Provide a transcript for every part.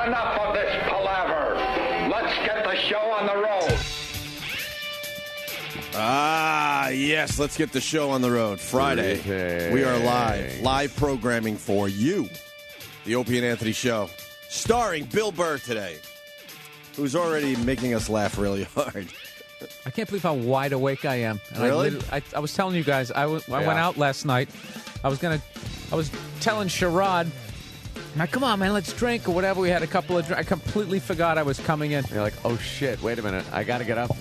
enough of this palaver. Let's get the show on the road. Ah, yes, let's get the show on the road. Friday, we are live programming for you. The Opie and Anthony Show, starring Bill Burr today, who's already making us laugh really hard. I can't believe how wide awake I am. And Really? I was telling you guys, I went out last night. I was telling Sherrod, like, come on, man, let's drink or whatever. We had a couple of drinks. I completely forgot I was coming in. You're like, oh, shit, wait a minute. I got to get up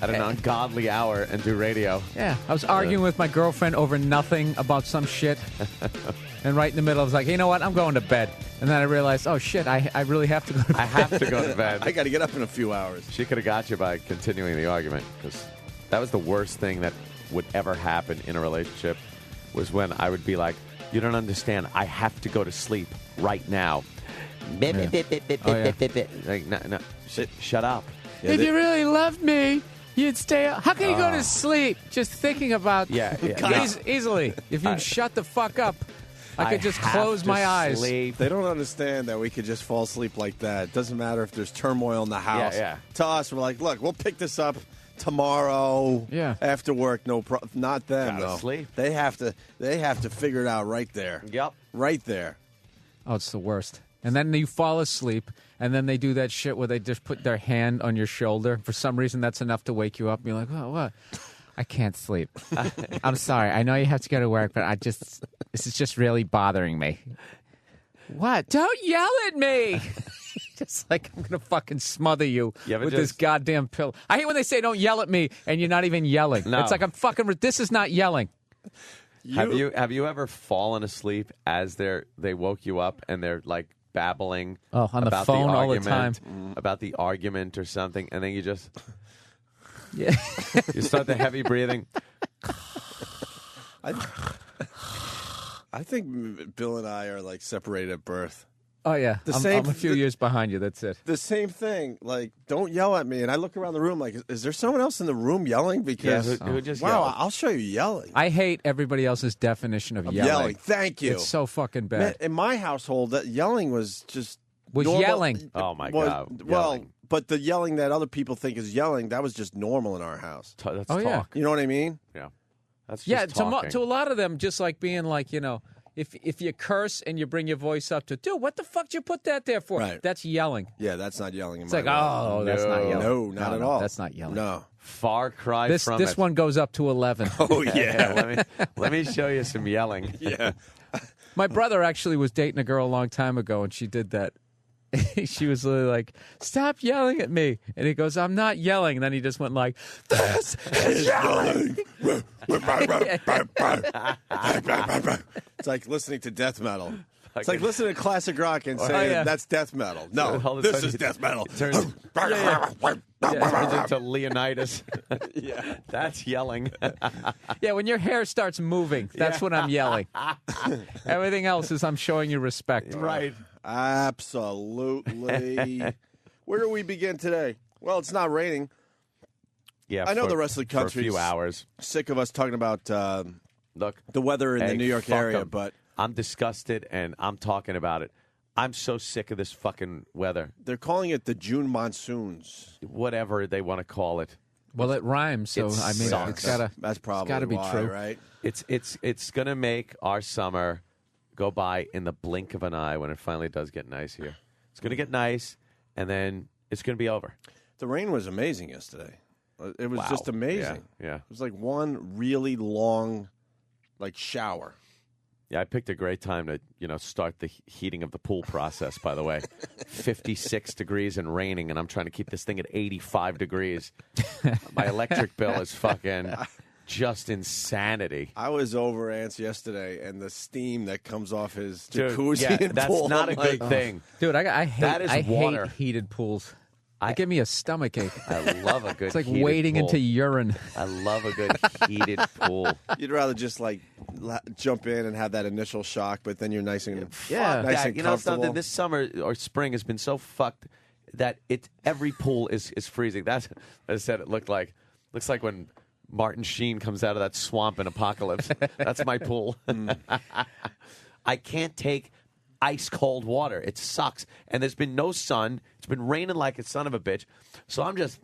at an ungodly hour and do radio. Yeah, I was arguing with my girlfriend over nothing about some shit. And right in the middle, I was like, you know what? I'm going to bed. And then I realized, oh, shit, I really have to go to bed. I have to go to bed. I got to get up in a few hours. She could have got you by continuing the argument, because that was the worst thing that would ever happen in a relationship, was when I would be like, you don't understand. I have to go to sleep right now. Yeah. Like, no, shut up. If you really loved me, you'd stay up. How can you go to sleep just thinking about easily? If you'd shut the fuck up, I could just close my eyes. Sleep. They don't understand that we could just fall asleep like that. It doesn't matter if there's turmoil in the house. Yeah. To us, we're like, look, we'll pick this up tomorrow after work. No problem. Not them, Gotta though. sleep. They have to figure it out right there. Yep. Right there. Oh, it's the worst. And then you fall asleep, and then they do that shit where they just put their hand on your shoulder. For some reason, that's enough to wake you up. You're like, oh, what? I can't sleep. I'm sorry. I know you have to go to work, but this is just really bothering me. What? Don't yell at me. Just like I'm going to fucking smother you with this goddamn pillow. I hate when they say don't yell at me, and you're not even yelling. No. It's like this is not yelling. Have you ever fallen asleep as they woke you up and they're like babbling on the about phone the all the argument, time about the argument or something, and then you just you start the heavy breathing. I think Bill and I are like separated at birth. Oh, yeah. I'm a few years behind you. That's it. The same thing. Like, don't yell at me. And I look around the room like, is there someone else in the room yelling? Because, who just wow, yelled? I'll show you yelling. I hate everybody else's definition of yelling. Thank you. It's so fucking bad. Man, in my household, that yelling was just normal. Yelling. Oh, my God. Well, Yelling. but the yelling that other people think is yelling, that was just normal in our house. That's Oh, talk. yeah. You know what I mean? Yeah. That's just talking. To a lot of them, just like being like, if you curse and you bring your voice up to, dude, what the fuck did you put that there for? Right. That's yelling. Yeah, that's not yelling in It's my like, world. that's not yelling. No, not at all. That's not yelling. No. Far cry from This it. one goes up to 11. Oh, yeah. let me show you some yelling. Yeah. My brother actually was dating a girl a long time ago, and she did that. She was literally like, stop yelling at me. And he goes, I'm not yelling. And then he just went like, this is yelling. It's like listening to death metal. It's like listening to classic rock and saying that's death metal. No, this is death metal. Turns into Leonidas. Yeah, that's yelling. Yeah, when your hair starts moving, that's when I'm yelling. Everything else is I'm showing you respect. Right. Absolutely. Where do we begin today? Well, it's not raining. Yeah, I know the rest of the country for a few hours. Sick of us talking about Look, the weather in the New York area, but I'm disgusted and I'm talking about it. I'm so sick of this fucking weather. They're calling it the June monsoons. Whatever they want to call it. Well, it rhymes, so I mean, sucks. That's probably gotta be why, true, right? It's gonna make our summer go by in the blink of an eye when it finally does get nice here. It's gonna get nice, and then it's gonna be over. The rain was amazing yesterday. It was just amazing. Yeah. It was like one really long, shower. Yeah, I picked a great time to, start the heating of the pool process, by the way. 56 degrees and raining, and I'm trying to keep this thing at 85 degrees. My electric bill is fucking just insanity. I was over Ant's yesterday, and the steam that comes off his jacuzzi and that's pool. not a good thing. Dude, I hate That is water. hate heated pools. They give me a stomach ache. I love a good It's like heated wading pool. into urine. I love a good heated pool. You'd rather just jump in and have that initial shock, but then you're nice and nice and comfortable. Something this summer or spring has been so fucked that every pool is freezing. That's what I said. It looks like when Martin Sheen comes out of that swamp in Apocalypse. That's my pool. I can't take ice cold water. It sucks. And there's been no sun. It's been raining like a son of a bitch. So I'm just,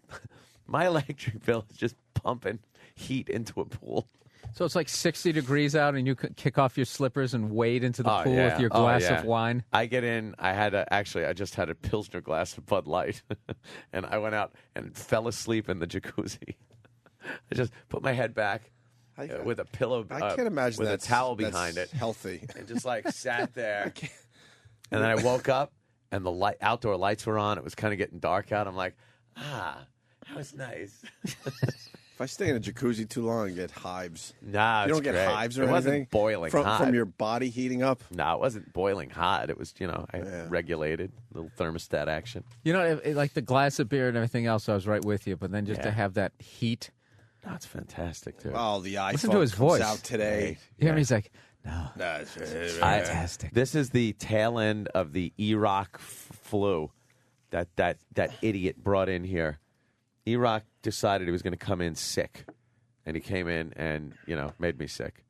my electric bill is just pumping heat into a pool. So it's like 60 degrees out, and you could kick off your slippers and wade into the pool with your glass of wine. I get in. I just had a Pilsner glass of Bud Light, and I went out and fell asleep in the jacuzzi. I just put my head back with a pillow. I can't imagine with a towel behind it, healthy, and just like sat there. And then I woke up, and the outdoor lights were on. It was kind of getting dark out. I'm like, that was nice. If I stay in a jacuzzi too long, I get hives. Nah, you don't get great. hives or it anything? Wasn't boiling hot. From your body heating up? No, it wasn't boiling hot. It was, regulated, little thermostat action. You know, like the glass of beer and everything else, I was right with you. But then just to have that heat. That's fantastic, too. Oh, the iPhone Listen to his comes voice. out today. Yeah, he's like, no. That's fantastic. This is the tail end of the Iraq flu that idiot brought in here. Iraq decided he was going to come in sick, and he came in and, made me sick.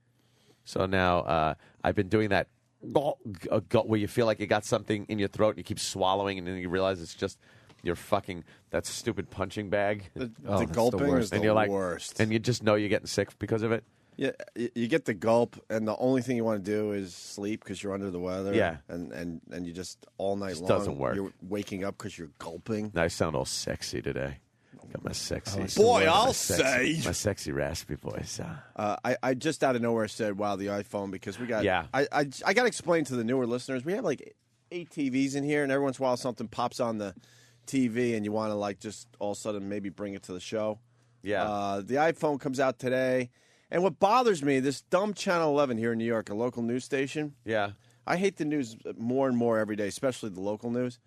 So now I've been doing that where you feel like you got something in your throat and you keep swallowing, and then you realize it's just your that stupid punching bag. The gulping is the worst. And you just know you're getting sick because of it. Yeah, you get the gulp, and the only thing you want to do is sleep because you're under the weather. Yeah. And you just all night long. Doesn't work. You're waking up because you're gulping. I sound all sexy today. Got my sexy my sexy raspy voice. I just out of nowhere said, "Wow, the iPhone," because we got. Yeah. I got to explain to the newer listeners. We have like 8 TVs in here, and every once in a while something pops on the TV, and you want to like just all of a sudden maybe bring it to the show. Yeah. The iPhone comes out today, and what bothers me, this dumb Channel 11 here in New York, a local news station. Yeah. I hate the news more and more every day, especially the local news.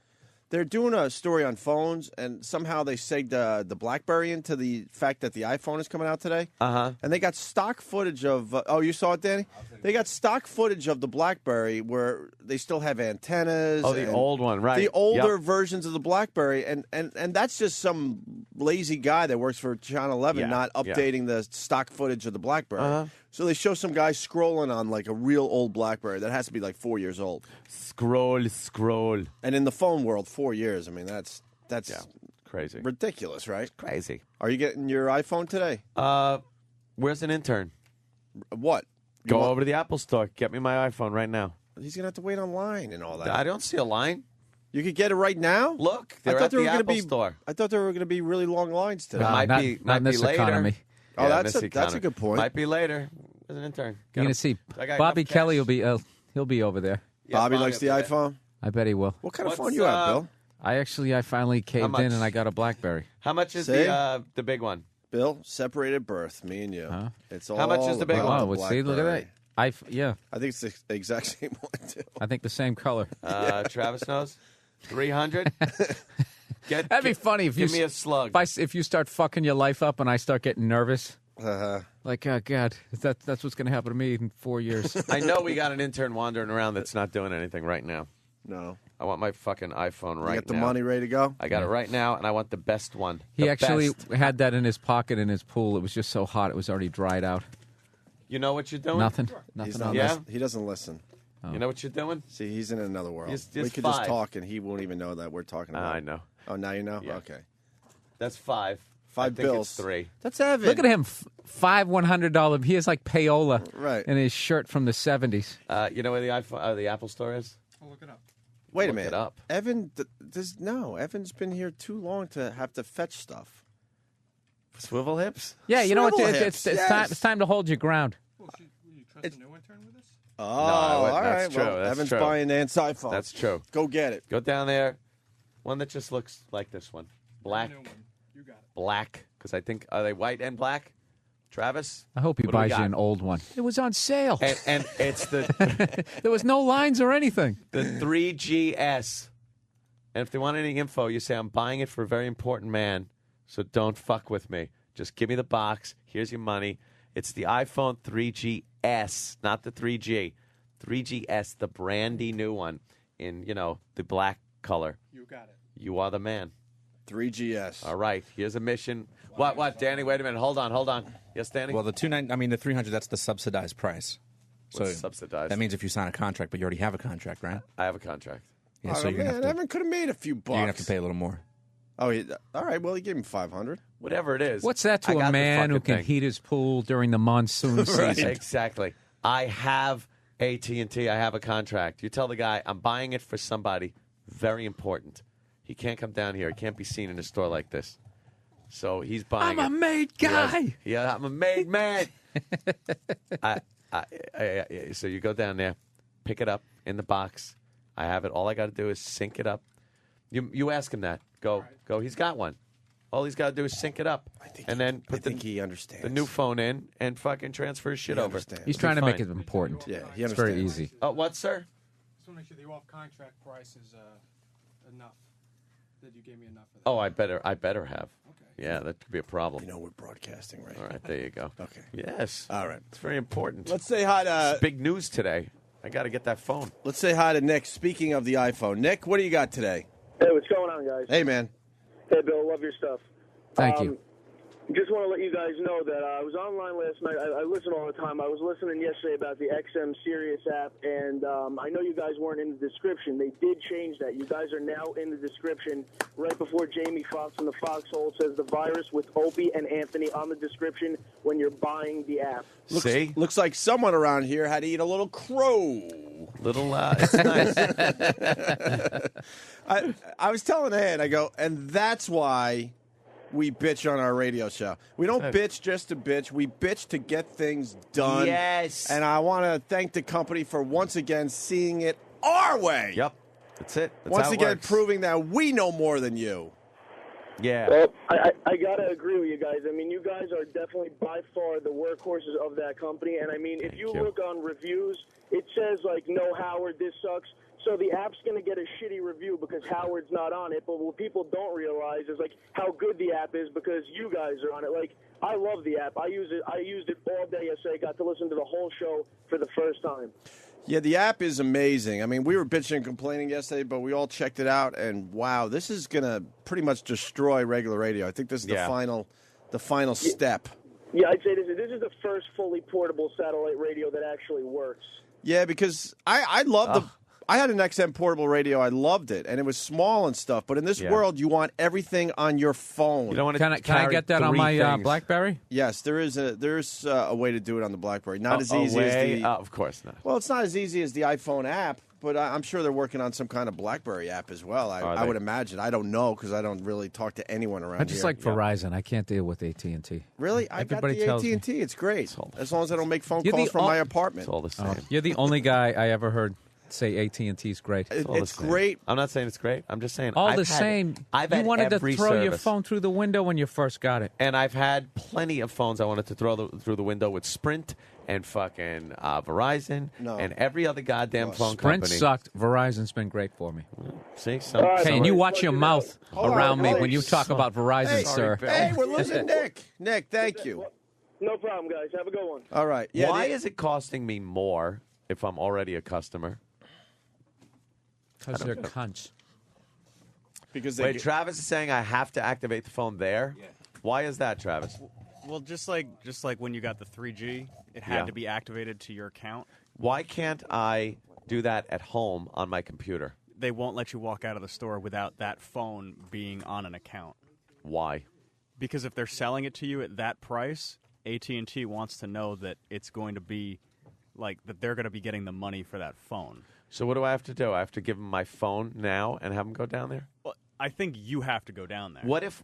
They're doing a story on phones, and somehow they segged the BlackBerry into the fact that the iPhone is coming out today. Uh-huh. And they got stock footage of you saw it, Danny? They got stock footage of the BlackBerry where they still have antennas. Oh, the old one, right. The older versions of the BlackBerry. And that's just some lazy guy that works for Channel 11 not updating the stock footage of the BlackBerry. Uh-huh. So they show some guy scrolling on like a real old BlackBerry that has to be like 4 years old. Scroll. And in the phone world, 4 years. I mean, that's crazy. Ridiculous, right? Crazy. Are you getting your iPhone today? Where's an intern? What? Go over to the Apple store. Get me my iPhone right now. He's going to have to wait online and all that. I don't see a line. You could get it right now? Look, they're at the Apple store. I thought there were going to be really long lines today. Might be this later. economy. Oh, that's a good point. Might be later. As an intern. You're going to see Bobby Kelly he'll be over there. Yeah, Bobby likes the iPhone? I bet he will. What kind of phone you have, Bill? I finally caved in and I got a BlackBerry. How much is the big one? Bill, separated birth, me and you. Huh? It's all How much is the big one? Oh, see, look at that. I think it's the exact same one, too. I think the same color. Travis knows. 300. That'd be funny if you give me a slug. If you start fucking your life up and I start getting nervous. Like, oh, God, that's what's going to happen to me in 4 years. I know we got an intern wandering around that's not doing anything right now. No. I want my fucking iPhone right now. You got the money ready to go? I got it right now, and I want the best one. He actually had that in his pocket in his pool. It was just so hot, it was already dried out. You know what you're doing? Nothing. He doesn't listen. Oh. You know what you're doing? See, he's in another world. We could just talk, and he won't even know that we're talking about I know. Oh, now you know? Yeah. Okay. That's 5. 5 bills. It's 3. That's Evan. Look at him. 5 $100. He has like payola right in his shirt from the 70s. You know where the Apple store is? I'll look it up. Wait a minute. Look it up. Evan, Evan's been here too long to have to fetch stuff. Swivel hips? Yeah, you know what? Swivel It's hips, time to hold your ground. Well, you trust a new intern with us? Oh, No, all that's right. true. Well, That's Evan's true. buying Nan's iPhone. That's true. Go get it. Go down there. One that just looks like this one. Black. New one. You got it. Black. Because I think, are they white and black? Travis? I hope he What do we buys you got? an old one. It was on sale. And it's the There was no lines or anything. the 3GS. And if they want any info, you say, I'm buying it for a very important man, so don't fuck with me. Just give me the box. Here's your money. It's the iPhone 3GS, not the 3G. 3GS, the brandy new one in, the black color. You got it. You are the man. 3GS. All right. Here's a mission. What, Danny? Wait a minute. Hold on. Yes, Danny? Well, the 300, that's the subsidized price. So subsidized? that means if you sign a contract, but you already have a contract, right? I have a contract. Yeah, Oh, so you're man, gonna have Evan could have made a few bucks. you're gonna have to pay a little more. Oh, all right. Well, he gave him $500. Whatever it is. What's that I to got a the man who fucking can thing. heat his pool during the monsoon season? Exactly. I have AT&T. I have a contract. You tell the guy, I'm buying it for somebody very important. He can't come down here. He can't be seen in a store like this. So he's buying I'm it. a made guy. Yeah, I'm a made man. So you go down there, pick it up in the box. I have it. All I got to do is sync it up. You ask him that. Go. He's got one. All he's got to do is sync it up, and then I put think he understands. the new phone in and fucking transfer his shit He over. understands. He's It'll trying be to make fine. it important. Yeah, he It's very understands. easy. What, sir? Just want to make sure the off-contract price is enough. That you gave me enough of that. Oh, I better have. Okay. Yeah, that could be a problem. You know we're broadcasting, right? All right, there you go. Okay. Yes. All right. It's very important. Let's say hi to Big news today. I got to get that phone. let's say hi to Nick. Speaking of the iPhone, Nick, what do you got today? Hey, what's going on, guys? Hey, man. Hey, Bill, love your stuff. Thank you. Just want to let you guys know that I was online last night. I listen all the time. I was listening yesterday about the XM Sirius app, and I know you guys weren't in the description. They did change that. You guys are now in the description. Right before Jamie Foxx in the Foxhole says the virus with Opie and Anthony on the description when you're buying the app. See? Looks like someone around here had to eat a little crow. It's nice. I was telling Ed, I go, and that's why we bitch on our radio show. We don't bitch just to bitch. We bitch to get things done. Yes. And I want to thank the company for once again seeing it our way. Yep. That's it. That's Once how it again, works. proving that we know more than you. Yeah. Well, I got to agree with you guys. I mean, you guys are definitely by far the workhorses of that company. And, I mean, if you look on reviews, it says, like, no, Howard, this sucks. So the app's going to get a shitty review because Howard's not on it. But what people don't realize is, like, how good the app is because you guys are on it. Like, I love the app. I used it all day yesterday. Got to listen to the whole show for the first time. Yeah, the app is amazing. I mean, we were bitching and complaining yesterday, but we all checked it out, and wow, this is going to pretty much destroy regular radio. I think this is the final step. Yeah, I'd say this is the first fully portable satellite radio that actually works. Yeah, because I love I had an XM portable radio. I loved it, and it was small and stuff. But in this world, you want everything on your phone. You don't want to Can I get that on my BlackBerry? Yes, there is a way to do it on the BlackBerry. Not as easy as the. of course not. Well, it's not as easy as the iPhone app, but I'm sure they're working on some kind of BlackBerry app as well. I would imagine. I don't know because I don't really talk to anyone around I just here. like Verizon. I can't deal with AT&T. Really, I got Everybody the tells me. AT&T. It's great as long as I don't make phone You're calls the from my o- apartment. It's all the same. You're the only guy I ever heard say AT&T is great. It's great. I'm not saying it's great. I'm just saying All I've the had- same, I've you had wanted to every throw your service. phone through the window when you first got it. And I've had plenty of phones I wanted to throw through the window with Sprint and fucking Verizon and every other goddamn phone Sprint company. sucked. Verizon's been great for me. See, Hey, and you watch your mouth Hold around on, me hold when on. you talk about Verizon, Hey, sir. Hey, we're losing Nick. Nick, thank you. No problem, guys. Have a good one. All right. Yeah, Why is it costing me more if I'm already a customer? Because they're cunts. Because Wait, Travis is saying I have to activate the phone there? Yeah. Why is that, Travis? Well, just like when you got the 3G, it had to be activated to your account. Why can't I do that at home on my computer? They won't let you walk out of the store without that phone being on an account. Why? Because if they're selling it to you at that price, AT&T wants to know that it's going to be like that they're going to be getting the money for that phone. So what do I have to do? I have to give them my phone now and have them go down there? Well, I think you have to go down there. What if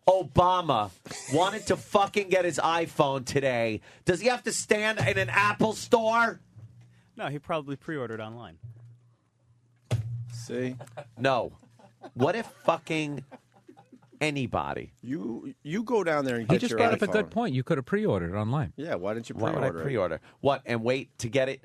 Obama wanted to fucking get his iPhone today? Does he have to stand in an Apple store? No, he probably pre-ordered online. See? No. What if fucking anybody? You go down there and He get just your brought up a iPhone. good point. You could have pre-ordered it online. Yeah, why didn't you Why pre-order would I it? pre-order? What, and wait to get it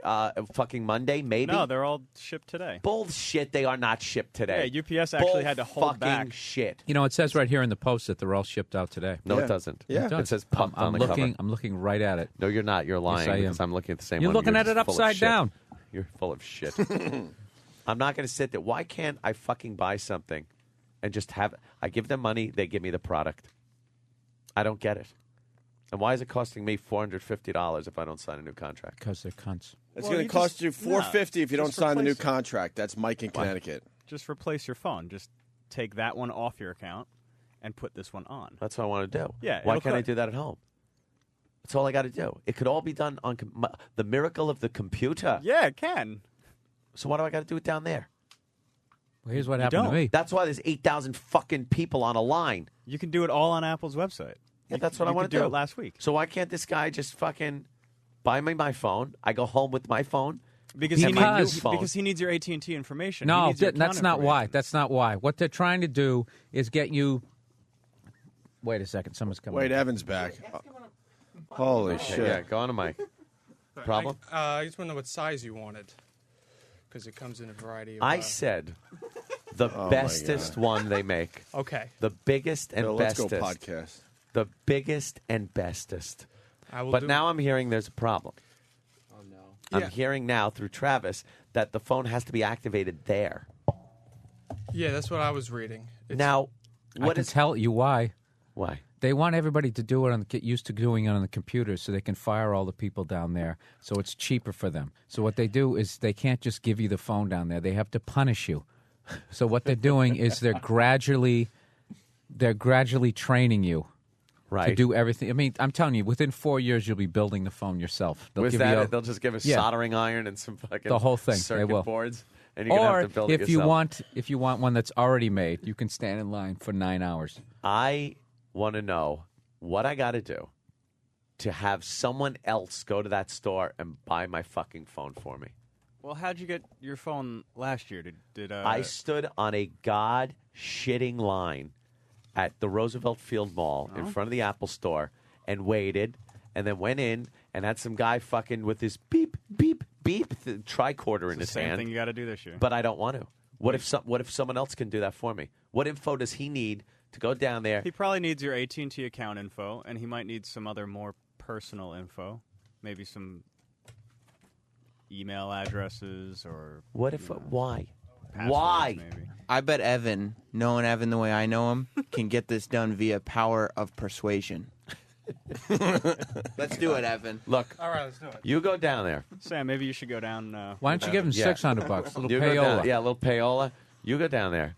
fucking Monday, maybe? No, they're all shipped today. Bullshit, they are not shipped today. Yeah, UPS actually had to hold fucking back. shit. You know, it says right here in the post that they're all shipped out today. No, Yeah. it doesn't. Yeah. It does. It says pumped I'm on the looking. cover. I'm looking right at it. No, you're not. You're lying I am. because I'm looking at the same You're one. looking at just it full of upside shit. down. You're full of shit. I'm not going to sit there. Why can't I fucking buy something and just have I give them money, they give me the product. I don't get it. And why is it costing me $450 if I don't sign a new contract? Because they're cunts. It's going to cost you $450 if you don't just sign the new replace it. contract. That's Mike in Connecticut. Just replace your phone. Just take that one off your account and put this one on. That's what I want to do. Yeah, Why it'll can't I cut- do that at home? That's all I got to do. It could all be done on the miracle of the computer. Yeah, it can. So why do I got to do it down there? Well, here's what happened to don't. me. That's why there's 8,000 fucking people on a line. You can do it all on Apple's website. Yeah, that's what I want to to do it last week. So why can't this guy just fucking buy me my phone? I go home with my phone. Because he Because- needs your AT&T information. He No, needs your that's account not why. information. That's not why. What they're trying to do is get you. Wait a second. Someone's coming. Wait, Evan's back. Holy shit. Yeah, go on to Mike. Problem? I just want to know what size you wanted. Because it comes in a variety of... I said the bestest one they make. Okay. The biggest and Bill, let's bestest. go podcast. The biggest and bestest. I will But do now I'm hearing there's a problem. Oh no. I'm Yeah. hearing now through Travis that the phone has to be activated there. Yeah, that's what I was reading. Now, I what can is tell you why. why? They want everybody to do it get used to doing it on the computer so they can fire all the people down there. So it's cheaper for them. So what they do is they can't just give you the phone down there. They have to punish you. So what they're doing is they're gradually training you to Right. do everything. I mean, I'm telling you, within 4 years you'll be building the phone yourself. They'll With give that, you they'll just give a Yeah. soldering iron and some fucking The whole thing. They circuit will. boards, and you're gonna or have to build it if you yourself. want one that's already made, you can stand in line for 9 hours. I want to know what I got to do to have someone else go to that store and buy my fucking phone for me. Well, how'd you get your phone last year? Did I stood on a god-shitting line at the Roosevelt Field Mall in front of the Apple store and waited, and then went in and had some guy fucking with his beep, beep, beep tricorder in the his same hand. thing you got to do this year? But I don't want to. What if someone else can do that for me? What info does he need to go down there? He probably needs your AT&T account info, and he might need some other more personal info, maybe some email addresses or What if? Why? passwords, Why? Maybe. I bet Evan, knowing Evan the way I know him, can get this done via power of persuasion. Let's do it, Evan. Look, All right, let's do it. you go down there. Sam, maybe you should go down. Why don't you give him Yeah. $600? A little You go down, payola. yeah, a little payola. You go down there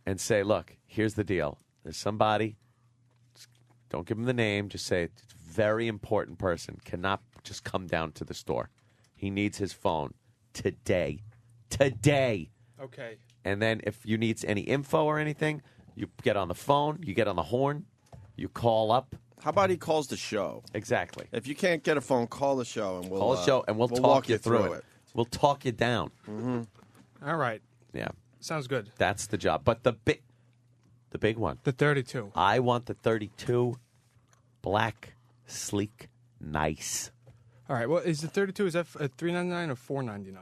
and say, look, here's the deal. There's somebody. Don't give him the name. Just say it's a very important person. Cannot just come down to the store. He needs his phone today. Today. Okay. And then if you need any info or anything, you get on the phone. You get on the horn. You call up. How about he calls the show? Exactly. If you can't get a phone, call the show and we'll Call the show and we'll talk walk you through it. We'll talk you down. All right. Yeah. Sounds good. That's the job. But the big one. The 32. I want the 32 black, sleek, nice. All right. Well, is the 32, is that $399 or $499?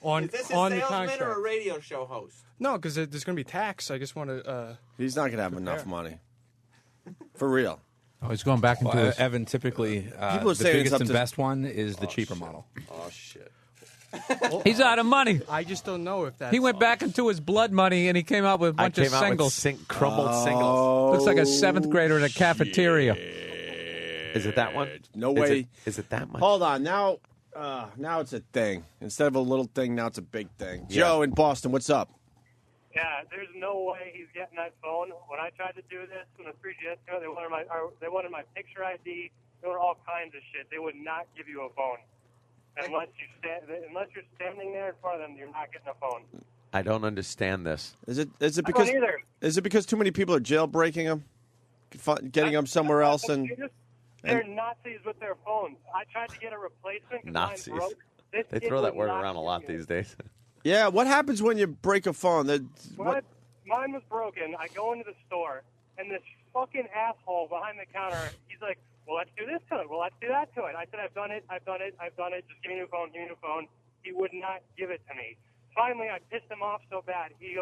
on Is this a on the salesman contract. or a radio show host? No, because there's going to be tax. I just want to... He's not going to have enough money. For real. Oh, he's going back into Well, his... Evan, typically, People are the saying it's biggest up and to- best one is the cheaper model. Oh, shit. He's out of money. I just don't know if that's... He went back into his blood money and he came out with a bunch I of came out singles. with crumbled singles. Oh, Looks like a 7th grader in a cafeteria. Is it that one? No Is way. it- Is it that much? Hold on. Now it's a thing. Instead of a little thing, now it's a big thing. Yeah. Joe in Boston, what's up? Yeah, there's no way he's getting that phone. When I tried to do this, when the 3GS came out, they wanted my picture ID. They wanted all kinds of shit. They would not give you a phone unless you're standing there in front of them. You're not getting a phone. I don't understand this. Is it I because don't either. is it because too many people are jailbreaking them, getting them somewhere else, and They're Nazis with their phones. I tried to get a replacement. 'cause mine Nazis. broke. This They kid throw that would word not around a give lot me these days. yeah. What happens when you break a phone? What? Mine was broken. I go into the store, and this fucking asshole behind the counter, he's like, well, let's do this to it. Well, let's do that to it. I said, I've done it. Just give me a new phone. He would not give it to me. Finally, I pissed him off so bad. He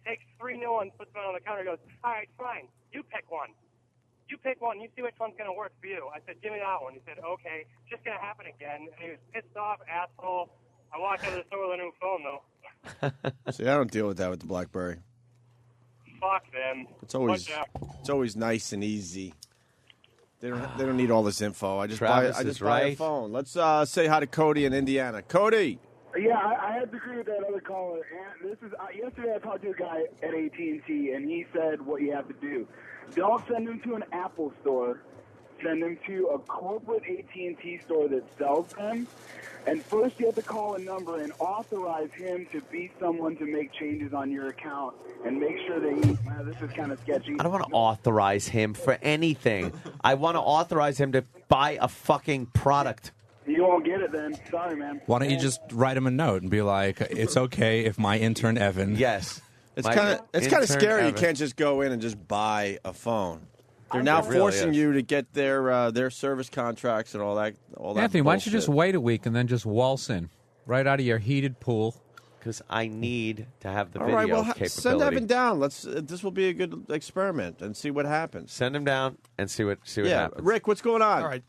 takes 3 new ones, puts them on the counter, goes, all right, fine. You pick one. You see which one's going to work for you. I said, give me that one. He said, okay. It's just going to happen again. And he was pissed off, asshole. I walked out of the store with a new phone, though. See, I don't deal with that with the BlackBerry. Fuck them. It's always Watch out. it's always nice and easy. They don't need all this info. I just Travis buy is a right. phone. Let's say hi to Cody in Indiana. Cody. Yeah, I have to agree with that other caller. And this is yesterday I talked to a guy at AT&T, and he said what you have to do. Don't send him to an Apple store. Send him to a corporate AT&T store that sells them. And first you have to call a number and authorize him to be someone to make changes on your account and make sure that this is kind of sketchy. I don't want to authorize him for anything. I want to authorize him to buy a fucking product. You won't get it then. Sorry, man. Why don't you just write him a note and be like, it's okay if my intern Evan. Yes. It's kind of scary. You can't just go in and just buy a phone. They're now forcing you to get their service contracts and all that. Anthony, why don't you just wait a week and then just waltz in right out of your heated pool? Because I need to have the all video right, well, capability. send Evan down. This will be a good experiment and see what happens. Send him down and see what happens. Rick, what's going on? All right.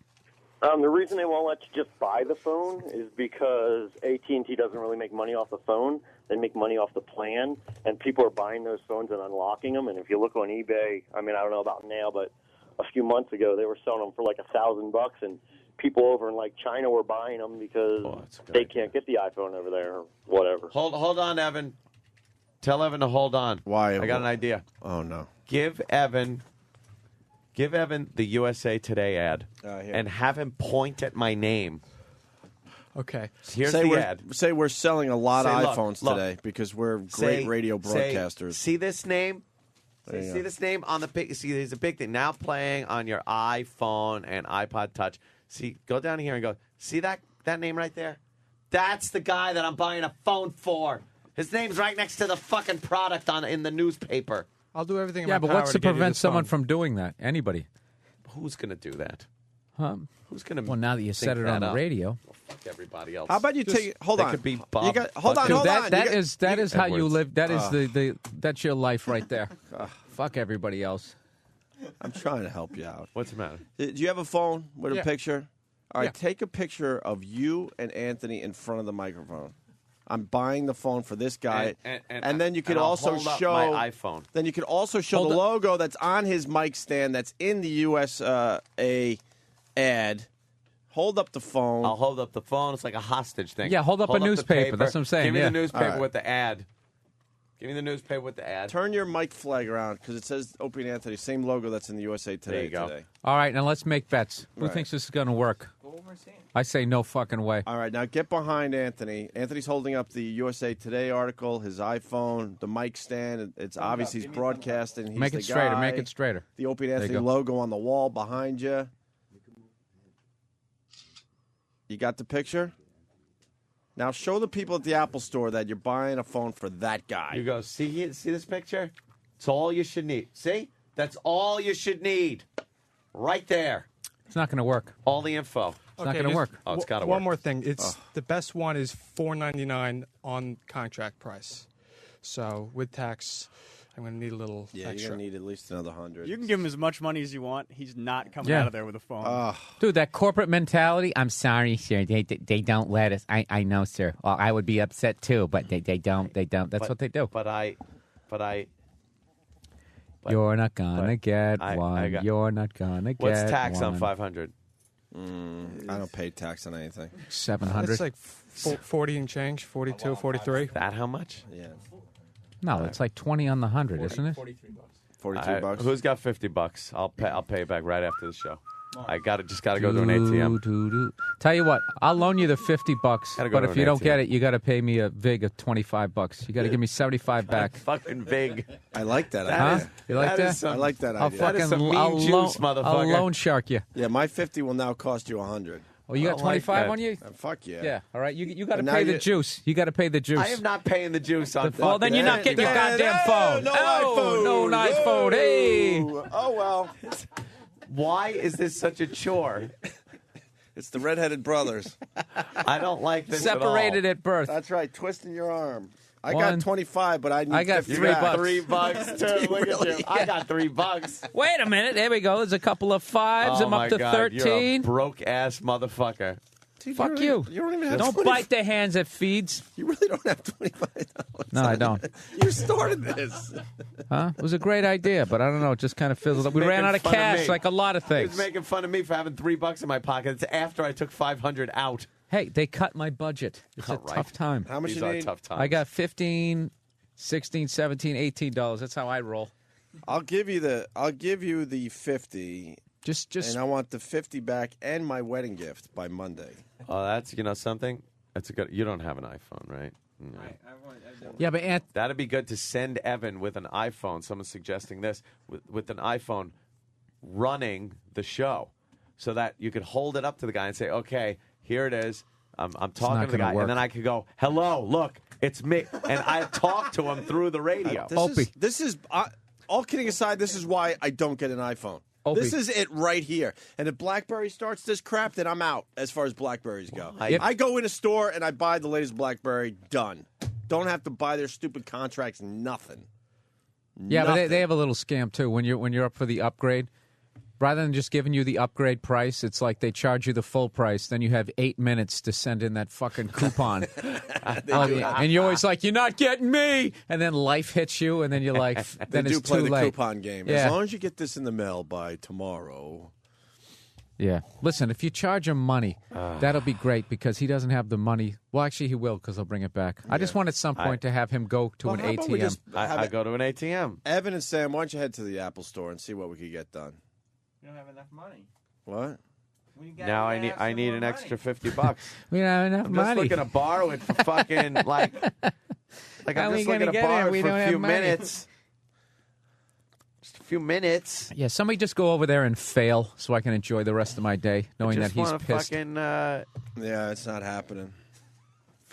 The reason they won't let you just buy the phone is because AT&T doesn't really make money off the phone. They make money off the plan, and people are buying those phones and unlocking them. And if you look on eBay, I mean, I don't know about now, but a few months ago they were selling them for like $1,000, and people over in like China were buying them because they can't get the iPhone over there or whatever. Hold on, Evan. Tell Evan to hold on. Why? I got an idea. Oh no. Give Evan the USA Today ad and have him point at my name. Okay. Here's the ad. Say we're selling a lot of Look, iPhones today because we're great radio broadcasters. See this name? See this name on the pic? See, there's a big thing now playing on your iPhone and iPod Touch. See, go down here and go. See that name right there? That's the guy that I'm buying a phone for. His name's right next to the fucking product in the newspaper. I'll do everything in Yeah, my but power what's to to get you prevent this someone phone. from doing that? Anybody? Who's going to do that? Who's going to? Well, now that you said it on the radio. Well, fuck everybody else. How about you take? Hold They on. could be Bob. Hold on. That is how you Edwards. live. That is that's your life right there. Fuck everybody else. I'm trying to help you out. What's the matter? Do you have a phone with Yeah. a picture? All right, Yeah. take a picture of you and Anthony in front of the microphone. I'm buying the phone for this guy, and then you could I'll also hold up show my iPhone. Then you could also show the logo that's on his mic stand that's in the USA ad. Hold up the phone. I'll hold up the phone. It's like a hostage thing. Yeah, hold up a the newspaper. paper. That's what I'm saying, Give me yeah. the newspaper All right. with the ad. Give me the newspaper with the ad. Turn your mic flag around because it says Opie and Anthony, same logo that's in the USA Today There you go. today. All right, now let's make bets. Who Right. thinks this is going to work? I say no fucking way. All right, now get behind Anthony. Anthony's holding up the USA Today article, his iPhone, the mic stand. It's obvious he's broadcasting. He's Make the it straighter. guy. Make it straighter. The Opie and There you Anthony go. logo on the wall behind you. You got the picture? Now show the people at the Apple store that you're buying a phone for that guy. You go, see this picture? It's all you should need. See? That's all you should need. Right there. It's not going to work. All the info. It's not going to work. Oh, it's got to work. One more thing. It's the best one is $499 on contract price. So with tax, I'm going to need a little Yeah, extra. you're going to need at least another 100. You can give him as much money as you want. He's not coming Yeah. out of there with a phone. Dude, that corporate mentality, I'm sorry, sir. They don't let us. I know, sir. Well, I would be upset too, but they don't. They don't. That's what they do. But You're not going to get I one. got- You're not going to get what's tax one. on 500? I don't pay tax on anything. 700. It's like 40 and change, 42, 43. That how much? Yeah. No, it's like 20 on the 100, isn't it? 42 bucks. Who's got $50? I'll pay it back right after the show. I just got to go to an ATM. Tell you what, I'll loan you the $50, Gotta go but to if an you don't ATM. get it, you got to pay me a vig of $25. You got to give me $75 back. Fucking big. I like that Huh? idea. You like that? is some- I like that I'll idea. That is fucking some mean I'll juice, loan, motherfucker. I'll loan shark you. Yeah, my 50 will now cost you 100. Oh, you got I like 25 that. on you? Fuck yeah. Yeah. All right. You got to But now pay the you- juice. You got to pay the juice. I am not paying the juice on Well, then you're not getting your goddamn phone. No oh, iPhone. no iPhone. Hey. Oh, well. Why is this such a chore? It's the redheaded brothers. I don't like this Separated at all. at birth. That's right. Twisting your arm. I One. got 25, but I need I got 50 You $3 back. got $3 too. Look at you. I got $3. Wait a minute. There we go. There's a couple of fives. Oh I'm my up to God, 13. You're a broke ass motherfucker. Fuck you. You don't even have Don't bite the hands that feeds. You really don't have $25. No, I don't. You started this. Huh? It was a great idea, but I don't know. It just kind of fizzled up. We ran out of cash, like a lot of He things. was making fun of me for having $3 in my pocket. It's after I took $500 out. Hey, they cut my budget. It's a tough time. How much These you are need? tough times. I got $15, $16, $17, $18. That's how I roll. I'll give you the 50. Just and I want the 50 back and my wedding gift by Monday. Oh, that's something. That's a good. You don't have an iPhone, right? No. Yeah, but That'd be good to send Evan with an iPhone. Someone's suggesting this with an iPhone running the show, so that you could hold it up to the guy and say, "Okay, here it is. I'm talking to the guy," and then I could go, "Hello, look, it's me," and I talk to him through the radio. This is all kidding aside. This is why I don't get an iPhone. Opie. This is it right here. And if BlackBerry starts this crap, then I'm out as far as BlackBerries go. I go in a store and I buy the latest BlackBerry. Done. Don't have to buy their stupid contracts. Nothing. Yeah, but they have a little scam too. When you're up for the upgrade, rather than just giving you the upgrade price, it's like they charge you the full price. Then you have 8 minutes to send in that fucking coupon. And you're always like, you're not getting me. And then life hits you, and then you're like, then they it's do play too the late. coupon game. Yeah. As long as you get this in the mail by tomorrow. Yeah. Listen, if you charge him money, that'll be great because he doesn't have the money. Well, actually, he will because I'll bring it back. I just want at some point to have him go to an how about we ATM. just I go to an ATM. Evan and Sam, why don't you head to the Apple store and see what we could get done? You don't have enough money. What? Now I need an extra $50. We don't have enough I'm money. just looking to borrow it for fucking like How I'm we just gonna looking to get it? borrow We it for don't a have few money. minutes. Just a few minutes. Yeah, somebody just go over there and fail so I can enjoy the rest of my day knowing that Just he's wanna pissed. fucking Yeah, it's not happening.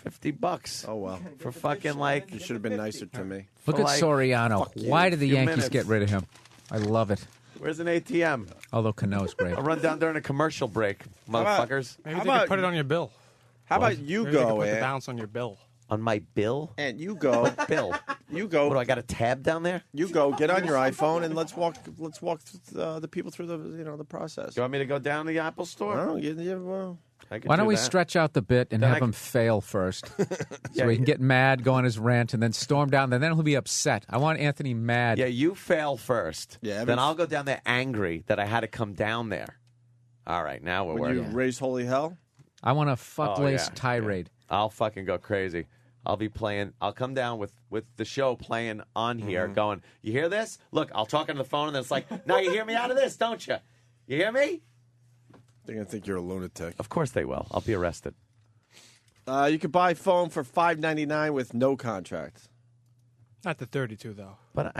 $50. Oh, well. For fucking like You should have been nicer to me. Look for at like- Soriano. you. Why did the Few Yankees minutes. get rid of him? I love it. Where's an ATM? Although Cano's great. I'll run down during a commercial break, about- motherfuckers. Maybe How they could about- put it on your bill. How about you Maybe they could go, put the Ant? balance on your bill. On my bill? And you go. Bill. You go. What do I got a tab down there? You go. Get on your iPhone and let's walk the people through the process. Do you want me to go down to the Apple store? I don't get well. I could Why don't do we that. stretch out the bit and Then have I him fail first? So Yeah, he can get mad, go on his rant, and then storm down. And then he'll be upset. I want Anthony mad. Yeah, you fail first. Yeah, then I'll go down there angry that I had to come down there. All right, now we're When you working. raise holy hell. I want a fuck-laced yeah, tirade. I'll fucking go crazy. I'll be playing. I'll come down with the show playing on here, going, you hear this? Look, I'll talk on the phone, and then it's like, now you hear me out of this, don't you? You hear me? They're gonna think you're a lunatic. Of course they will. I'll be arrested. You could buy a phone for $5.99 with no contract. Not the 32 though. But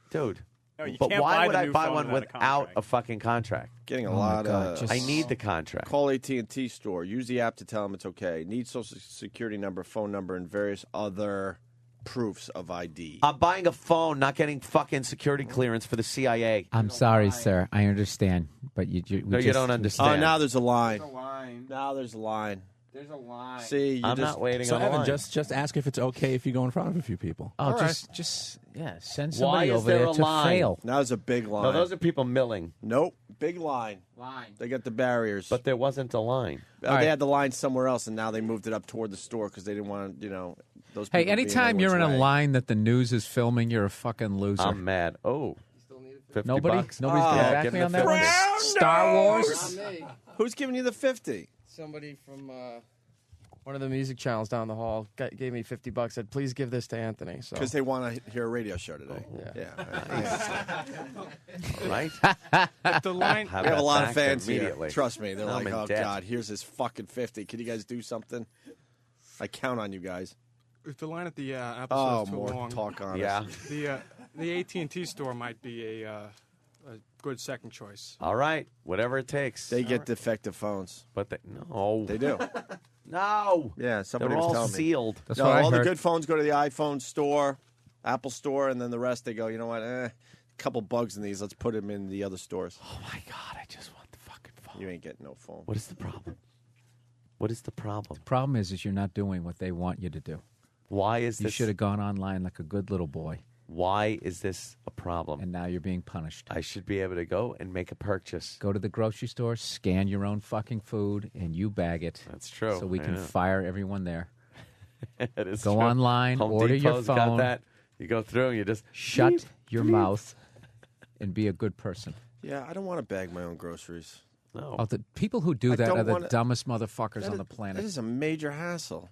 dude. No, you But can't why buy would the I new buy phone one without a without contract. a fucking contract? Getting a Oh, my lot God, of. just- I need the contract. Call AT&T store. Use the app to tell them it's okay. Need social security number, phone number, and various other proofs of ID. I'm buying a phone, not getting fucking security clearance for the CIA. I'm sorry, sir. I understand. But you No, you don't Oh, understand. now there's a line. There's a line. Now there's a line. There's a line. See, you I'm just, not waiting So on the Evan, line. just ask if it's okay if you go in front of a few people. Oh, All right. send Why somebody is over there there a to line? fail. Now there's a big line. No, those are people milling, Nope, big line. Line. They got the barriers. but there wasn't a line. They had the line somewhere else, and now they moved it up toward the store because they didn't want to, those people Hey, being in anytime you're in anyone's a way. line that the news is filming, you're a fucking loser. I'm mad. Oh, $50. Nobody's Oh, going to back give me him on the that one? 50. Star Wars? Not me. Who's giving you the 50? Somebody from one of the music channels down the hall gave me $50. Said, "Please give this to Anthony." So Because they want to hear a radio show today. All right. If the line, We have a lot of fans immediately. here. Trust me. They're I'm like, in oh, debt. God, here's his fucking 50. Can you guys do something? I count on you guys. if the line at the Apple Oh, store is too more long, talk on Yeah. us. the AT&T store might be a good second choice. All right. Whatever it takes. They get defective phones. But no. They do. No. Yeah, somebody They're was all telling me. sealed. That's No, what I all the heard. good phones go to the iPhone store, Apple store, and then the rest they go, you know what, a couple bugs in these. Let's put them in the other stores. Oh, my God. I just want the fucking phone. You ain't getting no phone. What is the problem? What is the problem? Problem is you're not doing what they want you to do. Why is You this? should have gone online like a good little boy. Why is this a problem? And now you're being punished. I should be able to go and make a purchase. Go to the grocery store, scan your own fucking food, and you bag it. That's true. So we can fire everyone there. It is Go true. online, Home order your Depot's phone. got that. You go through and you just Shut beep, your beep. mouth and be a good person. Yeah, I don't want to bag my own groceries. No. Oh, the people who do I that don't are the wanna- dumbest motherfuckers That on the planet. That is a major hassle.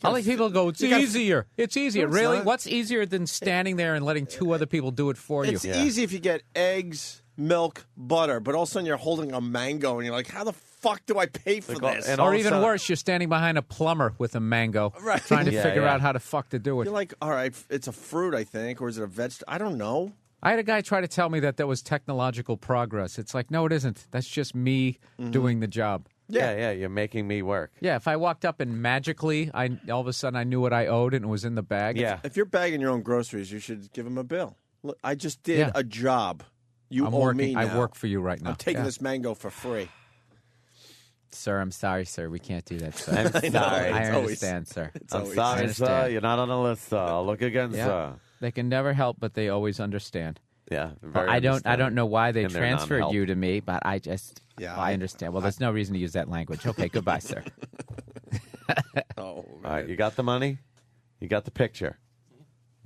I like people who go, it's easier. It's easier. No, it's Really? not. What's easier than standing there and letting two other people do it for you? It's easy if you get eggs, milk, butter, but all of a sudden you're holding a mango and you're like, how the fuck do I pay for this? Or even worse, you're standing behind a plumber with a mango, Right. trying to Yeah, figure yeah. out how to fuck to do it. You're like, all right, it's a fruit, I think, or is it a vegetable? I don't know. I had a guy try to tell me that was technological progress. It's like, no, it isn't. That's just me doing the job. Yeah, you're making me work. Yeah, if I walked up and magically, all of a sudden I knew what I owed and it was in the bag. If you're bagging your own groceries, you should give them a bill. Look, I just did a job. You I'm owe working. me now. I work for you right now. I'm taking Yeah. this mango for free. Sir, I'm sorry, sir. We can't do that, sir. I'm I sorry. I It's understand, sir. I'm sorry, sir. You're not on the list, sir. I'll look again, Yeah. sir. They can never help, but they always understand. Yeah, Well, I don't know why they And they're transferred non-help. you to me, but I just I understand. Well, there's no reason to use that language. Okay, goodbye, sir. All right, you got the money? You got the picture?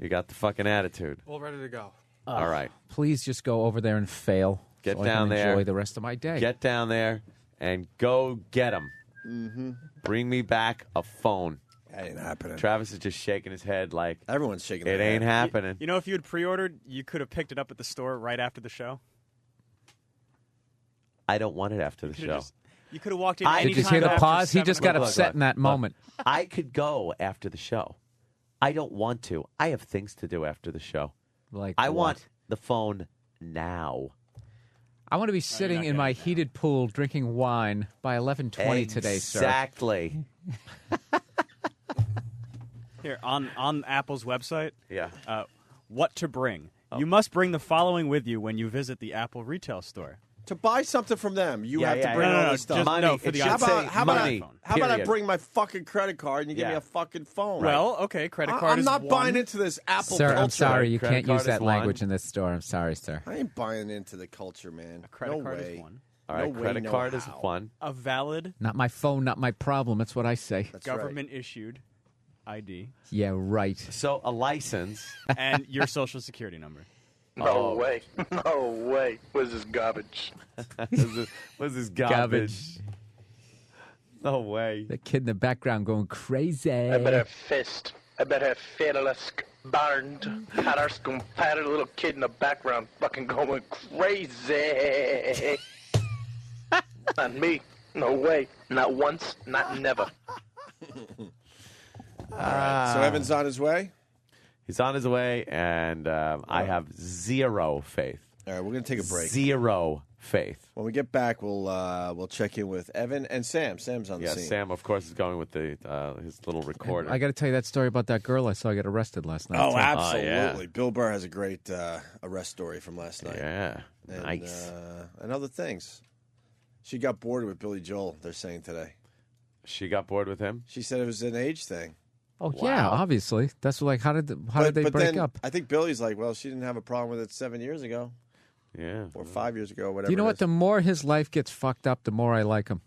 You got the fucking attitude? All ready to go. All right. Please just go over there and fail. Get so down I can there. Enjoy the rest of my day. Get down there and go get him. Mm-hmm. Bring me back a phone. That ain't happening. Travis is just shaking his head like everyone's shaking. It their ain't head. happening. You know, if you had pre-ordered, you could have picked it up at the store right after the show. I don't want it after the Could've show. just- you could have walked in. Did you anytime hear the after pause? He 7 just got o'clock. upset in that moment. I could go after the show. I don't want to. I have things to do after the show. Like I what? want the phone now. I want to be sitting in my heated pool drinking wine by 11:20 today, sir. Exactly. Here on Apple's website. Yeah. What to bring? You must bring the following with you when you visit the Apple retail store. To buy something from them, you Yeah, have yeah, to bring yeah. all No, this stuff. just- Money. no, for the how iPhone. about, how about, Money, how about I period. bring my fucking credit card and you give me Yeah. a fucking phone? Well, okay, credit card I'm is not one. buying into this Apple Sir, culture. I'm sorry. You Credit can't card use is that one. language in this store. I'm sorry, sir. I ain't buying into the culture, man. A credit no card way. is one. All right, No way, credit no card is how. one. A valid Not my phone, not my problem. That's what I say. That's right. government issued ID Yeah, right. So a license. and your social security number. No way. No way. What is this garbage? What is this garbage? No way. The kid in the background going crazy. I better have fist. I better have fedelisk burned. Patters compatible little kid in the background fucking going crazy. Not me. No way. Not once. Not never. All right. So Evan's on his way. He's on his way, and I have zero faith. All right, we're gonna take a break. Zero faith. When we get back, we'll check in with Evan and Sam. Sam's on the Yeah, scene. Sam, of course, is going with the his little recorder. I got to tell you that story about that girl I saw get arrested last night. Oh, too. absolutely. yeah. Bill Burr has a great arrest story from last night. Yeah, And, nice. And other things. She got bored with Billy Joel, they're saying today. She got bored with him. She said it was an age thing. Oh yeah, obviously. That's like how did they but break then up? I think Billy's like, well, she didn't have a problem with it 7 years ago Yeah. or 5 years ago, whatever. Do you know it what? is. The more his life gets fucked up, the more I like him.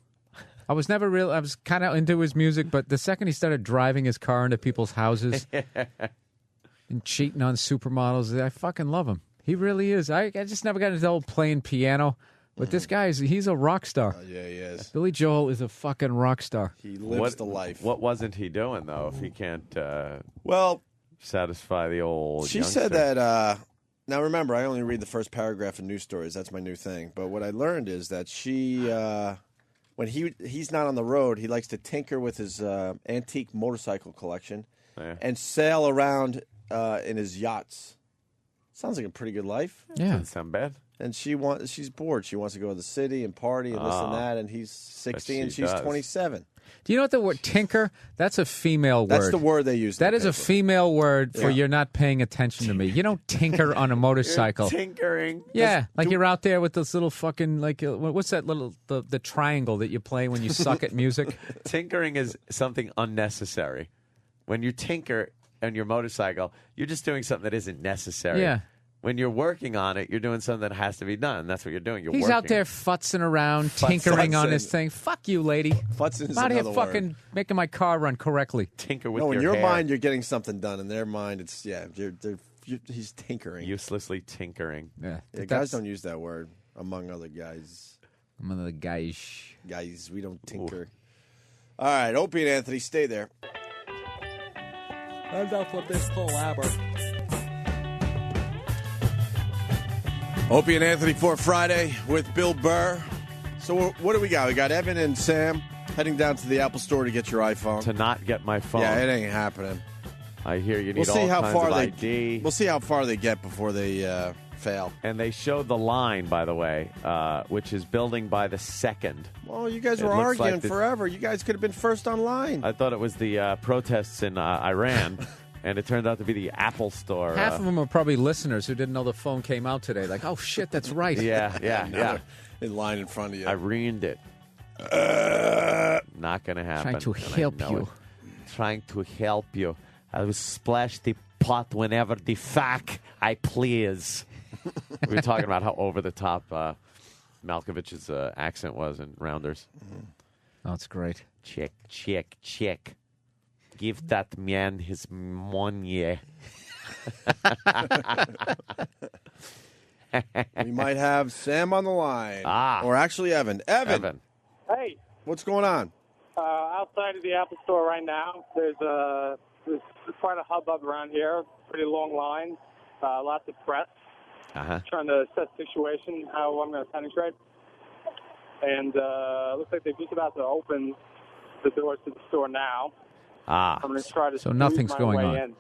I was never real. I was kind of into his music, but the second he started driving his car into people's houses and cheating on supermodels, I fucking love him. He really is. I just never got into the whole playing piano, but this guy he's a rock star. Yeah, he is. Billy Joel is a fucking rock star. He lives the life. What wasn't he doing though? If he can't Well, satisfy the old. she youngster? said that. Now remember, I only read the first paragraph of news stories. That's my new thing. But what I learned is that she, when he's not on the road, he likes to tinker with his antique motorcycle collection and sail around in his yachts. Sounds like a pretty good life. Yeah, Doesn't sound bad. And she's bored. She wants to go to the city and party and this and that. And he's 60 and she she's does. 27. Do you know what the word tinker? That's a female word. That's the word they use. in That the is a paper. female word for you're not paying attention to me. You don't tinker on a motorcycle. Tinkering. Yeah, like you're out there with this little fucking what's that little the triangle that you play when you suck at music? Tinkering is something unnecessary. When you tinker, on your motorcycle, you're just doing something that isn't necessary. Yeah. When you're working on it, you're doing something that has to be done. That's what you're doing. You're He's working. out there futzing around, tinkering on his thing. Fuck you, lady. Futzing is I'm out here another fucking word. making my car run correctly. Tinker with No, in your your hair. mind, you're getting something done. In their mind, it's he's tinkering. Uselessly tinkering. Yeah, Guys don't use that word, among other guys. Among other guys. Guys, we don't tinker. All right, Opie and Anthony, stay there. Enough with this palaver. Opie and Anthony for Friday with Bill Burr. So what do we got? We got Evan and Sam heading down to the Apple Store to get your iPhone. To not get my phone. Yeah, it ain't happening. I hear you need We'll see all how kinds far of they ID. We'll see how far they get before they fail. And they showed the line, by the way, which is building by the second. Well, you guys It were looks arguing like the- forever. You guys could have been first online. I thought it was the protests in Iran, and it turned out to be the Apple Store. Half of them are probably listeners who didn't know the phone came out today. Like, oh, shit, that's right. Yeah. In line in front of you. I ruined it. Not going to happen. Trying to and I help know you. it. Trying to help you. I will splash the pot whenever the fuck I please. We were talking about how over the top Malkovich's accent was in Rounders. Oh, it's great. Check. Give that man his money. We might have Sam on the line. Or actually Evan. Evan. Hey. What's going on? Outside of the Apple Store right now, there's quite a hubbub around here. Pretty long line. Lots of press. Trying to assess the situation, how I'm going to penetrate. And it looks like they're just about to open the doors to the store now. I'm going to try to So nothing's squeeze my going way on. in.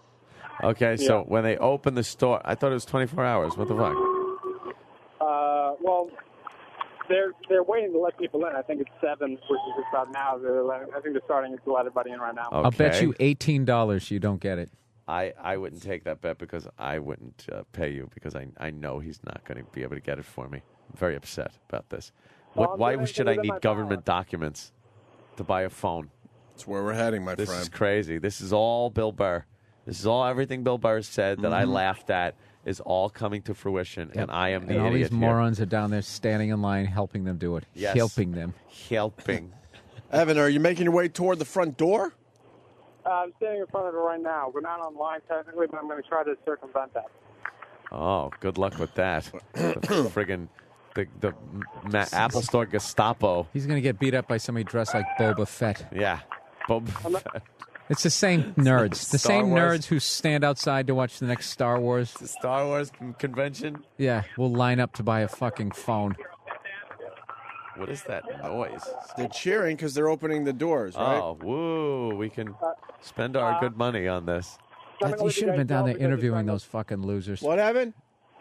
Okay, so Yeah. when they open the store, I thought it was 24 hours. What the fuck? Well, they're waiting to let people in. I think it's 7, which is just about now. I think they're starting to let everybody in right now. I'll bet you $18 you don't get it. I wouldn't take that bet because I wouldn't pay you because I know he's not going to be able to get it for me. I'm very upset about this. Well, I'm Why doing should I everything need in my government documents to buy a phone? That's where we're heading, my This friend. is crazy. This is all Bill Burr. This is all everything Bill Burr said that I laughed at is all coming to fruition, and I am the And all idiot these morons are down there standing in line helping them do it. Yes. Helping them. Helping. Evan, are you making your way toward the front door? I'm standing in front of it right now. We're not online technically, but I'm going to try to circumvent that. Oh, good luck with that. The friggin' the Apple Store Gestapo. He's going to get beat up by somebody dressed like Boba Fett. Yeah. Boba Fett. It's the same nerds. The Star same Wars. nerds who stand outside to watch the next Star Wars. The Star Wars convention? Yeah, we'll line up to buy a fucking phone. What is that noise? They're cheering because they're opening the doors, right? Oh, woo. We can spend our good money on this. You should have been down there interviewing those fucking losers. What, Evan?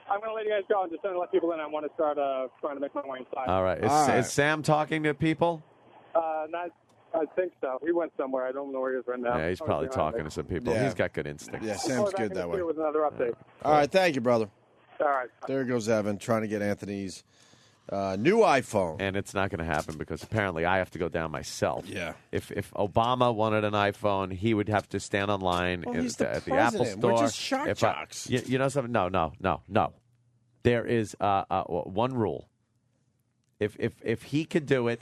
I'm going to let you guys go. I'm just going to let people in. I want to start trying to make my way inside. All right. Is Sam talking to people? I think so. He went somewhere. I don't know where he is right now. Yeah, he's probably talking to some people. Yeah. He's got good instincts. Yeah, Sam's good that way. With another update. All right, thank you, brother. All right. There goes Evan trying to get Anthony's new iPhone. And it's not going to happen because apparently I have to go down myself. Yeah. If Obama wanted an iPhone, he would have to stand online Well, at, he's the at the Apple president. Store. We're just shock If jocks. You know something? No. There is one rule. If he could do it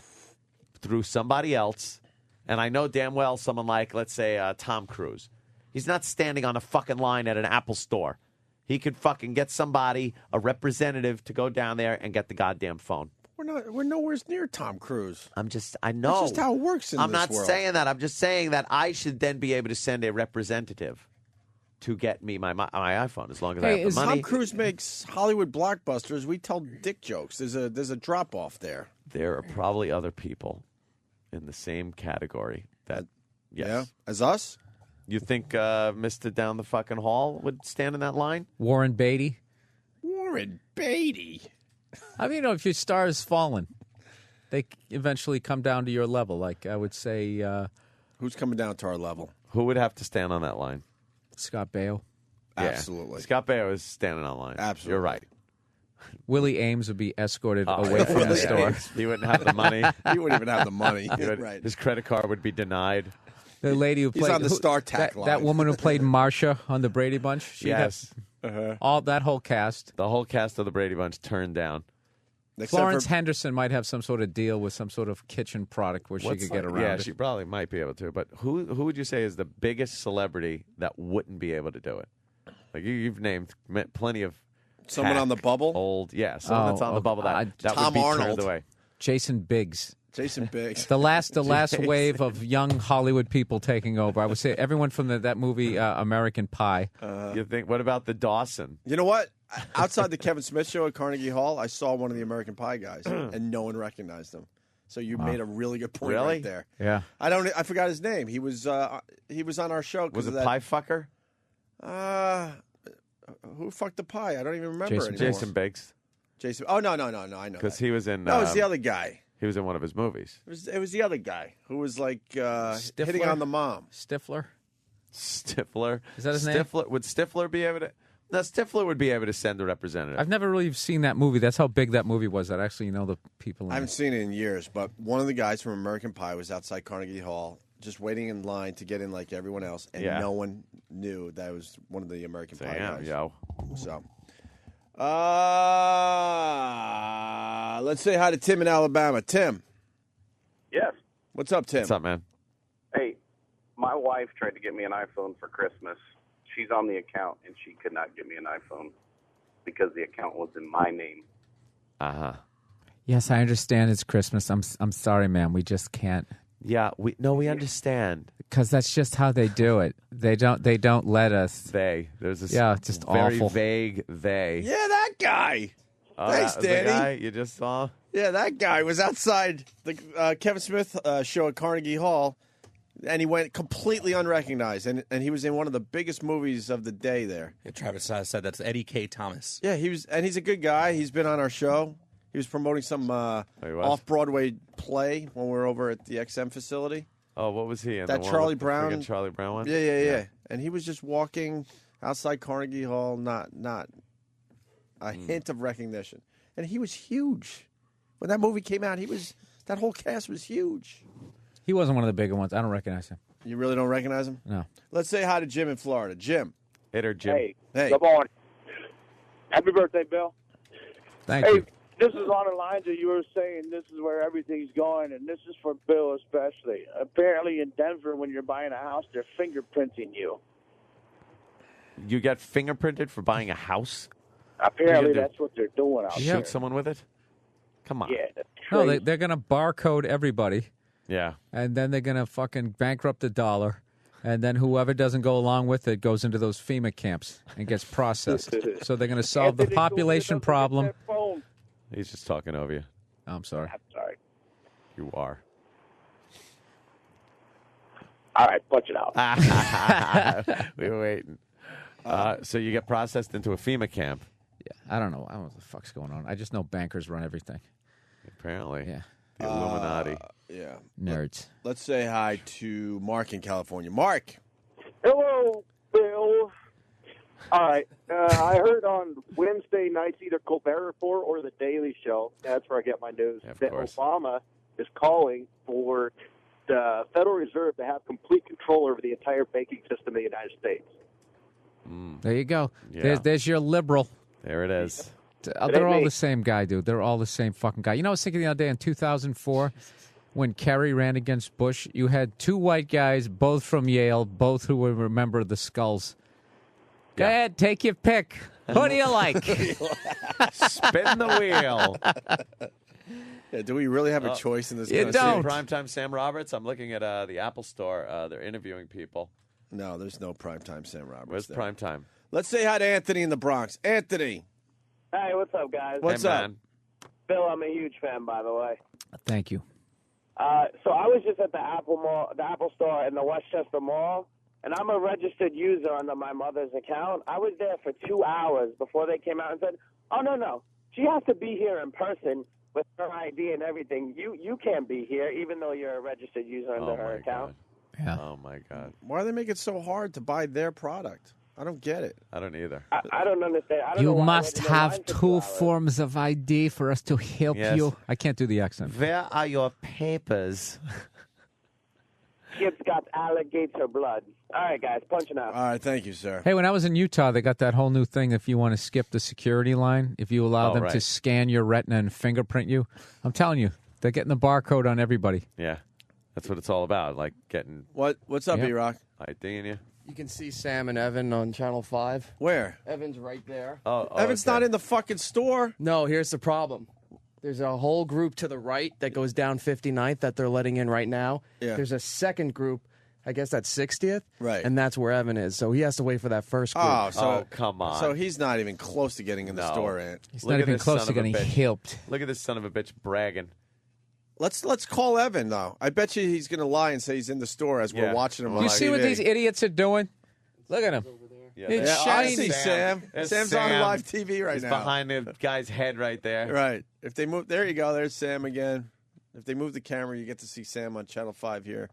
through somebody else, and I know damn well someone like, let's say, Tom Cruise, he's not standing on a fucking line at an Apple Store. He could fucking get somebody, a representative, to go down there and get the goddamn phone. We're nowhere near Tom Cruise. I know. That's just how it works in I'm this not world. saying that. I'm just saying that I should then be able to send a representative to get me my iPhone as long as I have the money. Tom Cruise makes Hollywood blockbusters. We tell dick jokes. There's a drop off there. There are probably other people in the same category that, yes. Yeah, as us. You think Mr. Down the fucking hall would stand in that line? Warren Beatty. Warren Beatty. I mean, if your star has fallen, they eventually come down to your level. Like I would say, who's coming down to our level? Who would have to stand on that line? Scott Baio. Yeah. Absolutely. Scott Baio is standing on line. Absolutely. You're right. Willie Ames would be escorted away from the Willie store. Ames. He wouldn't have the money. He wouldn't even have the money. Right. His credit card would be denied. The lady who He's played on the StarTAC that line. woman who played Marsha on the Brady Bunch. She'd have all that whole cast. The whole cast of the Brady Bunch turned down. Florence Henderson might have some sort of deal with some sort of kitchen product where she could get around Yeah, it. she probably might be able to. But who would you say is the biggest celebrity that wouldn't be able to do it? Like you've named plenty of someone on the bubble. Old, yeah, someone that's on the bubble that Tom would be Arnold. turned away. Jason Biggs. Jason Biggs. The last wave of young Hollywood people taking over. I would say everyone from that movie American Pie. You think? What about the Dawson? You know what? Outside the Kevin Smith show at Carnegie Hall, I saw one of the American Pie guys, and no one recognized him. So you made a really good point Really? right there. Yeah. I forgot his name. He was on our show. Was it of that, Pie Fucker? Who fucked the pie? I don't even remember anymore. Jason Biggs. Jason. Oh no! I know Because he was in. No, it was the other guy. He was in one of his movies. It was the other guy who was like hitting on the mom. Stifler. Stifler. Is that his name? Stifler. Would Stifler be able to? No, Stifler would be able to send a representative. I've never really seen that movie. That's how big that movie was. That actually, the people. I haven't seen it in years, but one of the guys from American Pie was outside Carnegie Hall, just waiting in line to get in like everyone else, and no one knew that it was one of the American Pie guys. Yo. So, let's say hi to Tim in Alabama. Tim. Yes. What's up, Tim? What's up, man? Hey, my wife tried to get me an iPhone for Christmas. She's on the account, and she could not get me an iPhone because the account was in my name. Uh-huh. Yes, I understand it's Christmas. I'm sorry, man. We just can't. Yeah, we understand. Because that's just how they do it. They don't let us. There's this just very awful. vague they. Yeah, that guy. Thanks, that was the Danny. guy you just saw? Yeah, that guy was outside the Kevin Smith show at Carnegie Hall, and he went completely unrecognized, and he was in one of the biggest movies of the day there. Yeah, Travis said that's Eddie K. Thomas. Yeah, he's a good guy. He's been on our show. He was promoting some off-Broadway play when we were over at the XM facility. Oh, what was he in? That the one Charlie with the Brown. friggin' Charlie Brown one? Yeah. And he was just walking outside Carnegie Hall, not a hint of recognition. And he was huge. When that movie came out, that whole cast was huge. He wasn't one of the bigger ones. I don't recognize him. You really don't recognize him? No. Let's say hi to Jim in Florida. Jim. Hit her, Jim. Hey. Good morning. Happy birthday, Bill. Thank you. you. This is on the lines that you were saying this is where everything's going, and this is for Bill especially. Apparently in Denver, when you're buying a house, they're fingerprinting you. You got fingerprinted for buying a house? Apparently that's what they're doing out there. Shoot someone with it? Come on. Yeah, that's No, crazy. they're going to barcode everybody. Yeah. And then they're going to fucking bankrupt the dollar. And then whoever doesn't go along with it goes into those FEMA camps and gets processed. So they're going to solve the population problem. He's just talking over you. I'm sorry. I'm sorry. You are. All right, punch it out. We were waiting. So you get processed into a FEMA camp. Yeah, I don't know what the fuck's going on. I just know bankers run everything. Apparently. Yeah. The Illuminati. Yeah. Nerds. Let's say hi to Mark in California. Mark. Hello, Bill. All right. I heard on Wednesday nights either Colbert Report or The Daily Show, that's where I get my news, that Obama is calling for the Federal Reserve to have complete control over the entire banking system of the United States. There you go. Yeah. There's your liberal. There it is. They're all the same guy, dude. They're all the same fucking guy. You know, I was thinking the other day in 2004 when Kerry ran against Bush, you had two white guys, both from Yale, both who would remember the skulls. Go ahead, take your pick. Who do you like? Spin the wheel. Yeah, do we really have a choice in this You country? don't. Primetime Sam Roberts. I'm looking at the Apple Store. They're interviewing people. No, there's no primetime Sam Roberts. Where's there. primetime? Let's say hi to Anthony in the Bronx. Anthony. Hey, what's up, guys? What's up? Bill, I'm a huge fan, by the way. Thank you. So I was just at the Apple Store in the Westchester Mall, and I'm a registered user under my mother's account. I was there for 2 hours before they came out and said, "Oh no, she has to be here in person with her ID and everything. You can't be here, even though you're a registered user under her account." Yeah. Oh my God. Why do they make it so hard to buy their product? I don't get it. I don't either. I don't understand. I don't know You why must I waited in line have for 2 two hours. forms of ID for us to help Yes. you. I can't do the accent. Where are your papers? Skip's got alligator blood. All right, guys, punching out. All right, thank you, sir. Hey, when I was in Utah, they got that whole new thing. If you want to skip the security line, if you allow them to right. scan your retina and fingerprint you, I'm telling you, they're getting the barcode on everybody. Yeah, that's what it's all about. Like getting What's up, Yep. E-Rock? IDing you. You can see Sam and Evan on Channel 5. Where? Evan's right there. Evan's not in the fucking store. No, here's the problem. There's a whole group to the right that goes down 59th that they're letting in right now. Yeah. There's a second group, I guess that's 60th. Right. And that's where Evan is. So he has to wait for that first group. Oh, come on. So he's not even close to getting in the store, Ant. He's not even close to getting helped. Look at this son of a bitch bragging. Let's call Evan, though. I bet you he's going to lie and say he's in the store as we're watching him on You see what TV. these idiots are doing? Look at him. It's I shiny. see Sam. There's Sam's Sam. on live TV right He's now. behind the guy's head right there. Right. If they move, there you go. There's Sam again. If they move the camera, you get to see Sam on Channel 5 here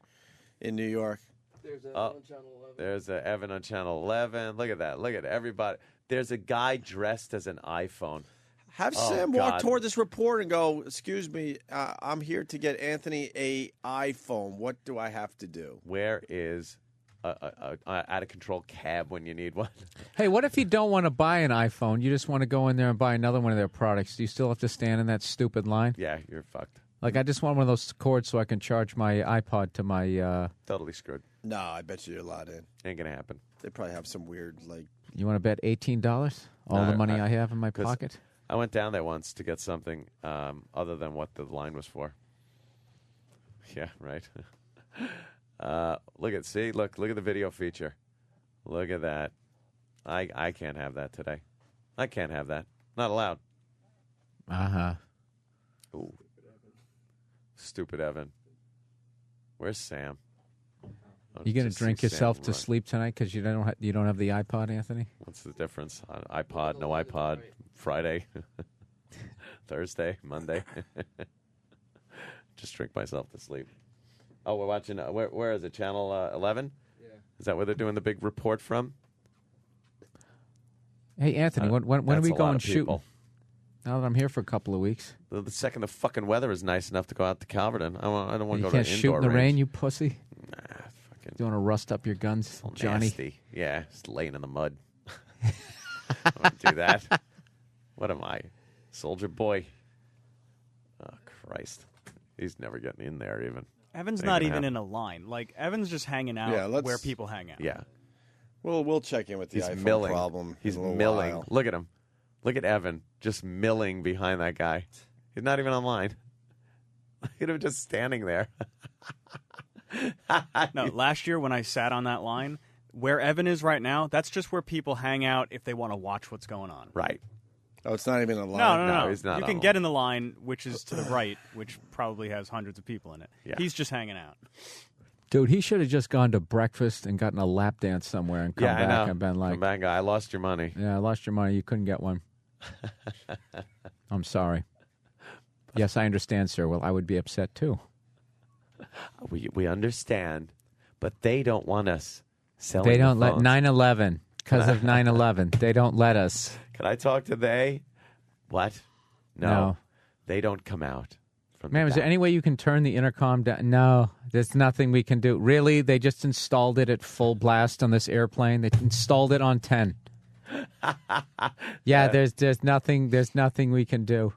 in New York. There's Evan on Channel 11. There's Evan on Channel 11. Look at that. Look at everybody. There's a guy dressed as an iPhone. Have Sam walk toward this report and go, excuse me, I'm here to get Anthony a iPhone. What do I have to do? Where is a out-of-control cab when you need one? Hey, what if you don't want to buy an iPhone? You just want to go in there and buy another one of their products. Do you still have to stand in that stupid line? Yeah, you're fucked. Like, I just want one of those cords so I can charge my iPod to my... Totally screwed. No, I bet you're allowed in. Ain't going to happen. They probably have some weird, like... You want to bet $18? All the money I have in my 'cause pocket? I went down there once to get something other than what the line was for. Yeah, right. Look at the video feature. Look at that. I can't have that today. I can't have that. Not allowed. Uh-huh. Ooh. Stupid Evan. Where's Sam? You going to Just see drink Sam yourself to run. sleep tonight because you don't have the iPod, Anthony? What's the difference? iPod, no iPod, Friday, Thursday, Monday. Just drink myself to sleep. Oh, we're watching. Where is it? Channel 11? Yeah. Is that where they're doing the big report from? Hey, Anthony, when are That's we a lot going of shooting? people. Now that I'm here for a couple of weeks. The second the fucking weather is nice enough to go out to Calverton, I don't want to You go can't to an shoot indoor in the range. rain, you pussy. Nah, fucking. You want to rust up your guns, Johnny? Nasty. Yeah, just laying in the mud. I don't do that. What am I? Soldier boy. Oh, Christ. He's never getting in there even. Evan's Ain't not gonna even happen. in a line. Like, Evan's just hanging out Yeah, let's- where people hang out. Yeah. We'll check in with the He's iPhone milling. problem. He's in a little milling. while. Look at him. Look at Evan just milling behind that guy. He's not even online. Look at him just standing there. No, last year when I sat on that line, where Evan is right now, that's just where people hang out if they want to watch what's going on. Right. Oh, it's not even a line. No. he's not You on can the get line. in the line, which is to the right, which probably has hundreds of people in it. Yeah. He's just hanging out. Dude, he should have just gone to breakfast and gotten a lap dance somewhere and come Yeah, I back know. and been like, Come back, guy. I lost your money. yeah, I lost your money. You couldn't get one. I'm sorry. Yes, I understand, sir. Well, I would be upset, too. We understand, but they don't want us selling They don't the let phones. 9/11, because of 9/11. They don't let us. Can I talk to they? What? No. They don't come out. From Ma'am, the is there back. any way you can turn the intercom down? No, there's nothing we can do. Really? They just installed it at full blast on this airplane? They installed it on 10. Yeah, there's nothing we can do.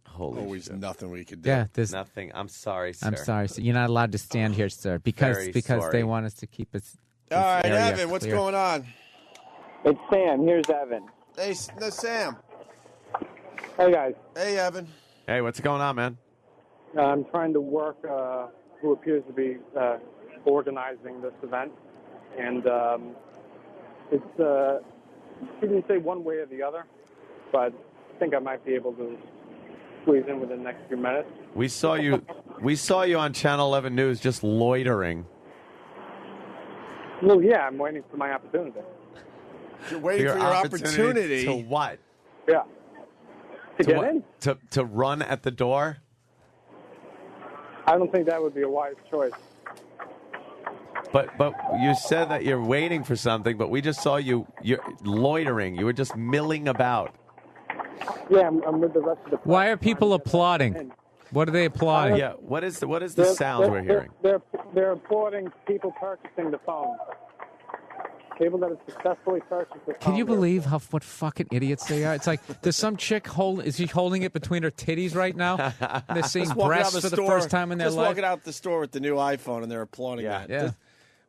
Holy Always shit. nothing we could do. Yeah, there's Nothing. I'm sorry, sir. I'm sorry, sir. You're not allowed to stand here, sir, because Very they sorry. want us to keep it. All right, Evan, what's going on? It's Sam. Here's Evan. Hey, no, Sam. Hey, guys. Hey, Evan. Hey, what's going on, man? I'm trying to work who appears to be organizing this event. And it's he didn't say one way or the other, but I think I might be able to squeeze in within the next few minutes. We saw you on Channel 11 News just loitering. Well, yeah, I'm waiting for my opportunity. You're waiting for your opportunity. To what? Yeah. To get what? in? To run at the door? I don't think that would be a wise choice. But you said that you're waiting for something, but we just saw you're loitering. You were just milling about. Yeah, I'm with the rest of the... Why are people applauding? What do they apply? Yeah, what is the sound we're hearing? They're applauding people purchasing the phone. People that have successfully purchased the phone. Can you believe what fucking idiots they are? It's like, there's some chick is she holding it between her titties right now? And they're seeing Just walking breasts out for the the store, first time in their just life. walking out the store with the new iPhone, and they're applauding that. Yeah.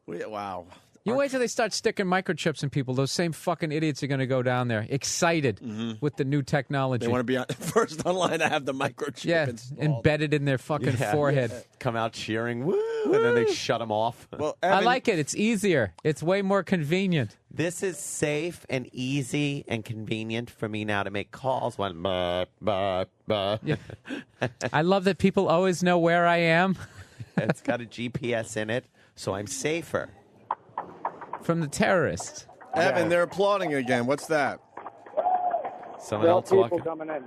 Wow. You wait till they start sticking microchips in people. Those same fucking idiots are going to go down there excited with the new technology. They want to be first online to have the microchip installed. Embedded in their fucking forehead. Come out cheering, woo, and then they shut them off. Well, I like it. It's easier. It's way more convenient. This is safe and easy and convenient for me now to make calls when Yeah. I love that people always know where I am. It's got a GPS in it, so I'm safer. From the terrorists. Evan, they're applauding again. What's that? Someone else people walking. coming in.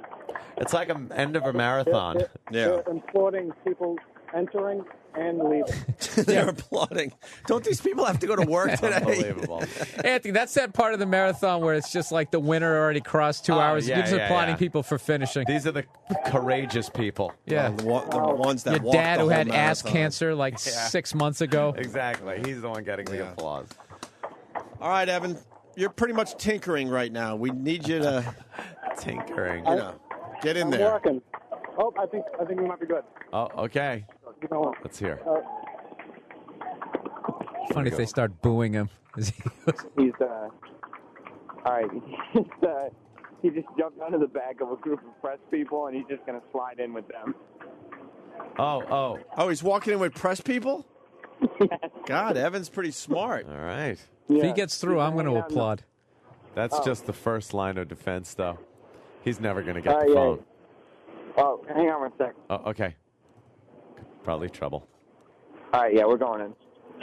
It's like an end of a marathon. They're applauding people entering and leaving. They're applauding. Don't these people have to go to work today? Unbelievable. Anthony, that's that part of the marathon where it's just like the winner already crossed 2 hours. yeah, You're just yeah, applauding yeah. people for finishing. These are the courageous people. Yeah. The ones that Your walk dad the who whole had ass marathon. cancer like 6 months ago. Exactly. He's the one getting the applause. All right, Evan, you're pretty much tinkering right now. We need you to tinkering. Get in I'm there. working. Oh, I think we might be good. Oh, okay. You know what? Let's hear. Funny if they start booing him. He's all right. He just jumped onto the back of a group of press people, and he's just going to slide in with them. Oh, he's walking in with press people? God, Evan's pretty smart. All right. If he gets through, I'm going to applaud. That's just the first line of defense, though. He's never going to get the Yeah. phone. Oh, hang on one sec. Oh, okay. Probably trouble. All right, yeah, we're going in.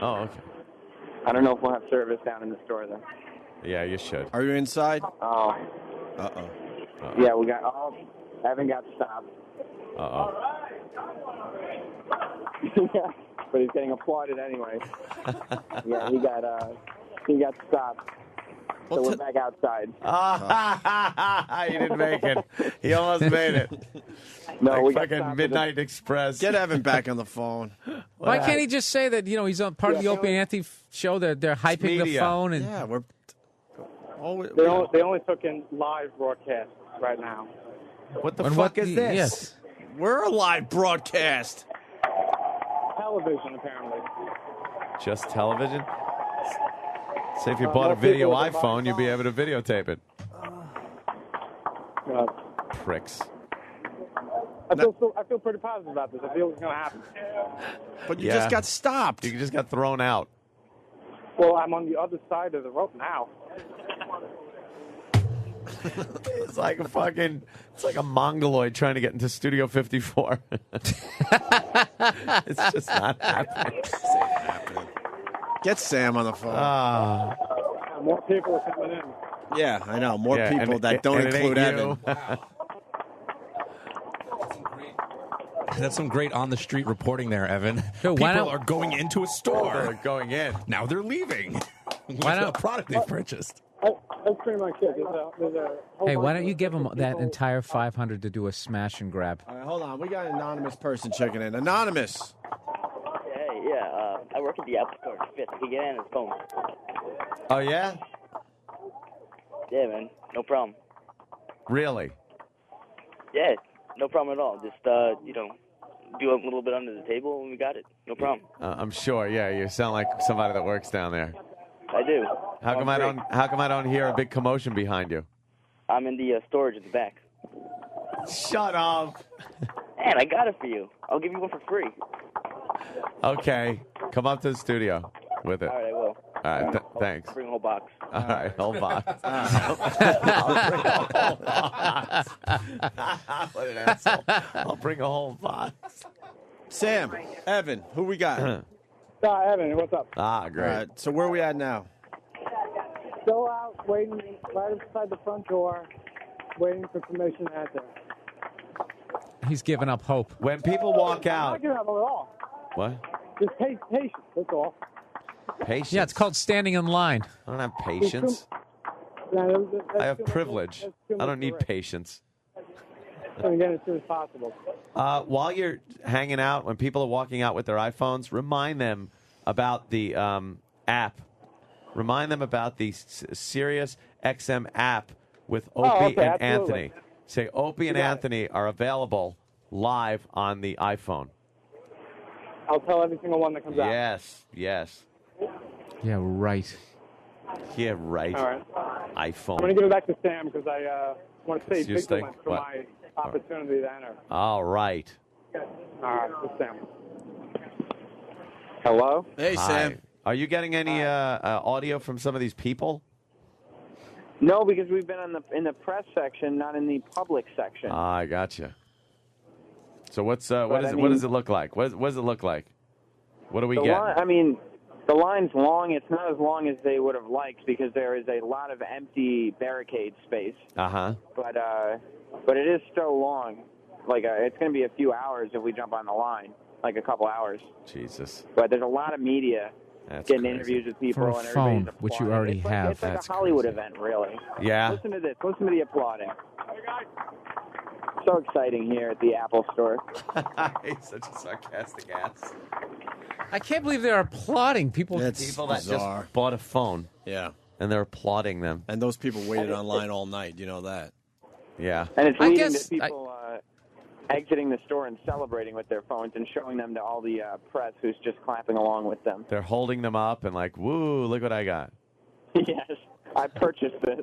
Oh, okay. I don't know if we'll have service down in the store, though. Yeah, you should. Are you inside? Oh. Uh-oh. Yeah, we got... Oh, Evan got stopped. Uh-oh. Yeah, but he's getting applauded anyway. Yeah, he got stopped. So we're back outside. He didn't make it. He almost made it. No, like we got fucking stopped Midnight Express. Get Evan back on the phone. Why can't he just say that, he's on part of the Opie and Anthony show, that they're hyping the media. phone? And Yeah, we're... They only took in live broadcast right now. What the And fuck what is the- this? yes. We're a live broadcast. Television, apparently. Just television? Say if you bought a video iPhone, you'd be able to videotape it. Pricks. I feel pretty positive about this. I feel it's going to happen. But you just got stopped. You just got thrown out. Well, I'm on the other side of the rope now. It's like a mongoloid trying to get into Studio 54. It's just not happening. Get Sam on the phone. More people are coming in. Yeah, I know. More Yeah, people and- that don't and it include ain't Evan. you. That's some great on-the-street reporting there, Evan. Yo, People why not- are going into a store. They're going in. Now they're leaving. Why With not- the product they've purchased. That's pretty much it. There's a whole hey, why bunch don't you of give him different that people. entire 500 to do a smash and grab? All right, hold on. We got an anonymous person checking in. Anonymous. Hey, yeah, I work at the Apple Store. Fifth. He can get in his phone. Oh, yeah? Yeah, man. No problem. Really? Yeah, no problem at all. Just, do a little bit under the table and we got it. No problem. I'm sure. Yeah, you sound like somebody that works down there. I do. How come I don't hear a big commotion behind you? I'm in the storage at the back. Shut up. Man, I got it for you. I'll give you one for free. Okay, come up to the studio with it. All right, I will. All right, thanks. I'll bring a whole box. All right, whole box. What an asshole. I'll bring a whole box. Sam, Evan, who we got? Evan, what's up? Great. All right, so where are we at now? Still out, waiting right outside the front door, waiting for permission to enter. He's giving up hope. When people walk I'm out, not giving up at all. what? Just patience, that's all. Patience? Yeah, it's called standing in line. I don't have patience. Yeah, I have privilege. I don't need patience. So again, as soon as possible. While you're hanging out, when people are walking out with their iPhones, remind them about the app. Remind them about the SiriusXM app with Opie okay, and absolutely. Anthony. Say Opie and Anthony are available live on the iPhone. I'll tell every single one that comes out. Yes. Yeah, right. Yeah, right. All right. iPhone. I'm going to give it back to Sam because I want to say Your big thing? much for What? my opportunity to enter. All right. All right, it's Sam. Hello? Hey, Hi. Sam. Are you getting any audio from some of these people? No, because we've been in the press section, not in the public section. I gotcha. So what does it look like? What does it look like? What do we get? The line's long. It's not as long as they would have liked because there is a lot of empty barricade space. Uh-huh. But it is still long. Like it's going to be a few hours if we jump on the line, like a couple hours. Jesus. But there's a lot of media That's getting crazy. interviews with people For a and everybody's phone, which you applauding. already It's have. It's like That's a Hollywood event, really. Yeah. Listen to this. Listen to the applauding. So exciting here at the Apple Store. He's such a sarcastic ass. I can't believe they're applauding people. People that bizarre. just bought a phone. Yeah. And they're applauding them. And those people waited online all night. You know that. Yeah. And it's leading to people exiting the store and celebrating with their phones and showing them to all the press who's just clapping along with them. They're holding them up and like, woo, look what I got. Yes, I purchased this.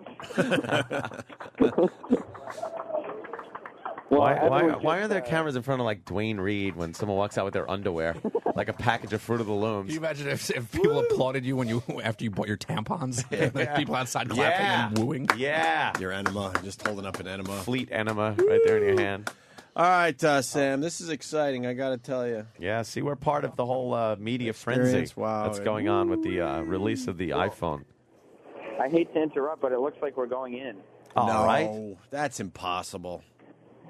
Why are there cameras in front of like Dwayne Reed when someone walks out with their underwear, like a package of Fruit of the Looms? Can you imagine if people applauded you after you bought your tampons? Like people outside clapping and wooing. Yeah. Your enema. You're just holding up an enema. Fleet enema right there in your hand. All right, Sam. This is exciting. I got to tell you. Yeah. See, we're part of the whole media frenzy that's going on with the release of the iPhone. I hate to interrupt, but it looks like we're going in. All right. That's impossible.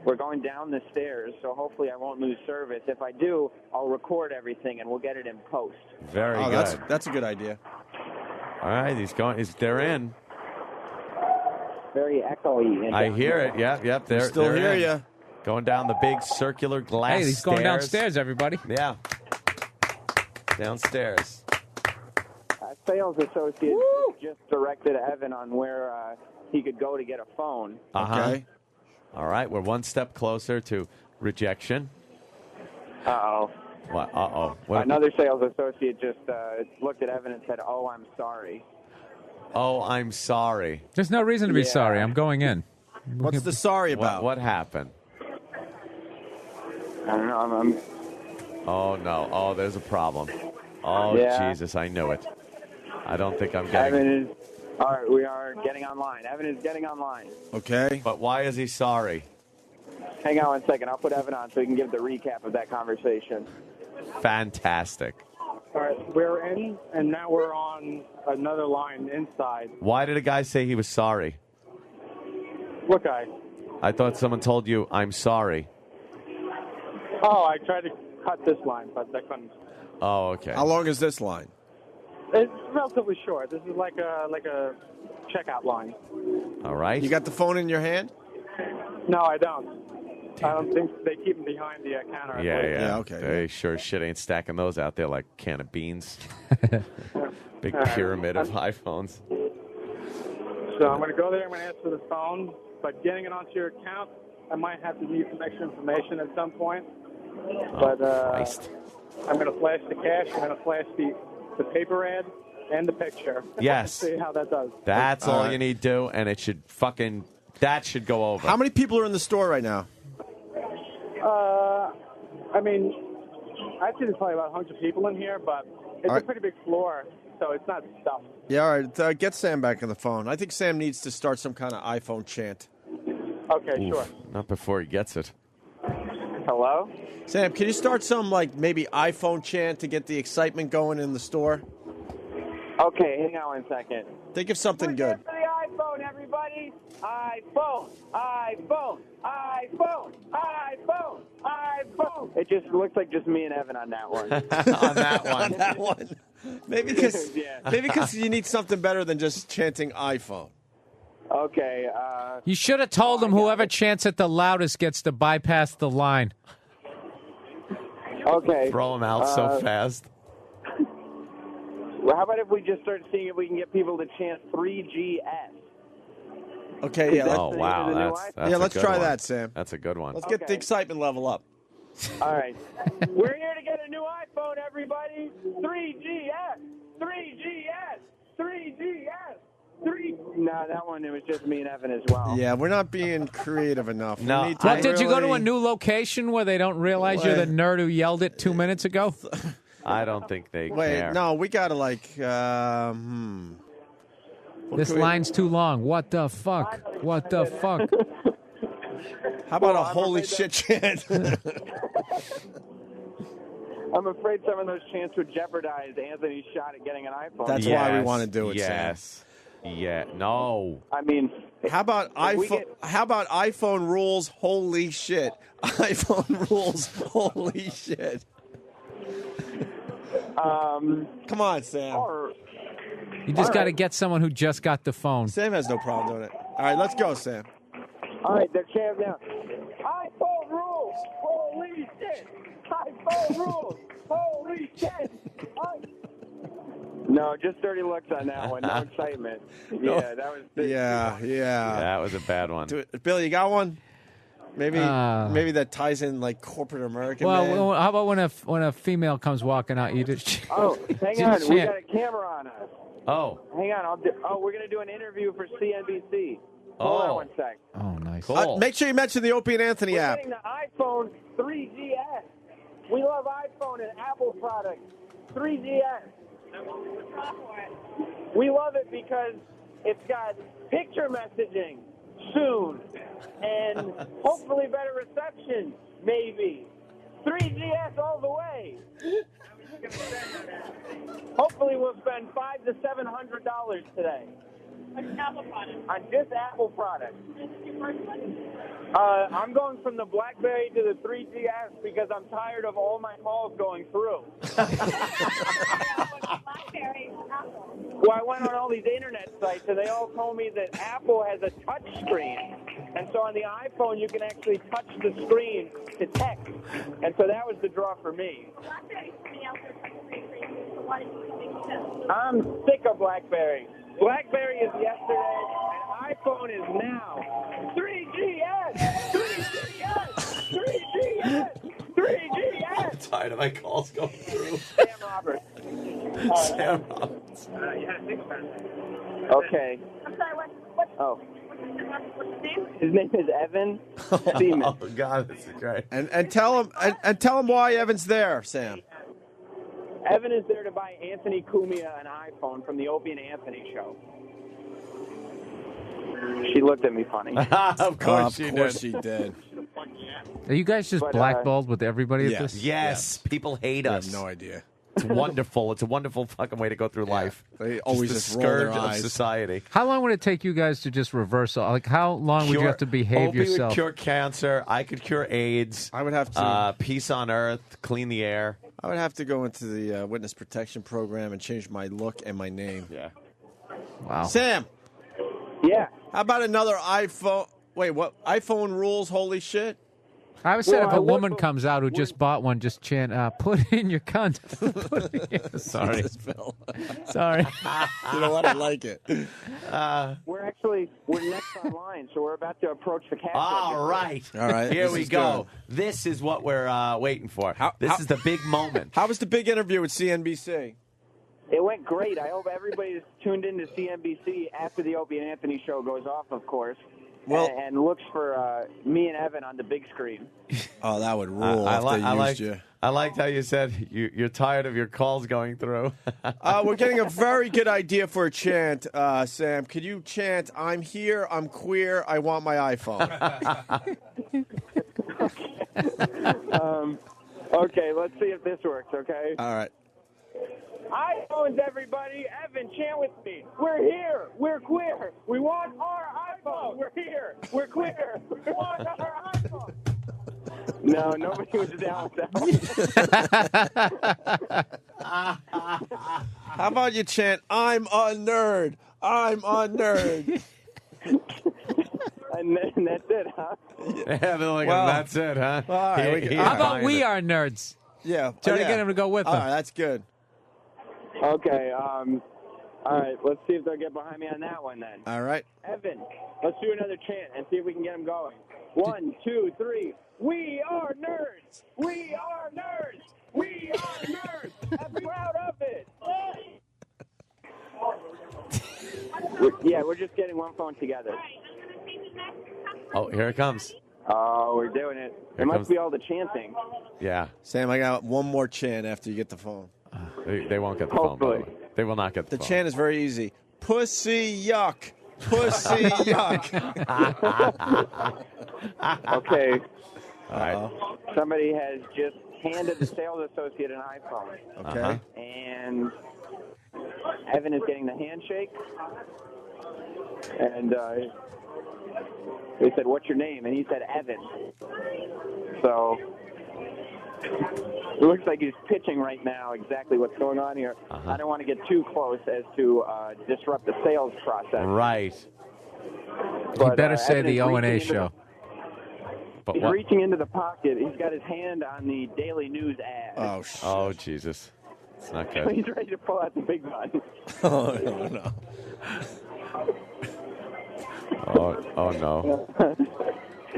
We're going down the stairs, so hopefully I won't lose service. If I do, I'll record everything and we'll get it in post. Very good. That's a good idea. All right, they're in. Very echoey. I hear it. Yep. They're still hear in. you. Going down the big circular glass. Hey, he's going downstairs, everybody. Yeah. Downstairs. Sales associate just directed Evan on where he could go to get a phone. Okay. All right, we're one step closer to rejection. Uh-oh. What? Uh-oh. What? Another sales associate just looked at Evan and said, "Oh, I'm sorry." Oh, I'm sorry. There's no reason to be sorry. I'm going in. What's the sorry about? What happened? I don't know. Oh, no. Oh, there's a problem. Oh, Yeah. Jesus, I knew it. I don't think I'm getting Evan is. All right, we are getting online. Evan is getting online. Okay. But why is he sorry? Hang on 1 second. I'll put Evan on so he can give the recap of that conversation. Fantastic. All right, we're in, and now we're on another line inside. Why did a guy say he was sorry? What guy? I thought someone told you, I'm sorry. Oh, I tried to cut this line, but I couldn't. Oh, okay. How long is this line? It's relatively short. This is like a checkout line. All right. You got the phone in your hand? No, I don't. I don't think they keep them behind the counter. Yeah. Okay. They sure as shit ain't stacking those out there like a can of beans. Big All right. pyramid of iPhones. So I'm going to go there. I'm going to ask for the phone. But getting it onto your account, I might have to need some extra information at some point. But Christ. I'm going to flash the cash. I'm going to flash the paper ad and the picture. Yes. See how that does. That's all you need to do, and it should that should go over. How many people are in the store right now? I mean, I'd say there's probably about 100 people in here, but it's a pretty big floor, so it's not stuffed. Yeah, all right. Get Sam back on the phone. I think Sam needs to start some kind of iPhone chant. Okay, sure. Not before he gets it. Hello? Sam, can you start some, like, maybe iPhone chant to get the excitement going in the store? Okay, hang on 1 second. Think of something good. For the iPhone, everybody! iPhone! iPhone! iPhone! iPhone! iPhone! It just looks like just me and Evan on that one. On that one. On that one. Maybe because Yeah. maybe because you need something better than just chanting iPhone. Okay. You should have told him whoever chants it the loudest gets to bypass the line. Okay. Throw him out so fast. Well, how about if we just start seeing if we can get people to chant 3GS? Okay, yeah. Oh, wow. That's a let's good try one. that, Sam. That's a good one. Let's get the excitement level up. All right. We're here to get a new iPhone, everybody. 3GS. 3GS. 3GS. No, that one, it was just me and Evan as well. Yeah, we're not being creative enough. No, we need to What, did you go to a really- new location where they don't realize you're the nerd who yelled it 2 minutes ago? I don't think they Wait, care. no, we got to This line's too long. What the fuck? What the fuck? How about a holy shit chant? I'm afraid some of those chants would jeopardize Anthony's shot at getting an iPhone. That's why we want to do it, Yes. Yeah. No. I mean, How about iPhone? How about iPhone rules? Holy shit! iPhone rules. Holy shit! Come on, Sam. You just got to get someone who just got the phone. Sam has no problem doing it. All right, let's go, Sam. All right, they're chanting now. iPhone rules. Holy shit. iPhone rules. Holy shit. No, just dirty looks on that one. No excitement. Yeah, that was. Yeah. That was a bad one. Bill, you got one? Maybe Uh, that ties in like corporate American. Well, man. how about when a female comes walking out, you just Oh, hang on. We got a camera on us. Oh. Hang on. We're going to do an interview for CNBC. Hold on one sec. Oh, nice. Make sure you mention the Opie and Anthony We're app. getting the iPhone 3GS. We love iPhone and Apple products. 3GS. We love it because it's got picture messaging soon and hopefully better reception, maybe. 3GS all the way. Hopefully we'll spend $500 to $700 today. On just Apple products. I'm going from the BlackBerry to the 3GS because I'm tired of all my calls going through. Well, I went on all these internet sites and they all told me that Apple has a touch screen. And so on the iPhone, you can actually touch the screen to text. And so that was the draw for me. I'm sick of BlackBerry. BlackBerry is yesterday, and iPhone is now. 3GS! 3GS! 3GS! 3GS! I'm tired of my calls going through. Sam Roberts. Sam Roberts. Okay. I'm sorry, what? Oh. What's his name? His name is Evan Seaman. Oh God, this is great. And tell him and tell him why Evan's there, Sam. Evan is there to buy Anthony Cumia an iPhone from the Opie and Anthony show. She looked at me funny. Of course she did. Are you guys just blackballed with everybody at this? Yes. People hate us. have no idea. It's wonderful. It's a wonderful fucking way to go through life. They always the just roll their scourge of eyes. society. How long would it take you guys to just reverse? Like, how long would you have to behave Opie yourself? would cure cancer. I could cure AIDS. I would have to. Peace on earth. Clean the air. I would have to go into the witness protection program and change my look and my name. Yeah. Wow. Sam. Yeah. How about another iPhone? Wait, what? iPhone rules? Holy shit. I would say Well, if I a would- woman comes out who just bought one, just chant, put it in your cunt. Put it in. Sorry. Jesus, Bill. Sorry. You know what? I like it. We're next online, so we're about to approach the cash. All right. All right. Here this we is go. good. This is what we're waiting for. This is the big moment. How was the big interview with CNBC? It went great. I hope everybody's tuned into CNBC after the Opie and Anthony show goes off, of course. Well- and looks for me and Evan on the big screen. Oh, that would rule if they used you. I liked how you said you're tired of your calls going through. We're getting a very good idea for a chant, Sam. Could you chant, I'm here, I'm queer, I want my iPhone? Okay, let's see if this works, okay? All right. iPhones, everybody. Evan, chant with me. We're here. We're queer. We want our iPhone. We're here. We're queer. We want our iPhone. No, nobody was down with that. How about you chant, I'm a nerd, I'm a nerd? And that's it, huh? Yeah, they're like, Well, that's it, huh? all right, How about we are nerds? Yeah. Try to get him to go with All them. right, that's good. Okay. All right. Let's see if they'll get behind me on that one then. All right. Evan, let's do another chant and see if we can get them going. 1, 2, 3. We are nerds. We are nerds. We are nerds. I'm proud of it. We're just getting one phone together. Oh, here it comes. Oh, we're doing it. It must be all the chanting. Yeah. Sam, I got one more chant after you get the phone. They won't get the phone, by the way. They will not get the The phone. chant is very easy. Pussy yuck. Pussy yuck. Okay. All right. Somebody has just handed the sales associate an iPhone. Okay. Uh-huh. And Evan is getting the handshake. And they said, "What's your name?" And he said, "Evan." So it looks like he's pitching right now exactly what's going on here. Uh-huh. I don't want to get too close as to disrupt the sales process. Right. You better say Evan the is O&A reaching into show. He's reaching into the pocket. He's got his hand on the Daily News ad. Oh, shit. Oh, Jesus. It's not good. He's ready to pull out the big gun. Oh, no. Oh, no.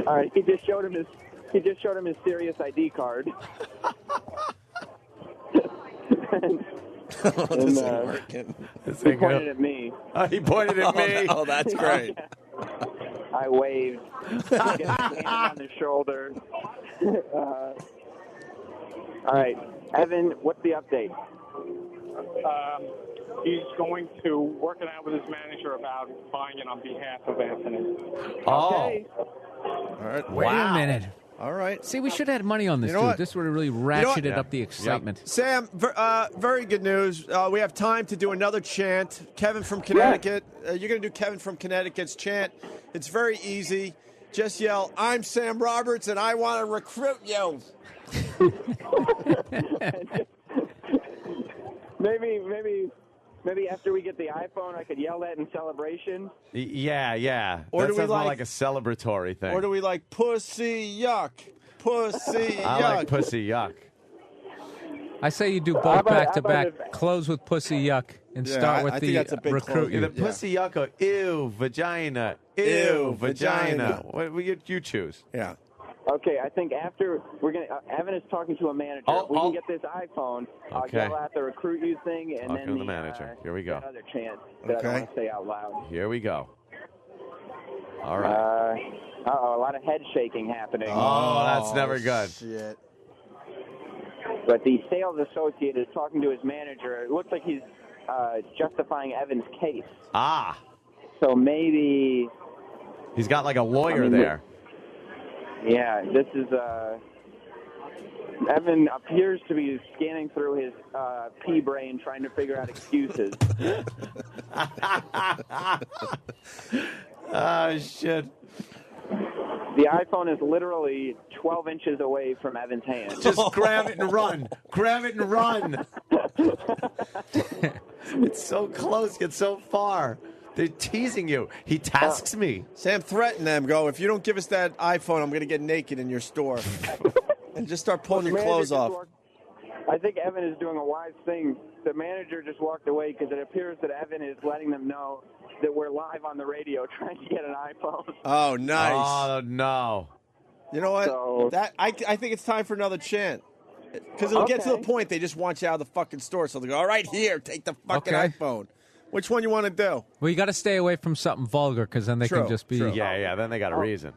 All right, he just showed him his Sirius ID card. and, This ain't working. he pointed at me. Oh, he pointed at me. Oh, that's great. I waved. Got his hand on his shoulder. All right, Evan, what's the update? He's going to work it out with his manager about buying it on behalf of Anthony. Oh. Okay. All right. Wait a minute. All right. See, we should have had money on this, You know dude. what? This would have really know what? ratcheted up the excitement. Sam, very good news. We have time to do another chant. Kevin from Connecticut. You're going to do Kevin from Connecticut's chant. It's very easy. Just yell, "I'm Sam Roberts, and I want to recruit you." Maybe after we get the iPhone, I could yell that in celebration. Yeah. Or that do we sounds more like- like a celebratory thing. Or do we like pussy yuck? Pussy yuck. I like pussy yuck. I say you do How both about- back how to about back. if- Close with pussy yuck and Yeah, start with I think that's a the big recruit close. you. The pussy yuck or ew, vagina. Ew, Ew, vagina. vagina. What you choose? Yeah. Okay, I think after we're gonna, Evan is talking to a manager. We can get this iPhone. I'll Okay. yell out the recruit you thing, and Talking then to the manager. Here we go. that other chant that I don't want to say out loud. Here we go. All right. A lot of head shaking happening. Oh, that's never good. Shit. But the sales associate is talking to his manager. It looks like he's justifying Evan's case. Ah. So maybe. He's got like a lawyer there. Yeah, this is. Evan appears to be scanning through his pea brain, trying to figure out excuses. Oh, shit. The iPhone is literally 12 inches away from Evan's hand. Just grab it and run. Grab it and run. It's so close, yet so far. They're teasing you. He tasks me. Sam, threaten them. Go, if you don't give us that iPhone, I'm going to get naked in your store. And just start pulling your clothes off. I think Evan is doing a wise thing. The manager just walked away because it appears that Evan is letting them know that we're live on the radio trying to get an iPhone. Oh, nice. Oh, no. You know what? So- I think it's time for another chant. Because it'll get to the Okay. point they just want you out of the fucking store. So they go, all right, here, take the fucking Okay. iPhone. Which one you want to do? Well, you got to stay away from something vulgar because then they True, can just be. true. Yeah, then they got a reason.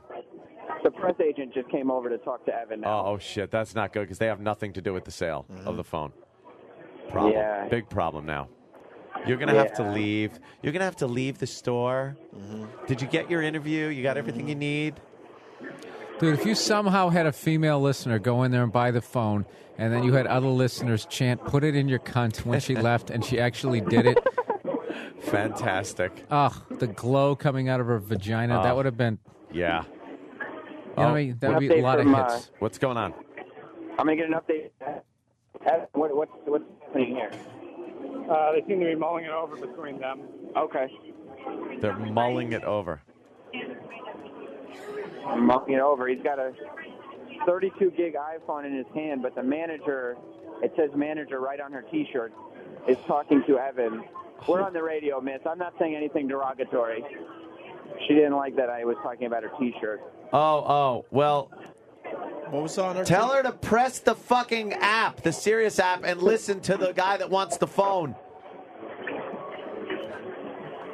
The press agent just came over to talk to Evan now. Oh, shit. That's not good because they have nothing to do with the sale of the phone. Problem. Yeah. Big problem now. You're going to have to Yeah. leave. You're going to have to leave the store. Did you get your interview? You got everything you need? Dude, if you somehow had a female listener go in there and buy the phone, and then you had other listeners chant, "Put it in your cunt" when she left, and she actually did it. Fantastic. Ugh, the glow coming out of her vagina. That would have been. Yeah. You know what I mean? That would be a Update lot of from, hits. What's going on? I'm going to get an update. Evan, what's happening here? They seem to be mulling it over between them. Okay. They're mulling it over. mulling it over. He's got a 32 gig iPhone in his hand, but the manager, it says manager right on her T-shirt, is talking to Evan. We're on the radio, miss. I'm not saying anything derogatory. She didn't like that I was talking about her T-shirt. Oh, well. What was on her? Tell her to press the fucking app, the Sirius app, and listen to the guy that wants the phone.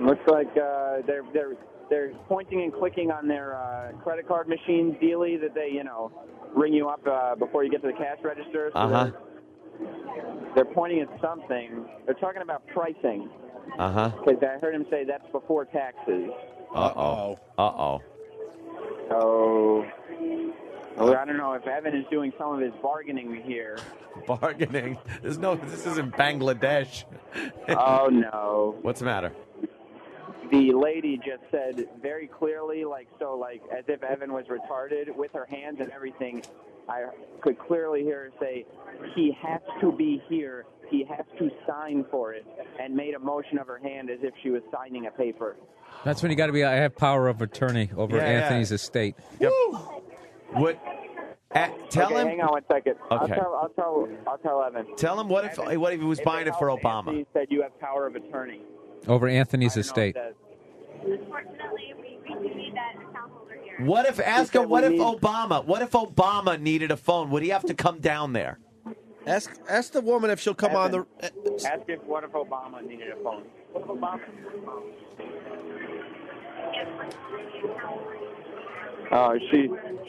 Looks like they're pointing and clicking on their credit card machine dealie that they, ring you up before you get to the cash register. So they're pointing at something. They're talking about pricing. Because I heard him say that's before taxes. Uh-oh. So, well, I don't know if Evan is doing some of his bargaining here. Bargaining? This isn't Bangladesh. Oh, no. What's the matter? The lady just said very clearly, as if Evan was retarded, with her hands and everything. I could clearly hear her say, he has to be here. He has to sign for it, and made a motion of her hand as if she was signing a paper. That's when you got to be. I have power of attorney over Anthony's estate. Yep. What? Tell him. Hang on one second. Okay. I'll tell Evan. Tell him what if he was buying it for Obama. He said you have power of attorney. Over Anthony's estate. Unfortunately, we do need that account holder here. What if Obama needed a phone? Would he have to come down there? Ask the woman if she'll come on the. Ask if what if Obama needed a phone. What if Obama needed a phone? Oh,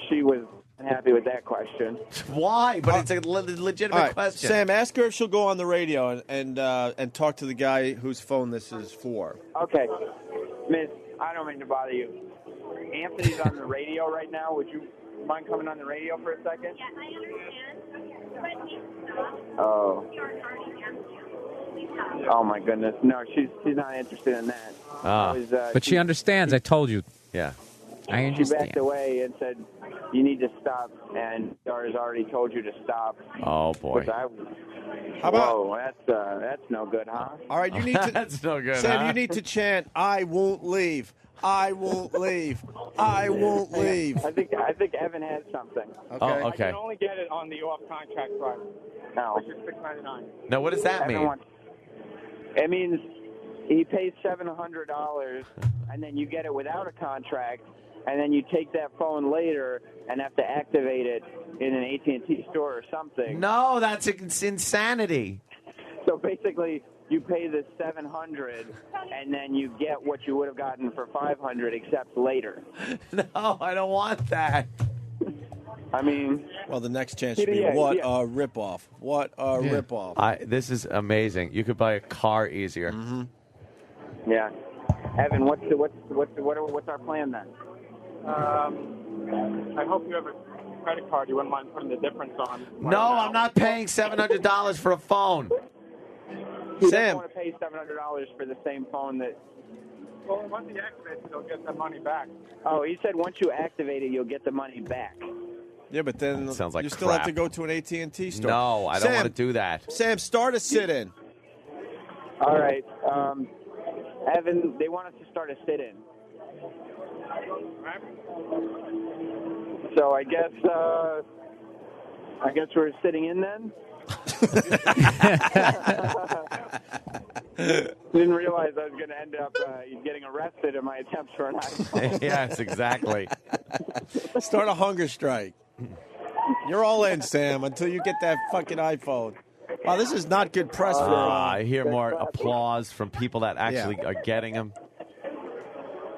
she was happy with that question. Why? But it's a legitimate question. Sam, ask her if she'll go on the radio and talk to the guy whose phone this is for. Okay. Miss, I don't mean to bother you. Anthony's on the radio right now. Would you mind coming on the radio for a second? Yeah, I understand. Oh. Oh, my goodness. No, she's not interested in that. But she understands. I told you. Yeah. I She understand. backed away and said, you need to stop, and Star's already told you to stop. Oh, boy. How about? Whoa, that's no good, huh? All right, you need to. That's no good. Sam, huh? you need to chant, "I won't leave. I won't leave. I won't leave." I think Evan has something. Okay. Oh, okay. I can only get it on the off-contract price, No. which is $6.99. Now, what does that mean? It means he pays $700, and then you get it without a contract, and then you take that phone later and have to activate it in an AT&T store or something. No, that's insanity. So basically, you pay the $700, and then you get what you would have gotten for $500, except later. No, I don't want that. I mean, well, the next chance should be what a ripoff. What a ripoff. This is amazing. You could buy a car easier. Mm-hmm. Yeah, Evan, what's our plan then? I hope you have a credit card. You wouldn't mind putting the difference on. No, I'm not paying $700 for a phone. He doesn't want to pay $700 for the same phone that. Well, once he activates it, he'll get the money back. Oh, he said once you activate it, you'll get the money back. Yeah, but then That sounds like you still crap. have to go to an AT&T store. No, I don't want to do that. Sam, start a sit-in. All right, Evan, they want us to start a sit-in. So I guess we're sitting in then. Didn't realize I was going to end up getting arrested in my attempts for an iPhone. Yes, exactly. Start a hunger strike. You're all in, Sam, until you get that fucking iPhone. Wow, this is not good press for I hear more applause from people that actually are getting them.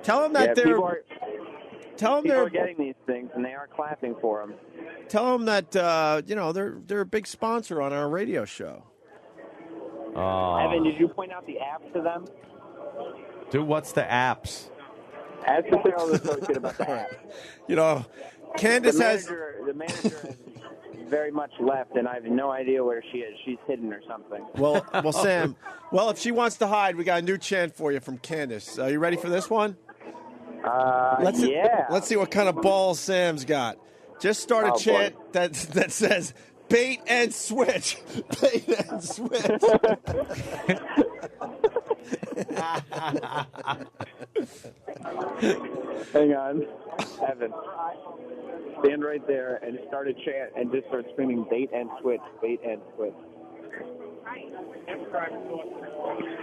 Tell them that they're. People Tell them are they're getting these things, and they are clapping for them. Tell them that they're a big sponsor on our radio show. Oh. Evan, did you point out the apps to them? Dude, what's the apps? Ask the sales associate about the apps. You know, Candace the manager has very much left, and I have no idea where she is. She's hidden or something. Well, Sam. Well, if she wants to hide, we got a new chant for you from Candace. Are you ready for this one? Let's see what kind of balls Sam's got. Just start a chant that says bait and switch. Bait and switch. Hang on. Evan. Stand right there and start a chant and just start screaming bait and switch, bait and switch.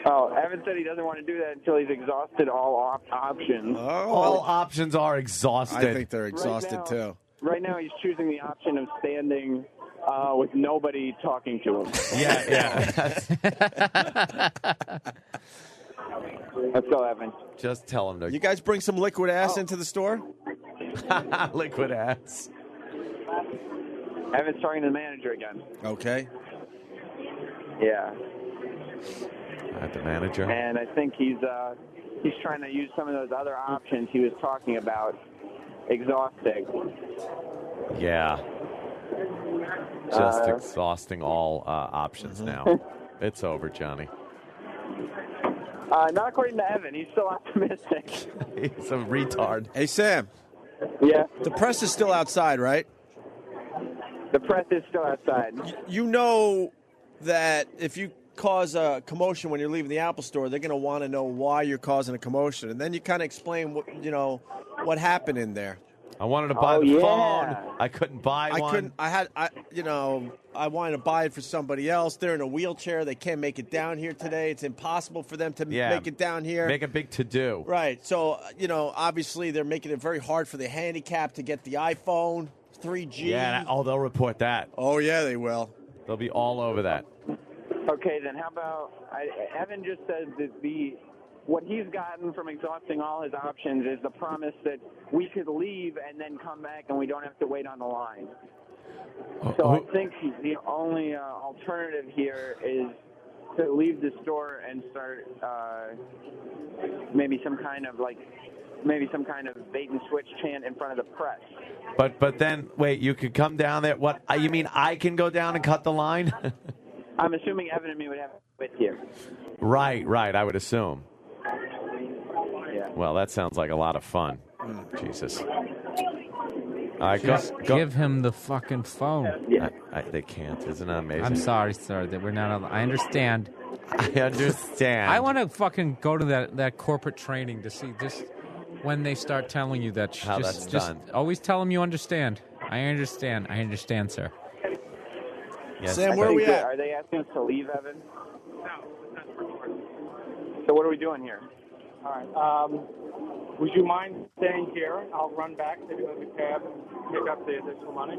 Oh, Evan said he doesn't want to do that until he's exhausted all options. All options are exhausted. I think they're exhausted too. Right now he's choosing the option of standing with nobody talking to him. Yeah. Let's go, Evan. Just tell him to. You guys bring some liquid ass into the store? Liquid ass. Evan's talking to the manager again. Okay. Yeah. At the manager. And I think he's trying to use some of those other options he was talking about, exhausting. Yeah. Just exhausting all options now. It's over, Johnny. Not according to Evan. He's still optimistic. He's a retard. Hey, Sam. Yeah? The press is still outside, right? The press is still outside. You know that if you cause a commotion when you're leaving the Apple store, they're going to want to know why you're causing a commotion. And then you kind of explain what happened in there. I wanted to buy the phone. I couldn't buy one. I wanted to buy it for somebody else. They're in a wheelchair. They can't make it down here today. It's impossible for them to make it down here. Make a big to-do. Right. So, obviously they're making it very hard for the handicapped to get the iPhone 3G. Yeah. They'll report that. Oh, yeah, they will. They'll be all over that. Okay, then how about Evan just said that what he's gotten from exhausting all his options is the promise that we could leave and then come back and we don't have to wait on the line. So I think the only alternative here is to leave the store and start maybe some kind of bait and switch chant in front of the press. But then, wait, you could come down there. What, you mean I can go down and cut the line? I'm assuming Evan and me would have it with you. Right, I would assume. Yeah. Well, that sounds like a lot of fun. Jesus. Just give him the fucking phone. They can't. Isn't that amazing? I'm sorry, sir, that we're not. I understand. I understand. I want to fucking go to that corporate training to see just when they start telling you that. How that's done. Always tell them you understand. I understand. I understand, sir. Yes. Sam, where are we at? Are they asking us to leave, Evan? No. So what are we doing here? All right. Would you mind staying here? I'll run back, take another cab, and pick up the additional money.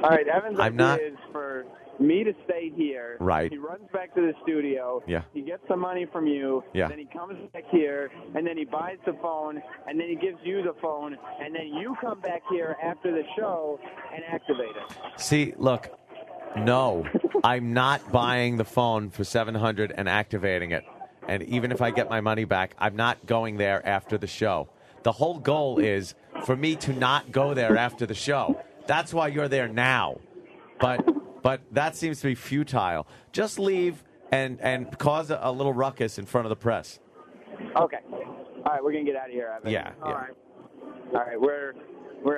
All right, Evan's idea is for me to stay here. Right. He runs back to the studio. Yeah. He gets some money from you. Yeah. Then he comes back here, and then he buys the phone, and then he gives you the phone, and then you come back here after the show and activate it. See, look, no, I'm not buying the phone for $700 and activating it. And even if I get my money back, I'm not going there after the show. The whole goal is for me to not go there after the show. That's why you're there now. But that seems to be futile. Just leave and cause a little ruckus in front of the press. Okay. All right, we're going to get out of here, Evan. Yeah. All right, we're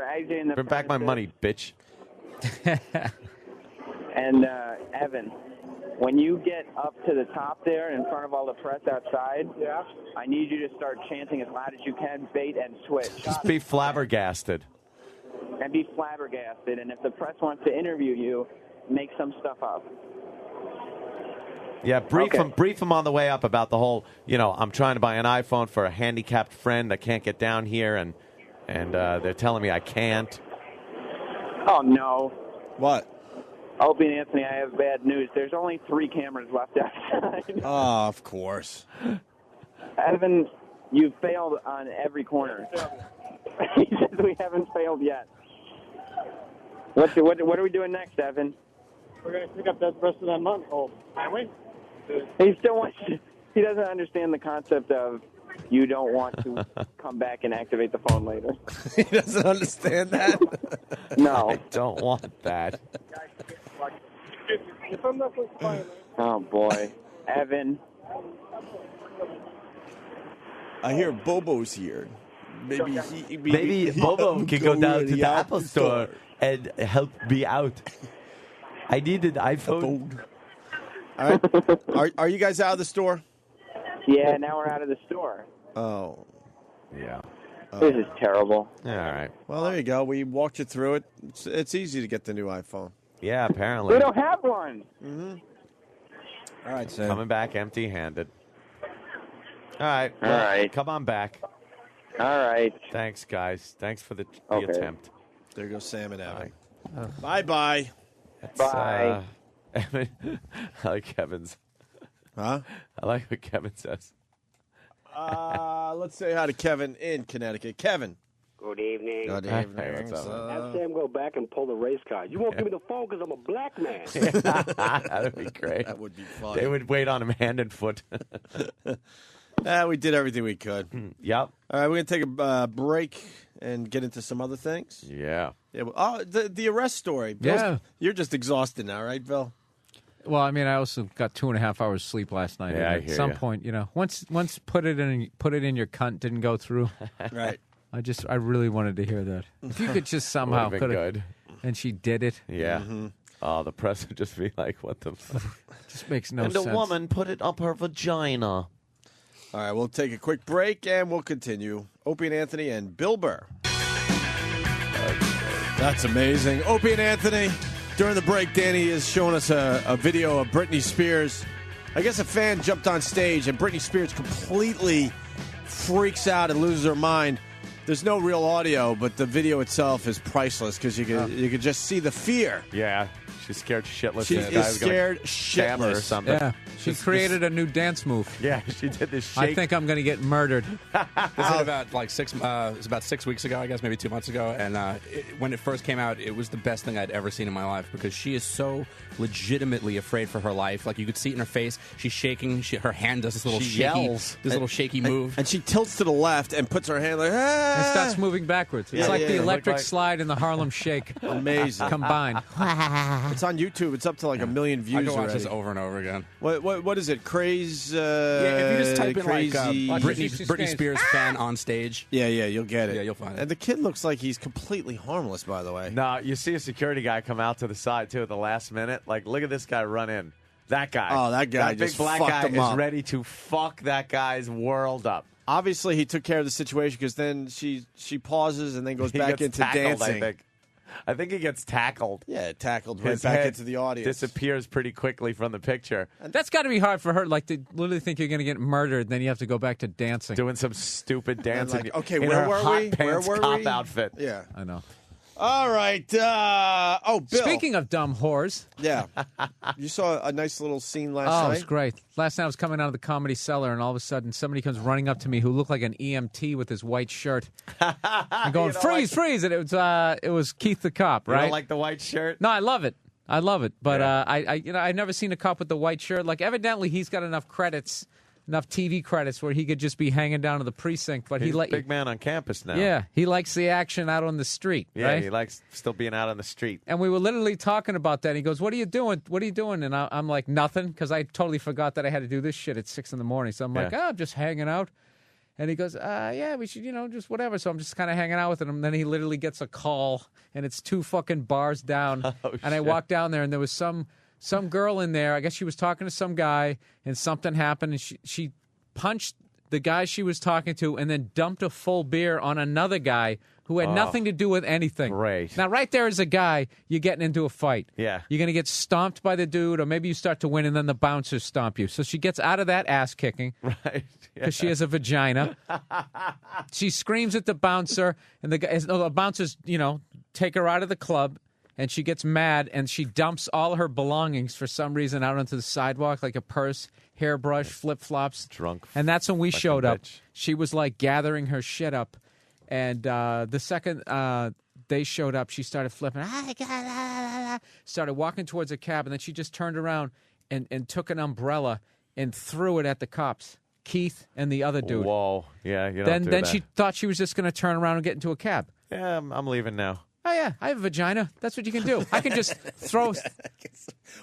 exiting the... Bring back my money, bitch. And, Evan, when you get up to the top there in front of all the press outside, I need you to start chanting as loud as you can, bait and switch. Just be flabbergasted. And be flabbergasted. And if the press wants to interview you, make some stuff up. Yeah, brief them on the way up about the whole, I'm trying to buy an iPhone for a handicapped friend. I can't get down here, and they're telling me I can't. Oh, no. What? Opie and Anthony, I have bad news. There's only 3 cameras left outside. Oh, of course. Evan, you've failed on every corner. He says we haven't failed yet. What are we doing next, Evan? We're going to pick up that rest of that month. Oh, can we? He doesn't understand the concept of you don't want to come back and activate the phone later. He doesn't understand that? No. I don't want that. Oh, boy. Evan. I hear Bobo's here. Maybe Bobo can go down to the Apple store and help me out. I need an iPhone. All right. Are you guys out of the store? Yeah, now we're out of the store. Oh. Yeah. This is terrible. All right. Well, there you go. We walked you through it. It's easy to get the new iPhone. Yeah, apparently. We don't have one. Mm-hmm. All right, Sam. Coming back empty-handed. All right. All right. Come on back. All right. Thanks, guys. Thanks for the Okay. attempt. There goes Sam and Evan. Bye-bye. Bye. Evan, I like Kevin's. Huh? I like what Kevin says. Let's say hi to Kevin in Connecticut. Kevin. Good evening. Good evening. Have Sam go back and pull the race card. You won't give me the phone because I'm a black man. That would be great. That would be fun. They would wait on him hand and foot. We did everything we could. Yep. All right, we're going to take a break and get into some other things. Yeah. The arrest story. Bill's, Yeah. You're just exhausted now, right, Bill? Well, I mean, I also got 2.5 hours sleep last night. Yeah, and I at hear some ya. point, once put it in your cunt didn't go through. Right. I really wanted to hear that. If you could just somehow Would've been could have, good. and she did it. Yeah. Mm-hmm. Oh, the press would just be like, what the fuck? Just makes no and sense. a woman put it up her vagina. All right, we'll take a quick break and we'll continue. Opie and Anthony and Bill Burr. That's amazing. Opie and Anthony. During the break, Danny is showing us a video of Britney Spears. I guess a fan jumped on stage and Britney Spears completely freaks out and loses her mind. There's no real audio, but the video itself is priceless because you can just see the fear. Yeah. She's scared shitless. She This guy is was gonna scared stab her or shitless. something. Yeah, she created a new dance move. Yeah, she did this shake. I think I'm going to get murdered. This is about like it was about 6 weeks ago, I guess, maybe 2 months ago. And when it first came out, it was the best thing I'd ever seen in my life because she is so legitimately afraid for her life. Like you could see it in her face. She's shaking. Her hand does this little She shaky, yells. little shaky move. And she tilts to the left and puts her hand like, And ah! starts moving backwards. It's Yeah, like yeah, the it electric looked like- slide and the Harlem Shake. Amazing. Combined. It's on YouTube. It's up to like 1 million views I can watch already. this over and over again. What is it? Craze? Yeah, if you just type in crazy... like Britney Spears fan on stage. Yeah, you'll get it. Yeah, you'll find it. And the kid looks like he's completely harmless, by the way. No, you see a security guy come out to the side, too, at the last minute. Like, look at this guy run in. That guy. Oh, that guy big just black fucked guy him is up. ready to fuck that guy's world up. Obviously, he took care of the situation because then she pauses and then goes He back gets into tackled, dancing. I think he gets tackled. Yeah, tackled right His back head into the audience. disappears pretty quickly from the picture. That's got to be hard for her. Like to literally think you're going to get murdered, then you have to go back to dancing. Doing some stupid dancing. like, okay, in where her were hot we? Pants Where were cop we? outfit. Yeah. I know. All right. Bill. Speaking of dumb whores. Yeah. You saw a nice little scene last Oh, it night? was great. Last night I was coming out of the Comedy Cellar, and all of a sudden somebody comes running up to me who looked like an EMT with his white shirt. And going, freeze, freeze. And it was Keith the cop, You right? don't like the white shirt? No, I love it. I love it. But I've never seen a cop with the white shirt. Like, evidently he's got enough credits, enough TV credits where he could just be hanging down to the precinct. But He's he a big man on campus now. Yeah, he likes the action out on the street, Yeah, right? he likes still being out on the street. And we were literally talking about that. He goes, "What are you doing? What are you doing?" And I'm like, "Nothing," because I totally forgot that I had to do this shit at 6 a.m. So I'm like, Yeah. I'm just hanging out. And he goes, yeah, we should, just whatever. So I'm just kind of hanging out with him. And then he literally gets a call, and it's 2 fucking bars down. And I walked down there, and there was some girl in there. I guess she was talking to some guy, and something happened, and she punched the guy she was talking to and then dumped a full beer on another guy who had nothing to do with anything. Great. Now, right there is a guy, you're getting into a fight. Yeah. You're going to get stomped by the dude, or maybe you start to win, and then the bouncers stomp you. So she gets out of that ass kicking. Right. Because she has a vagina. She screams at the bouncer, and the bouncers, take her out of the club, and she gets mad, and she dumps all her belongings for some reason out onto the sidewalk, like a purse, hairbrush, flip-flops. Drunk. And that's when we fucking showed up. bitch. She was, like, gathering her shit up. And the second they showed up, she started flipping. Started walking towards a cab, and then she just turned around and took an umbrella and threw it at the cops. Keith and the other dude. Whoa. Yeah, you don't do Then that. she thought she was just going to turn around and get into a cab. Yeah, I'm leaving now. Oh, yeah, I have a vagina. That's what you can do. I can just throw...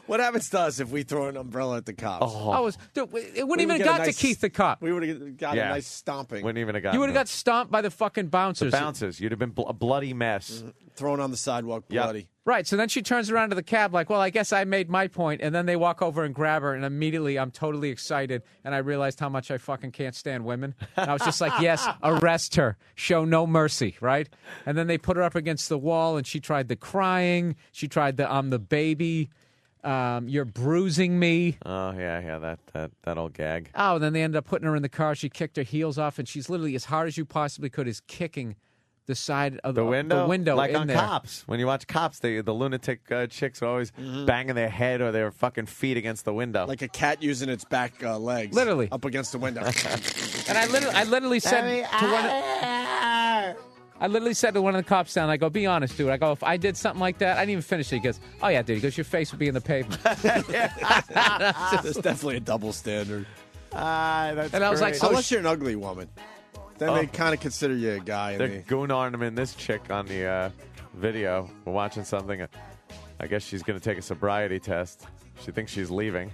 What happens to us if we throw an umbrella at the cops? Dude, it wouldn't even have got to Keith the cop. We would have got Yeah. a nice stomping. Wouldn't even have gotten You would have it. got stomped by the fucking The bouncers. bouncers. You'd have been a bloody mess. Thrown on the sidewalk, Yep. bloody. Right, so then she turns around to the cab like, well, I guess I made my point, and then they walk over and grab her, and immediately I'm totally excited, and I realized how much I fucking can't stand women. And I was just like, yes, arrest her. Show no mercy, right? And then they put her up against the wall, and she tried the crying. She tried the, I'm the baby. You're bruising me. Oh, yeah, that old gag. Oh, and then they ended up putting her in the car. She kicked her heels off, and she's literally, as hard as you possibly could, is kicking the side of The window like in on there. Cops. When you watch Cops, the lunatic chicks are always banging their head or their fucking feet against the window. Like a cat using its back legs. Literally. Up against the window. And I literally said to one. I literally said to one of the cops down, I go, be honest, dude. I go, if I did something like that, I didn't even finish it. He goes, oh, yeah, dude. He goes, your face would be in the pavement. That's definitely a double standard. That's And I was like, so unless you're an ugly woman, then they kind of consider you a guy. They're goon ornament this chick on the video. We're watching something. I guess she's going to take a sobriety test. She thinks she's leaving.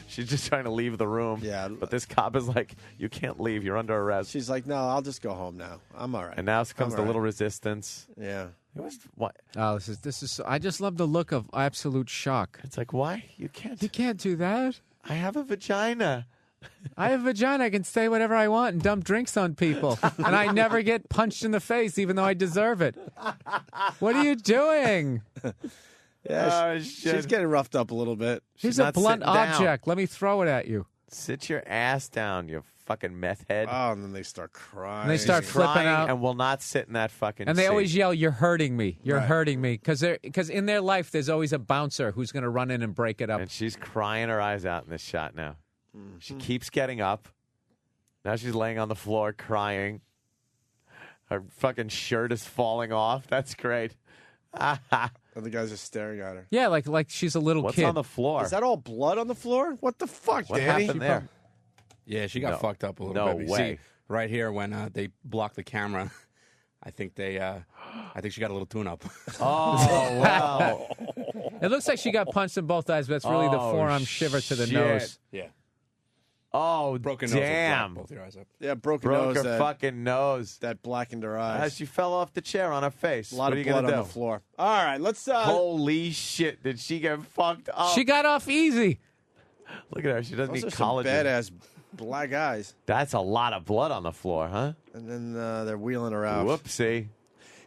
She's just trying to leave the room. Yeah. But this cop is like, you can't leave. You're under arrest. She's like, no, I'll just go home now. I'm all right. And now comes I'm the all little right. resistance. Yeah. It was what? Oh, this is. I just love the look of absolute shock. It's like, why? You can't do that. I have a vagina. I have a vagina. I can say whatever I want and dump drinks on people. And I never get punched in the face, even though I deserve it. What are you doing? Yeah, she's getting roughed up a little bit. Here's a blunt object. Let me throw it at you. Sit your ass down, you fucking meth head. Oh, and then they start crying. And they start flipping out. And will not sit in that fucking And they seat. always yell, you're hurting me. You're Right. hurting me. Because in their life, there's always a bouncer who's going to run in and break it up. And she's crying her eyes out in this shot now. She keeps getting up. Now she's laying on the floor crying. Her fucking shirt is falling off. That's great. And the guys are staring at her. Yeah, like she's a little What's kid. on the floor? Is that all blood on the floor? What the fuck, What Danny? happened there? Yeah, she got No. fucked up a little No bit. You way. See, right here when they blocked the camera, I think she got a little tune-up. Oh, wow. It looks like she got punched in both eyes, but it's really the Oh, forearm shiver to the shit. nose. Yeah. Oh, Broken nose will damn. block both your eyes up. Yeah, broken Broke nose. her That, fucking nose. that blackened her As eyes. she fell off the chair on her face. A lot what of are you blood gonna on do? the floor. All right, let's. Holy shit! Did she get fucked up? She got off easy. Look at her. She doesn't Those need are some collagen. badass black eyes. That's a lot of blood on the floor, huh? And then they're wheeling her out. Whoopsie.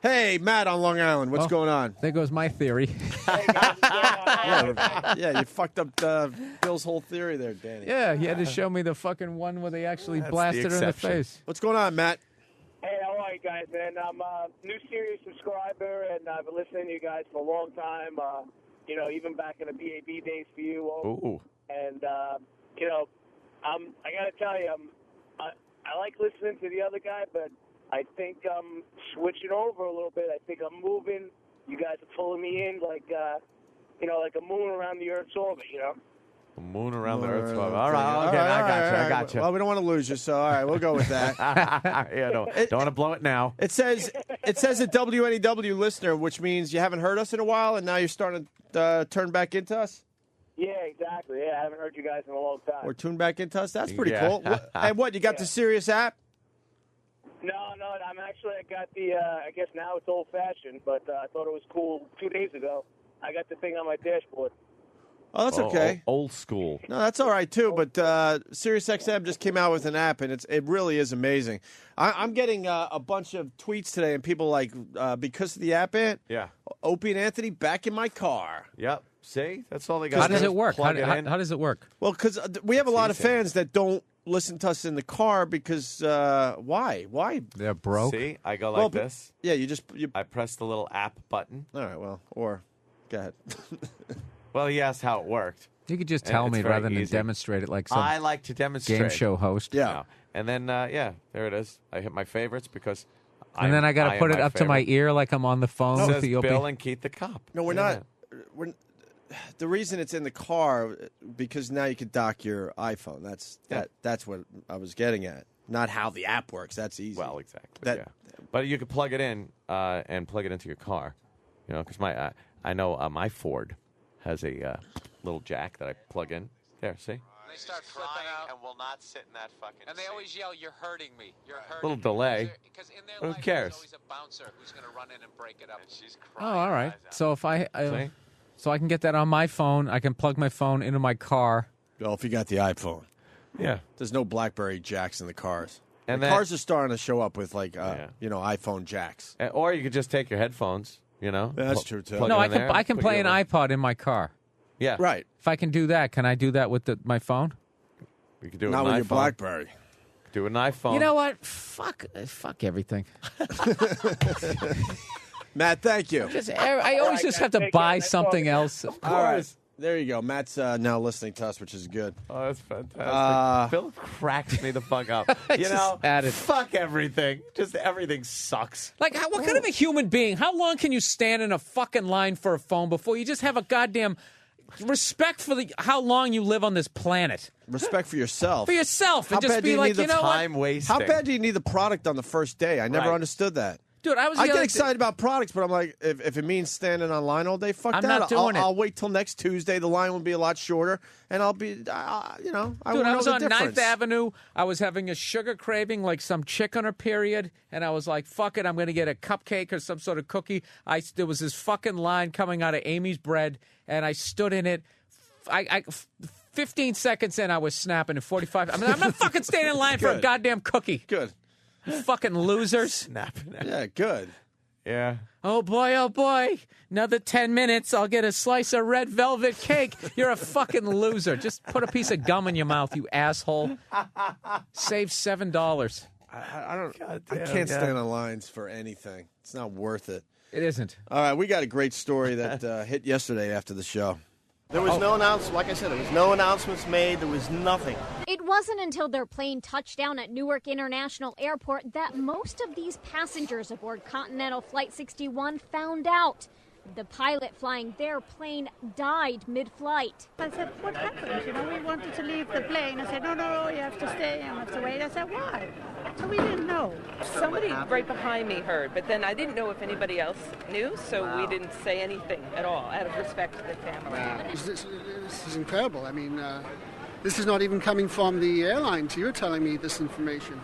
Hey, Matt on Long Island. What's going on? There goes my theory. Yeah, you fucked up Bill's whole theory there, Danny. Yeah, he had to show me the fucking one where they actually That's blasted the her in the exception. face. What's going on, Matt? Hey, how are you guys, man? I'm a new Sirius subscriber, and I've been listening to you guys for a long time. Even back in the BAB days for you. Ooh. And I gotta tell you, I like listening to the other guy, but I think I'm switching over a little bit. I think I'm moving. You guys are pulling me in like a moon around the Earth's orbit. The moon around the Earth's orbit. All right, okay, I got you. Well, we don't want to lose you, so all right, we'll go with that. Yeah, don't want to blow it now. It says a WNEW listener, which means you haven't heard us in a while, and now you're starting to turn back into us, Yeah, exactly. Yeah, I haven't heard you guys in a long time. or tune back into us. That's pretty Yeah. cool. And what, you got the Sirius app? No, I got the, I guess now it's old-fashioned, but I thought it was cool 2 days ago. I got the thing on my dashboard. Oh, that's okay. Old school. No, that's all right too. But SiriusXM just came out with an app, and it really is amazing. I'm getting a bunch of tweets today, and people like because of the app, Yeah. Opie and Anthony back in my car. Yep. See? That's all they got. How does it work? Plug it in. How does it work? Well, because we have a lot of easy. fans that don't listen to us in the car because why? They're broke. See? I go like Well, this. Yeah, you I press the little app button. all right. Well, or go ahead. Well, he asked how it worked. You could just And tell it's me very rather than easy. demonstrate it like some I like to demonstrate. game show host. Yeah. No. And then, there it is. I hit my favorites because And then I got to put it up to my favorite. ear like I'm on the phone It with says the Opie. Bill and Keith the cop. No, we're Yeah. not. The reason it's in the car because now you could dock your iPhone. That's what I was getting at. Not how the app works. That's easy. Well, exactly. That- yeah. But you could plug it in and plug it into your car. Because I know my Ford has a little jack that I plug in. There, see? they start flipping out. And will not sit in that fucking And they always yell, "You're hurting me. You're hurting Little me." delay. Because in their Who life, cares? there's always a bouncer who's going to run in and break it up. And she's crying. all right. So if So I can get that on my phone. I can plug my phone into my car. Well, if you got the iPhone. Yeah. There's no BlackBerry jacks in the cars. And the that- cars are starting to show up with, iPhone jacks. Or you could just take your headphones, That's true, too. plug No, it I in can there, I can put play your an little- iPod in my car. Yeah. Right. If I can do that, can I do that with my phone? You could do it Not with with an your iPhone. BlackBerry. Do an iPhone. You know what? Fuck everything. Matt, thank you. I always just have to buy something else. All right. There you go. Matt's now listening to us, which is good. Oh, that's fantastic. Phil cracks me the fuck up. Fuck everything. Just everything sucks. Like, what kind of a human being? How long can you stand in a fucking line for a phone before you just have a goddamn respect for how long you live on this planet? Respect for yourself. For yourself. How And just bad do be you like, need the you know time what? wasting? How bad do you need the product on the first day? I never Right. understood that. Dude, I get excited about products, but I'm like, if it means standing online all day, fuck I'm that. not doing it. I'll wait till next Tuesday. The line will be a lot shorter, and I'll be, I Dude, won't I know was the on difference. 9th Avenue. I was having a sugar craving like some chick on her period, and I was like, fuck it, I'm going to get a cupcake or some sort of cookie. There was this fucking line coming out of Amy's Bread, and I stood in it. 15 seconds in, I was snapping. At 45, I'm not fucking standing in line for a Good. goddamn cookie. Good. You fucking losers. Snapping. Yeah, good. Yeah. Oh, boy. Another 10 minutes, I'll get a slice of red velvet cake. You're a fucking loser. Just put a piece of gum in your mouth, you asshole. Save $7. I don't. I can't stand on lines for anything. It's not worth it. It isn't. All right, we got a great story that hit yesterday after the show. There was no announcement. Like I said, there was no announcements made. There was nothing. It wasn't until their plane touched down at Newark International Airport that most of these passengers aboard Continental Flight 61 found out. The pilot flying their plane died mid-flight. I said, what happened? You know, we wanted to leave the plane. I said, no, you have to stay. You have to wait. I said, why? So we didn't know. Somebody right behind me heard, but then I didn't know if anybody else knew, so we didn't say anything at all out of respect to the family. This is incredible. I mean, this is not even coming from the airlines. You're telling me this information.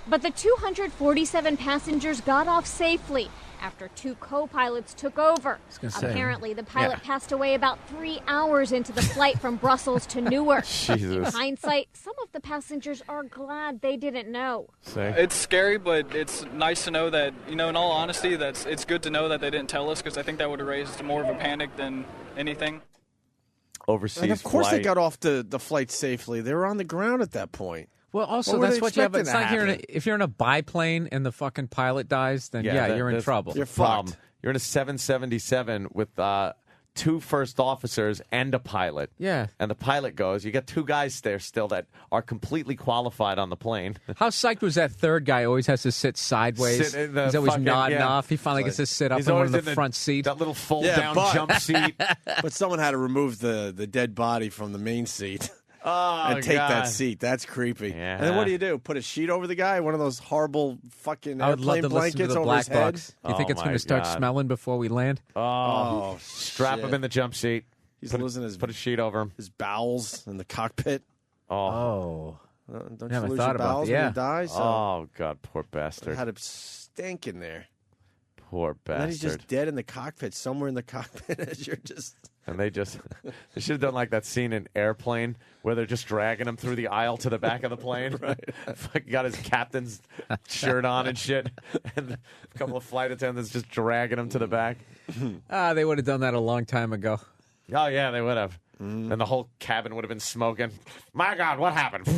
But the 247 passengers got off safely after two co-pilots took over. Apparently, the pilot passed away about 3 hours into the flight from Brussels to Newark. In hindsight, some of the passengers are glad they didn't know. It's scary, but it's nice to know that, in all honesty, it's good to know that they didn't tell us, because I think that would have raised more of a panic than anything. Overseas And of course flight. they got off the flight safely. They were on the ground at that point. Well, also, were that's they what you have. expecting It's to like happen? if you're in a biplane and the fucking pilot dies, then you're in trouble. You're Problem. fucked. You're in a 777 with 2 first officers and a pilot. Yeah. And the pilot goes. You got 2 guys there still that are completely qualified on the plane. How psyched was that third guy? Always has to sit sideways. Sit in the He's always fucking- nodding yeah. off. He finally gets to sit up He's in one of always the in front seat. That little fold-down jump seat. But someone had to remove the dead body from the main seat. Oh, and take that God. seat. That's creepy. Yeah. And then what do? Put a sheet over the guy? One of those horrible fucking I would love airplane to listen to blankets the over his black head? box. You think it's going to start smelling before we land? Oh, strap him in the jump seat. He's losing his put a sheet over him. His bowels in the cockpit. Oh. Don't Never you lose thought your about bowels that. when Yeah. you die? So Oh, God, poor bastard. had it stink in there. Poor And bastard. then he's just dead in the cockpit, somewhere in the cockpit as you're just... And they should have done like that scene in Airplane where they're just dragging him through the aisle to the back of the plane. Fucking got his captain's shirt on and shit. And a couple of flight attendants just dragging him to the back. They would have done that a long time ago. Oh, yeah, they would have. And the whole cabin would have been smoking. My God, what happened?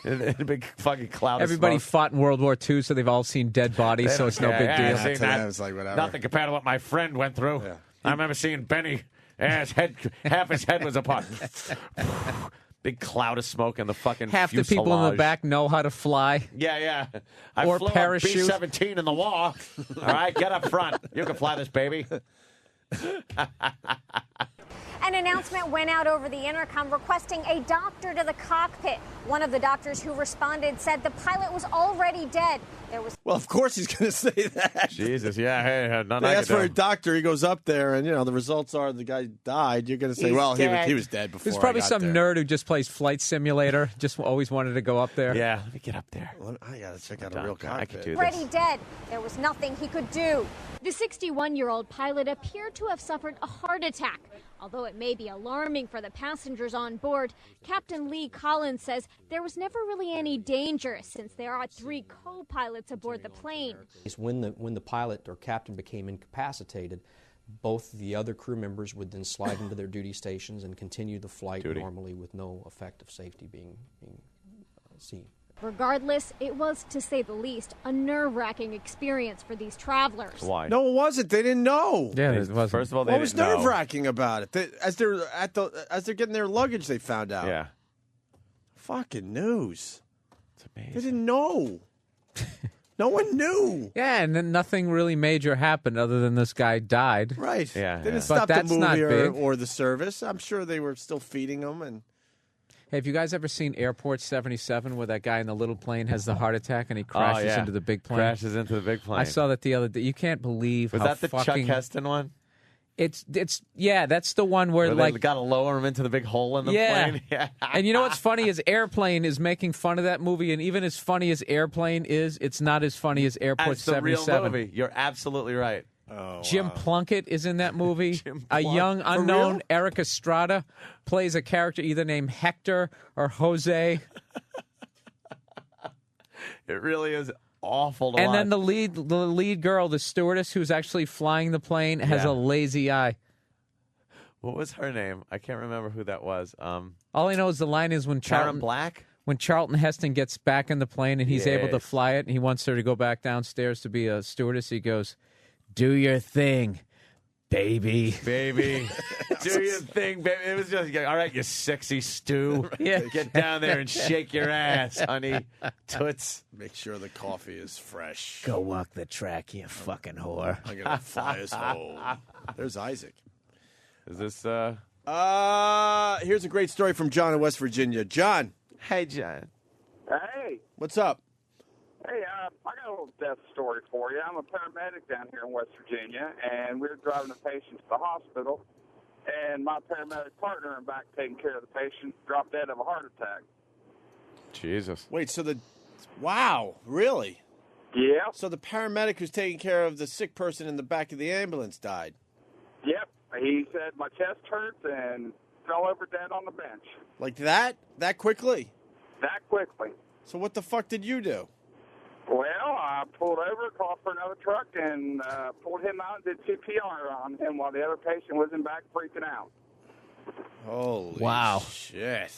in a big fucking cloud Everybody of smoke. fought in World War II, so they've all seen dead bodies, They so don't it's no care. big Yeah, deal. see, that- It's like whatever. Nothing compared to what my friend went through. I remember seeing Benny. His head, half his head was apart. Big cloud of smoke in the fucking Half the people in the fuselage. back know how to fly. Yeah. I Or flew parachute. a B-17 in the war. All right, get up front. You can fly this baby. An announcement went out over the intercom requesting a doctor to the cockpit. One of the doctors who responded said the pilot was already dead. there was. Well, of course he's going to say that. Jesus, yeah. Hey, none They I ask can for a do. doctor. He goes up there, and the results are the guy died. You're going to say, He's well, dead. he was dead before. There's probably I got some there. nerd who just plays Flight Simulator. Just always wanted to go up there. Yeah, let me get up there. Well, I got to check out a real cockpit. I could do this. Already dead. There was nothing he could do. The 61-year-old pilot appeared to have suffered a heart attack. Although it may be alarming for the passengers on board, Captain Lee Collins says there was never really any danger since there are 3 co-pilots aboard the plane. When the pilot or captain became incapacitated, both the other crew members would then slide into their duty stations and continue the flight normally with no effect of safety being seen. Regardless, it was, to say the least, a nerve-wracking experience for these travelers. Why? No, it wasn't. They didn't know. Yeah, it wasn't. First of all, they What was didn't know. nerve-wracking about it? As they're getting their luggage, they found out. Yeah. Fucking news. It's amazing. They didn't know. No one knew. Yeah, and then nothing really major happened other than this guy died. Right. Yeah. They didn't But stop the that's not movie big. or the service. I'm sure they were still feeding them. And Hey, have you guys ever seen Airport 77 where that guy in the little plane has the heart attack and he crashes yeah. into the big plane? Crashes into the big plane. I saw that the other day. You can't believe Was how that the fucking... Chuck Heston one? It's yeah, that's the one where They like got to lower him into the big hole in the plane. Yeah. And you know what's funny is Airplane is making fun of that movie, and even as funny as Airplane is, it's not as funny as Airport That's the real 77. movie. You're absolutely right. Oh, Jim Plunkett is in that movie. A Plunkett. young For unknown real? Eric Estrada plays a character either named Hector or Jose. It really is awful to And watch. then the lead girl, the stewardess who's actually flying the plane, has Yeah. a lazy eye. What was her name? I can't remember who that was. All I know is the line is when Karen Black? When Charlton Heston gets back in the plane and he's able to Yes. fly it, and he wants her to go back downstairs to be a stewardess, he goes, "Do your thing, baby." Baby. Do your thing, baby. It was just, all right, you sexy stew. Yeah. Get down there and shake your ass, honey. Toots. make sure the coffee is fresh. Go walk the track, you fucking whore. I'm going to fly us home. There's Isaac. Is this, here's a great story from John in West Virginia. John. Hey, John. Hey. What's up? Hey, I got a little death story for you. I'm a paramedic down here in West Virginia, and we were driving a patient to the hospital, and my paramedic partner in back taking care of the patient dropped dead of a heart attack. Jesus. Wait, wow, really? Yeah. So the paramedic who's taking care of the sick person in the back of the ambulance died? Yep. He said my chest hurts and fell over dead on the bench. Like that? That quickly? That quickly. So what the fuck did you do? Well, I pulled over, called for another truck, and pulled him out and did CPR on him while the other patient was in back freaking out. Holy Wow. shit.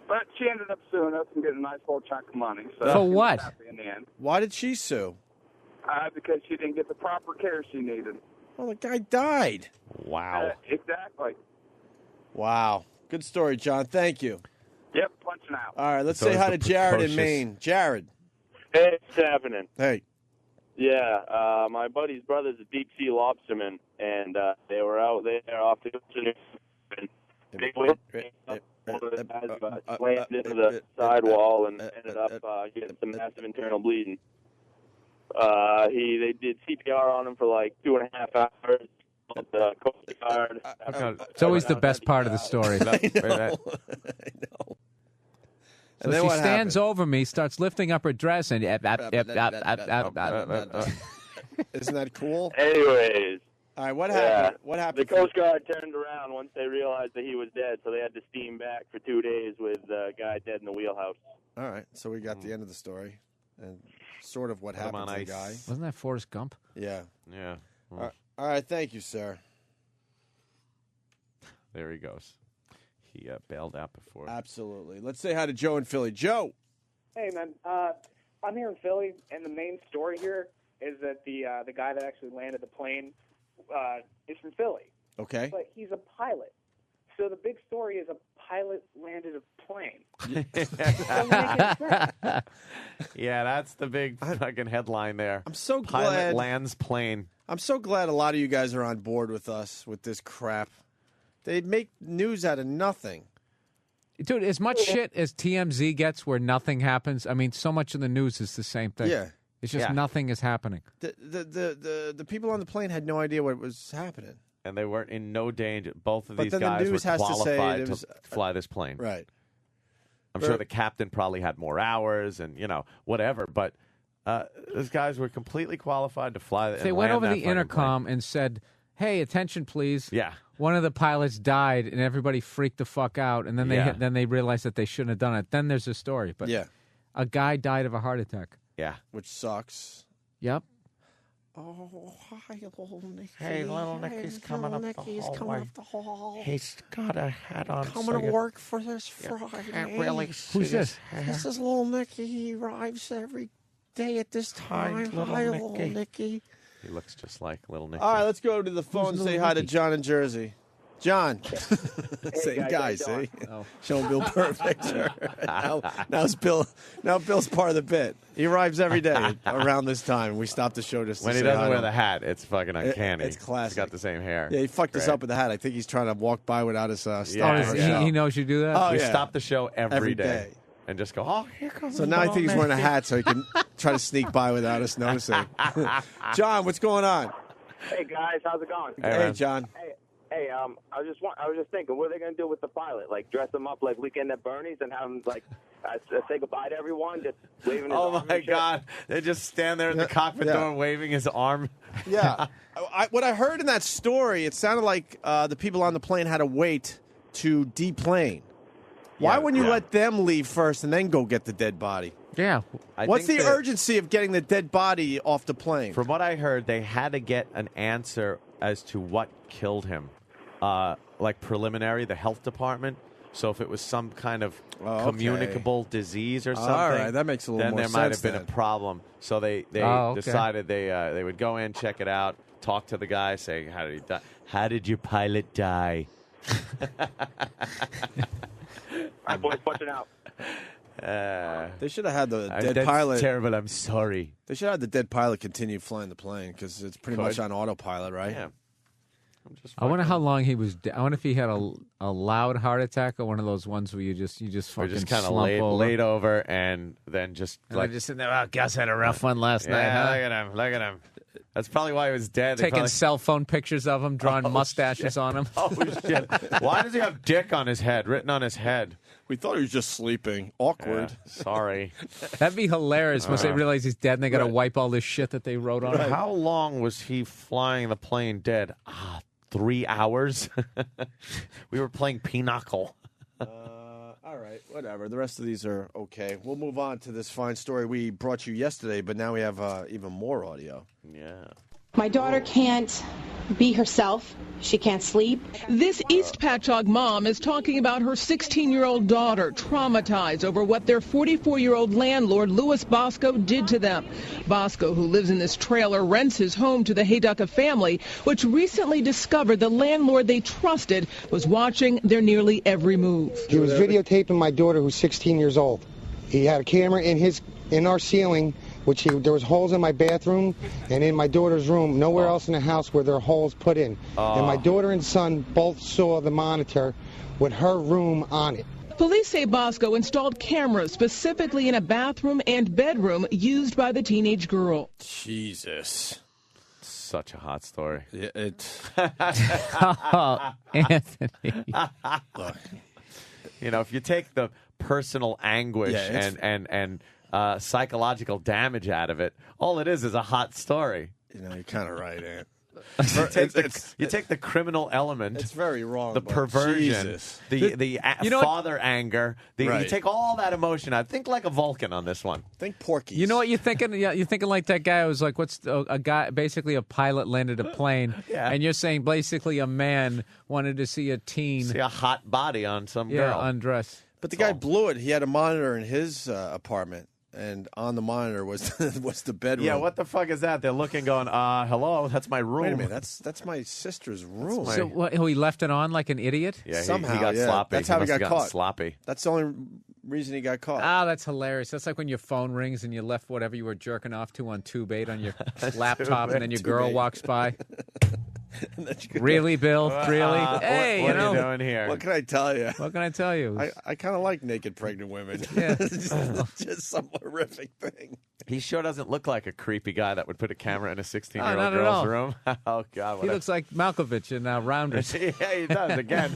But she ended up suing us and getting a nice little chunk of money. So For she was what? happy in the end. Why did she sue? Because she didn't get the proper care she needed. Well, the guy died. Wow. Exactly. Wow. Good story, John. Thank you. Yep, punching out. All right, let's It's say hi to always the Jared in precocious- Maine. Jared. Hey, it's happening. Hey. Yeah, my buddy's brother's a deep sea lobsterman, and they were out there off the coast, and they went slammed into the sidewall and ended up getting some massive internal bleeding. They did CPR on him for like 2.5 hours. The Coast Guard. It's always the best part of the story. I know. So And then she what stands happened? over me, starts lifting up her dress, and Isn't that cool? Anyways. All right, what Yeah. happened? What happened? The Coast Guard turned around once they realized that he was dead, so they had to steam back for 2 days with the guy dead in the wheelhouse. All right, so we got the end of the story and sort of what Put him happened on to the guy. ice. Wasn't that Forrest Gump? Yeah. Yeah. All right, thank you, sir. There he goes. He bailed out before. Absolutely. Let's say hi to Joe in Philly. Joe. Hey, man. I'm here in Philly, and the main story here is that the guy that actually landed the plane is from Philly. Okay. But he's a pilot. So the big story is a pilot landed a plane. Yeah, that's the big fucking headline there. I'm so Pilot glad. lands plane. I'm so glad a lot of you guys are on board with us with this crap. They make news out of nothing. Dude, as much shit as TMZ gets where nothing happens, I mean, so much in the news is the same thing. Yeah. It's just nothing is happening. The people on the plane had no idea what was happening. And they weren't in no danger. Both of But these then the guys were news has to say qualified it was- to fly this plane. Right. I'm sure the captain probably had more hours and, whatever. But those guys were completely qualified to fly. They went over the intercom and said, hey, attention, please. Yeah. One of the pilots died, and everybody freaked the fuck out. And then they realized that they shouldn't have done it. Then there's a story. But a guy died of a heart attack. Yeah. Which sucks. Yep. Oh, hi, little Nicky. Hey, little Nicky's coming up the hallway. He's got a hat on. Coming to work for this Friday. Can't really see Who's this? This is little Nicky. He arrives every day at this time. Hi, little Nicky. He looks just like little Nicky. All right, let's go to the phone and say hi to John in Jersey. John. Same guy, see? Show Bill Burr a picture. Now Bill's part of the bit. He arrives every day around this time. We stop the show just to when he say doesn't hi wear to the him. hat, it's fucking uncanny. It's classic. He's got the same hair. Yeah, he fucked us Great. up with the hat. I think he's trying to walk by without his stuff. He knows you do that? Oh, we yeah. stop the show Every every day. And just go, oh, here comes So now I think he's little wearing a Nicky. hat so he can try to sneak by without us noticing. John, what's going on? Hey guys, how's it going? Hey, John. Hey, I was just thinking, what are they going to do with the pilot? Like dress him up like Weekend at Bernie's and have him like say goodbye to everyone, just waving his Oh arm my and shit? God! They just stand there at the cockpit door waving his arm. Yeah. What I heard in that story, it sounded like the people on the plane had to wait to deplane. Why wouldn't you let them leave first and then go get the dead body? Yeah. What's the urgency of getting the dead body off the plane? From what I heard, they had to get an answer as to what killed him, like preliminary, the health department. So if it was some kind of communicable disease or something, all right, that makes a little then more there might sense have been then. a problem. So they decided they would go in, check it out, talk to the guy, say, "How did he die? How did your pilot die?" All right, boys, watch it out. They should have had the dead that's pilot. Terrible. I'm sorry. They should have had the dead pilot continue flying the plane because it's pretty much on autopilot, right? Yeah. I wonder how long he was. I wonder if he had a loud heart attack or one of those ones where you just Or fucking just kind of slump over. laid over and then just And like I just sitting there. Oh, Gus had a rough one last night. yeah, Huh? look at him. Look at him. That's probably why he was dead. They Taking probably- cell phone pictures of him, drawing mustaches on him. Oh shit! Why does he have "dick" on his head, written on his head? We thought he was just sleeping. Awkward. Yeah, sorry. That'd be hilarious once they realize he's dead and they got to wipe all this shit that they wrote on him. How long was he flying the plane dead? 3 hours. We were playing pinochle. All right, whatever. The rest of these are okay. We'll move on to this fine story we brought you yesterday, but now we have even more audio. Yeah. My daughter can't be herself. She can't sleep. This East Patchogue mom is talking about her 16-year-old daughter traumatized over what their 44-year-old landlord, Louis Bosco, did to them. Bosco, who lives in this trailer, rents his home to the Hayducka family, which recently discovered the landlord they trusted was watching their nearly every move. He was videotaping my daughter, who's 16 years old. He had a camera in our ceiling, there was holes in my bathroom and in my daughter's room. Nowhere else in the house were there holes put in. And my daughter and son both saw the monitor with her room on it. Police say Bosco installed cameras specifically in a bathroom and bedroom used by the teenage girl. Jesus. Such a hot story. Yeah, it's... Oh, Anthony. Look. You know, if you take the personal anguish and psychological damage out of it, all it is a hot story. You know, you're kind of right, Ant. You take the criminal element. It's very wrong. The but perversion, Jesus. the father anger. You take all that emotion out. Think like a Vulcan on this one. Think Porky. You know what you're thinking? Yeah, you're thinking like that guy who was like, what's a guy, basically a pilot landed a plane, and you're saying basically a man wanted to see a teen. See a hot body on some girl. Undress. But the guy blew it. He had a monitor in his apartment, and on the monitor was the bedroom. Yeah, what the fuck is that? They're looking, going, hello, that's my room. Wait a minute, that's my sister's room. So what, he left it on like an idiot? Yeah, somehow he got yeah. sloppy. That's how he got caught. Sloppy. That's the only reason he got caught. Oh, that's hilarious. That's like when your phone rings and you left whatever you were jerking off to on Tube 8 on your laptop, and then your girl walks by. Really, Bill? Really? Hey, what you know, are you doing here? What can I tell you? What can I tell you? I kind of like naked pregnant women. Yeah. It's just some horrific thing. He sure doesn't look like a creepy guy that would put a camera in a 16-year-old not at girl's all. room. Oh, God. He looks like Malkovich in Rounders. Yeah, he does, again.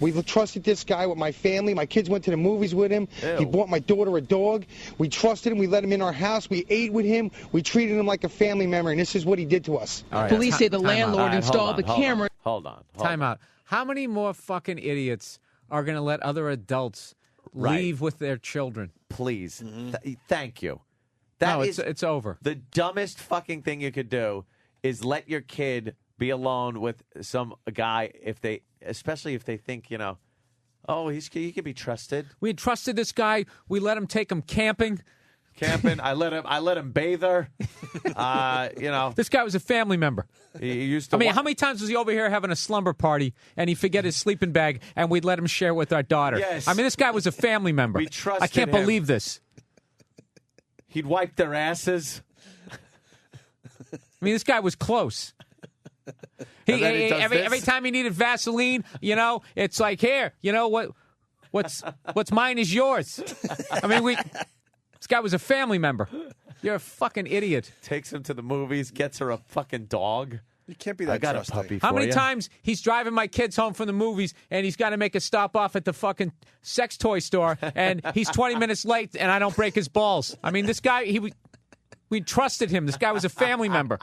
We trusted this guy with my family. My kids went to the movies with him. Ew. He bought my daughter a dog. We trusted him. We let him in our house. We ate with him. We treated him like a family member, and this is what he did to us. Police say the landlord installed the camera. Hold on. Time out. How many more fucking idiots are going to let other adults leave with their children? Please. Thank you. No, That is it's over. the dumbest fucking thing you could do is let your kid be alone with some guy especially if they think, oh, he can be trusted. We trusted this guy. We let him take him camping. I let him bathe her. This guy was a family member. He used to. I mean, how many times was he over here having a slumber party and he forget his sleeping bag and we'd let him share with our daughter? Yes. I mean, this guy was a family member. We trusted I can't him. believe this. He'd wipe their asses. I mean, this guy was close. Every time he needed Vaseline, it's like, here, what's mine is yours. I mean, this guy was a family member. You're a fucking idiot. Takes him to the movies, gets her a fucking dog. You can't be that I got trusting. a puppy for How many you. times he's driving my kids home from the movies and he's got to make a stop off at the fucking sex toy store and he's 20 minutes late and I don't break his balls. I mean, this guy, we trusted him. This guy was a family member.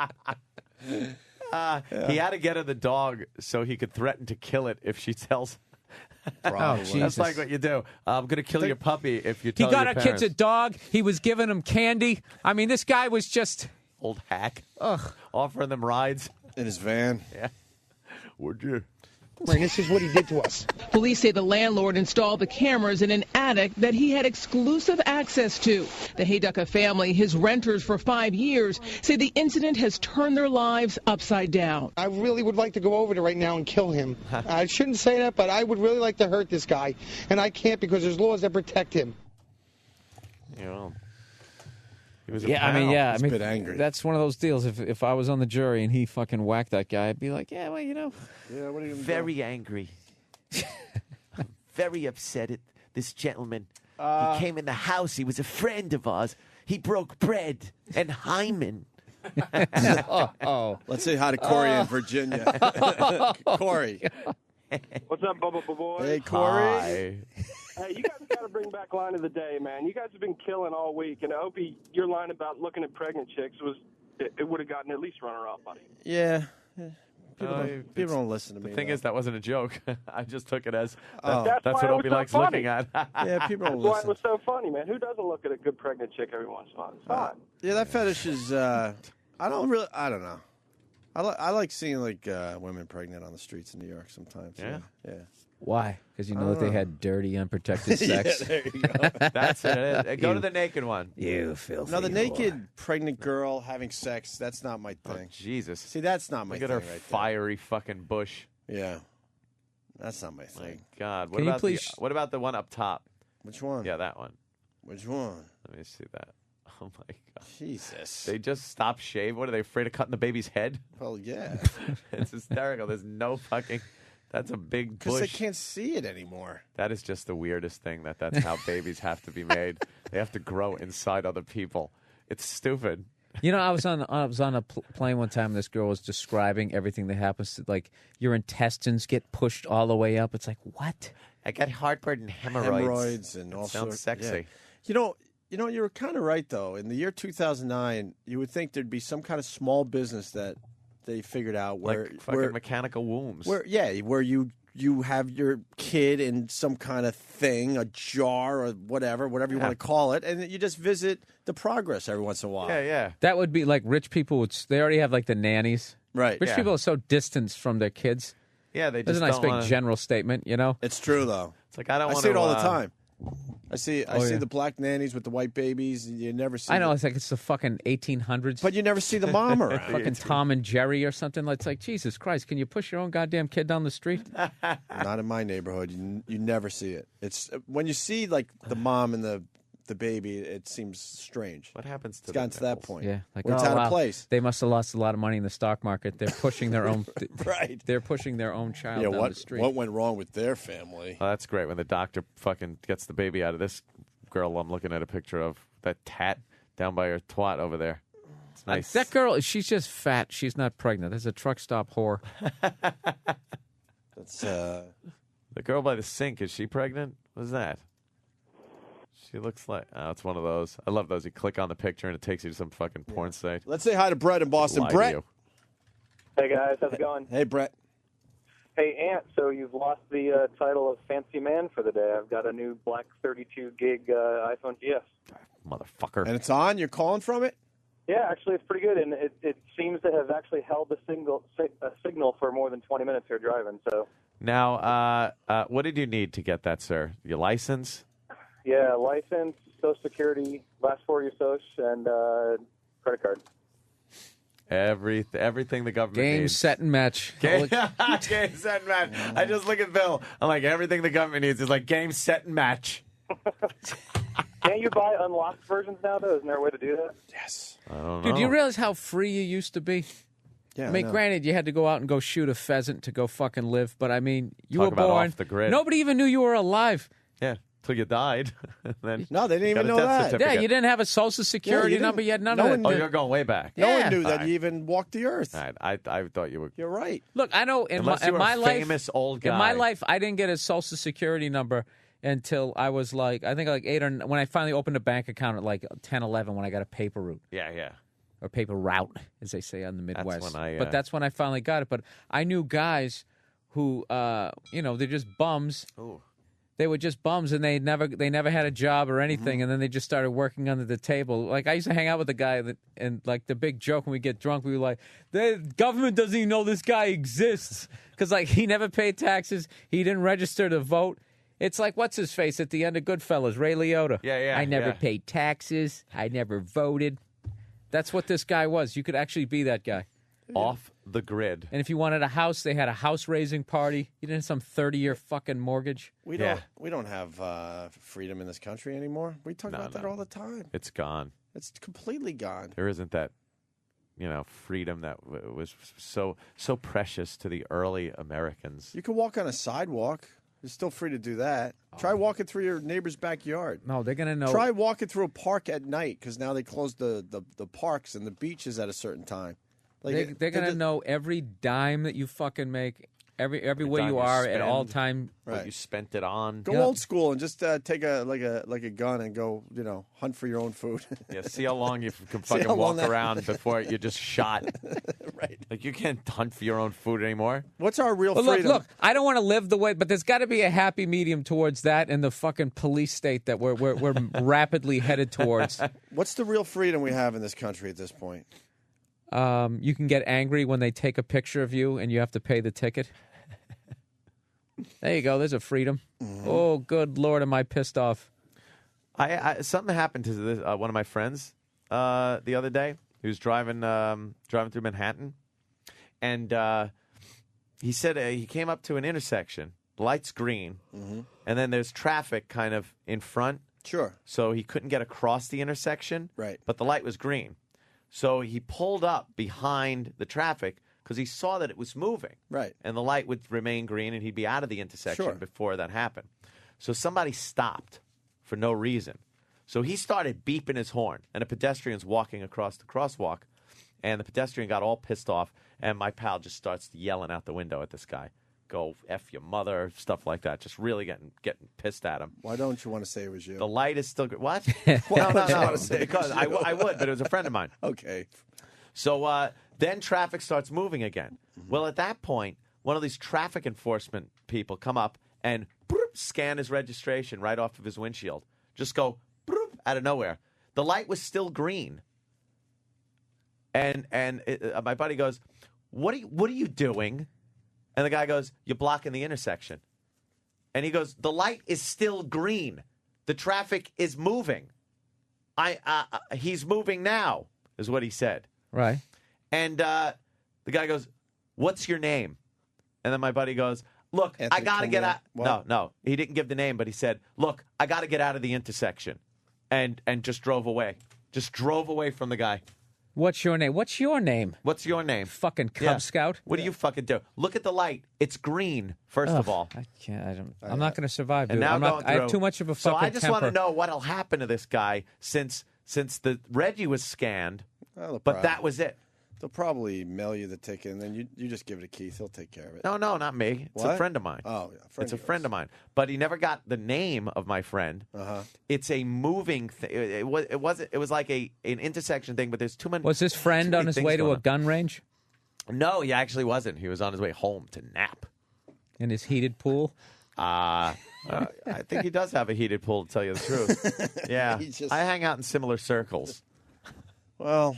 He had to get her the dog so he could threaten to kill it if she tells. Probably. That's like what you do. I'm going to kill your puppy if you tell He got your our parents. kids a dog. He was giving them candy. I mean, this guy was just... Old hack. Ugh. Offering them rides. In his van. Yeah. Would you? And this is what he did to us. Police say the landlord installed the cameras in an attic that he had exclusive access to. The Hayducka family, his renters for 5 years, say the incident has turned their lives upside down. I really would like to go over there right now and kill him. I shouldn't say that, but I would really like to hurt this guy. And I can't because there's laws that protect him. He was He's a bit angry. That's one of those deals. If I was on the jury and he fucking whacked that guy, I'd be like, yeah, well, Yeah, what are you very angry. Very upset at this gentleman. He came in the house. He was a friend of ours. He broke bread and hymen. Let's say hi to Corey in Virginia. Corey. What's up, Bubba Boy? Hey, Corey. Hi. Hey, you guys got to bring back line of the day, man. You guys have been killing all week, and Opie, your line about looking at pregnant chicks it would have gotten at least runner-up, buddy. Yeah. People don't listen to me. The thing is, that wasn't a joke. I just took it as That's that's why what it was Opie so likes funny. looking at. Yeah, people don't That's why it listen. was so funny, man. Who doesn't look at a good pregnant chick every once in a while? It's fine. Yeah, that fetish is. I don't know. I like seeing women pregnant on the streets in New York sometimes. Yeah? Yeah. why? Because you know that they had dirty, unprotected sex. Yeah, there you go. That's it. Go to the naked one. You filthy. No, the naked pregnant girl having sex, that's not my thing. Oh, Jesus. See, that's not my Look at thing her right fiery fucking bush. there. Yeah. That's not my My thing. God. Can you please- What about the one up top? Which one? Yeah, that one. Which one? Let me see that. Oh, my God. Jesus. They just stop shave. What, are they afraid of cutting the baby's head? Well, yeah. It's hysterical. There's no fucking... That's a big Because they bush. can't see it anymore. That is just the weirdest thing, that's how babies have to be made. They have to grow inside other people. It's stupid. You know, I was on a plane one time. And this girl was describing everything that happens to, like, your intestines get pushed all the way up. It's like, what? I got heartburn and Hemorrhoids and all Sounds sorts. sexy. Yeah. You know, you're kind of right, though. In the year 2009, you would think there'd be some kind of small business that they figured out where Like fucking mechanical wombs. where you have your kid in some kind of thing, a jar or whatever you want to call it, and you just visit the progress every once in a while. Yeah. That would be like rich people. They already have like the nannies. Right. Rich Yeah. people are so distanced from their kids. Yeah, they That's just a nice don't big wanna... general statement, you know? It's true, though. It's like, I don't want to... see it all the time. I see yeah. the black nannies with the white babies, and you never see I know, them. it's like it's the fucking 1800s. But you never see the mom around. Fucking Tom and Jerry or something. It's like, Jesus Christ, can you push your own goddamn kid down the street? Not in my neighborhood. You never see it. It's when you see like the mom in the the baby, it seems strange. What happens to It's gotten to that point. Yeah, like Where it's out of place. They must have lost a lot of money in the stock market. They're pushing their own. Right. They're pushing their own child down the street. What went wrong with their family? Oh, that's great when the doctor fucking gets the baby out of this girl I'm looking at a picture of. That tat down by her twat over there. It's nice. That girl, she's just fat. She's not pregnant. There's a truck stop whore. That's the girl by the sink. Is she pregnant? What's that? She looks like... Oh, it's one of those. I love those. You click on the picture and it takes you to some fucking porn site. Let's say hi to Brett in Boston. Lie to Brett. you. Hey, guys. How's it going? Hey, Brett. Hey, Ant. So you've lost the title of Fancy Man for the day. I've got a new black 32-gig iPhone GS. Motherfucker. And it's on? You're calling from it? Yeah, actually, it's pretty good, and it seems to have actually held the signal for more than 20 minutes here driving. So Now, what did you need to get that, sir? Your license? yeah, license, Social Security, last 4 of your Social, and credit card. Everything the government Game, needs. set, and match. Game, game, set, and match. I just look at Bill. I'm like, everything the government needs is like game, set, and match. Can't you buy unlocked versions now, though? Isn't there a way to do that? Yes. I don't know. Dude, do you realize how free you used to be? Yeah, I mean, granted, you had to go out and go shoot a pheasant to go fucking live, but I mean, you Talk were about born. off the grid. Nobody even knew you were alive. Yeah, till you died. Then No, they didn't got even a know death that. certificate. Yeah, you didn't have a social security you didn't. number. You had none No of one that. Oh, knew. you're going way back. No Yeah. one knew that All right. you even walked the earth. All right. I thought you were. You're right. Look, I know in Unless my, you were in my a life, famous old guy. in my life, I didn't get a social security number until I was like, I think like 8 or when I finally opened a bank account at like 10, 11 when I got a paper route. Yeah. Or paper route, as they say on the Midwest. when I, But that's when I finally got it. But I knew guys who, they're just bums. Ooh. They were just bums, and they never had a job or anything, and then they just started working under the table. Like I used to hang out with a guy and like the big joke when we get drunk, we were like, the government doesn't even know this guy exists because like he never paid taxes, he didn't register to vote. It's like what's his face at the end of Goodfellas, Ray Liotta. Yeah. I never paid taxes. I never voted. That's what this guy was. You could actually be that guy. Off the grid. And if you wanted a house, they had a house raising party. You didn't have some 30-year fucking mortgage. We don't have freedom in this country anymore. We talk about that all the time. It's gone. It's completely gone. There isn't that, freedom that was so precious to the early Americans. You can walk on a sidewalk. You're still free to do that. Try walking through your neighbor's backyard. No, they're going to know. Try walking through a park at night because now they close the parks and the beaches at a certain time. Like they're going to know every dime that you fucking make, everywhere you are at all time. What you spent it on. Go old school and just take a gun and go, hunt for your own food. Yeah, see how long you can fucking walk around before you're just shot. Right. Like you can't hunt for your own food anymore. What's our real Well, freedom? look, I don't want to live the way, but there's got to be a happy medium towards that and the fucking police state that we're rapidly headed towards. What's the real freedom we have in this country at this point? You can get angry when they take a picture of you and you have to pay the ticket. There you go. There's a freedom. Mm-hmm. Oh, good Lord, am I pissed off. Something happened to this, one of my friends the other day. He was driving through Manhattan, and he said he came up to an intersection. The light's green, and then there's traffic kind of in front. Sure. So he couldn't get across the intersection. Right. But the light was green. So he pulled up behind the traffic because he saw that it was moving. Right. And the light would remain green, and he'd be out of the intersection before that happened. So somebody stopped for no reason. So he started beeping his horn, and a pedestrian's walking across the crosswalk, and the pedestrian got all pissed off, and my pal just starts yelling out the window at this guy. Go F your mother, stuff like that. Just really getting pissed at him. Why don't you want to say it was you? The light is still... What? Well, No. Because I would, but it was a friend of mine. Okay. So then traffic starts moving again. Well, at that point, one of these traffic enforcement people come up and scan his registration right off of his windshield. Just go out of nowhere. The light was still green. And my buddy goes, what are you doing? And the guy goes, you're blocking the intersection. And he goes, the light is still green. The traffic is moving. He's moving now, is what he said. Right. And the guy goes, what's your name? And then my buddy goes, look, Anthony I got to get out. What? No, he didn't give the name, but he said, look, I got to get out of the intersection. and just drove away. Just drove away from the guy. What's your name? What's your name? What's your name? Fucking Cub Scout. What do you fucking do? Look at the light. It's green, first of all. I can't. I'm not going to survive, dude. And now I have too much of a fucking So I just want to temper. know what'll happen to this guy since the Reggie was scanned, but that was it. They'll probably mail you the ticket, and then you just give it to Keith. He'll take care of it. No, not me. It's a What? friend of mine. Oh, yeah. It's a friend of mine. But he never got the name of my friend. Uh-huh. It's a moving thing. It was like an intersection thing, but there's too many. Was this friend on his way to a gun range? No, he actually wasn't. He was on his way home to nap. In his heated pool? I think he does have a heated pool, to tell you the truth. Yeah. I hang out in similar circles. Well,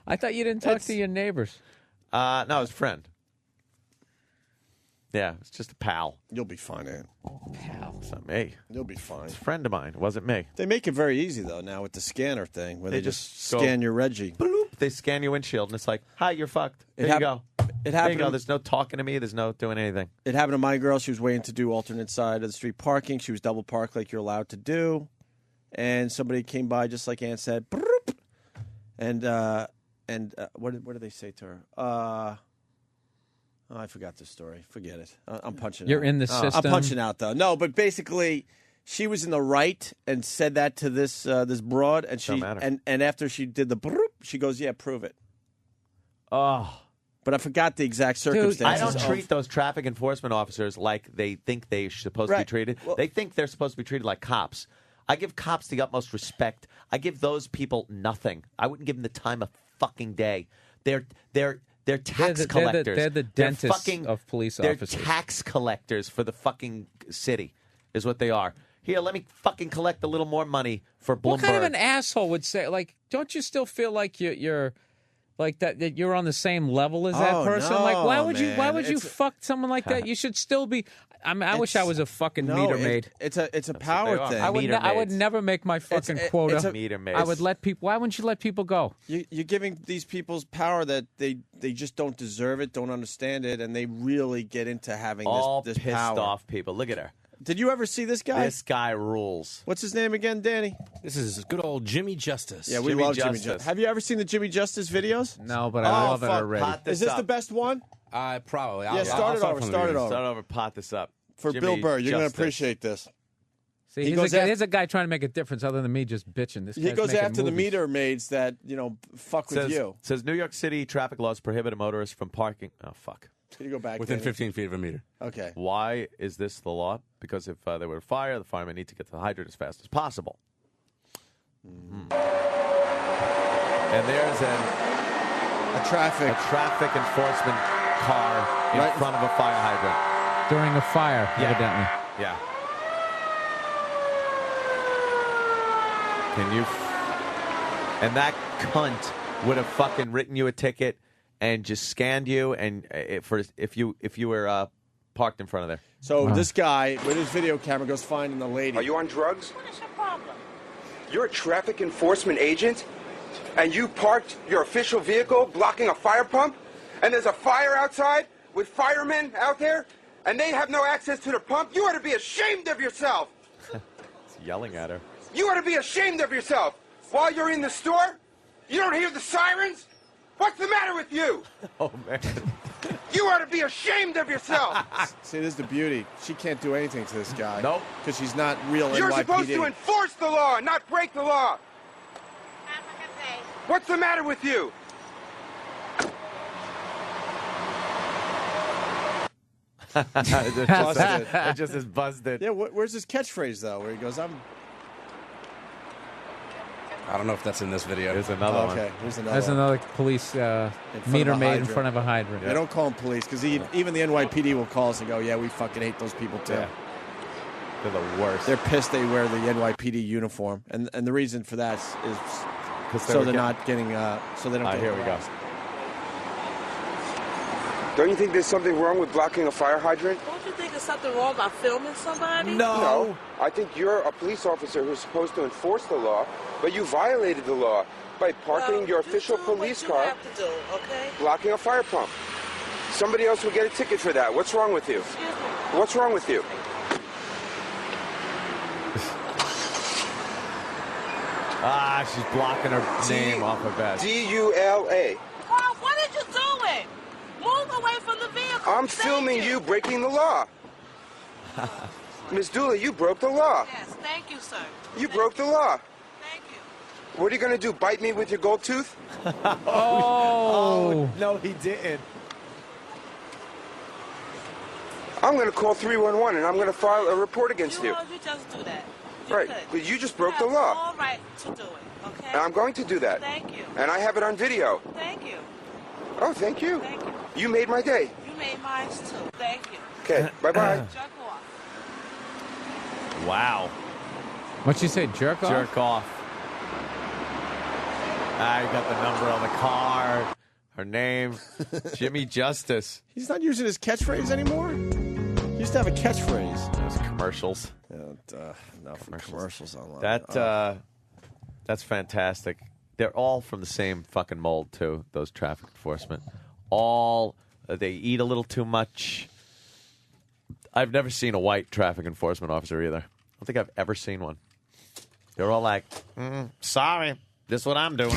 I thought you didn't talk to your neighbors. No, his friend. Yeah, it's just a pal. You'll be fine, Ant. Pal. It's not me. You'll be fine. It's a friend of mine. It wasn't me. They make it very easy, though, now with the scanner thing, where they just go- scan your Reggie. Bloop. They scan your windshield, and it's like, hi, you're fucked. There you go. It There you happened. go. There's no talking to me. There's no doing anything. It happened to my girl. She was waiting to do alternate side of the street parking. She was double parked like you're allowed to do. And somebody came by, just like Ann said, "Broop." And what did they say to her? I forgot the story. Forget it. I'm punching out. You're in the system. I'm punching out, though. No, but basically, she was in the right and said that to this broad. And she Don't matter. and after she did the broop, she goes, yeah, prove it. Oh. But I forgot the exact I circumstances. don't treat those traffic enforcement officers like they think they're supposed to be treated. They think they're supposed to be treated like cops. I give cops the utmost respect. I give those people nothing. I wouldn't give them the time of fucking day. They're tax collectors. They're the dentists of police they're officers. They're tax collectors for the fucking city is what they are. Here, let me fucking collect a little more money for Bloomberg. What kind of an asshole would say, like, don't you still feel like you're like that you're on the same level as that person? No, like, why would you man. fuck someone like that? You should still be. I mean, I wish I was a fucking meter maid. It's a power thing. I would never make my fucking quota. it's a- meter maid. I would let people. Why wouldn't you let people go? You're giving these people's power that they just don't deserve it, don't understand it, and they really get into having All this pissed power. off people. Look at her. Did you ever see this guy? This guy rules. What's his name again, Danny? This is good old Jimmy Justice. Yeah, we love Jimmy Justice. Have you ever seen the Jimmy Justice videos? No, but I love it already. Is this the best one? Probably. Yeah, start it over. Start over. Pot this up. For Jimmy Bill Burr, you're going to Justice. appreciate this. See, He here's goes here's a guy trying to make a difference other than me just bitching. This He guy's goes making after the movies. meter maids that, fuck with you. Says New York City traffic laws prohibit a motorist from parking. Oh, fuck. Can you go back Within Danny? 15 feet of a meter. Okay. Why is this the law? Because if there were a fire, the firemen need to get to the hydrant as fast as possible. And there's a traffic enforcement car in front of a fire hydrant. During a fire, evidently. Yeah. Can you? And that cunt would have fucking written you a ticket and just scanned you, and if you were parked in front of there. So this guy with his video camera goes finding the lady. Are you on drugs? What is your problem? You're a traffic enforcement agent, and you parked your official vehicle blocking a fire pump, and there's a fire outside with firemen out there, and they have no access to the pump? You ought to be ashamed of yourself. He's yelling at her. You ought to be ashamed of yourself. While you're in the store, you don't hear the sirens? What's the matter with you? Oh, man. You ought to be ashamed of yourself. See, this is the beauty. She can't do anything to this guy. Nope. Because she's not real You're NYPD. supposed to enforce the law, not break the law. What's the matter with you? It just is busted. Yeah, where's his catchphrase, though, where he goes, I don't know if that's in this video. There's another one. Okay, here's another There's one. another police meter maid in front of a hydrant. They don't call them police, because even the NYPD will call us and go, yeah, we fucking hate those people, too. Yeah. They're the worst. They're pissed they wear the NYPD uniform. And the reason for that is so they're not getting, so they don't get here we go. harassed. Don't you think there's something wrong with blocking a fire hydrant? Don't you think there's something wrong about filming somebody? No. I think you're a police officer who's supposed to enforce the law, but you violated the law by parking your official police car, have to do, okay? blocking a fire pump. Somebody else will get a ticket for that. What's wrong with you? What's wrong with you? She's blocking her name off her bed. D-U-L-A. Carl, what are you doing? Move away from the vehicle. I'm filming you breaking the law. Miss Dooley, you broke the law. Yes, thank you, sir. You broke the law. Thank you. What are you going to do, bite me with your gold tooth? Oh, no, he didn't. I'm going to call 311 and I'm going to file a report against you. You just do that. Right, but you just broke the You have law. all right to do it, okay? And I'm going to do that. Thank you. And I have it on video. Thank you. Oh, thank you. Thank you. You made my day. You made mine too. Thank you. Okay, bye-bye. Jerk off. Wow. What'd you say, jerk off? Jerk off. I got the number on the car, her name, Jimmy Justice. He's not using his catchphrase anymore? He used to have a catchphrase. Those commercials. No, commercials online. That's fantastic. They're all from the same fucking mold, too, those traffic enforcement. All, they eat a little too much. I've never seen a white traffic enforcement officer either. I don't think I've ever seen one. They're all like, sorry, this is what I'm doing.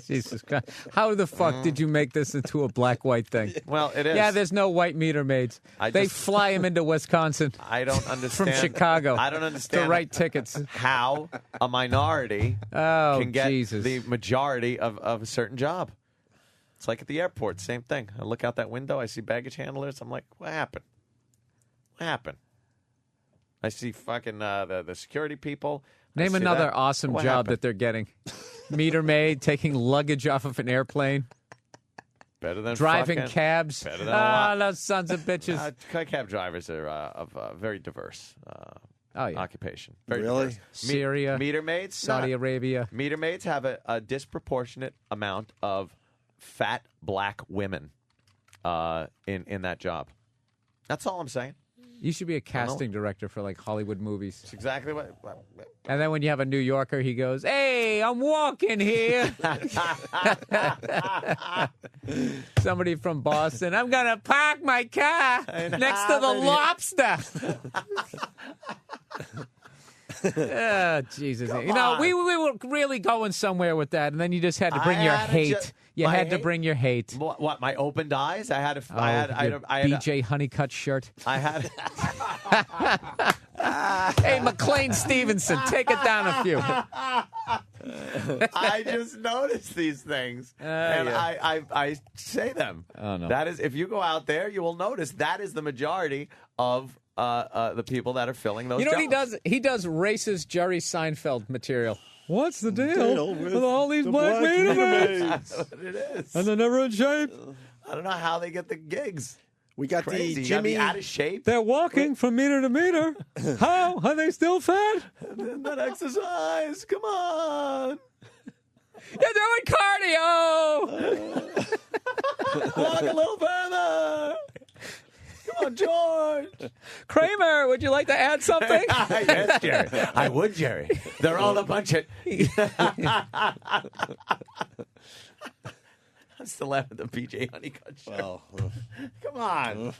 Jesus Christ. How the fuck did you make this into a black-white thing? Well, it is. Yeah, there's no white meter maids. They fly them into Wisconsin. I don't understand. From Chicago. I don't understand. To write tickets. How a minority can get Jesus. the majority of a certain job. It's like at the airport, same thing. I look out that window, I see baggage handlers. I'm like, what happened? What happened? I see fucking the security people. Name another awesome job that they're getting. Meter maid, taking luggage off of an airplane. Better than driving fucking, cabs. Better than those sons of bitches. Cab drivers are of very diverse occupation. Very really? diverse. Syria, meter maids, Saudi Arabia. Meter maids have a disproportionate amount of fat black women in that job. That's all I'm saying. You should be a casting director for like Hollywood movies. That's exactly what. And then when you have a New Yorker, he goes, "Hey, I'm walking here." Somebody from Boston, I'm gonna park my car next to the lobster. Oh, Jesus. Come you know, on. we were really going somewhere with that, and then you just had to bring your hate. You had to bring your hate. What? My opened eyes? I had to. Oh, I had BJ Honeycutt shirt. I had. Hey, McLean Stevenson, take it down a few. I just noticed these things, and yeah. I say them. Oh, no. That is, if you go out there, you will notice that is the majority of the people that are filling those. You know what he jobs. does? He does racist Jerry Seinfeld material. What's the deal with all these black meter maids? That's what it is. And they're never in shape. I don't know how they get the gigs. We got Crazy. the You gotta be Jimmy out of shape. They're walking from meter to meter. How? Are they still fat? And then that exercise. Come on. You're doing cardio. Walk a little further. Come on, George. Kramer, would you like to add something? Yes, Jerry. I would, Jerry. They're all a bunch of... I'm still laughing at the BJ Honeycutt show. Well, come on.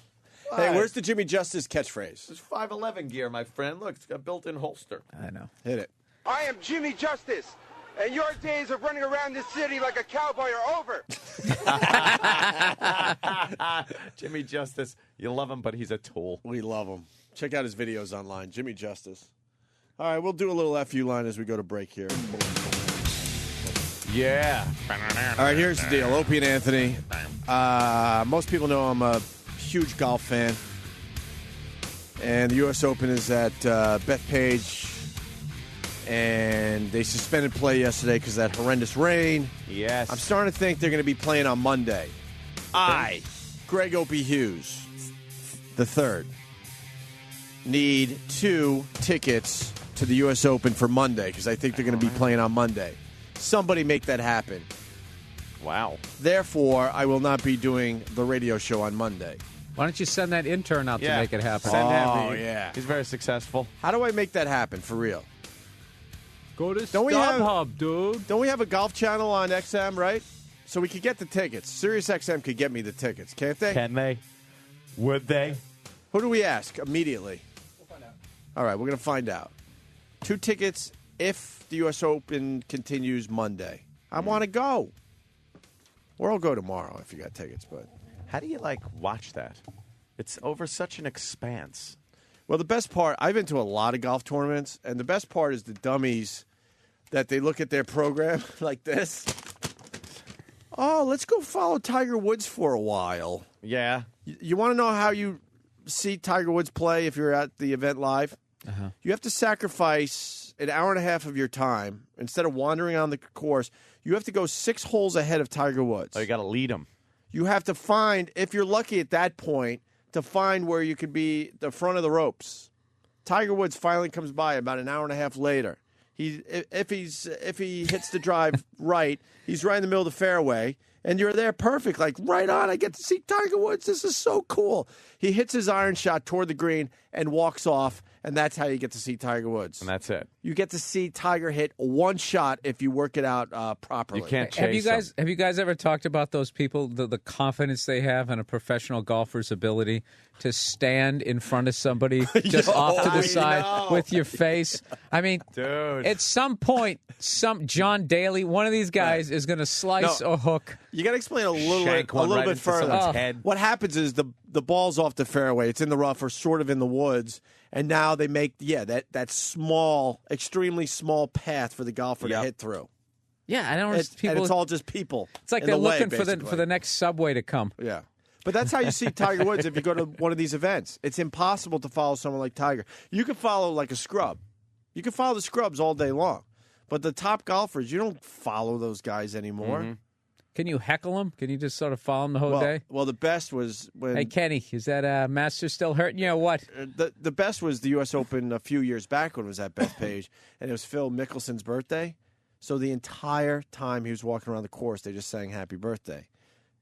Hey, where's the Jimmy Justice catchphrase? It's 511 gear, my friend. Look, it's got a built-in holster. I know. Hit it. I am Jimmy Justice, and your days of running around this city like a cowboy are over. Jimmy Justice. You love him, but he's a tool. We love him. Check out his videos online. Jimmy Justice. All right, we'll do a little FU line as we go to break here. Yeah. All right, here's the deal. Opie and Anthony. Most people know I'm a huge golf fan. And the U.S. Open is at Bethpage. And they suspended play yesterday because of that horrendous rain. Yes. I'm starting to think they're going to be playing on Monday. I, Greg Opie Hughes, the third, need 2 tickets to the U.S. Open for Monday because I think they're going to be playing on Monday. Somebody make that happen. Wow. Therefore, I will not be doing the radio show on Monday. Why don't you send that intern out to make it happen? Send him. Oh, yeah. He's very successful. How do I make that happen for real? Go to Don't we have- StubHub, dude. Don't we have a golf channel on XM, right? So we could get the tickets. SiriusXM could get me the tickets, can't they? Can they? Would they? Who do we ask immediately? We'll find out. All right, we're going to find out. 2 tickets if the U.S. Open continues Monday. I want to go. Or I'll go tomorrow if you got tickets. But how do you watch that? It's over such an expanse. Well, the best part, I've been to a lot of golf tournaments, and the best part is the dummies that they look at their program like this. Oh, let's go follow Tiger Woods for a while. Yeah. You want to know how you see Tiger Woods play if you're at the event live? Uh-huh. You have to sacrifice an hour and a half of your time. Instead of wandering on the course, you have to go 6 holes ahead of Tiger Woods. Oh, you got to lead him. You have to find, if you're lucky at that point, to find where you could be the front of the ropes. Tiger Woods finally comes by about an hour and a half later. If he hits the drive right, he's right in the middle of the fairway, and you're there perfect, like right on. I get to see Tiger Woods. This is so cool. He hits his iron shot toward the green and walks off, and that's how you get to see Tiger Woods. And that's it. You get to see Tiger hit one shot if you work it out properly. You can't chase Have you guys ever talked about those people, the confidence they have in a professional golfer's ability to stand in front of somebody just off to the side with your face? I mean, dude, at some point, John Daly, one of these guys, is going to slice a hook. You got to explain a little bit further. Head. What happens is the ball's off the fairway. It's in the rough or sort of in the woods. And now they make, that small, extremely small path for the golfer to hit through. Yeah, I don't and it's all just people. It's like they're looking for the next subway to come. Yeah. But that's how you see Tiger Woods if you go to one of these events. It's impossible to follow someone like Tiger. You can follow like a scrub. You can follow the scrubs all day long. But the top golfers, you don't follow those guys anymore. Mm-hmm. Can you heckle them? Can you just sort of follow them the whole day? Well, the best was when... Hey, Kenny, is that Master still hurting you or what? The best was the U.S. Open a few years back when it was at Bethpage, and it was Phil Mickelson's birthday. So the entire time he was walking around the course, they just sang Happy Birthday.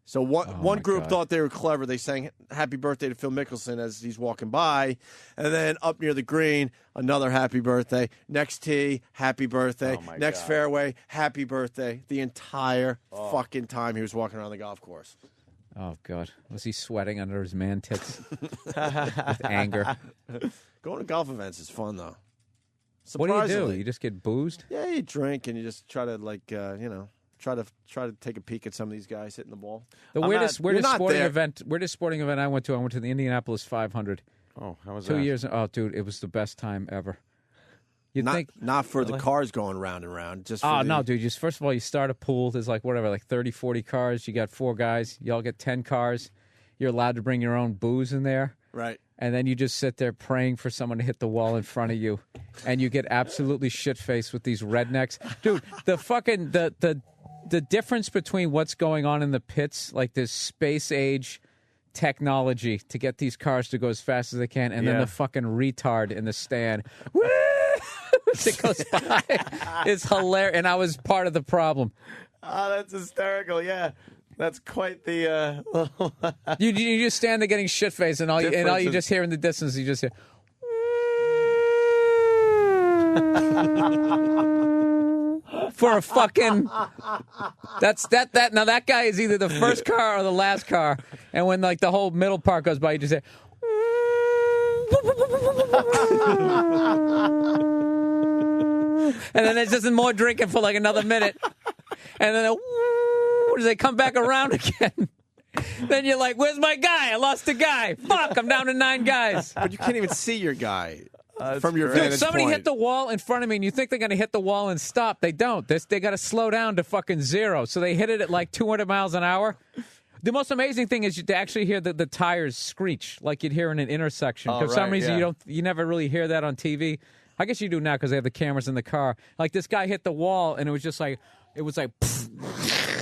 So one group thought they were clever. They sang Happy Birthday to Phil Mickelson as he's walking by. And then up near the green, another Happy Birthday. Next tee, Happy Birthday. Next fairway, Happy Birthday. The entire fucking time he was walking around the golf course. Oh, God. Was he sweating under his man tits with anger? Going to golf events is fun, though. What do you do? You just get boozed? Yeah, you drink and you just try to, try to take a peek at some of these guys hitting the ball. The weirdest sporting event I went to the Indianapolis 500. Oh, how was 2 that? years. Oh, dude, it was the best time ever. Not for the cars going round and round. Just no, dude. Just first of all, you start a pool. There's 30, 40 cars. You got 4 guys. You all get 10 cars. You're allowed to bring your own booze in there. Right. And then you just sit there praying for someone to hit the wall in front of you, and you get absolutely shit-faced with these rednecks, dude. The difference between what's going on in the pits, like this space-age technology to get these cars to go as fast as they can, and then the fucking retard in the stand, woo, that goes by, it's hilarious. And I was part of the problem. Oh, that's hysterical, yeah. That's quite the... You just stand there getting shit-faced, and all you just hear in the distance, you just hear... For a fucking... That's that. Now, that guy is either the first car or the last car, and when, the whole middle part goes by, you just say... And then there's just more drinking for another minute, and then... As they come back around again, then you're like, "Where's my guy? I lost a guy. Fuck, I'm down to 9 guys." But you can't even see your guy from your vantage somebody point. hit the wall in front of me, and you think they're going to hit the wall and stop. They don't. They got to slow down to fucking 0. So they hit it at 200 miles an hour. The most amazing thing is to actually hear the tires screech like you'd hear in an intersection. For some reason, you never really hear that on TV. I guess you do now because they have the cameras in the car. This guy hit the wall, and it was just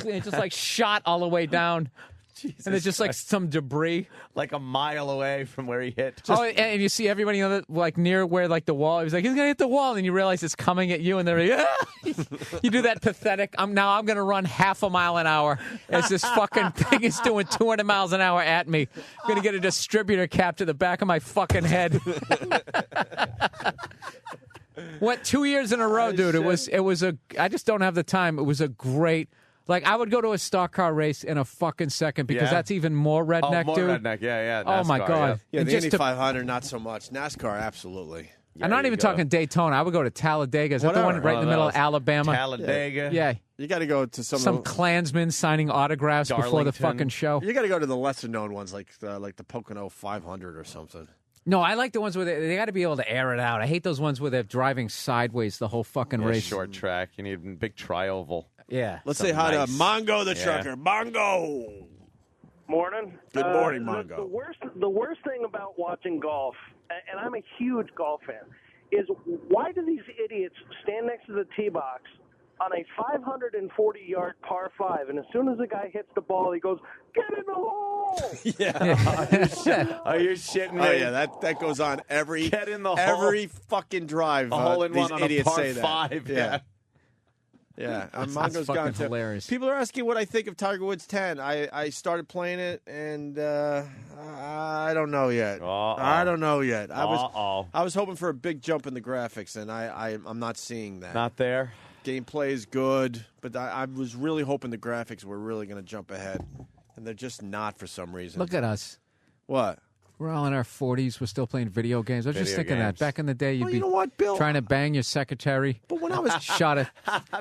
and it just shot all the way down. Jesus and it's just some debris. A mile away from where he hit. And you see everybody near where the wall. He was he's going to hit the wall. And you realize it's coming at you. And they're you do that pathetic, I'm going to run half a mile an hour as this fucking thing is doing 200 miles an hour at me. I'm going to get a distributor cap to the back of my fucking head. What, 2 years in a row, dude? I just don't have the time. It was a great... I would go to a stock car race in a fucking second because that's even more redneck, more dude. redneck, yeah. NASCAR, oh, my God. Yeah, the Indy 500, not so much. NASCAR, absolutely. I'm not even talking Daytona. I would go to Talladega. Is that the one right in the middle of Alabama? Talladega. Yeah. You got to go to some Klansmen signing autographs before the fucking show. You got to go to the lesser known ones like the Pocono 500 or something. No, I like the ones where they got to be able to air it out. I hate those ones where they're driving sideways the whole fucking race. Short track. You need a big tri-oval. Yeah. Let's say hi to Mongo the trucker. Mongo. Morning. Good morning, Mongo. The worst thing about watching golf, and I'm a huge golf fan, is why do these idiots stand next to the tee box on a 540-yard par 5, and as soon as the guy hits the ball, he goes, "Get in the hole!" Are you shitting me? Oh yeah, that goes on every Get in the hole. every fucking drive. A hole in these one on a idiots par say that. 5. Yeah. Yeah, That's Mongo's fucking gone too. hilarious. People are asking what I think of Tiger Woods 10. I started playing it, and I don't know yet. I don't know yet. I was hoping for a big jump in the graphics, and I'm not seeing that. Not there. Gameplay is good, but I was really hoping the graphics were really going to jump ahead, and they're just not for some reason. Look at us. What? We're all in our 40s. We're still playing video games. I was just thinking that. Back in the day, you'd Well, be you know what, Bill? trying to bang your secretary. But when I was shot a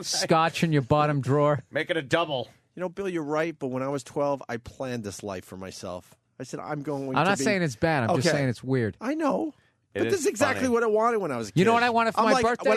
scotch in your bottom drawer. Make it a double. You know, Bill, you're right, but when I was 12, I planned this life for myself. I said, I'm going to I'm not be... saying it's bad. I'm just saying it's weird. I know. But It this is is exactly funny. what I wanted when I was a kid. You know what I wanted for I'm my like, birthday?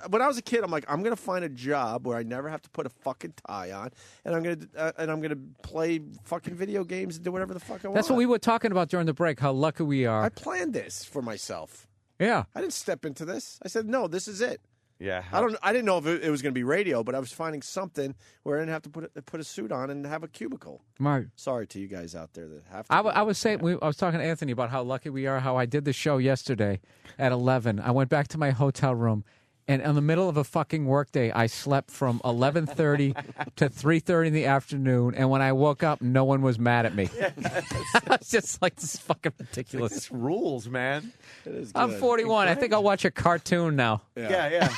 When I was a kid, I'm like, I'm going to find a job where I never have to put a fucking tie on, and I'm going to play fucking video games and do whatever the fuck I want. That's what we were talking about during the break, how lucky we are. I planned this for myself. Yeah. I didn't step into this. I said, no, this is it. Yeah. I didn't know if it was going to be radio, but I was finding something where I didn't have to put a suit on and have a cubicle. Right. Sorry to you guys out there that have to. I was saying, I was talking to Anthony about how lucky we are, how I did the show yesterday at 11. I went back to my hotel room, and in the middle of a fucking workday, I slept from 11:30 to 3:30 in the afternoon, and when I woke up, no one was mad at me. I was just like, this is fucking ridiculous. This rules, man. It is I'm good. 41. I think I'll watch a cartoon now. Yeah.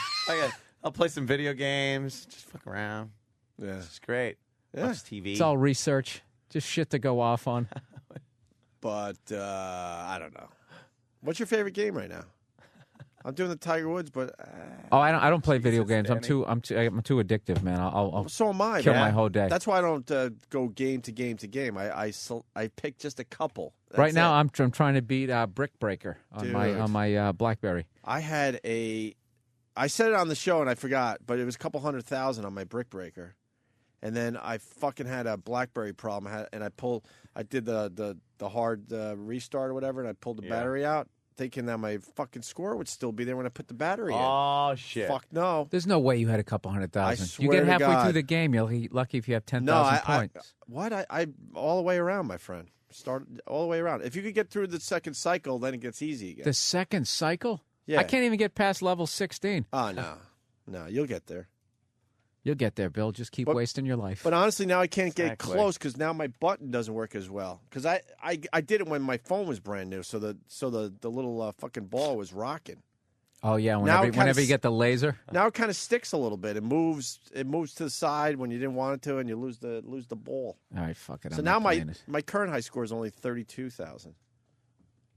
I'll play some video games. Just fuck around. Yeah. It's great. Yeah. Watch TV. It's all research. Just shit to go off on. But I don't know. What's your favorite game right now? I'm doing the Tiger Woods, but I don't play video games. I'm too addictive, man. I'll so am I. kill man. my whole day. That's why I don't go game to game to game. I pick just a couple. That's right now, it. I'm trying to beat Brick Breaker on my BlackBerry. I said it on the show and I forgot, but it was a couple 100,000 on my Brick Breaker, and then I fucking had a BlackBerry problem, and I did the hard restart or whatever, and I pulled the battery out, thinking that my fucking score would still be there when I put the battery in. Oh shit! Fuck no! There's no way you had a couple 100,000. I You swear get to halfway God. through the game, you'll be lucky if you have 10,000 points. I all the way around, my friend. Start all the way around. If you could get through the second cycle, then it gets easy again. The second cycle? Yeah. I can't even get past level 16. Oh no, you'll get there. You'll get there, Bill. Just keep wasting your life. But honestly, now I can't get Exactly. close because now my button doesn't work as well. Because I did it when my phone was brand new, so the little fucking ball was rocking. Oh yeah, Now it kinda whenever you get the laser. Now it kind of sticks a little bit. It moves to the side when you didn't want it to, and you lose the ball. All right, fuck it. So I'm now not playing it. my current high score is only 32,000.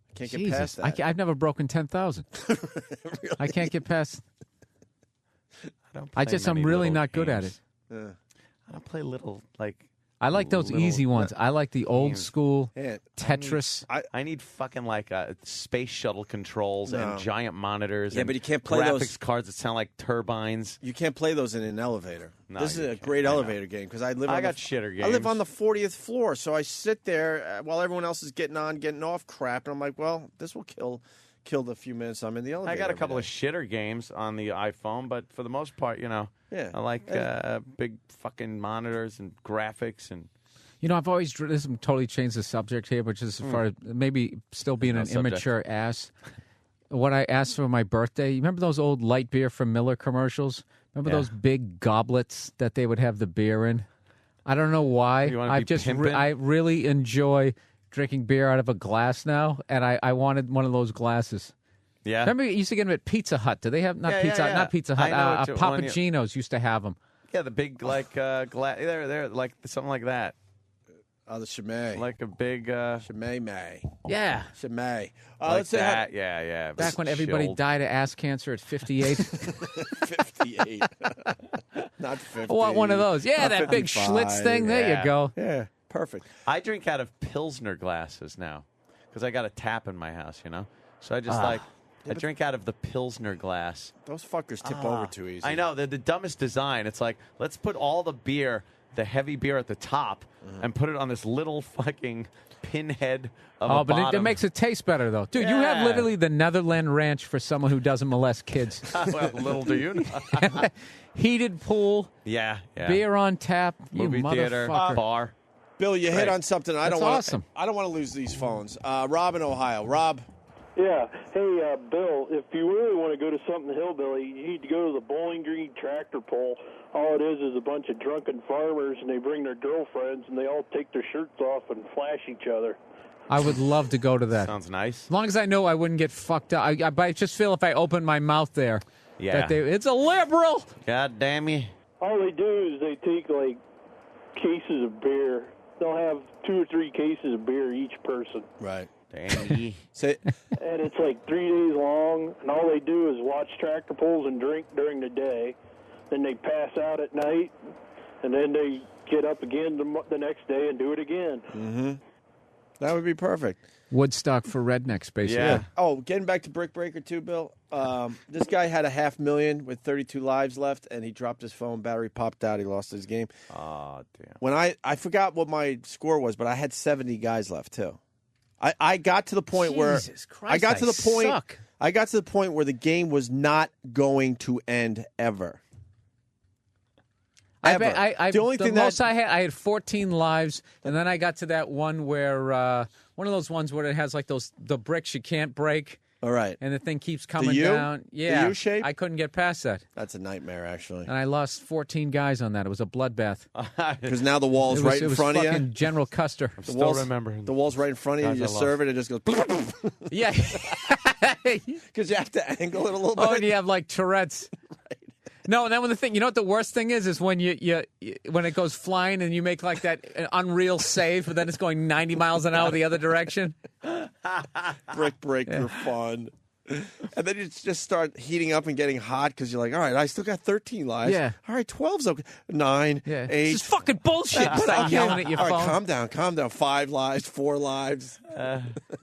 I can't get Jesus, past that. I've never broken 10,000. Really? I can't get past. I'm really not good at it. Yeah. I don't play little I like those little- easy ones. I like the old games. school Yeah. Tetris. I need fucking space shuttle controls No. and giant monitors. Yeah, and but you can't play graphics those- cards that sound like turbines. You can't play those in an elevator. No, This is you a can't. great I know. elevator game because I live. I on got the, shitter I live games. on the 40th floor, so I sit there while everyone else is getting off crap, and I'm like, well, this will kill the few minutes I'm in the elevator. I got a every couple day. of shitter games on the iPhone, but for the most part, Yeah. I like big fucking monitors and graphics and. You know, I've always this totally changed the subject here, but just as far as maybe still being No an subject. immature ass. What I asked for my birthday, you remember those old light beer from Miller commercials? Remember those big goblets that they would have the beer in? I don't know why. You wanna I've be pimpin'? I really enjoy drinking beer out of a glass now, and I wanted one of those glasses. Yeah. Remember you used to get them at Pizza Hut? Do they have not Yeah, Pizza Hut? yeah. Not Pizza I Hut. know what you- Papa one you- Gino's used to have them. Yeah, the big glass. They're like something like that. Oh, the Chimay. Like a big... Chimay May. Yeah. Chimay. Like Let's say that. Yeah. Back when everybody died of ass cancer at 58. 58. Not 50. I want one of those. Yeah, Not that big 55. Schlitz thing. There you go. Yeah, perfect. I drink out of Pilsner glasses now because I got a tap in my house, So I just I drink out of the Pilsner glass. Those fuckers tip over too easy. I know. They're the dumbest design. It's like, let's put all the beer, the heavy beer at the top, and put it on this little fucking pinhead of a But bottom. it makes it taste better, though. Dude, you have Yeah. literally the Netherland Ranch for someone who doesn't molest kids. Well, little do you know. Heated pool, Yeah. beer on tap, Movie you theater, motherfucker. bar. Bill, you hit Right. on something. I That's don't want. awesome. I don't want to lose these phones. Rob in Ohio. Rob. Yeah. Hey, Bill, if you really want to go to something hillbilly, you need to go to the Bowling Green tractor pull. All it is a bunch of drunken farmers, and they bring their girlfriends, and they all take their shirts off and flash each other. I would love to go to that. Sounds nice. As long as I know I wouldn't get fucked up. I just feel if I open my mouth there, Yeah. that it's a liberal. God damn you. All they do is they take, like, cases of beer. They'll have 2 or 3 cases of beer each person. Right. Damn you. And it's like 3 days long, and all they do is watch tractor pulls and drink during the day. Then they pass out at night, and then they get up again the next day and do it again. Mm-hmm. That would be perfect. Woodstock for rednecks, basically. Yeah. Oh, getting back to Brick Breaker too, Bill. This guy had a 500,000 with 32 lives left, and he dropped his phone. Battery popped out. He lost his game. Oh, damn. When I forgot what my score was, but I had 70 guys left too. I got to the point where Jesus Christ, I got to the point. suck. I got to the point where the game was not going to end ever. I Ever. bet The only thing that- most I had 14 lives, and then I got to that one where one of those ones where it has like the bricks you can't break. All right. And the thing keeps coming U? down. Yeah. The U shape? I couldn't get past that. That's a nightmare, actually. And I lost 14 guys on that. It was a bloodbath. Because now the wall's right in front of you. fucking General Custer. The wall's right in front of you. Guys You I serve it, it just goes. Yeah. Because you have to angle it a little bit. Oh, and you have like Tourette's. No, and then when the thing, you know what the worst thing is when you when it goes flying and you make like that unreal save, but then it's going 90 miles an hour the other direction. Brick Breaker fun. And then you just start heating up and getting hot because you're like, all right, I still got 13 lives. Yeah. All right, 12's okay. 9, 8. This is fucking bullshit. You start yelling at your all phone. right, calm down. 5 lives, 4 lives.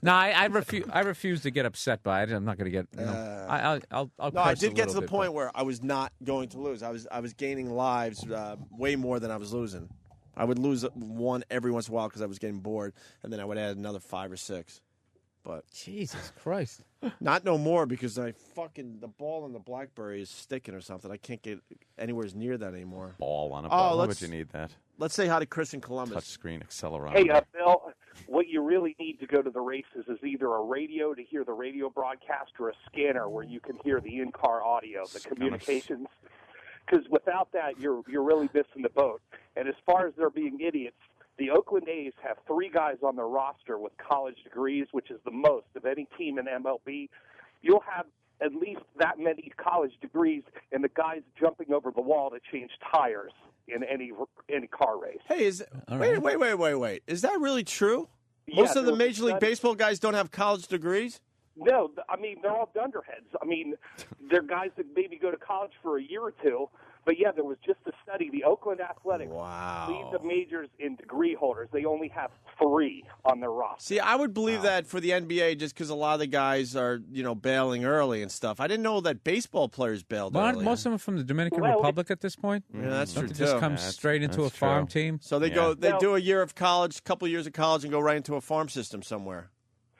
No, I refuse to get upset by it. I'm not going to get. I'll No, I curse did a get to little the bit, point where I was not going to lose. I was gaining lives way more than I was losing. I would lose one every once in a while because I was getting bored, and then I would add another 5 or 6. But Jesus Christ, not no more because the ball on the BlackBerry is sticking or something. I can't get anywhere near that anymore. Ball on a ball. Why would you need that? Let's say hi to Chris in Columbus. Touchscreen accelerometer. Hey, Bill, what you really need to go to the races is either a radio to hear the radio broadcast or a scanner where you can hear the in-car audio, the communications. Because without that, you're really missing the boat. And as far as there being idiots, the Oakland A's have 3 guys on their roster with college degrees, which is the most of any team in MLB. You'll have at least that many college degrees, and the guys jumping over the wall to change tires in any car race. Hey, wait. Is that really true? Yeah, Most of the there was Major a League study- Baseball guys don't have college degrees? No, I mean, they're all dunderheads. I mean, they're guys that maybe go to college for a year or two. But, yeah, there was just a study. The Oakland Athletics lead the majors in degree holders. They only have 3 on their roster. See, I would believe that for the NBA just because a lot of the guys are, bailing early and stuff. I didn't know that baseball players bailed Well, aren't early. most of them from the Dominican Republic at this point? Yeah, that's Don't true, they just too. come Yeah, straight into a that's farm true. team? So they do a year of college, couple years of college, and go right into a farm system somewhere.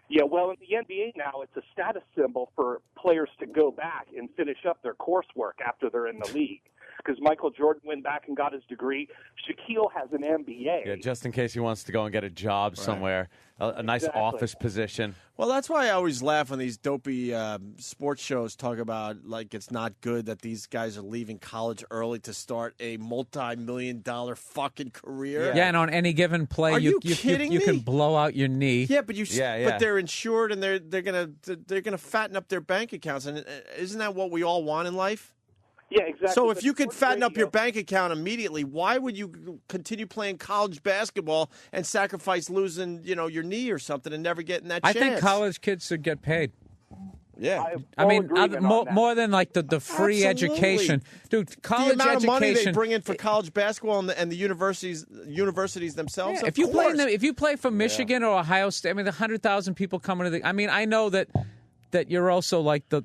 Yeah, well, in the NBA now, it's a status symbol for players to go back and finish up their coursework after they're in the league. Because Michael Jordan went back and got his degree. Shaquille has an MBA. Yeah, just in case he wants to go and get a job somewhere, a nice Exactly. office position. Well, that's why I always laugh when these dopey sports shows talk about, like, it's not good that these guys are leaving college early to start a multi-million-dollar fucking career. Yeah, and on any given play, Are you kidding you me? can blow out your knee. Yeah, but but they're insured and they're gonna fatten up their bank accounts, and isn't that what we all want in life? Yeah, exactly. So if you could fatten up your bank account immediately, why would you continue playing college basketball and sacrifice losing, your knee or something and never getting that chance? I think college kids should get paid. Yeah. I mean, more than like the free education. Dude, college education. The amount of money they bring in for college basketball and the universities themselves. Yeah, if you play for Michigan or Ohio State, I mean, the 100,000 people coming to I mean, I know that you're also like the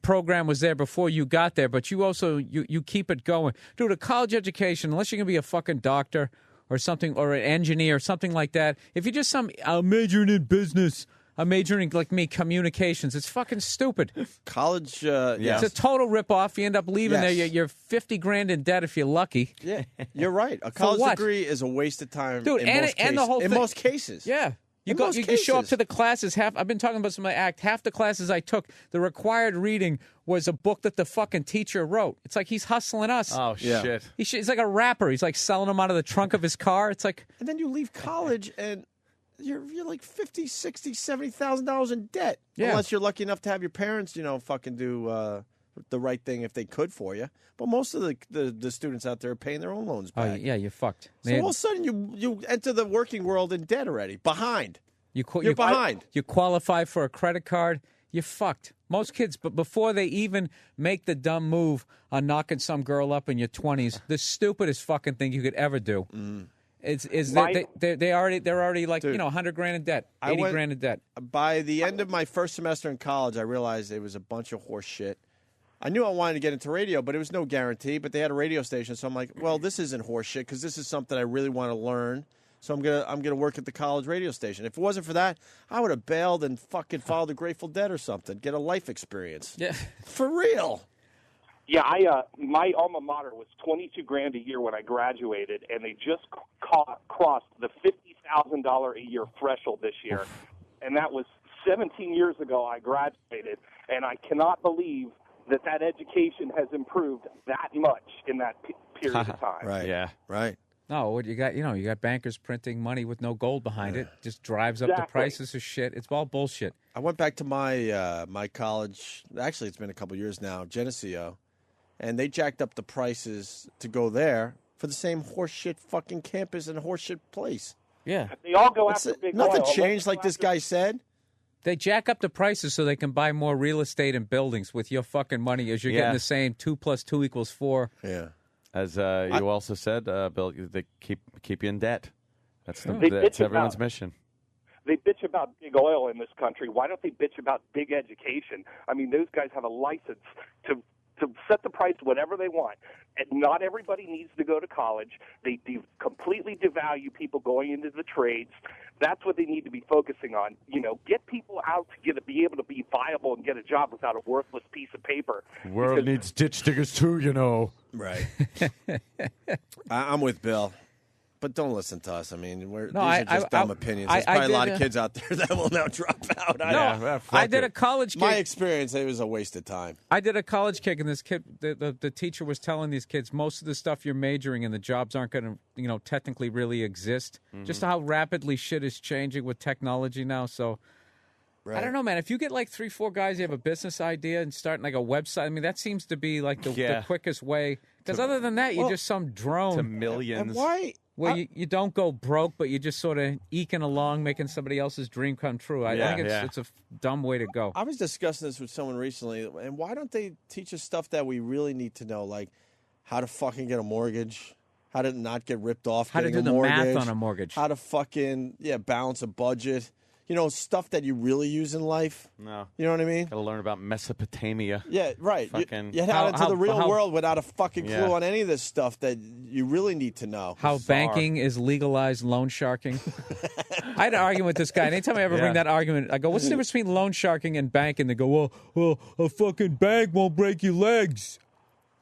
program was there before you got there, but you also you keep it going. Dude, a college education, unless you're going to be a fucking doctor or something, or an engineer or something like that, if you're just I'm majoring in business, I'm majoring, like me, communications, it's fucking stupid. College, It's a total ripoff. You end up leaving there, you're $50,000 in debt if you're lucky. Yeah, you're right. A college degree is a waste of time. Dude, in most cases. Yeah. You show up to the classes. I've been talking about some of my act. Half the classes I took, the required reading was a book that the fucking teacher wrote. It's like he's hustling us. Oh, shit. He's like a rapper. He's like selling them out of the trunk of his car. It's like, and then you leave college and you're like $50,000, $60,000, $70,000 in debt. Yeah. Unless you're lucky enough to have your parents, fucking do the right thing if they could for you. But most of the students out there are paying their own loans back. Oh, yeah, you're fucked. So all of a sudden you enter the working world in debt already, behind. You're behind. You qualify for a credit card, you're fucked. Most kids, but before they even make the dumb move on knocking some girl up in your 20s, the stupidest fucking thing you could ever do. They're already like, Dude, $100,000 in debt, $80,000 in debt. By the end of my first semester in college, I realized it was a bunch of horse shit. I knew I wanted to get into radio, but it was no guarantee. But they had a radio station, so I'm like, well, this isn't horse shit because this is something I really want to learn. So I'm gonna work at the college radio station. If it wasn't for that, I would have bailed and fucking followed the Grateful Dead or something. Get a life experience. Yeah, for real. Yeah, my alma mater was $22,000 a year when I graduated, and they just crossed the $50,000 a year threshold this year, and that was 17 years ago. I graduated, and I cannot believe that education has improved that much in that period of time. Right. Yeah. Right. No, what you got? You got bankers printing money with no gold behind it. Just drives up the prices of shit. It's all bullshit. I went back to my my college. Actually, it's been a couple years now, Geneseo, and they jacked up the prices to go there for the same horseshit fucking campus and horseshit place. Yeah, they all go after big nothing oil. changed, like this guy said. They jack up the prices so they can buy more real estate and buildings with your fucking money as you're getting the same 2 + 2 = 4. Yeah. As you also said, Bill, they keep you in debt. That's They everyone's mission. They bitch about big oil in this country. Why don't they bitch about big education? I mean, those guys have a license to set the price whatever they want. And not everybody needs to go to college. They completely devalue people going into the trades. That's what they need to be focusing on. Get people out to be able to be viable and get a job without a worthless piece of paper. The world needs ditch diggers too, Right. I'm with Bill. But don't listen to us. I mean, these are just dumb opinions. There's probably a lot of kids out there that will now drop out. I did a college kick. My experience, it was a waste of time. I did a college kick, and this kid, the teacher was telling these kids, most of the stuff you're majoring in, the jobs aren't going to, technically really exist. Mm-hmm. Just how rapidly shit is changing with technology now. So, I don't know, man. If you get like 3-4 guys, you have a business idea and starting like a website, I mean, that seems to be like the quickest way. Because other than that, you're just some drone. To millions. And why? Well, you don't go broke, but you're just sort of eking along, making somebody else's dream come true. I think it's a dumb way to go. I was discussing this with someone recently, and why don't they teach us stuff that we really need to know, like how to fucking get a mortgage, how to not get ripped off, how to do the math on a mortgage, how to fucking balance a budget. Stuff that you really use in life. No. You know what I mean? Got to learn about Mesopotamia. Yeah, right. Fucking you head out into the real world without a fucking clue on any of this stuff that you really need to know. How banking is legalized loan sharking. I had an argument with this guy, and anytime I ever bring that argument, I go, what's the difference between loan sharking and banking? They go, well, a fucking bank won't break your legs.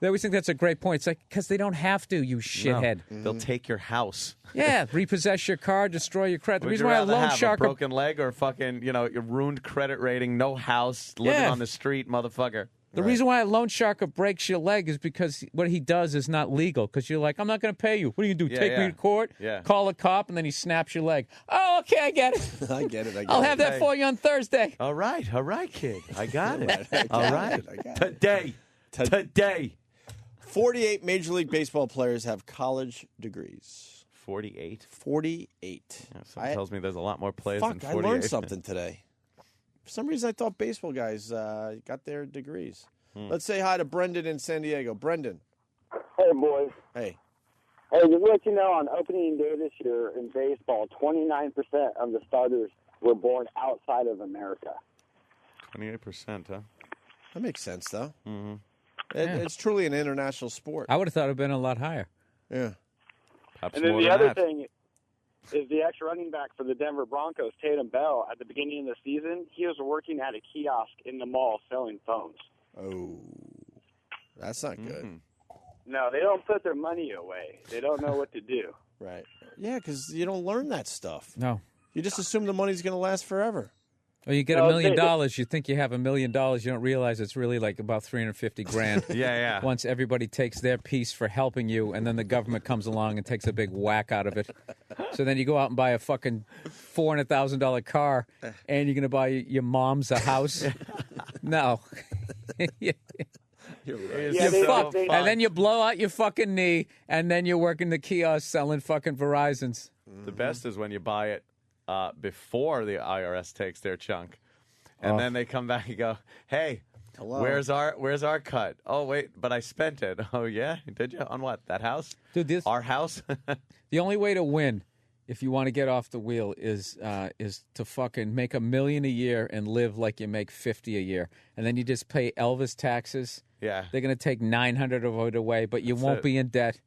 They always think that's a great point. It's like, because they don't have to, you shithead. No. They'll take your house. Yeah, repossess your car, destroy your credit. The Would reason you why a rather loan have shark a broken leg or fucking, your ruined credit rating, no house, living on the street, motherfucker. The reason why a loan sharker breaks your leg is because what he does is not legal. Because you're like, I'm not going to pay you. What are you going to do? Take me to court? Yeah. Call a cop, and then he snaps your leg. Oh, okay, I get it. I get it. I'll have that for you on Thursday. All right, kid. I got it. All right. Today. 48 Major League Baseball players have college degrees. 48? 48. Yeah, someone tells me there's a lot more players Fuck, than I 48. learned something today. For some reason, I thought baseball guys got their degrees. Let's say hi to Brendan in San Diego. Brendan. Hey, boys. Hey. Hey, just to let you know, on opening day this year in baseball, 29% of the starters were born outside of America. 28%, huh? That makes sense, though. Mm-hmm. It's truly an international sport. I would have thought it would have been a lot higher. Yeah. Perhaps And then more the than other that. thing is the ex-running back for the Denver Broncos, Tatum Bell, at the beginning of the season, he was working at a kiosk in the mall selling phones. Oh, that's not good. No, they don't put their money away. They don't know what to do. Right. Yeah, because you don't learn that stuff. No. You just assume the money's going to last forever. Or you get $1 million, you think you have $1 million, you don't realize it's really like about $350,000. Yeah. Once everybody takes their piece for helping you, and then the government comes along and takes a big whack out of it. So then you go out and buy a fucking $400,000 car, and you're going to buy your mom's a house. No. You're right. You're fucked. And then you blow out your fucking knee, and then you're working the kiosk selling fucking Verizons. The best is when you buy it before the IRS takes their chunk, and then they come back and go, "Hey, hello, where's our cut? Oh wait, but I spent it. Oh yeah, did you on what? That house? Dude, our house? The only way to win, if you want to get off the wheel, is to fucking make $1 million a year and live like you make $50 a year, and then you just pay Elvis taxes. Yeah, they're gonna take $900 of it away, but you won't be in debt.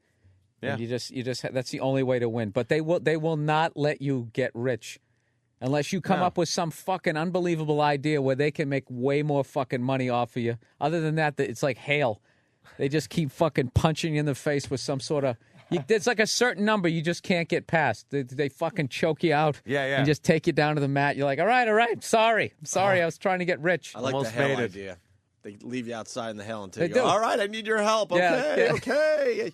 Yeah, and you just that's the only way to win. But they will not let you get rich unless you come up with some fucking unbelievable idea where they can make way more fucking money off of you. Other than that, it's like hail. They just keep fucking punching you in the face with some sort of. There's like a certain number you just can't get past. They fucking choke you out. Yeah. And just take you down to the mat. You're like, all right. Sorry. I was trying to get rich. I like the hell idea. They leave you outside in the hell until They you go, do. all right, I need your help. Yeah, Okay.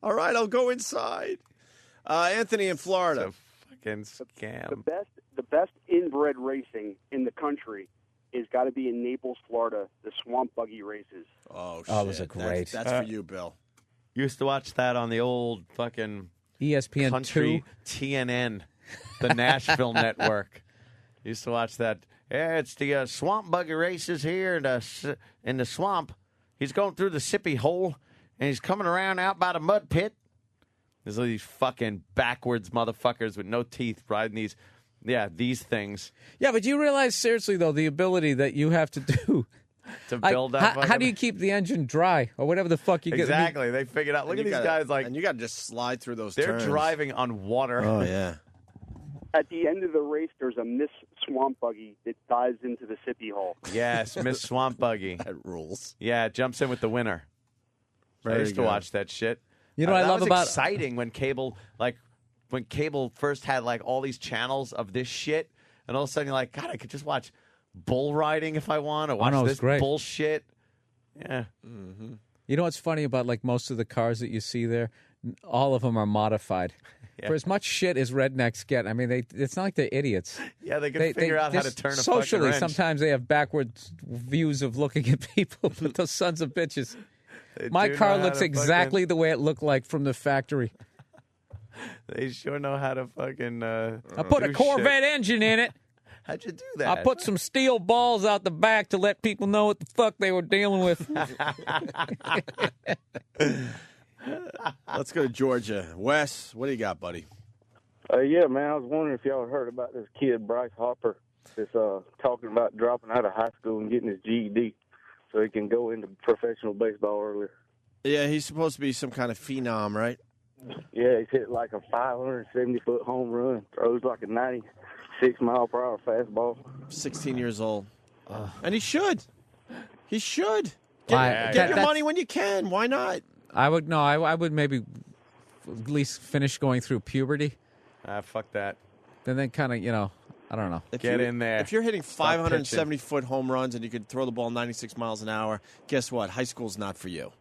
All right, I'll go inside. Anthony in Florida. Fucking scam. The best inbred racing in the country is got to be in Naples, Florida. The swamp buggy races. Oh, shit. Oh, those are great. That's for you, Bill. Used to watch that on the old fucking ESPN country 2. TNN, the Nashville network. Used to watch that. Yeah, it's the swamp buggy races here in the swamp. He's going through the sippy hole, and he's coming around out by the mud pit. There's all these fucking backwards motherfuckers with no teeth riding these things. Yeah, but you realize, seriously, though, the ability that you have to do. To build that how do you keep the engine dry or whatever the fuck you get? Exactly. They figured out. Look at these guys like. And you got to just slide through those They're turns. driving on water. Oh, yeah. At the end of the race, there's a Miss Swamp Buggy that dives into the sippy hole. Yes, Miss Swamp Buggy. That rules. Yeah, jumps in with the winner. I used to watch that shit. You know what I love was about exciting when cable first had like all these channels of this shit, and all of a sudden you're like, God, I could just watch bull riding if I want, or watch this bullshit. Yeah. Mm-hmm. You know what's funny about like most of the cars that you see there? All of them are modified. Yeah. For as much shit as rednecks get, I mean, it's not like they're idiots. Yeah, they can figure out how to turn a fucking socially, wrench. sometimes they have backwards views of looking at people, but those sons of bitches. My do car know how looks to exactly the way it looked like from the factory. They sure know how to fucking. I put a Corvette engine in it. How'd you do that? I put some steel balls out the back to let people know what the fuck they were dealing with. Let's go to Georgia. Wes, what do you got, buddy? Yeah, man, I was wondering if y'all heard about this kid, Bryce Hopper, that's talking about dropping out of high school and getting his GED so he can go into professional baseball earlier. Yeah, he's supposed to be some kind of phenom, right? Yeah, he's hit like a 570-foot home run, throws like a 96-mile-per-hour fastball. 16 years old. And he should. He should. Why? Get your money when you can. Why not? I would maybe at least finish going through puberty. Fuck that. Then kind of, I don't know. Get in there. If you're hitting 570-foot home runs and you could throw the ball 96 miles an hour, guess what? High school's not for you.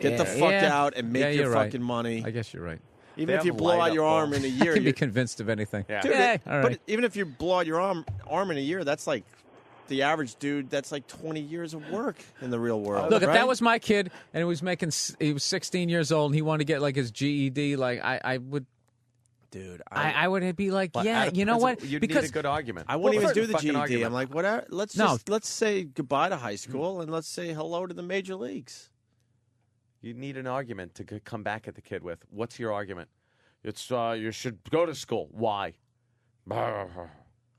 Get the fuck out and make your fucking money. I guess you're right. Even if you blow out your arm in a year. I can be convinced of anything. Dude, all right. But even if you blow out your arm in a year, that's like the average dude, that's like 20 years of work in the real world. Look, if right? that was my kid and he was 16 years old and he wanted to get like his GED, like I would. Dude, I would be like, Well, yeah, out of you know what? principle, you'd Because need a good argument. I wouldn't even do the fucking GED. argument. I'm like, whatever. Let's say goodbye to high school and let's say hello to the major leagues. You need an argument to come back at the kid with. What's your argument? It's you should go to school. Why? I'm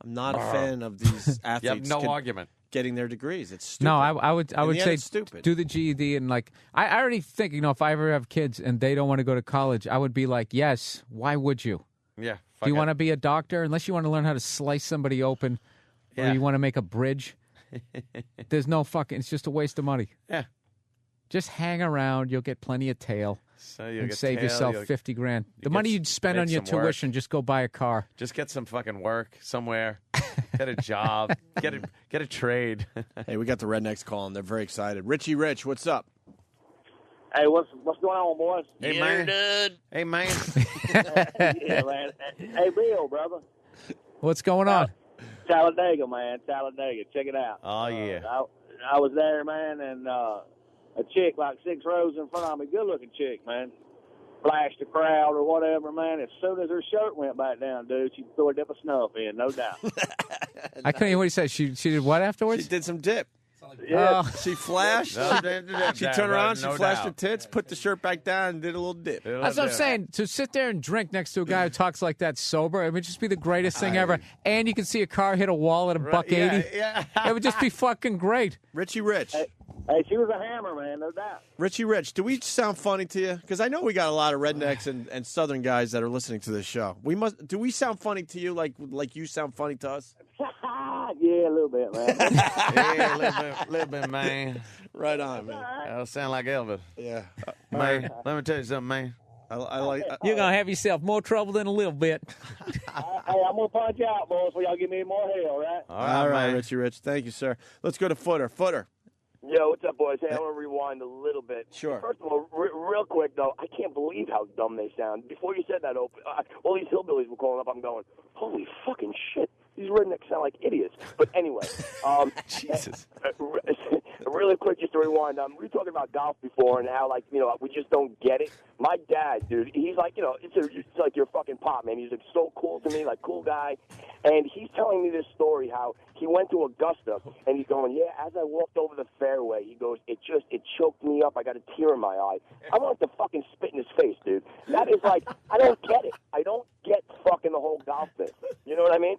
not a fan of these athletes. You have no argument. Getting their degrees. It's stupid. No, I would say it's stupid. Do the GED and like I already think, if I ever have kids and they don't want to go to college, I would be like, yes. Why would you? Yeah. Do you want to be a doctor? Unless you want to learn how to slice somebody open, or you want to make a bridge. There's no fucking. It's just a waste of money. Yeah. Just hang around. You'll get plenty of tail. So you'll and get save tail, yourself you'll- $50 grand. you The get money you'd spend on make your some work. tuition, just go buy a car. Just get some fucking work somewhere. Get a job. Get a trade. Hey, we got the Rednecks calling. They're very excited. Richie Rich, what's up? Hey, what's going on, boys? Hey, man. Hey, man. Yeah, man. Hey, Bill, brother. What's going on? Talladega, man. Talladega. Check it out. Oh, yeah. I was there, man, and a chick like 6 rows in front of me, good-looking chick, man, flashed the crowd or whatever, man. As soon as her shirt went back down, dude, she threw a dip of snuff in, no doubt. I couldn't hear what he said. She did what afterwards? She did some dip. Yeah. She flashed. No, She turned around. She no flashed doubt. her tits, put the shirt back down, and did a little dip. That's what I'm saying. To sit there and drink next to a guy who talks like that sober, it would just be the greatest thing ever. And you can see a car hit a wall at $1.80. Yeah. It would just be fucking great. Richie Rich. Hey, she was a hammer, man, no doubt. Richie Rich, do we sound funny to you? Because I know we got a lot of rednecks and southern guys that are listening to this show. Do we sound funny to you like you sound funny to us? Yeah, a little bit, man. Yeah, a little bit, man. Right on, man. That'll sound like Elvis. Yeah. Man, let me tell you something, man. I like. You're going to have yourself more trouble than a little bit. Hey, I'm going to punch out, boys, so y'all give me more hell, right? All right, man. Richie Rich. Thank you, sir. Let's go to Footer. Footer. Yo, what's up, boys? Hey, I want to rewind a little bit. Sure. First of all, real quick, though, I can't believe how dumb they sound. Before you said that, all these hillbillies were calling up. I'm going, holy fucking shit. These rednecks sound like idiots. But anyway, Jesus. Really quick, just to rewind. We were talking about golf before and how, like, we just don't get it. My dad, dude, he's like, it's like your fucking pop, man. He's like so cool to me, like cool guy. And he's telling me this story how he went to Augusta and he's going, yeah, as I walked over the fairway, he goes, it choked me up. I got a tear in my eye. I wanted to fucking spit in his face, dude. That is like, I don't get it. I don't get fucking the whole golf thing. You know what I mean?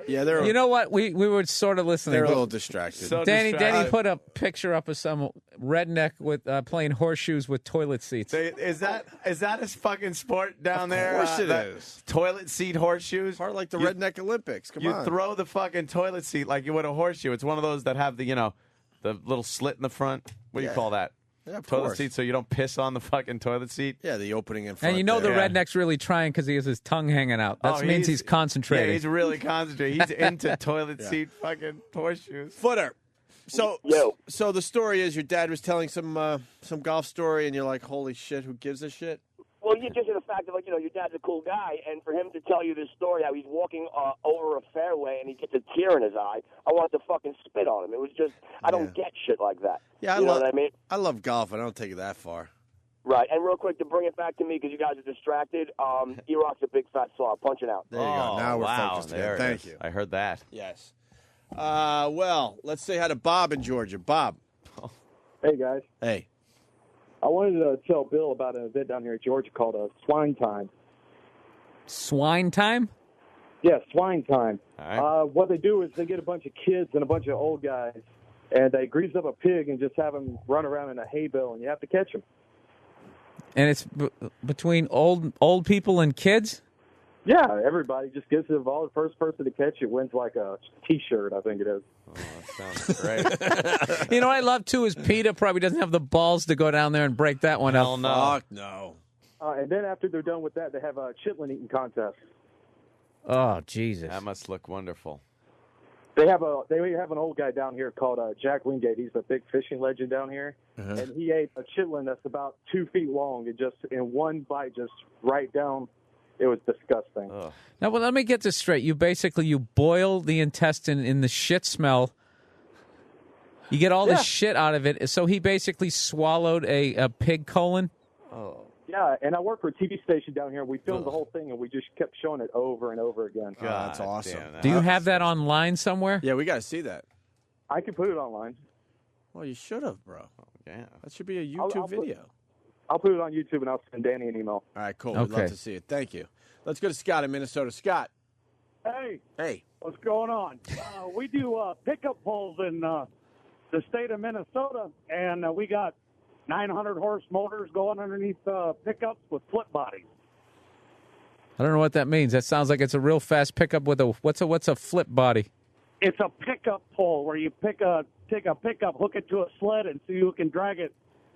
Yeah, they're. You know what? We were sort of listening. They're a little distracted. So Danny put a picture up of some redneck with playing horseshoes with toilet seats. Is that a fucking sport down there? Of course it is. Toilet seat horseshoes? Part like the Redneck Olympics. Come you on. throw the fucking toilet seat like you would a horseshoe. It's one of those that have the little slit in the front. What do you call that? Yeah, of toilet course. seat so you don't piss on the fucking toilet seat. Yeah, the opening in front. And you know the there. redneck's really trying because he has his tongue hanging out. That Oh, means he's concentrating. Yeah, he's really concentrating. He's into toilet seat fucking horseshoes. Footer. So the story is your dad was telling some golf story, and you're like, holy shit, who gives a shit? Well, you just in the fact of, like, your dad's a cool guy, and for him to tell you this story, how he's walking over a fairway and he gets a tear in his eye, I wanted to fucking spit on him. It was just, I don't get shit like that. Yeah, you know what I mean? I love golf, and I don't take it that far. Right, and real quick, to bring it back to me, because you guys are distracted, E-Rock's a big fat saw. Punch it out. There you go. Now we're focused there again. it Thank is. you. I heard that. Yes. Well, let's say hi to Bob in Georgia. Bob. Hey, guys. Hey. I wanted to tell Bill about an event down here in Georgia called Swine Time. Swine time? Yeah, Swine Time. All right. What they do is they get a bunch of kids and a bunch of old guys, and they grease up a pig and just have them run around in a hay bale, and you have to catch them. And it's between old people and kids? Yeah, everybody just gets involved. The first person to catch it wins like a T-shirt, I think it is. Oh, that sounds great. You know what I love, too, is PETA probably doesn't have the balls to go down there and break that one Hell up. no. Fuck no. And then after they're done with that, they have a chitlin eating contest. Oh, Jesus. That must look wonderful. They have an old guy down here called Jack Wingate. He's a big fishing legend down here, and he ate a chitlin that's about 2 feet long, and just in one bite, just right down It was disgusting. Now, well, let me get this straight. You boil the intestine in the shit smell. You get all the shit out of it. So he basically swallowed a pig colon? Yeah, and I work for a TV station down here. We filmed the whole thing, and we just kept showing it over and over again. God, that's awesome. Do you have that online somewhere? Yeah, we got to see that. I can put it online. Well, you should have, bro. Yeah. That should be a YouTube video. I'll put it on YouTube, and I'll send Danny an email. All right, cool. We'd love to see it. Thank you. Let's go to Scott in Minnesota. Scott. Hey, what's going on? We do pickup pulls in the state of Minnesota, and we got 900 horse motors going underneath pickups with flip bodies. I don't know what that means. That sounds like it's a real fast pickup with a what's a flip body? It's a pickup pull where you take a pickup, hook it to a sled, and so you can drag it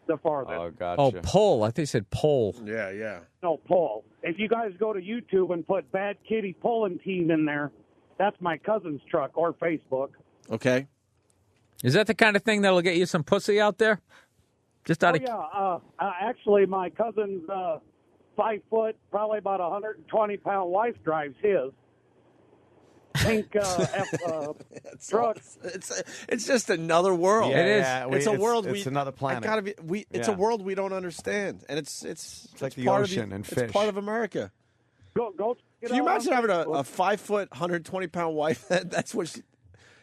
the farthest. Oh, gotcha. Oh, pole. I think you said pole. Yeah. No, pull. If you guys go to YouTube and put Bad Kitty Pulling Team in there, that's my cousin's truck, or Facebook. Okay. Is that the kind of thing that'll get you some pussy out there? Just out of... Yeah. Actually, my cousin's 5 foot, probably about 120-pound wife drives his. Pink truck. It's just another world. Yeah, it is. yeah, It's a world. It's another planet. It's a world we don't understand, and it's like the part ocean and fish. It's part of America. Go. Can you imagine having a 5 foot, 120-pound wife? That's what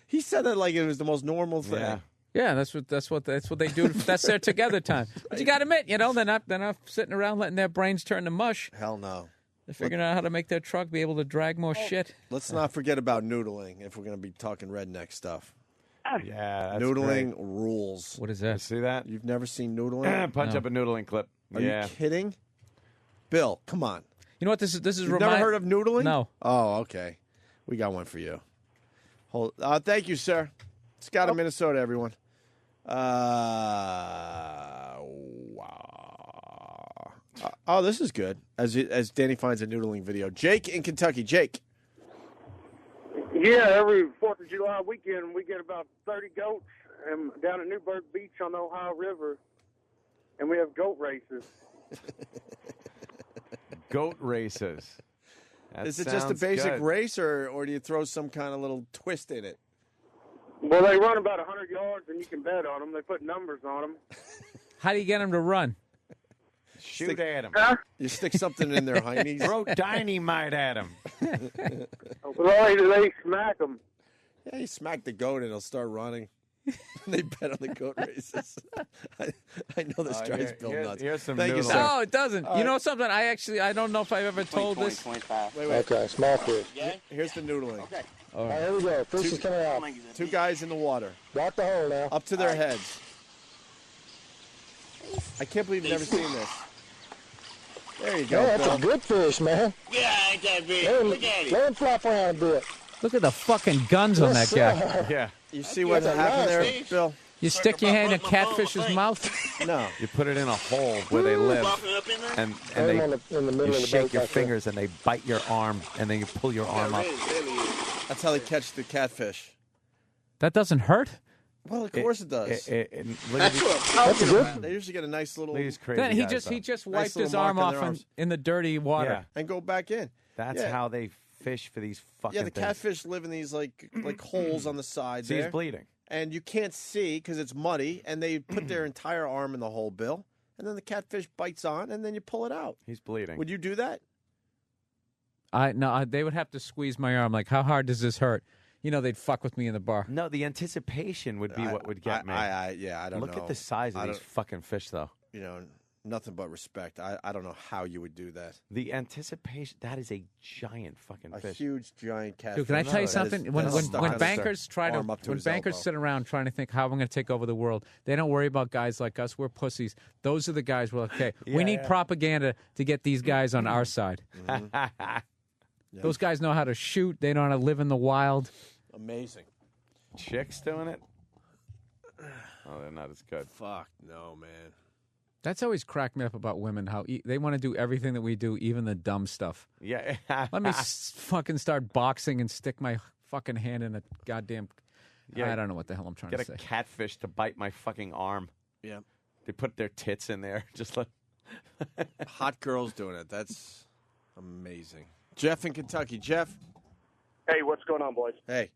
he said. That like it was the most normal thing. Yeah, that's what they do. That's their together time. But you got to admit, they're not sitting around letting their brains turn to mush. Hell no. They're figuring out how to make their truck be able to drag more shit. Let's not forget about noodling if we're going to be talking redneck stuff. Yeah, that's noodling great. rules. What is that? See that? You've never seen noodling? Punch up a noodling clip. Are you kidding? Bill, come on. You know what this is? You've never heard of noodling? No. Oh, okay. We got one for you. Thank you, sir. Scott in Minnesota, everyone. Wow. This is good. As Danny finds a noodling video. Jake in Kentucky. Jake. Yeah, every 4th of July weekend we get about 30 goats down at Newburgh Beach on the Ohio River, and we have goat races. Goat races. That Is it just a sounds basic good. race, or do you throw some kind of little twist in it? Well, they run about 100 yards, and you can bet on them. They put numbers on them. How do you get them to run? Shoot at him. You stick something in their hindies. Throw dynamite at him. Well, they smack them. Yeah, you smack the goat and it'll start running. They bet on the goat races. I know this drives Bill nuts. Here's some Thank you, noodles. sir. No, it doesn't. All You know right. something? I don't know if I've ever told this. Wait. Okay, small fish. Here's the noodling. Okay. All right, here we go. Fish is coming out. Two guys in the water. Got the hole now. Up to their heads. I can't believe you've never seen this. There you go, Yeah, that's Bill. a good fish, man. Yeah, ain't that big. Let him flop around a bit. Look at the fucking guns on that Yes, guy. sir. Yeah. You see what's That's a happened there, nice fish. Bill? You stick your hand in a catfish's mouth? No. You put it in a hole where they live, and Put him they in the middle you of the shake boat your back there. fingers and they bite your arm, and then you pull your arm up. That's how they catch the catfish. That doesn't hurt? Well, of course it does. Look at these- That's a good one. They usually get a nice little these crazy Then he guys, though. just Nice wiped his little arm mark on off their arms. in the dirty water. Yeah. and go back in. That's Yeah. how they fish for these fucking Yeah, the things. catfish live in these like holes on the side See, there. he's bleeding. And you can't see because it's muddy, and they put their entire arm in the hole, Bill. And then the catfish bites on, and then you pull it out. He's bleeding. Would you do that? They would have to squeeze my arm. Like, how hard does this hurt? They'd fuck with me in the bar. No, the anticipation would be what would get me. I don't know. Look at the size of I these don't- fucking fish, though. Nothing but respect. I don't know how you would do that. The anticipation, that is a giant fucking A fish. huge, giant catfish. Dude, can I tell you something? When bankers when bankers sit around trying to think how I'm going to take over the world, they don't worry about guys like us. We're pussies. Those are the guys. We're like, okay, we need propaganda to get these guys on our side. Those guys know how to shoot. They know how to live in the wild. Amazing. Chicks doing it? Oh, they're not as good. Fuck no, man. That's always cracked me up about women, how they want to do everything that we do, even the dumb stuff. Yeah. Let me fucking start boxing and stick my fucking hand in a goddamn... Yeah. I don't know what the hell I'm trying to Get say. a catfish to bite my fucking arm. Yeah. They put their tits in there. Just like... Hot girls doing it. That's Amazing. Jeff in Kentucky. Jeff? Hey, what's going on, boys? Hey.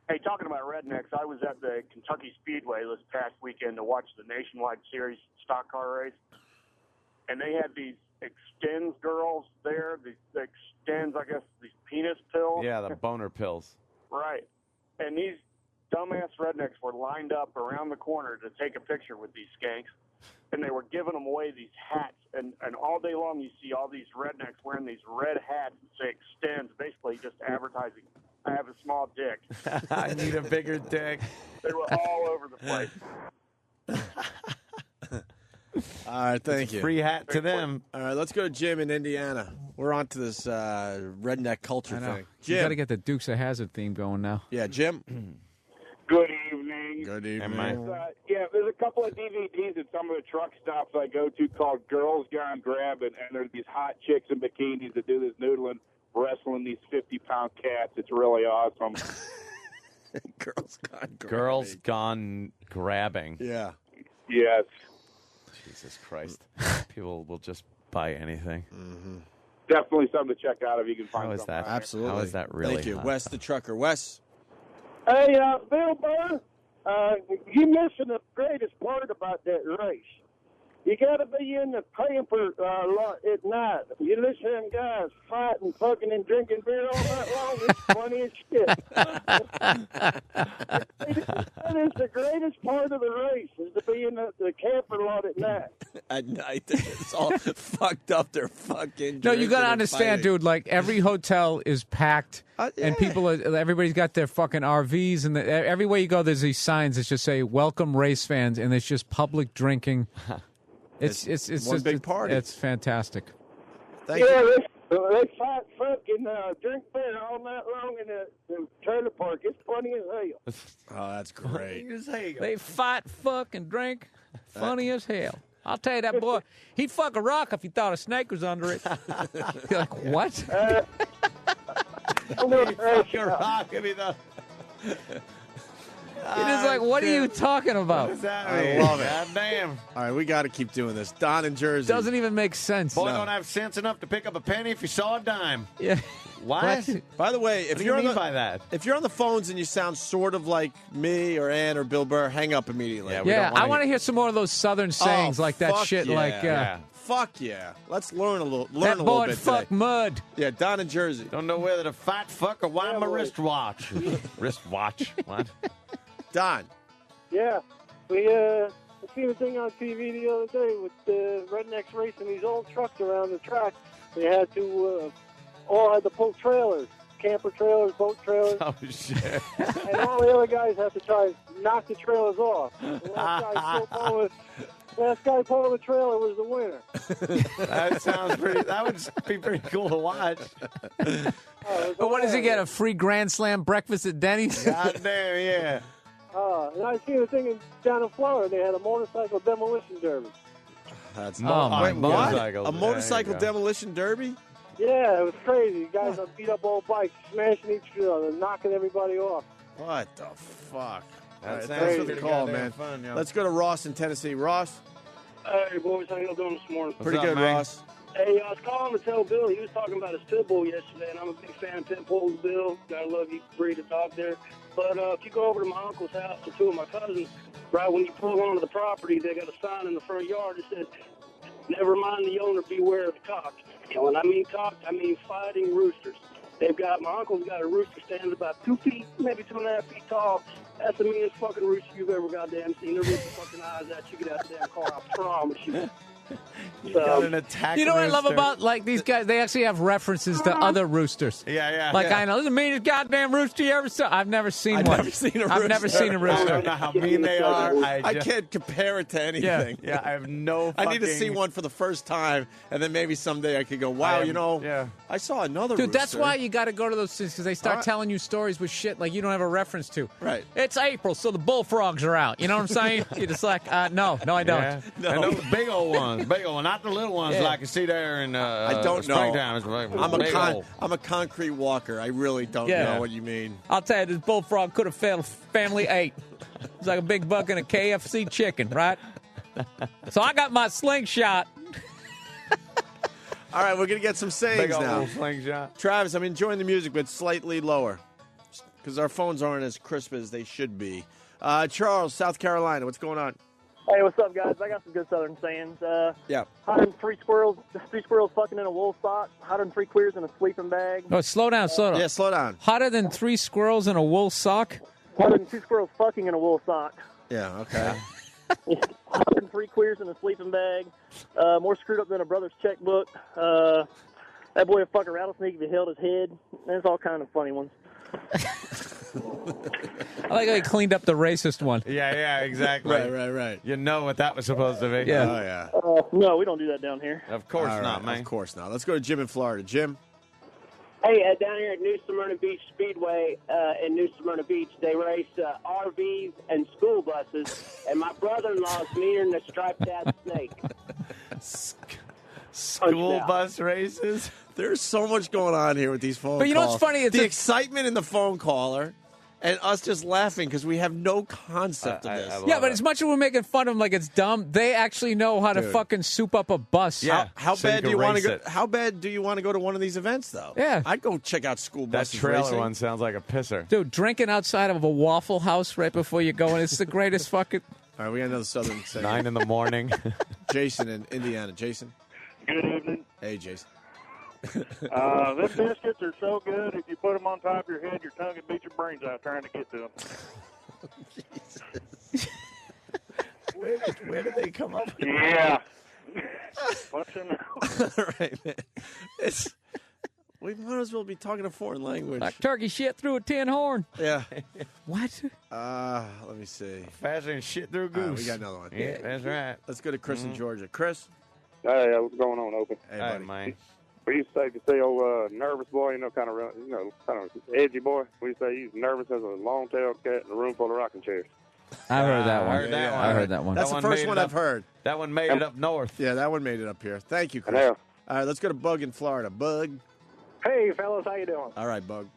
Hey, talking about rednecks, I was at the Kentucky Speedway this past weekend to watch the Nationwide Series stock car race, and they had these Extends girls there, the Extends, I guess, these penis pills. Yeah, the boner pills. Right. And these dumbass rednecks were lined up around the corner to take a picture with these skanks, and they were giving them away these hats. And all day long you see all these rednecks wearing these red hats that say Extends, basically just advertising, I have a small dick. I need a bigger dick. They were all over the place. All right, thank you. Free hat to them. All right, let's go to Jim in Indiana. We're on to this redneck culture thing. You Jim. got to get the Dukes of Hazzard theme going now. Yeah, Jim. Good evening. Good evening. Yeah, there's a couple of DVDs at some of the truck stops I go to called Girls Gone Grabbing, and there's these hot chicks in bikinis that do this noodling, wrestling these 50-pound cats. It's really awesome. Girls Gone Grabbing. Girls Gone Grabbing. Yeah. Yes. Jesus Christ. People will just buy anything. Mm-hmm. Definitely something to check out if you can find How is something. that? Absolutely. How is that really Thank you. hot? Wes the trucker. Wes. Hey, Bill Burr, you missing the greatest part about that race. You got to be in the paper lot at night. You listen to them guys fighting, fucking, and drinking beer all night long. It's funny as shit. That is the greatest part of the race, is to be in the camper lot at night. At night, it's all fucked up. They're fucking. No, you got to drinking and understand, fighting. dude. Like every hotel is packed, and people, everybody's got their fucking RVs, and everywhere you go, there's these signs that just say "Welcome race fans," and it's just public drinking. It's one just, big party. It's fantastic. They fight, fucking, drink beer all night long in the trailer park. It's funny as hell. Oh, that's great. They fight, fuck, and drink. Funny as hell. I'll tell you that boy. He'd fuck a rock if he thought a snake was under it. You're like, what? He'd fuck a rock if he thought. It is like, what are you talking about? What does that I mean? love it. God damn. All right, we got to keep doing this. Don in Jersey. Doesn't even make sense. Boy, don't have sense enough to pick up a penny if you saw a dime. Yeah. What? By the way, if What do you're you on mean the, by that? if you're on the phones and you sound sort of like me or Ann or Bill Burr, hang up immediately. Yeah, I want to hear some more of those Southern sayings like that fuck shit. yeah. Like, fuck yeah. Let's learn a little. that Learn a little boy bit fuck today. mud. Yeah, Don in Jersey. Don't know whether to fight, fuck, or wind my wristwatch. Wristwatch? What? Don. Yeah, we seen a thing on TV the other day with the rednecks racing these old trucks around the track. They had to all had to pull trailers, camper trailers, boat trailers, Oh, shit. and all the other guys have to try and knock the trailers off. The last guy pulling the trailer was the winner. That sounds pretty. That would be pretty cool to watch. But what does he get? A free Grand Slam breakfast at Denny's? God damn, yeah. And I seen a thing down in Florida. They had a motorcycle demolition derby. That's my wait, what? motorcycles. A There motorcycle you go. demolition derby? Yeah, it was crazy. Guys on beat up old bikes, smashing each other, knocking everybody off. What the fuck? All That right, sounds thanks for the pretty call, goddamn man. fun, yo. Let's go to Ross in Tennessee. Ross, Hey, boys, how y'all doing this morning? pretty up, good, man? Ross. Hey, I was calling to tell Bill, he was talking about his pit bull yesterday, and I'm a big fan of pit bulls, Bill. Gotta love you, breed of dog there. But if you go over to my uncle's house or two of my cousins, right when you pull onto the property, they got a sign in the front yard that said, "Never mind the owner, beware of the cock." And when I mean cock, I mean fighting roosters. My uncle's got a rooster standing about 2 feet, maybe 2.5 feet tall. That's the meanest fucking rooster you've ever goddamn seen. They'll rip your fucking eyes out. You get out the damn car, I promise you. Got an attack You know what I love rooster. about like these guys? They actually have references to other roosters. Yeah, yeah. Like yeah. I know this is the meanest goddamn rooster you ever saw. I've never seen I've one. never seen a I've never rooster. seen a I rooster. don't know how mean they are. I can't compare it to anything. Yeah, I have no I need to fucking- see one for the first time, and then maybe someday I could go, wow, yeah. I saw another Dude, rooster. that's why you got to go to those things because they start telling you stories with shit like you don't have a reference to. Right. It's April, so the bullfrogs are out. You know what I'm saying? You're just like, no, I don't. Yeah. And those big old ones, not the little ones Yeah. like you see there in I don't know. springtime. It's like big old. I'm a concrete walker. I really don't know what you mean. I'll tell you, this bullfrog could have fed a family 8. It's like a big bucket of KFC chicken, right? So I got my slingshot. All right, we're going to get some sayings Big old now. slingshot. Travis, I'm enjoying the music, but slightly lower because our phones aren't as crisp as they should be. Charles, South Carolina, what's going on? Hey, what's up, guys? I got some good Southern sayings. Yeah. Hotter than three squirrels fucking in a wool sock. Hotter than 3 queers in a sleeping bag. No, slow down. Yeah, slow down. Hotter than 3 squirrels in a wool sock? Hotter than 2 squirrels fucking in a wool sock. Yeah, okay. Hotter than 3 queers in a sleeping bag. More screwed up than a brother's checkbook. That boy would fuck a rattlesnake if he held his head. There's all kind of funny ones. I like how he cleaned up the racist one. Yeah, exactly. Right. You know what that was supposed to be. Yeah. Oh, yeah. No, we don't do that down here. Of course All not, right, man. Of course not. Let's go to Jim in Florida. Jim? Hey, down here at New Smyrna Beach Speedway in New Smyrna Beach, they race RVs and school buses, and my brother-in-law is meaner than a striped-ass snake. School bus races? There's so much going on here with these phone calls. But you know what's funny? It's the a- excitement in the phone caller and us just laughing because we have no concept of this. Yeah, but as much as we're making fun of them like it's dumb, they actually know how to Dude. fucking soup up a bus. Yeah. How So you bad can do you want to race go? it. How bad do you want to go to one of these events, though? Yeah. I'd go check out school That buses trailer racing. one sounds like a pisser. Dude, drinking outside of a Waffle House right before you go in, it's the greatest fucking... All right, we got another Southern saying. 9 in the morning. Jason in Indiana. Jason? Good evening. Hey, Jason. Them biscuits are so good, if you put them on top of your head, your tongue would beat your brains out trying to get to them. Where did they come up with Yeah. What's in there? All right, man. We might as well be talking a foreign language. Like turkey shit through a tin horn. Yeah. What? Let me see. Faster than shit through a All right, goose. we got another one. Yeah, that's right. Let's go to Chris in Georgia. Chris? Hey, what's going on, Opie? Hey, buddy. man. We used to say old nervous boy, kind of edgy boy. We used to say he's nervous as a long-tailed cat in a room full of rocking chairs. I heard that one. I heard that one. That's the first one I've heard. That one made it up north. Yeah, that one made it up here. Thank you, Chris. Yeah. All right, let's go to Bug in Florida. Bug. Hey, fellas, how you doing? All right, Bug.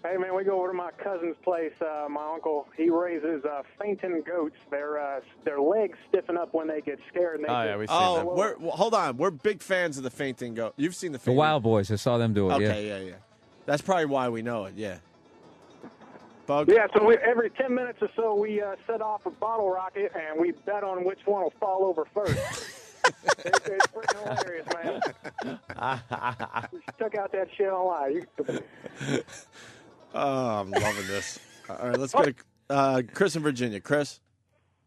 Hey, man, we go over to my cousin's place. My uncle, he raises fainting goats. Their legs stiffen up when they get scared. And they we've seen them. Hold on. We're big fans of the fainting goat. You've seen the The fainting Wild Boys, I saw them do it, Okay, yeah. That's probably why we know it, yeah. Bug? Yeah, so every 10 minutes or so, we set off a bottle rocket, and we bet on which one will fall over first. It's pretty hilarious, man. We took out that shit online. Oh, I'm loving this. All right, let's go to Chris in Virginia. Chris?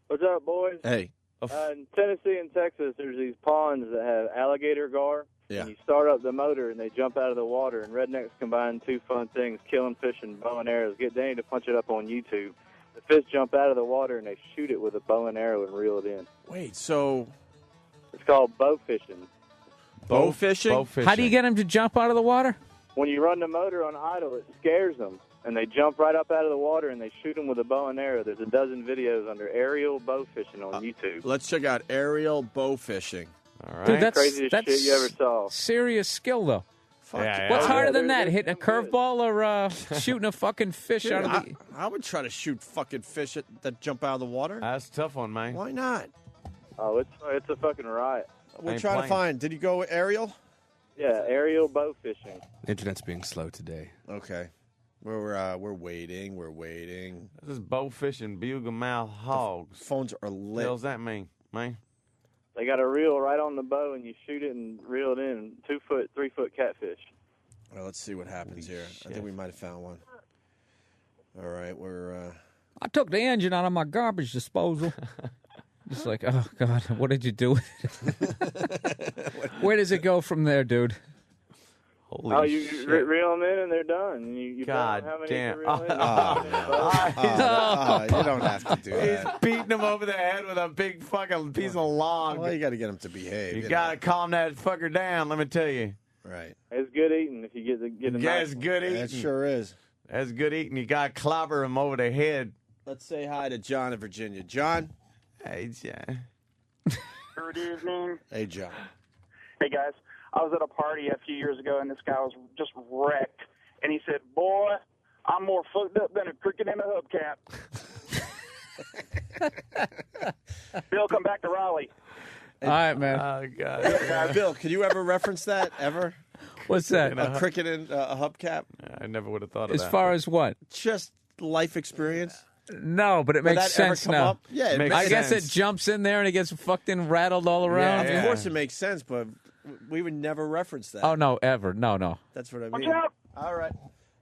What's up, boys? Hey. In Tennessee and Texas, there's these ponds that have alligator gar. Yeah. And you start up the motor, and they jump out of the water. And rednecks combine two fun things, killing fish and bow and arrows. Get Danny to punch it up on YouTube. The fish jump out of the water, and they shoot it with a bow and arrow and reel it in. Wait, so... It's called bow fishing. Bow fishing? How do you get them to jump out of the water? When you run the motor on idle, it scares them. And they jump right up out of the water, and they shoot them with a bow and arrow. There's a dozen videos under aerial bow fishing on YouTube. Let's check out aerial bow fishing. All right. Dude, that's Craziest shit you ever saw. Serious skill, though. Yeah, What's yeah. harder than they're that? Hitting a curveball or shooting a fucking fish Dude, out of the... I would try to shoot fucking fish that jump out of the water. That's a tough one, man. Why not? Oh, it's a fucking riot. We're trying to find... Did you go aerial? Yeah, aerial bow fishing. The internet's being slow today. Okay. We're waiting. We're waiting. This is bow fishing, bugle mouth hogs. Phones are lit. What the hell's that mean, man? They got a reel right on the bow, and you shoot it and reel it in. 2 foot, 3 foot catfish. Well, let's see what happens here. I think we might have found one. All right, we're... I took the engine out of my garbage disposal. Just like, oh, God, what did you do with it? Where does it go from there, dude? Holy you shit. reel them in, and they're done. You God how many damn. You reel in. you don't have to do He's that. beating him over the head with a big fucking piece of log. Well, you got to get him to behave. You got to calm that fucker down, let me tell you. Right. It's good eating if you get a That's nice one. good eating. That sure is. That's good eating. You got to clobber him over the head. Let's say hi to John in Virginia. John? Hey, John. Good evening. Hey, John. Hey, guys. I was at a party a few years ago, and this guy was just wrecked. And he said, boy, I'm more fucked up than a cricket in a hubcap. Bill, come back to Raleigh. All right, man. Oh, God. Bill, can you ever reference that, ever? What's that? A cricket and a hubcap? I never would have thought of that. As far as what? Just life experience? No, but it Would makes that ever sense come now. up? Yeah, it makes I guess it sense. jumps in there and it gets fucking rattled all around. Of course it makes sense, but we would never reference that. Oh, no, ever. No. That's what I Watch mean. out. All right.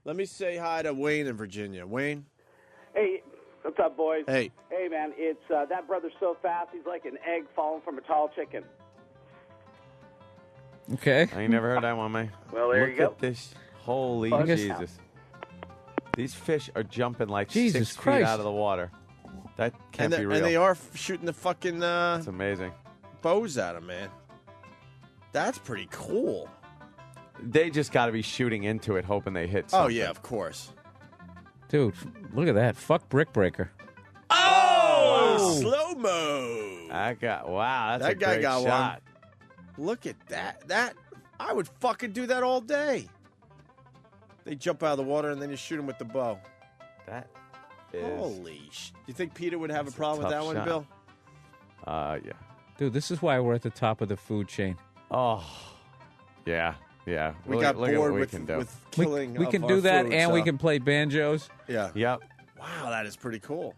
Let me say hi to Wayne in Virginia. Wayne? Hey, what's up, boys? Hey. Hey, man, it's that brother's so fast, he's like an egg falling from a tall chicken. Okay. I ain't never heard that one, man. Well, there Look you go. At this. Holy Fuck us Jesus. These fish are jumping like Jesus 6 Christ. feet out of the water. That can't be real. And they are shooting the fucking It's amazing. bows at them, man. That's pretty cool. They just got to be shooting into it, hoping they hit Oh, something. yeah, of course. Dude, look at that. Fuck Brick Breaker. Oh! Slow-mo. Wow, that's a That guy great got shot. one. Look at that. I would fucking do that all day. They jump out of the water and then you shoot them with the bow. That is... Holy shit. Do you think Peter would have a problem with tough that one, shot. Bill? Yeah. Dude, this is why we're at the top of the food chain. Oh, yeah. We Look got at what bored we with can do. killing We of can our do that, food, and we so- can play banjos. Yeah. Yep. Wow, that is pretty cool.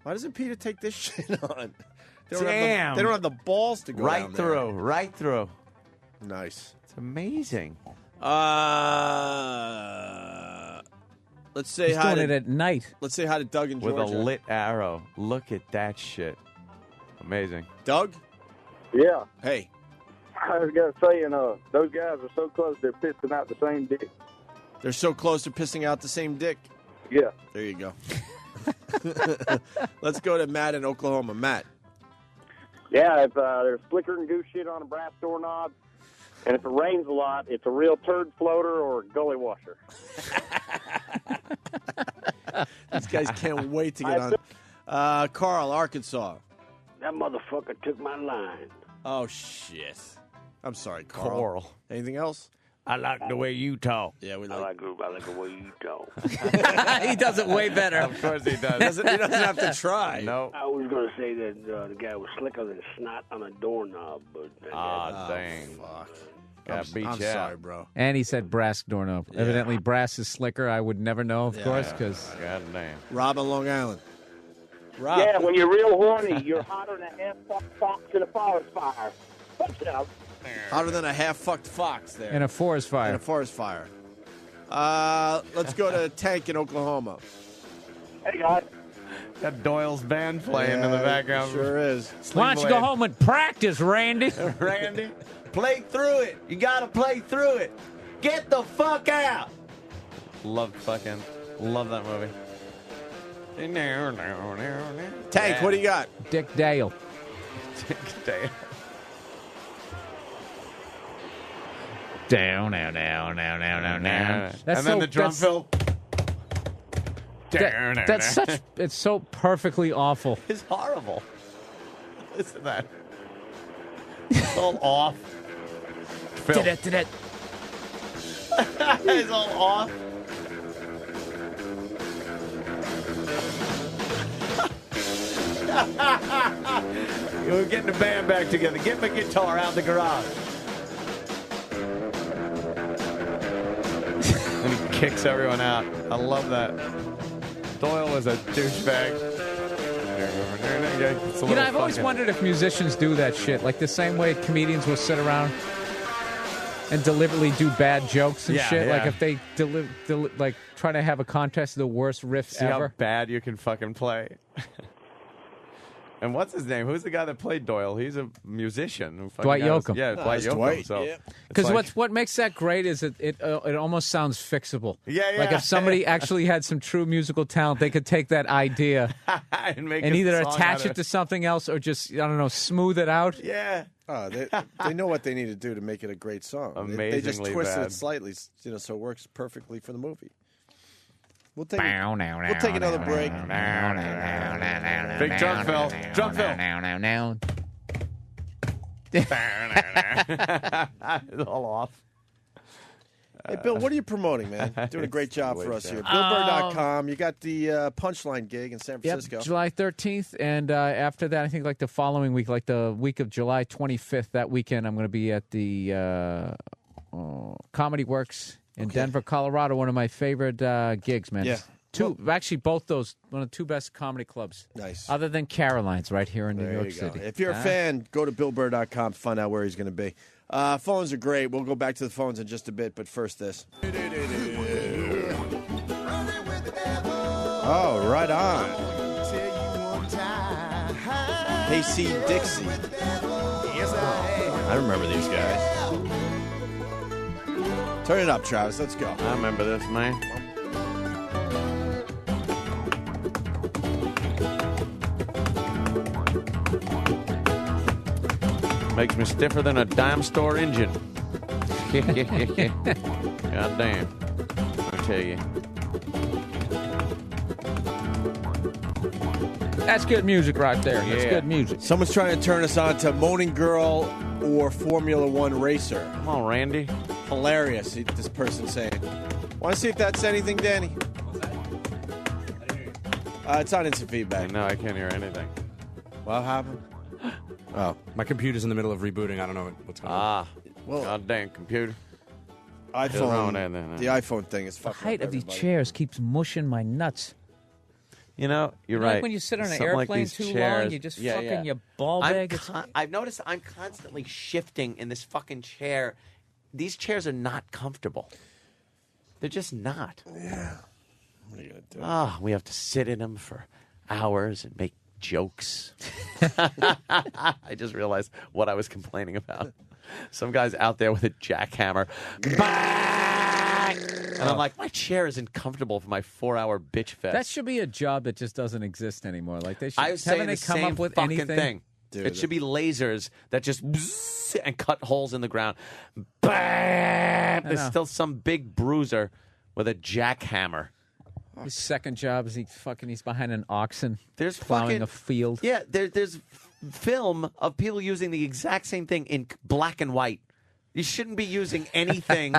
Why doesn't Peter take this shit on? They Damn. They don't have the balls to go Right down through. Right through. there. Nice. It's amazing. Let's say He's hi doing to it at night. Let's say hi to Doug in With Georgia. a lit arrow. Look at that shit. Amazing. Doug? Yeah. Hey. I was going to say, those guys are so close, they're pissing out the same dick. They're so close to pissing out the same dick. Yeah. There you go. Let's go to Matt in Oklahoma. Matt. Yeah, if there's flicker and goose shit on a brass doorknob, and if it rains a lot, it's a real turd floater or a gully washer. These guys can't wait to get on. Carl, Arkansas. That motherfucker took my line. Oh, shit. I'm sorry, Carl. Coral. Anything else? I like the way you talk. Yeah, we I like the way you talk. He does it way better. Of course he does. He doesn't have to try. No. I was going to say that the guy was slicker than snot on a doorknob, but Dang. Fuck. Got beat I'm you out. sorry, bro. And he said brass doorknob. Yeah. Evidently, brass is slicker. I would never know, of course, because God damn. Rob on Long Island. Rob. Yeah, when you're real horny, you're hotter than a half-fucked fox in a forest fire. Fuck it up. Hotter than a half-fucked fox there. in a forest fire. In a forest fire. Let's go to Tank in Oklahoma. Hey, guys. Got Doyle's band playing in the background. Sure is. Why don't you go home and practice, Randy? Randy, play through it. You got to play through it. Get the fuck out. Love that movie. Tank, what do you got? Dick Dale. Dick Dale. Down. And That's then so, the drum that's, fill. that's such. It's so perfectly awful. It's horrible. Listen to that. It's all off. Phil. It's all off. We're getting the band back together. Get my guitar out the garage. And he kicks everyone out. I love that. Doyle was a douchebag. You know, I've always wondered if musicians do that shit, like the same way comedians will sit around and deliberately do bad jokes and shit. Yeah. Like if they like try to have a contest of the worst riff See ever. how bad you can fucking play. And what's his name? Who's the guy that played Doyle? He's a musician. Who fucking Dwight got us- Yoakam. Yeah, Dwight Yoakam. Dwight, So yeah. it's Because like- what makes that great is it almost sounds fixable. Yeah. Like if somebody actually had some true musical talent, they could take that idea and make and a either song attach out it of to something else or just, I don't know, smooth it out. Yeah. Oh, they know what they need to do to make it a great song. They just Amazingly twisted bad. it slightly, so it works perfectly for the movie. We'll take another break. Big drum fill. Drum fill. It's all off. Hey, Bill, what are you promoting, man? Doing a great job for us here. BillBurr.com. You got the Punchline gig in San Francisco. Yep, July 13th, and after that, I think like the following week, like the week of July 25th, that weekend, I'm going to be at the Comedy Works in Denver, Colorado. One of my favorite gigs, man. Yeah. Actually, both those, one of the two best comedy clubs. Nice. Other than Caroline's right here in New York City. If you're a fan, go to BillBurr.com to find out where he's going to be. Phones are great. We'll go back to the phones in just a bit, but first this. Oh, right on. Hey, C. Dixie. I remember these guys. Turn it up, Travis. Let's go. I remember this, man. Makes me stiffer than a dime store engine. God damn. I tell you. That's good music right there. That's good music. Someone's trying to turn us on to Moaning Girl or Formula One Racer. Come on, Randy. Hilarious, this person's saying. Want to see if that's anything, Danny? It's on instant feedback. No, I can't hear anything. What happened? Oh. My computer's in the middle of rebooting. I don't know what's going on. Well, goddamn computer. iPhone. The iPhone thing is The fucking height of these chairs keeps mushing my nuts. You know, you're Like right. when you sit on an Something like airplane these too chairs. long, you just fucking your ball bag. I've noticed I'm constantly shifting in this fucking chair. These chairs are not comfortable. They're just not. Yeah. What are you going to do? We have to sit in them for hours and make jokes. I just realized what I was complaining about. Some guy's out there with a jackhammer. And I'm like, my chair isn't comfortable for my 4-hour bitch fest. That should be a job that just doesn't exist anymore. Like they should. I was saying haven't the they come same up with fucking anything? thing. Dude. It should be lasers that just and cut holes in the ground. There's still some big bruiser with a jackhammer. His second job is he's behind an oxen. There's plowing a field. Yeah, there's film of people using the exact same thing in black and white. You shouldn't be using anything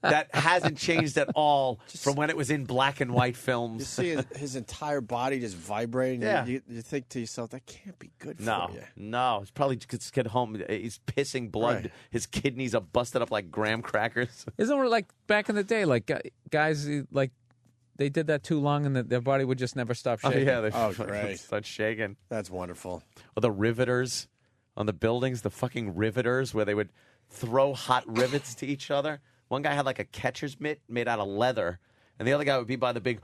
that hasn't changed at all from when it was in black and white films. You see his entire body just vibrating. Yeah. You think to yourself, that can't be good for you. No. He's probably just get home. He's pissing blood. Right. His kidneys are busted up like graham crackers. Isn't it like back in the day, like guys like they did that too long and their body would just never stop shaking? Oh, yeah. They great. start shaking. That's wonderful. Or the riveters on the buildings, the fucking riveters where they would throw hot rivets to each other. One guy had like a catcher's mitt made out of leather, and the other guy would be by the big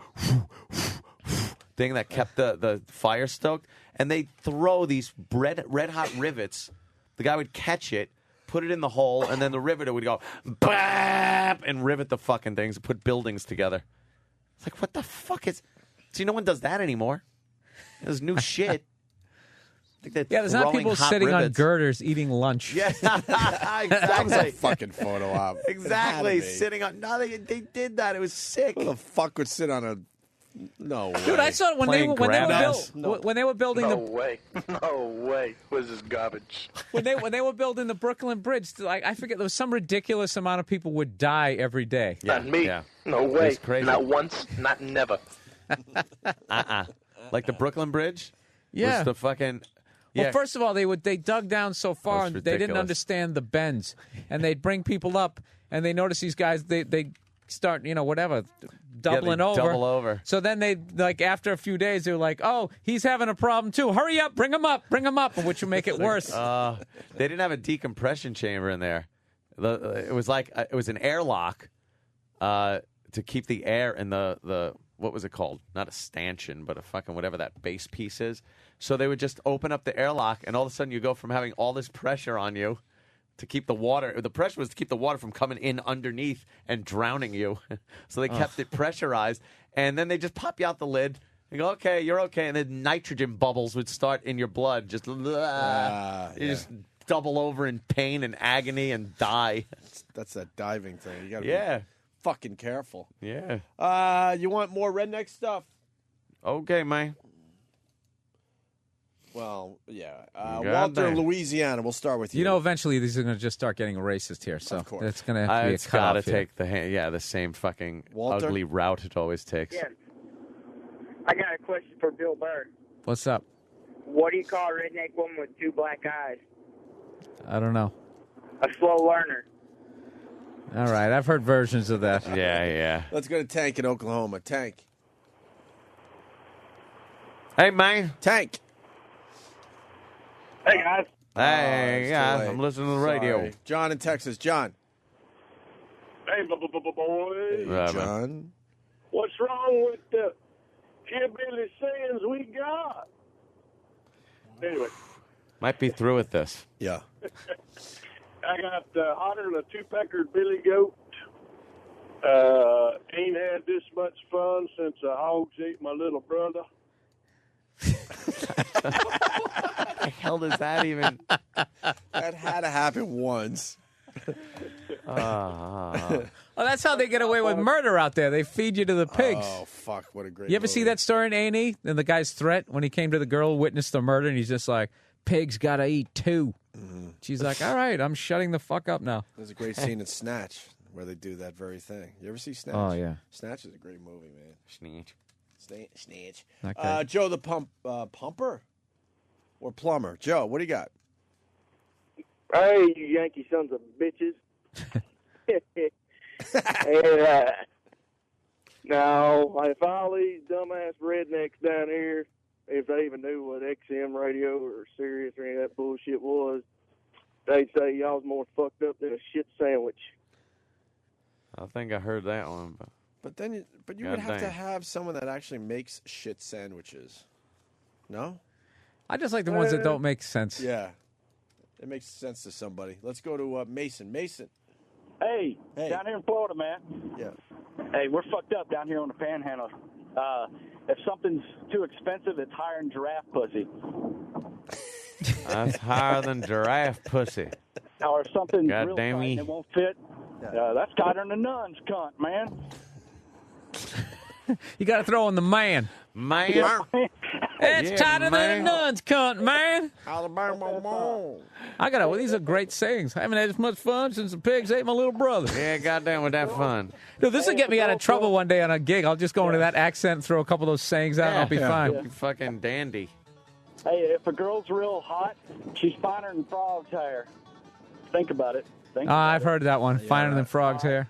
thing that kept the fire stoked, and they'd throw these red hot rivets. The guy would catch it, put it in the hole, and then the riveter would go bap and rivet the fucking things and put buildings together. It's like, what the fuck is... See, no one does that anymore. There's new shit. There's not people sitting on girders eating lunch. Yeah, That was exactly. a fucking photo op. Exactly. Had to be. Sitting on... No, they did that. It was sick. Who the fuck would sit on a... No way. Dude, I saw it when they were building No the way. No way. What is this garbage? when they were building the Brooklyn Bridge. I forget, there was some ridiculous amount of people would die every day. Not me. Yeah. No way. It's crazy. Not once. Not never. Like the Brooklyn Bridge? Yeah. Was the fucking... Well, Yeah. first of all, they dug down so far and That's they didn't ridiculous. understand the bends, and they'd bring people up and they notice these guys they start doubling they over. double over. So then they after a few days they were like, oh, he's having a problem too. Hurry up, bring him up, which would make it worse. They didn't have a decompression chamber in there. It was like it was an airlock to keep the air in the what was it called? Not a stanchion, but a fucking whatever that base piece is. So they would just open up the airlock, and all of a sudden you go from having all this pressure on you to keep the water. The pressure was to keep the water from coming in underneath and drowning you. So they kept it pressurized, and then they just pop you out the lid. You go, okay, you're okay, and then nitrogen bubbles would start in your blood. Just just double over in pain and agony and die. That's that diving thing. You got to Yeah. be fucking careful. Yeah. You want more redneck stuff? Okay, man. Well, yeah. God Walter, damn. Louisiana. We'll start with you. You know, eventually these are going to just start getting racist here, so it's going to have to be a It's cutoff got to here. take the same fucking Walter? ugly route it always takes. Yeah. I got a question for Bill Burr. What's up? What do you call a redneck woman with two black eyes? I don't know. A slow learner. All right, I've heard versions of that. Yeah. Let's go to Tank in Oklahoma. Tank. Hey, man. Tank. Hey, guys. Hey, it's yeah, too late. I'm listening to the radio. Sorry. John in Texas. John. Hey, boys. Right, John. What's wrong with the hillbilly sayings we got? Anyway, Might be through with this. Yeah. I got hotter than a two-peckered billy goat. Ain't had this much fun since the hogs ate my little brother. What the hell does that even? That had to happen once. Oh, that's how they get away with murder out there. They feed you to the pigs. Oh, fuck. What a great You ever see that story in A&E? And the guy's threat when he came to the girl who witnessed the murder, and he's just like, pigs got to eat too. Mm-hmm. She's like, all right, I'm shutting the fuck up now. There's a great scene in Snatch where they do that very thing. You ever see Snatch? Oh, yeah. Snatch is a great movie, man. Snatch. Snatch. Okay. Joe the Pumper? Or Plumber? Joe, what do you got? Hey, you Yankee sons of bitches. And, now, if all these dumbass rednecks down here, if they even knew what XM radio or Sirius or any of that bullshit was, they'd say y'all's more fucked up than a shit sandwich. I think I heard that one. But you God would have to dang. have someone that actually makes shit sandwiches. No? I just like the ones that don't make sense. Yeah. It makes sense to somebody. Let's go to Mason. Mason. Hey, down here in Florida, man. Yeah. Hey, we're fucked up down here on the Panhandle. If something's too expensive, it's higher than giraffe pussy. That's higher than giraffe pussy. Or if something's God real damn tight me. and it won't fit, that's tighter than a nun's cunt, man. You got to throw in the man. Man. It's Yeah, tighter man. than a nun's cunt, man. Alabama. I got to. Well, these are great sayings. I haven't had as much fun since the pigs ate my little brother. Yeah, goddamn, with that fun. Dude, this will get me out of trouble one day on a gig. I'll just go into that accent and throw a couple of those sayings out, and I'll be fine. You fucking dandy. Hey, if a girl's real hot, she's finer than frog's hair. Think about it. I've heard that one. Finer than frog's hair.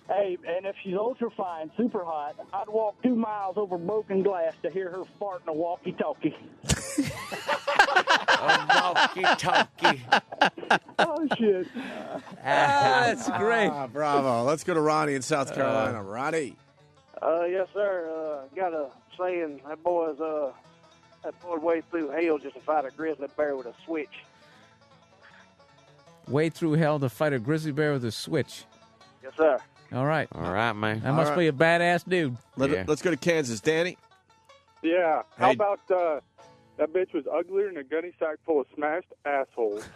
Hey, and if she's ultra fine, super hot, I'd walk 2 miles over broken glass to hear her fart in a walkie-talkie. Walkie-talkie. Oh, shit. That's great. Bravo. Let's go to Ronnie in South Carolina. Ronnie. Yes, sir. Got a saying that boy wade through hell just to fight a grizzly bear with a switch. Wade through hell to fight a grizzly bear with a switch. Yes, sir. All right. All right, man. That must be a badass dude. Let's go to Kansas. Danny. Yeah. How Hey. about that bitch was uglier than a gunny sack full of smashed assholes?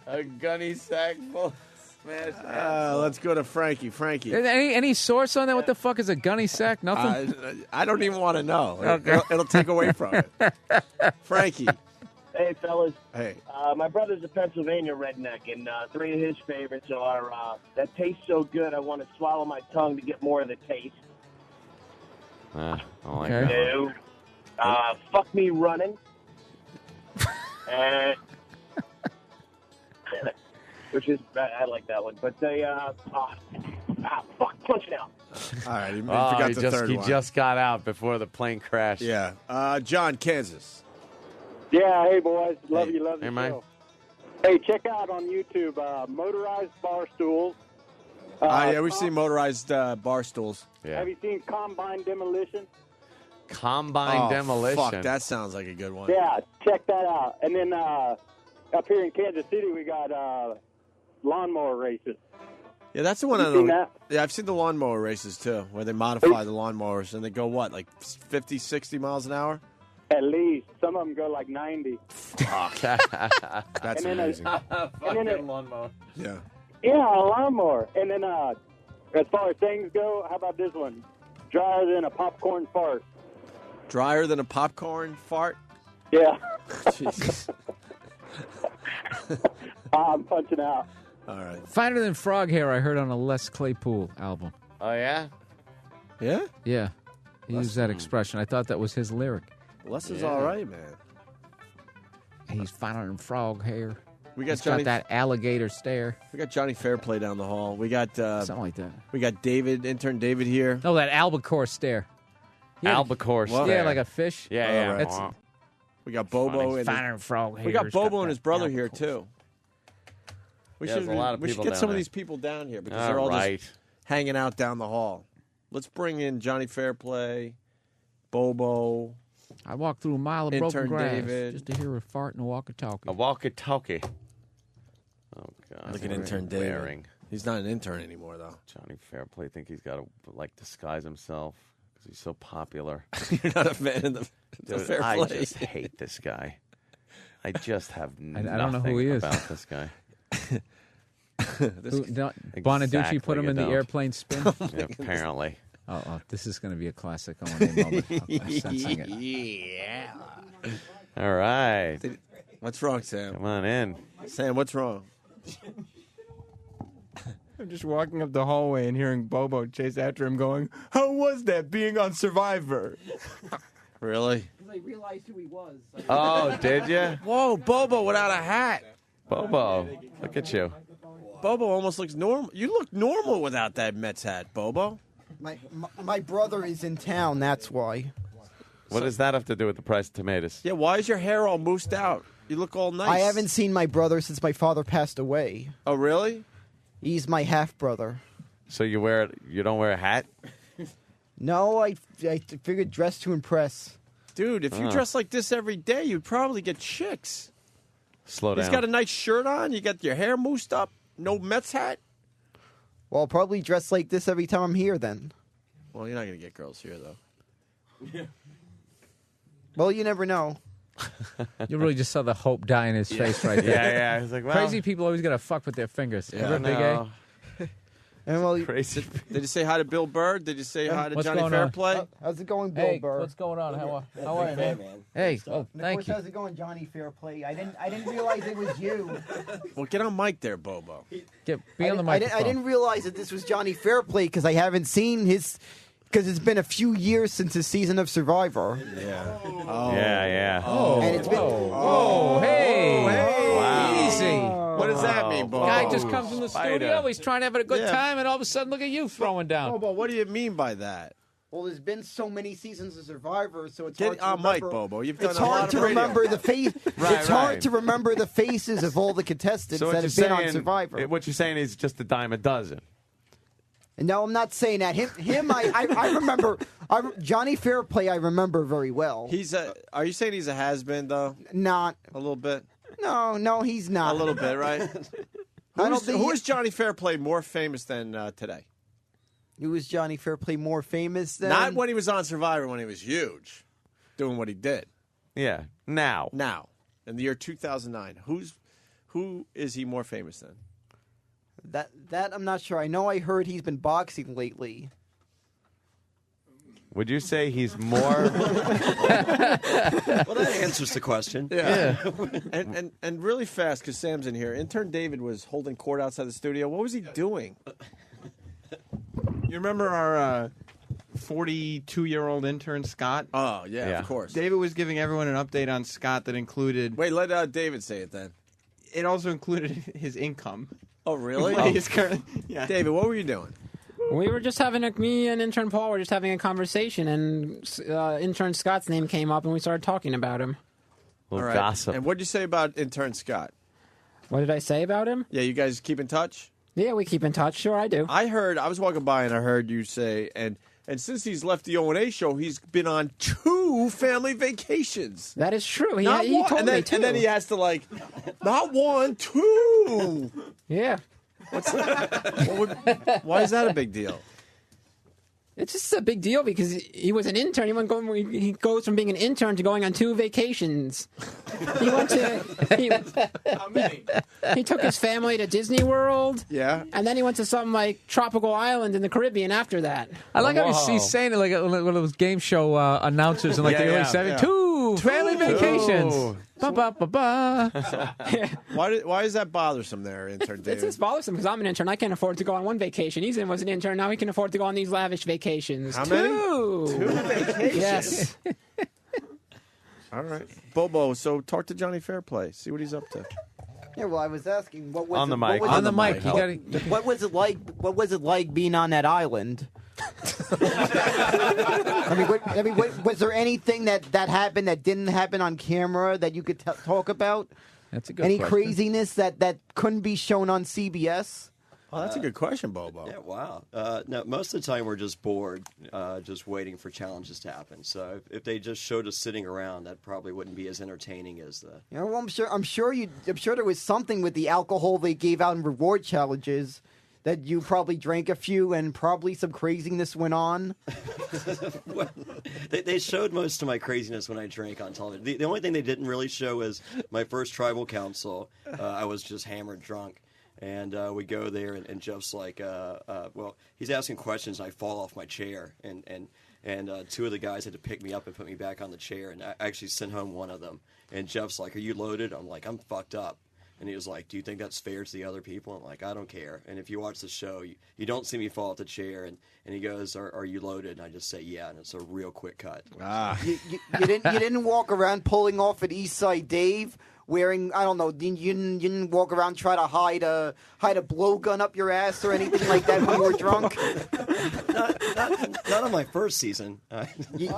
A gunny sack full. Smash. Let's go to Frankie. Frankie. Any source on that? What the fuck is a gunny sack? Nothing? I don't even want to know. Okay. It'll take away from it. Frankie. Hey, fellas. Hey. My brother's a Pennsylvania redneck, and 3 of his favorites are that tastes so good I want to swallow my tongue to get more of the taste. I like Okay. that one. No. Fuck me running. And which is, I like that one. But they, fuck, punch it out. All right. He Oh, forgot he the just, third he one. just got out before the plane crashed. Yeah. John, Kansas. Yeah, hey, boys. Love Hey. you, love Hey, you. man. Show. Hey, check out on YouTube motorized bar stools. Yeah, we've seen motorized bar stools. Yeah. Have you seen combine demolition? Combine demolition. Fuck, that sounds like a good one. Yeah, check that out. And then up here in Kansas City, we got lawnmower races. Yeah, that's the one You I seen know. that? Yeah, I've seen the lawnmower races too, where they modify the lawnmowers and they go what, like 50, 60 miles an hour? At least. Some of them go like 90. That's And then amazing. Fucking lawnmower. Yeah. Yeah, a lawnmower. And then as far as things go, how about this one? Drier than a popcorn fart. Drier than a popcorn fart? Yeah. Jesus. I'm punching out. All right. Finer than frog hair, I heard on a Les Claypool album. Oh, yeah? Yeah? Yeah. He used that expression. I thought that was his lyric. Les is all right, man. He's finer than frog hair. He's got that alligator stare. We got Johnny Fairplay down the hall. We got something like that. We got David, intern David here. No, that albacore stare. Albacore stare. Yeah, like a fish. Yeah. Right. We got Bobo and finer than frog hair. we got Bobo and his brother here too. We there's a lot of we should people get down some of there. these people down here because All they're all right. just hanging out down the hall. Let's bring in Johnny Fairplay, Bobo. I walked through a mile of broken Intern grass David. just to hear a fart and a walkie-talkie. A walkie-talkie. Oh, God. Look at intern David. He's not an intern anymore, though. Johnny Fairplay think he's got to, disguise himself because he's so popular. You're not a fan of the Dude, Fairplay. I just hate this guy. I just have nothing I don't know who he is. about this guy. Bonaducci put him in the airplane spin? Yeah, apparently. Oh, this is going to be a classic O&A moment. I'm sensing it. Yeah. All right. What's wrong, Sam? Come on in. Sam, what's wrong? I'm just walking up the hallway and hearing Bobo chase after him going, "How was that being on Survivor?" Really? Because I realized who he was. Oh, did you? Whoa, Bobo without a hat. Bobo, look at you. Bobo almost looks normal. You look normal without that Mets hat, Bobo. My brother is in town, that's why. What does that have to do with the price of tomatoes? Yeah, why is your hair all moosed out? You look all nice. I haven't seen my brother since my father passed away. Oh, really? He's my half-brother. So you don't wear a hat? No, I figured dress to impress. Dude, if you dress like this every day, you'd probably get chicks. Slow down. He's got a nice shirt on. You got your hair moosed up. No Mets hat. Well, I'll probably dress like this every time I'm here then. Well, you're not going to get girls here, though. Yeah. Well, you never know. You really just saw the hope die in his face right there. Yeah. I was like, well, Crazy people always got to fuck with their fingers. Yeah. Remember Big A? And well, crazy. Did you say hi to Bill Burr? Did you say hi to What's Johnny going on? Fairplay? How's it going, Bill Burr? What's going on? How are you, man? Hey, oh, And of thank course, you. how's it going, Johnny Fairplay? I didn't realize it was you. Well, get on mic there, Bobo. Be on the I microphone. didn't realize that this was Johnny Fairplay because I haven't seen his. Because it's been a few years since his season of Survivor. Yeah. Oh. Yeah. Oh. And it's been. Whoa, hey. Wow. Easy. What does that mean, Bobo? Guy just comes from the studio. He's trying to have a good Yeah. time, and all of a sudden, look at you throwing down. Bobo, what do you mean by that? Well, there's been so many seasons of Survivor, so it's Get hard to on mic, remember. Bobo. You've done It's a lot hard of to radio. remember the face. Right, It's hard right. to remember the faces of all the contestants So that what have you're been on saying- Survivor. What you're saying is just a dime a dozen. No, I'm not saying that. Him, I remember. Johnny Fairplay, I remember very well. Are you saying he's a has-been, though? Not a little bit. No, he's not. A little bit, right? Who is Johnny Fairplay more famous than today? Who was Johnny Fairplay more famous than? Not when he was on Survivor, when he was huge, doing what he did. Yeah, now. In the year 2009. Who is he more famous than? That I'm not sure. I know I heard he's been boxing lately. Would you say he's more? Well, that answers the question. Yeah. and really fast, because Sam's in here. Intern David was holding court outside the studio. What was he doing? You remember our 42-year-old intern, Scott? Oh, yeah, of course. David was giving everyone an update on Scott that included... Wait, let David say it then. It also included his income. Oh, really? Yeah. David, what were you doing? We were just having me and intern Paul were just having a conversation, and intern Scott's name came up, and we started talking about him. All right. Gossip. And what did you say about intern Scott? What did I say about him? Yeah, you guys keep in touch? Yeah, we keep in touch. Sure, I do. I was walking by and I heard you say, and since he's left the O&A show, he's been on 2 family vacations. That is true. He Not one, told me too. and then he has to not 1, 2. Yeah. Why is that a big deal? It's just a big deal because he was an intern. He goes from being an intern to going on 2 vacations. He went to. How many? He took his family to Disney World. Yeah. And then he went to some like tropical island in the Caribbean after that. I like how he's saying it like one of those game show announcers in like the early 70s. 2 family vacations. Ba, ba, ba, ba. Why is that bothersome there, intern David? It's bothersome because I'm an intern. I can't afford to go on 1 vacation. He was an intern. Now he can afford to go on these lavish vacations. How 2. many? 2 vacations. Yes. All right. Bobo, so talk to Johnny Fairplay. See what he's up to. Yeah, well, I was asking what was On the it, mic. What was On the mic. What was it like? What was it like being on that island? Was there anything that happened that didn't happen on camera that you could talk about? That's a good Any question. craziness that couldn't be shown on CBS? Oh, that's a good question, Bobo. Yeah, wow. No, most of the time we're just bored, just waiting for challenges to happen. So if they just showed us sitting around, that probably wouldn't be as entertaining as the. You know, well, I'm sure there was something with the alcohol they gave out in reward challenges that you probably drank a few and probably some craziness went on. Well, they showed most of my craziness when I drank on television. The only thing they didn't really show was my first tribal council. I was just hammered drunk. And we go there, and Jeff's like, well, he's asking questions, and I fall off my chair. And 2 of the guys had to pick me up and put me back on the chair. And I actually sent home one of them. And Jeff's like, are you loaded? I'm like, I'm fucked up. And he was like, do you think that's fair to the other people? I'm like, I don't care. And if you watch the show, you don't see me fall off the chair. And he goes, are you loaded? And I just say, yeah. And it's a real quick cut. You didn't walk around pulling off at Eastside Dave wearing, I don't know, you didn't walk around try to hide a blowgun up your ass or anything like that when you were drunk? Not on my first season. You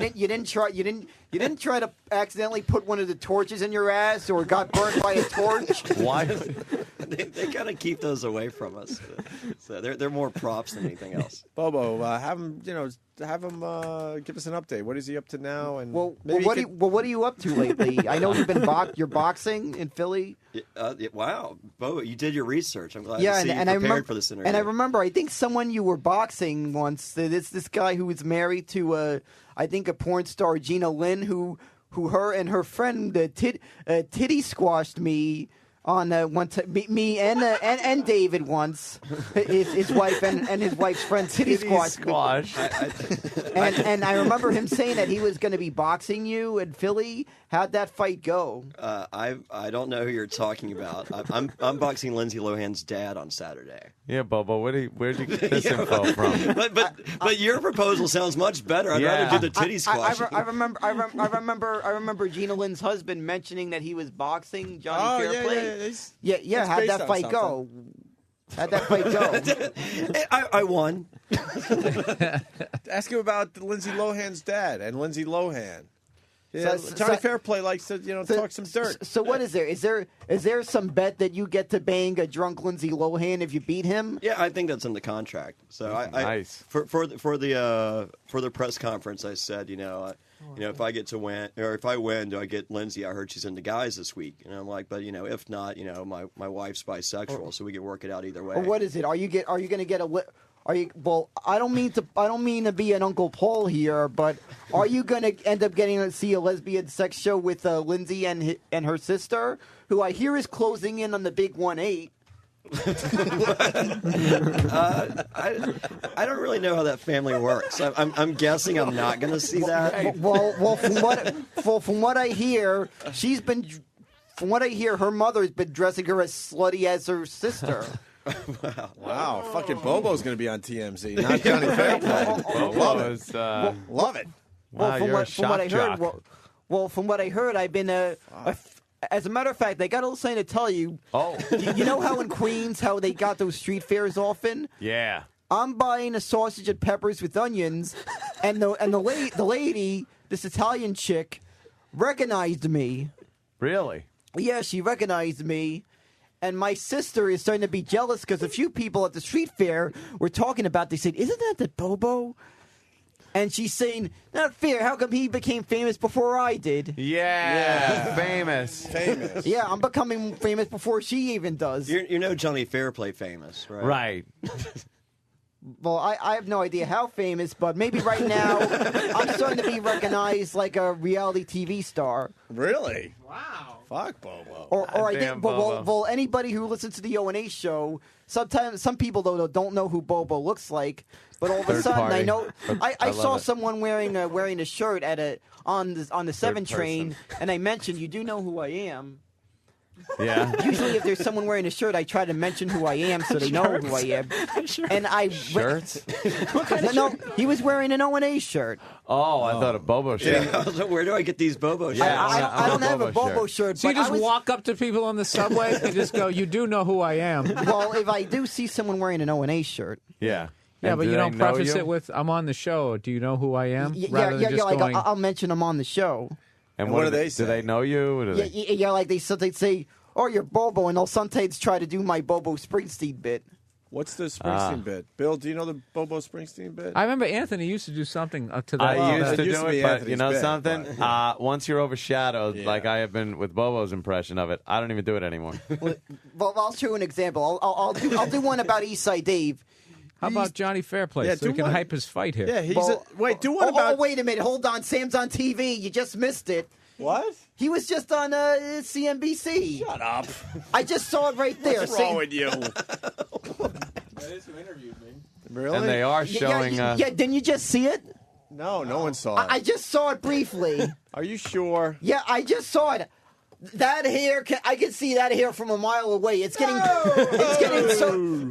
didn't try to accidentally put one of the torches in your ass or got burnt by a torch? Why? They kind of keep those away from us. So they're more props than anything else. Bobo, have him give us an update. What is he up to now? And what are you up to lately? I know you've been you're boxing in Philly. Wow, Bobo, you did your research. I'm glad to see and you prepared for this interview. And I remember, I think someone you were boxing once. It's this guy who was married to I think a porn star, Gina Lynn, who her and her friend titty squashed me. On me and David once, his wife and his wife's friend titty squash. And I remember him saying that he was going to be boxing you in Philly. How'd that fight go? I don't know who you're talking about. I'm boxing Lindsay Lohan's dad on Saturday. Yeah, Bobo, where'd you get this info from? But your proposal sounds much better. I'd rather do the titty squash. I remember Gina Lynn's husband mentioning that he was boxing Johnny Fairplay. Yeah. How'd that fight go? How'd that fight go? I won. Ask him about Lindsay Lohan's dad and Lindsay Lohan. Yeah, So- Johnny so- Fairplay likes to talk some dirt. So what is there? Is there some bet that you get to bang a drunk Lindsay Lohan if you beat him? Yeah, I think that's in the contract. So Nice. For the press conference, I said, if I get to win, or if I win, do I get Lindsay? I heard she's into guys this week, and I'm like, but if not, my wife's bisexual, so we can work it out either way. Or what is it? Are you going to get a? Are you? Well, I don't mean to be an Uncle Paul here, but are you going to end up getting to see a lesbian sex show with Lindsay and her sister, who I hear is closing in on the big 1-8? I don't really know how that family works. I'm guessing I'm not going to see that. Well, from what I hear, from what I hear, her mother's been dressing her as slutty as her sister. Wow, fucking Bobo's going to be on TMZ, not Johnny Fairplay. Bobo is love it. Wow, you're a shock jock. From what I heard, I've been as a matter of fact, I got a little something to tell you. Oh, you know how in Queens, how they got those street fairs often? Yeah. I'm buying a sausage and peppers with onions, and the lady, this Italian chick, recognized me. Really? Yeah, she recognized me. And my sister is starting to be jealous because a few people at the street fair were talking about. They said, "Isn't that the Bobo?" And she's saying, "Not fair. How come he became famous before I did?" Yeah. Famous. Yeah, I'm becoming famous before she even does. You know Johnny Fairplay famous, right? Right. Well, I have no idea how famous, but maybe right now I'm starting to be recognized like a reality TV star. Really? Wow. Fuck Bobo. Or I think, well, anybody who listens to the O&A show, sometimes some people though don't know who Bobo looks like, but all of a Third sudden party. I know. I love saw it. someone wearing a shirt on the 7 person. train, and I mentioned, you do know who I am. Yeah. Usually, if there's someone wearing a shirt, I try to mention who I am so they know who I am. And I Shirts? No, he was wearing an O&A shirt. Oh, I thought a Bobo shirt. Where do I get these Bobo shirts? I don't have a Bobo shirt. So you but just walk up to people on the subway and just go, "You do know who I am." Well, if I do see someone wearing an O&A shirt. Yeah. Yeah, And but do you they don't know preface you? it with, "I'm on the show. Do you know who I am?" Yeah, Rather than just like going, I'll mention them on the show. And what do they say? Do they know you? Or do they... Yeah, like they'd say, "Oh, you're Bobo," and they'll sometimes try to do my Bobo Springsteen bit. What's the Springsteen bit? Bill, do you know the Bobo Springsteen bit? I remember Anthony used to do something to that. I used to used do to be it, but Anthony's you know bit, something? but- Once you're overshadowed, like I have been with Bobo's impression of it, I don't even do it anymore. Well, I'll show you an example. I'll do one about Eastside Dave. How about Johnny Fairplace? Yeah, so we do can one. hype his fight here. Yeah, wait, do one about. Oh, wait a minute. Hold on. Sam's on TV. You just missed it. What? He was just on CNBC. Shut up. I just saw it right there. What's wrong with you? That is who interviewed me. Really? And they are showing. Yeah, didn't you just see it? No, no one saw it. I just saw it briefly. Are you sure? Yeah, I just saw it. That hair, I can see that hair from a mile away. It's getting,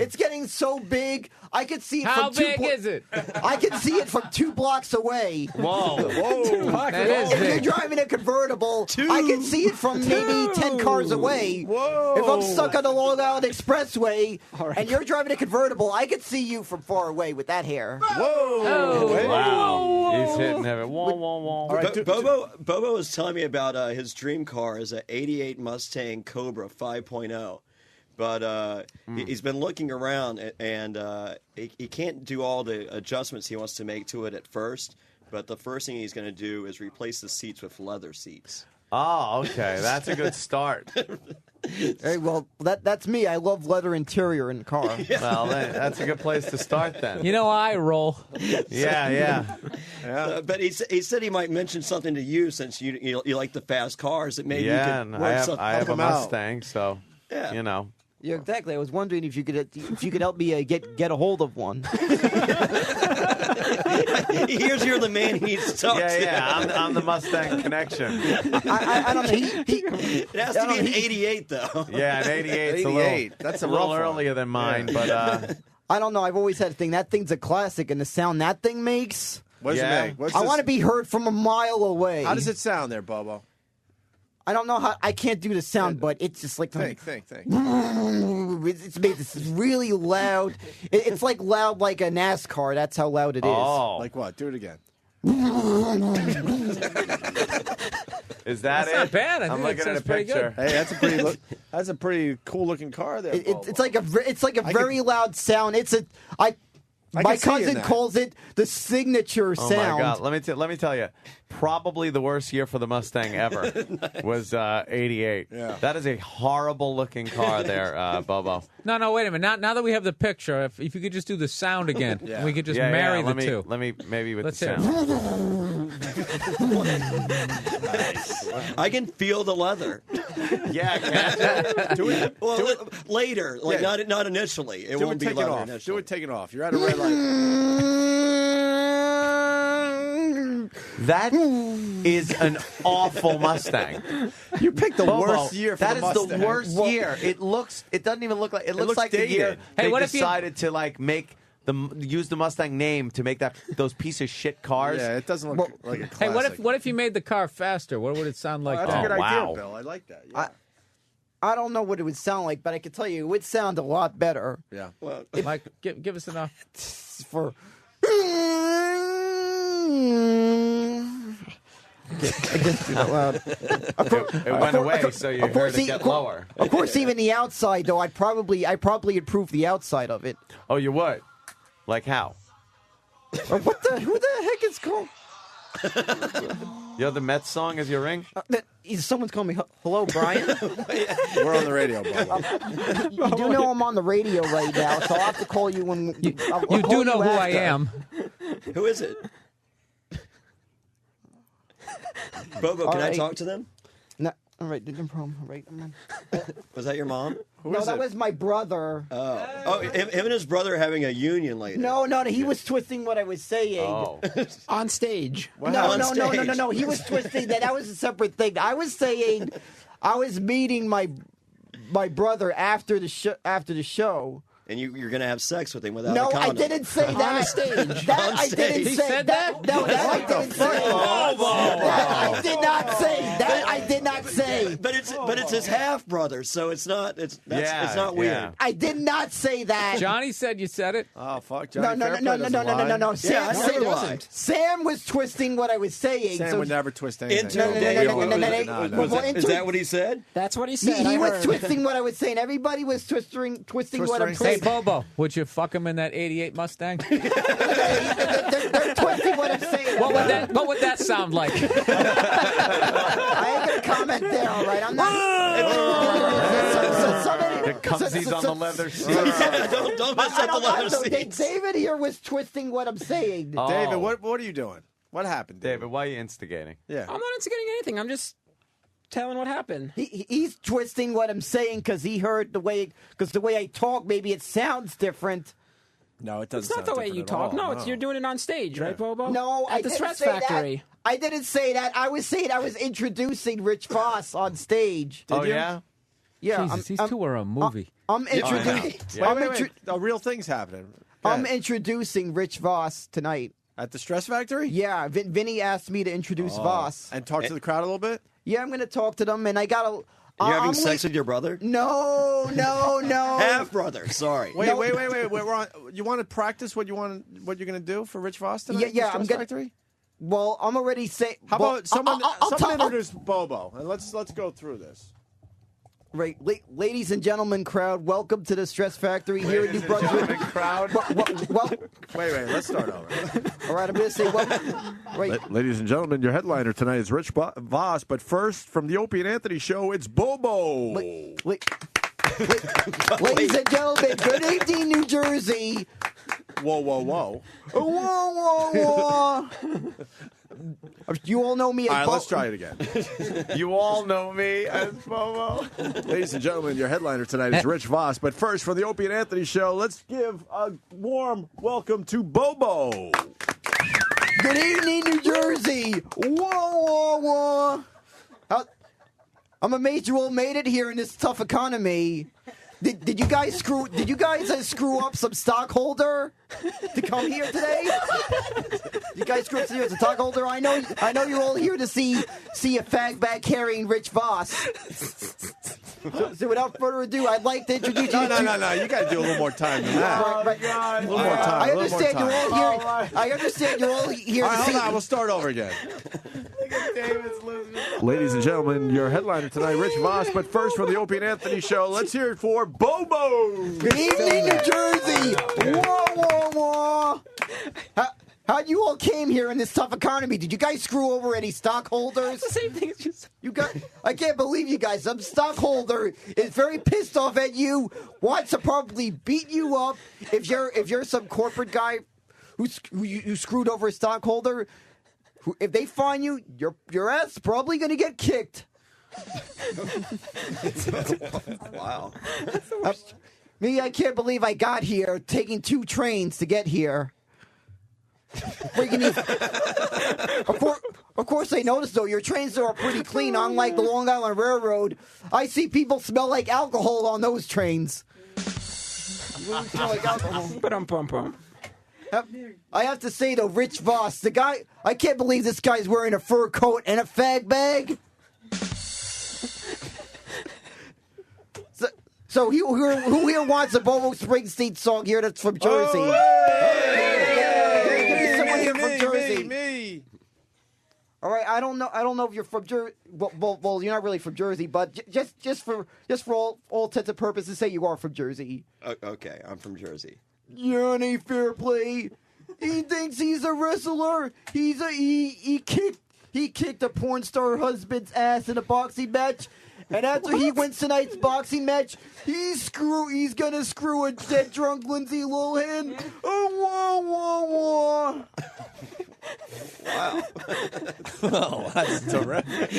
it's getting so big. I could see it How from big is it? I can see it from 2 blocks away. Whoa, That is If big. you're driving a convertible, I can see it from maybe 10 cars away. Whoa. If I'm stuck on the Long Island Expressway and you're driving a convertible, I can see you from far away with that hair. Whoa. Wow. He's hitting every. Whoa, whoa, whoa. All right, Bobo was telling me about his dream car is a '88 Mustang Cobra 5.0. But he's been looking around, and he can't do all the adjustments he wants to make to it at first. But the first thing he's going to do is replace the seats with leather seats. Oh, okay. That's a good start. Hey, well, that's me. I love leather interior in the car. Well, that's a good place to start then. You know I roll. Yeah. But he said he might mention something to you since you like the fast cars. That maybe you Yeah, could and work I something have a out. Mustang, so Yeah. you know. Yeah, exactly. I was wondering if you could help me get a hold of one. He hears you're the man he needs to talk to. Yeah. I'm the Mustang connection. I don't know. It has to be an '88 though. Yeah, an '88. 88. That's a little rough one. earlier than mine, but I don't know. I've always had a thing. That thing's a classic, and the sound that thing makes. What does Yeah. it make? What's I this- want to be heard from a mile away. How does it sound there, Bobo? I don't know how. I can't do the sound, but it's just like Think. It's made this really loud. It's like loud like a NASCAR. That's how loud it is. oh, Like what? Do it again. is that That's it? not bad. I I'm think looking that at a sounds pretty picture. good. Hey, that's a pretty cool looking car there. Bobo. It's like a very loud sound. My can see cousin that. calls it the signature Oh sound. my God! Let me tell you, probably the worst year for the Mustang ever was '88. Yeah. That is a horrible looking car there, Bobo. No, wait a minute. Now that we have the picture, if you could just do the sound again, Yeah. we could just marry the two. Let me maybe with Let's the hear sound. I can feel the leather. Yeah, Do it. Well, later, like Yeah. not initially. It Do won't it. be Take it leather off. initially. Do it. Take it off. You're at a red light. that is an awful Mustang. You picked the Bobo, worst year for that the is Mustang. the worst year. It doesn't even look like. It looks looks like the year dated. Hey, they what if you- decided to like use the Mustang name to make those piece of shit cars. Yeah, it doesn't look like a Hey, classic. what if you made the car faster? What would it sound like? That's then? a good wow. idea, Bill. I like that. Yeah. I don't know what it would sound like, but I can tell you it would sound a lot better. Yeah. Well, Mike, give us enough. For I just do that loud. It went away, so you heard it get lower. Of course, even the outside though, I'd probably improve the outside of it. Oh, you would? Like how? Who the heck is called? You have the Mets song as your ring? Someone's calling me. Hello, Brian? We're on the radio, Bubba. You do know I'm on the radio right now, so I'll have to call you when... You do know who I am. Who is it? Bobo, can I right. talk to them? No, all right, no problem. All right, Was that your mom? no, that was my brother. Oh, him and his brother are having a union later. No, he was twisting what I was saying. Oh. On stage. No. He was twisting that. That was a separate thing. I was saying, I was meeting my brother after the show. And you're going to have sex with him without a No, condom. I didn't say that. On stage. That On I didn't stage. say. He said that. No, that I didn't say. That I did not say. That I did not say. But it's his half brother, so it's not it's not weird. I did not say that. Johnny said you said it. Oh, fuck, Johnny. No. Yeah, Sam was twisting what I was saying. Sam so would never twist anything. Intern Is that what he said? That's what he said. He I was heard. twisting what I was saying. Everybody was twisting what I'm Hey, saying. Bobo, would you fuck him in that '88 Mustang? They're twisting what I'm saying. What would that sound like? I ain't gonna comment there. All right, I'm not. The cumsies on the leather seat. Don't mess up the leather seats. David here was twisting what I'm saying. Oh. David, what are you doing? What happened, David, why are you instigating? Yeah. I'm not instigating anything. I'm just telling what happened. He's twisting what I'm saying because he heard the way I talk. Maybe it sounds different. No, it doesn't. It's not the way you talk. No, you're doing it on stage, right, Bobo? No, at the Stress Factory. I didn't say that. I was saying I was introducing Rich Voss on stage. Did you? Yeah. Jesus, these two are a movie. I'm introducing. Wait. Real things happening. I'm introducing Rich Voss tonight. At the Stress Factory? Yeah, Vinny asked me to introduce Voss. And talk to the crowd a little bit? Yeah, I'm going to talk to them, and I got to... You're having sex with your brother? No. Half brother. Sorry. Wait. We're on. You want to practice what you're going to do for Rich Voss tonight? Yeah, I'm gonna. Factory? Well, I'm already saying. How about someone introduce Bobo, and let's go through this. Right, ladies and gentlemen, crowd, welcome to the Stress Factory here in New Brunswick. Crowd. Wait, let's start over. All right, I'm going to say, Ladies and gentlemen, your headliner tonight is Rich Voss, but first, from the Opie and Anthony show, it's Bobo. Ladies and gentlemen, good evening, New Jersey. Whoa. You all know me as All right, Bobo. let's try it again. You all know me as Bobo. Ladies and gentlemen, your headliner tonight is Rich Voss. But first, from the Opie and Anthony show, let's give a warm welcome to Bobo. Good evening, New Jersey. Whoa. I'm amazed you all made it here in this tough economy. Did you guys screw up some stockholder to come here today? You guys screw up some stockholder? I know you're all here to see a fag bag carrying Rich Voss. So without further ado, I'd like to introduce you. No. You got to do a little more time than that. Right. A little more time. I understand you're all here. I understand you're all here. All right, to hold see. on. We'll start over again. David's losing. Ladies and gentlemen, your headliner tonight, Rich Voss. But first, from the Opie and Anthony show, let's hear it for Bobo. Good evening, New Jersey. Whoa. How you all came here in this tough economy? Did you guys screw over any stockholders? It's the same thing. It's just I can't believe you guys. Some stockholder is very pissed off at you. Wants to probably beat you up. If you're some corporate guy who screwed over a stockholder, if they find you, your ass is probably going to get kicked. Wow. Me, I can't believe I got here taking 2 trains to get here. Of course, I noticed though your trains are pretty clean, unlike the Long Island Railroad. I see people smell like alcohol on those trains. Smell like alcohol. I have to say though, Rich Voss, the guy, I can't believe this guy's wearing a fur coat and a fag bag. So who here wants a Bobo Springsteen song here that's from Jersey? Give me someone here from Jersey. Me. All right, I don't know if you're from Jersey. Well, you're not really from Jersey, but just for all intents and purposes, say you are from Jersey. Okay, I'm from Jersey. Johnny Fairplay. He thinks he's a wrestler. He He kicked a porn star husband's ass in a boxing match. And after he wins tonight's boxing match, he's gonna screw a dead drunk Lindsay Lohan. Oh, wah, wah, wah. Wow. Oh, that's terrific.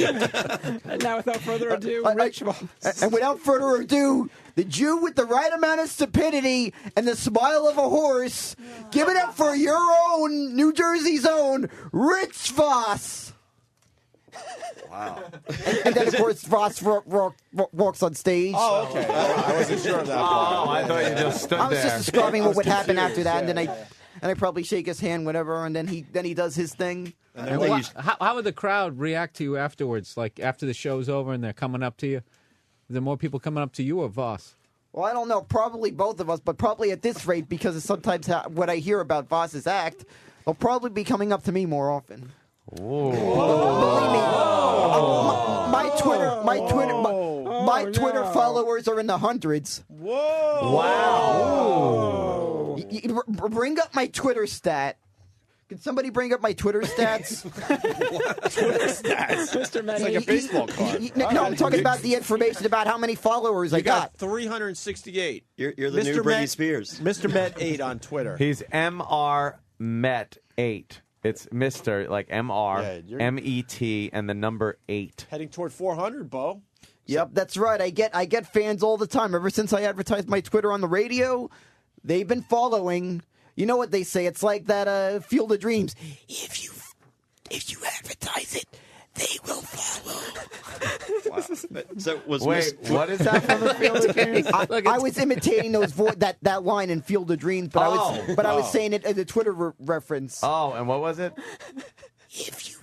And now, without further ado, Rich Voss. And without further ado, the Jew with the right amount of stupidity and the smile of a horse. Give it up for your own, New Jersey's own, Rich Voss. Wow. And then, of course, Voss walks on stage. Oh, okay. I wasn't sure of that part. Oh, I thought you just stood there. I was just describing what would happen after that, and then I probably shake his hand, whatever, and then he does his thing. How would the crowd react to you afterwards? Like after the show's over and they're coming up to you? Is there more people coming up to you or Voss? Well, I don't know. Probably both of us, but probably at this rate, because of sometimes what I hear about Voss's act, they'll probably be coming up to me more often. Whoa. Believe me, my Twitter followers are in the hundreds. Whoa! Wow! Bring up my Twitter stat. Can somebody bring up my Twitter stats? Twitter stats? Mr. It's like a baseball card. No, I'm talking about the information about how many followers I got. 368. You're the new Britney Spears. Mr. Met8 on Twitter. He's MR Met8. It's Mr. like MR MET and the number 8. Heading toward 400, Bo. Yep, that's right. I get fans all the time. Ever since I advertised my Twitter on the radio, they've been following. You know what they say? It's like that Field of Dreams. If you advertise it, they will follow. Wow. So what is that from the Field of Dreams? I was imitating that line in Field of Dreams, but I was saying it as a Twitter reference. Oh, and what was it? If you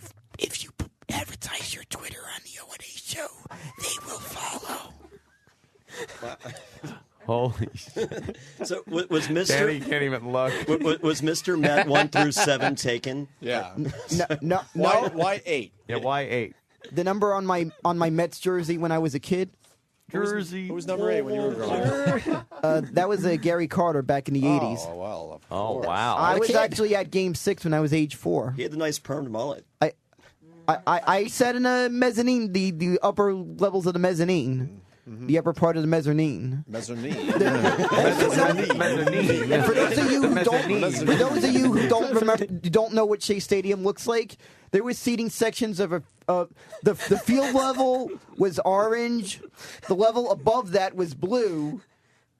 advertise your Twitter on the O&A show, they will follow. Holy shit. So was Mr. Danny can't even look. Was Mr. Met 1 through 7 taken? Yeah. No. Why 8? Yeah, why 8? The number on my Mets jersey when I was a kid. Jersey. Who was number 8 when you were growing up? That was Gary Carter back in the 80s. Oh, well. Oh, wow. I was actually at Game 6 when I was age 4. He had the nice permed mullet. I sat in a mezzanine, the upper levels of the mezzanine. Mm-hmm. The upper part of the mezzanine. Mezzanine. And for those of you who don't remember, don't know what Shea Stadium looks like, there was seating sections of the field level was orange, the level above that was blue,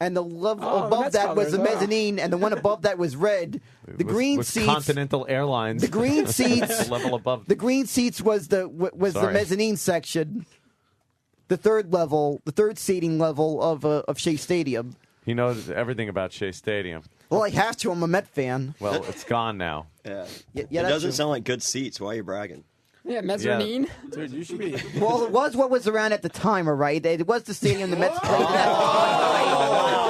and the level above that was the mezzanine, and the one above that was red. The green seats, Continental Airlines. The green seats, level above. The green seats was the mezzanine section. The third seating level of Shea Stadium. He knows everything about Shea Stadium. Well, I have to. I'm a Met fan. Well, it's gone now. Yeah. It doesn't sound like good seats. Why are you bragging? Yeah, mezzanine. Yeah. Dude, you should be. Well, it was what was around at the time, all right? It was the stadium the Mets played at.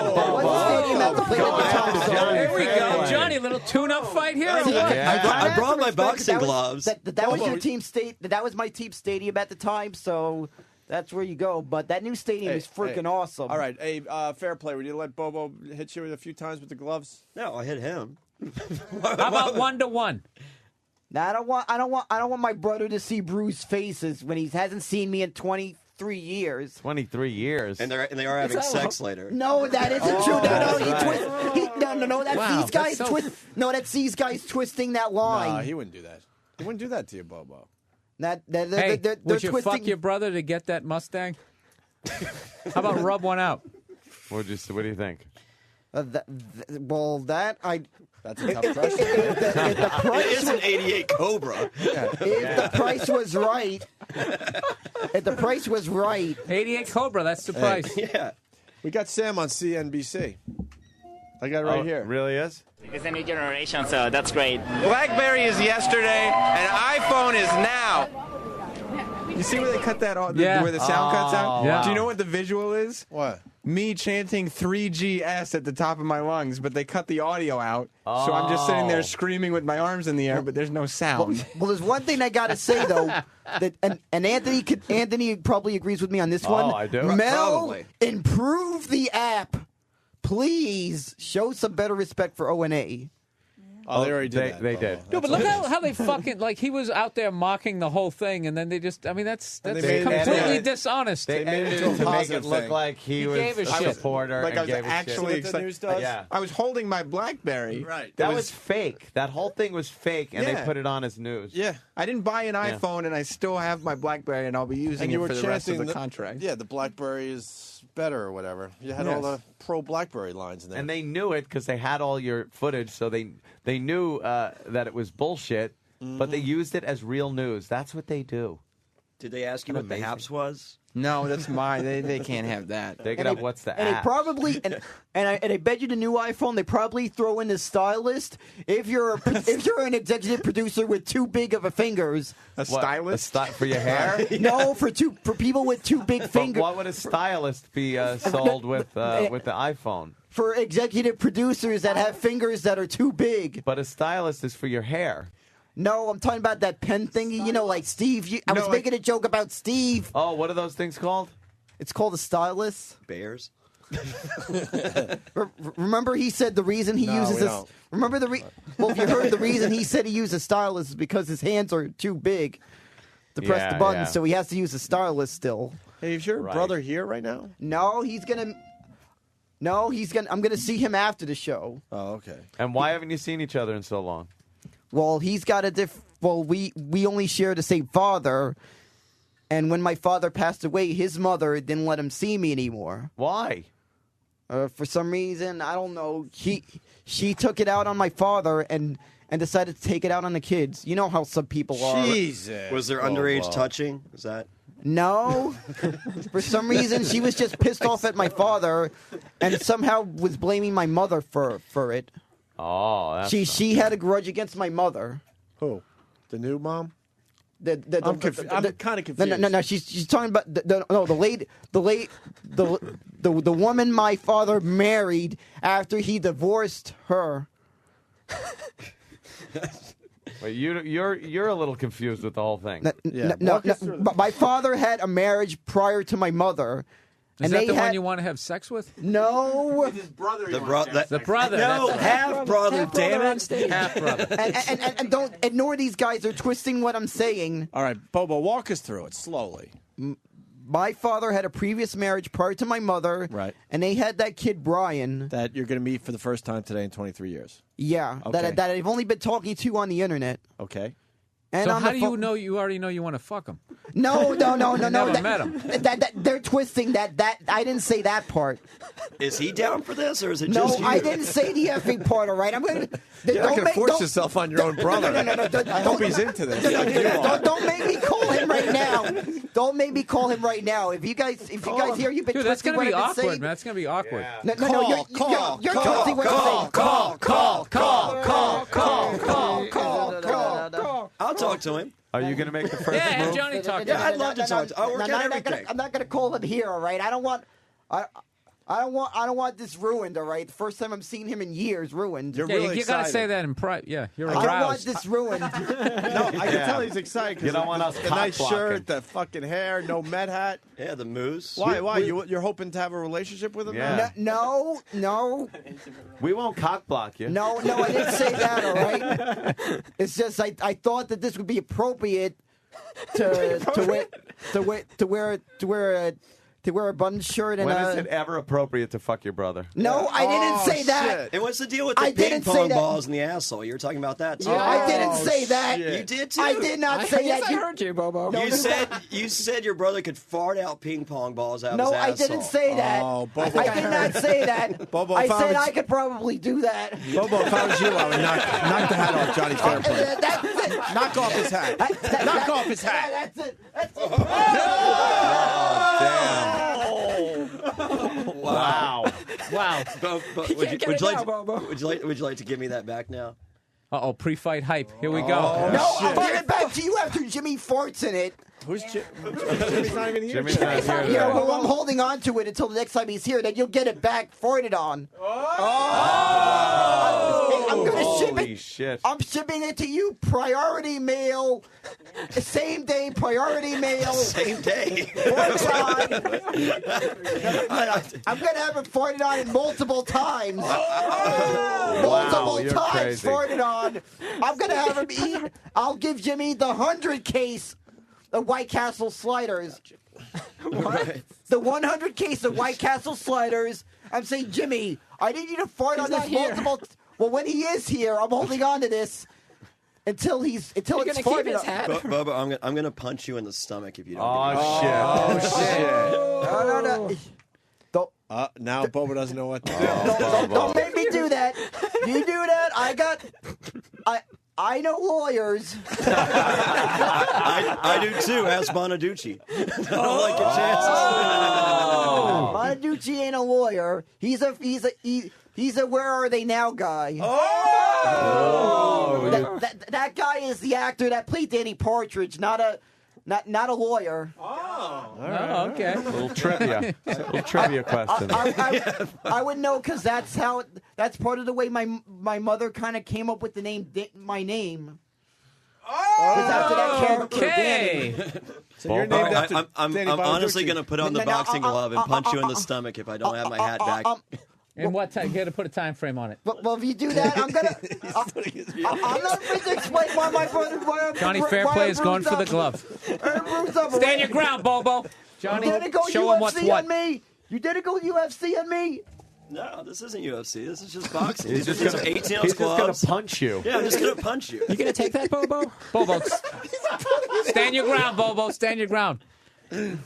It was the stadium Mets played at the time. So. There we go. Johnny, a little tune-up fight here. I brought my boxing gloves. That was your team state. That was my team's stadium at the time, so... That's where you go, but that new stadium is freaking awesome. All right, hey, fair play. Would you let Bobo hit you a few times with the gloves? No, I hit him. How about 1-1? No, I don't want my brother to see bruised faces when he hasn't seen me in 23 years. 23 years, and they are having sex later. No, that isn't true. No, that's wow, these guys that's twist. No, that's these guys twisting that line. No, he wouldn't do that. He wouldn't do that to you, Bobo. Hey, they're would you twisting... fuck your brother to get that Mustang? How about rub one out? What do you think? That's a tough question. It is an 88 Cobra. If the price was right, 88 Cobra, that's the price. Yeah. We got Sam on CNBC. I got it right here. Really is? It's a new generation, so that's great. BlackBerry is yesterday, and iPhone is now. You see where they cut that off, where the sound cuts out? Yeah. Do you know what the visual is? What? Me chanting 3GS at the top of my lungs, but they cut the audio out. So I'm just sitting there screaming with my arms in the air, but there's no sound. Well, there's one thing I got to say, though, that and Anthony probably agrees with me on this one. Oh, I do? Mel, Probably. improve the app. Please show some better respect for O&A. Oh, they already did that. They did. No, but look how they fucking like he was out there mocking the whole thing, and then they just. I mean, that's completely dishonest. They edited it to make it look like he was gave a a shit. supporter. Like and I was gave actually a shit. excited. Yeah. I was holding my BlackBerry. Right. That was fake. That whole thing was fake, and they Yeah. put it on as news. Yeah. I didn't buy an Yeah. iPhone, and I still have my BlackBerry, and I'll be using And you it were for the rest of chanting the contract. Yeah, the BlackBerry is better or whatever. You had all the pro BlackBerry lines in there. And they knew it because they had all your footage, so they knew that it was bullshit, but they used it as real news. That's what they do. Did they ask you what the haps was? No, that's mine. They can't have that. They could have what's the And they app? probably and I bet you the new iPhone they probably throw in the stylist if you're an executive producer with too big of a fingers. A stylist for your hair? No, for people with too big But fingers. what would a stylist be sold with the iPhone? For executive producers that have fingers that are too big. But a stylist is for your hair. No, I'm talking about that pen thingy. You know, like Steve. I was making a joke about Steve. Oh, what are those things called? It's called a stylist. Bears. Remember, he said the reason he uses this. don't. Remember well, if you heard the reason he said he used a stylist is because his hands are too big to press the button, so he has to use a stylist still. Hey, is your brother here right now? No, he's gonna. I'm gonna see him after the show. Oh, okay. And why haven't you seen each other in so long? Well, he's got we only share the same father, and when my father passed away, his mother didn't let him see me anymore. Why? For some reason, I don't know. She took it out on my father and decided to take it out on the kids. You know how some people are. Jesus. Was there underage touching? Is that? No. For some reason, she was just pissed off at my father and somehow was blaming my mother for it. Oh, that's She had a grudge against my mother. Who? The new mom? I'm kind of confused. No. She's talking about the woman my father married after he divorced her. Wait, you're a little confused with the whole thing. No. But my father had a marriage prior to my mother. Is that the one you want to have sex with? No. His brother. The brother. No, half brother. Damn it. Half brother. And don't ignore these guys. They're twisting what I'm saying. All right, Bobo, walk us through it slowly. My father had a previous marriage prior to my mother. Right. And they had that kid, Brian. That you're going to meet for the first time today in 23 years. Yeah. Okay. That I've only been talking to on the internet. Okay. And so how do you know you already know you want to fuck him? No. Never met him. They're twisting that. I didn't say that part. Is he down for this, or is it No, just you? I didn't say the effing part. All right, I'm going to. You're not going to force yourself on your own brother. No. I hope he's into this. Don't make me call him right now. Don't make me call him right now. If you guys hear you've been Dude, that's twisting going to what be I've been awkward, saying. man. That's going to be awkward. No, you're twisting what I'm saying. Call. I'll talk to him. Are you going to make the first Yeah, have move? Johnny talk to Yeah, him. I'd love to talk to him. I'll work out everything. I'm not gonna call him here. All right. I don't want this ruined. All right. The first time I'm seeing him in years ruined. You're Yeah, really you got to excited. say that in private. Yeah, you're I don't want aroused. this ruined. No, I can tell he's excited. 'Cause You don't want us the nice cock-blocking. shirt, the fucking hair, no Met hat. Yeah, the moose. Why? You're hoping to have a relationship with him? Yeah. now? No. We won't cock block you. No, I didn't say that. All right. It's just I thought that this would be appropriate to wear a button shirt and When is it ever appropriate to fuck your brother? No, I didn't say that. shit. And what's the deal with the I ping didn't say pong that. balls in the asshole? You were talking about that too. I didn't say that. shit. You did too. I did not say Yes, that. I heard you, Bobo. You said your brother could fart out ping pong balls out No, of his I asshole. didn't say that. Oh, Bobo. I did not say that. Bobo, I if I said was- I could probably do that. Bobo, if I was you, I would knock the hat off Johnny Fairplay. That's it. Knock off his hat. Knock off his hat. That's it. That's it. Wow. But You can't get it now, Bobo. would you like to give me that back now? Uh-oh, pre-fight hype. Here we go. No, I'll give it back to you after Jimmy farts in it. Who's Jimmy's not even here. Jimmy's not here. Yeah, well, I'm holding on to it until the next time he's here. Then you'll get it back farted on. I'm gonna ship Holy it. shit. I'm shipping it to you, priority mail, same day, priority mail. Same day. I'm gonna have it farted on it multiple times. Wow, you're times crazy. farted on. I'm gonna have him eat. I'll give Jimmy the 100 case of White Castle sliders. What? The 100 case of White Castle sliders. I'm saying, Jimmy, I need you to fart on this multiple. Well, when he is here, I'm holding on to this until it's farted on. Bubba, I'm gonna punch you in the stomach if you don't. Oh, give me shit. No. Now Boba doesn't know what to do. Don't make me do that. You do that, I know lawyers. I do too. Ask Bonaducci. I don't like your chances. Bonaducci ain't a lawyer. He's a where are they now guy. That guy is the actor that played Danny Partridge, not a lawyer. Okay. Little trivia question. I would know because that's part of the way my mother kind of came up with the name my name. After that character, Danny. So you're named after I'm honestly going to put on the boxing glove and punch you in the stomach if I don't have my hat back. And what time? You got to put a time frame on it. Well, if you do that, I'm gonna. I'm not afraid to explain why my brother. Johnny Fairplay is going for the glove. Stand your ground, Bobo. Johnny, show him what's what. You didn't go UFC on me. No, this isn't UFC. This is just boxing. He's just These gonna- are 18-ounce he's just gonna gloves. punch you. Yeah, I'm just going to punch you. You gonna take that, Bobo? Bobo, stand your ground, Bobo. Stand your ground.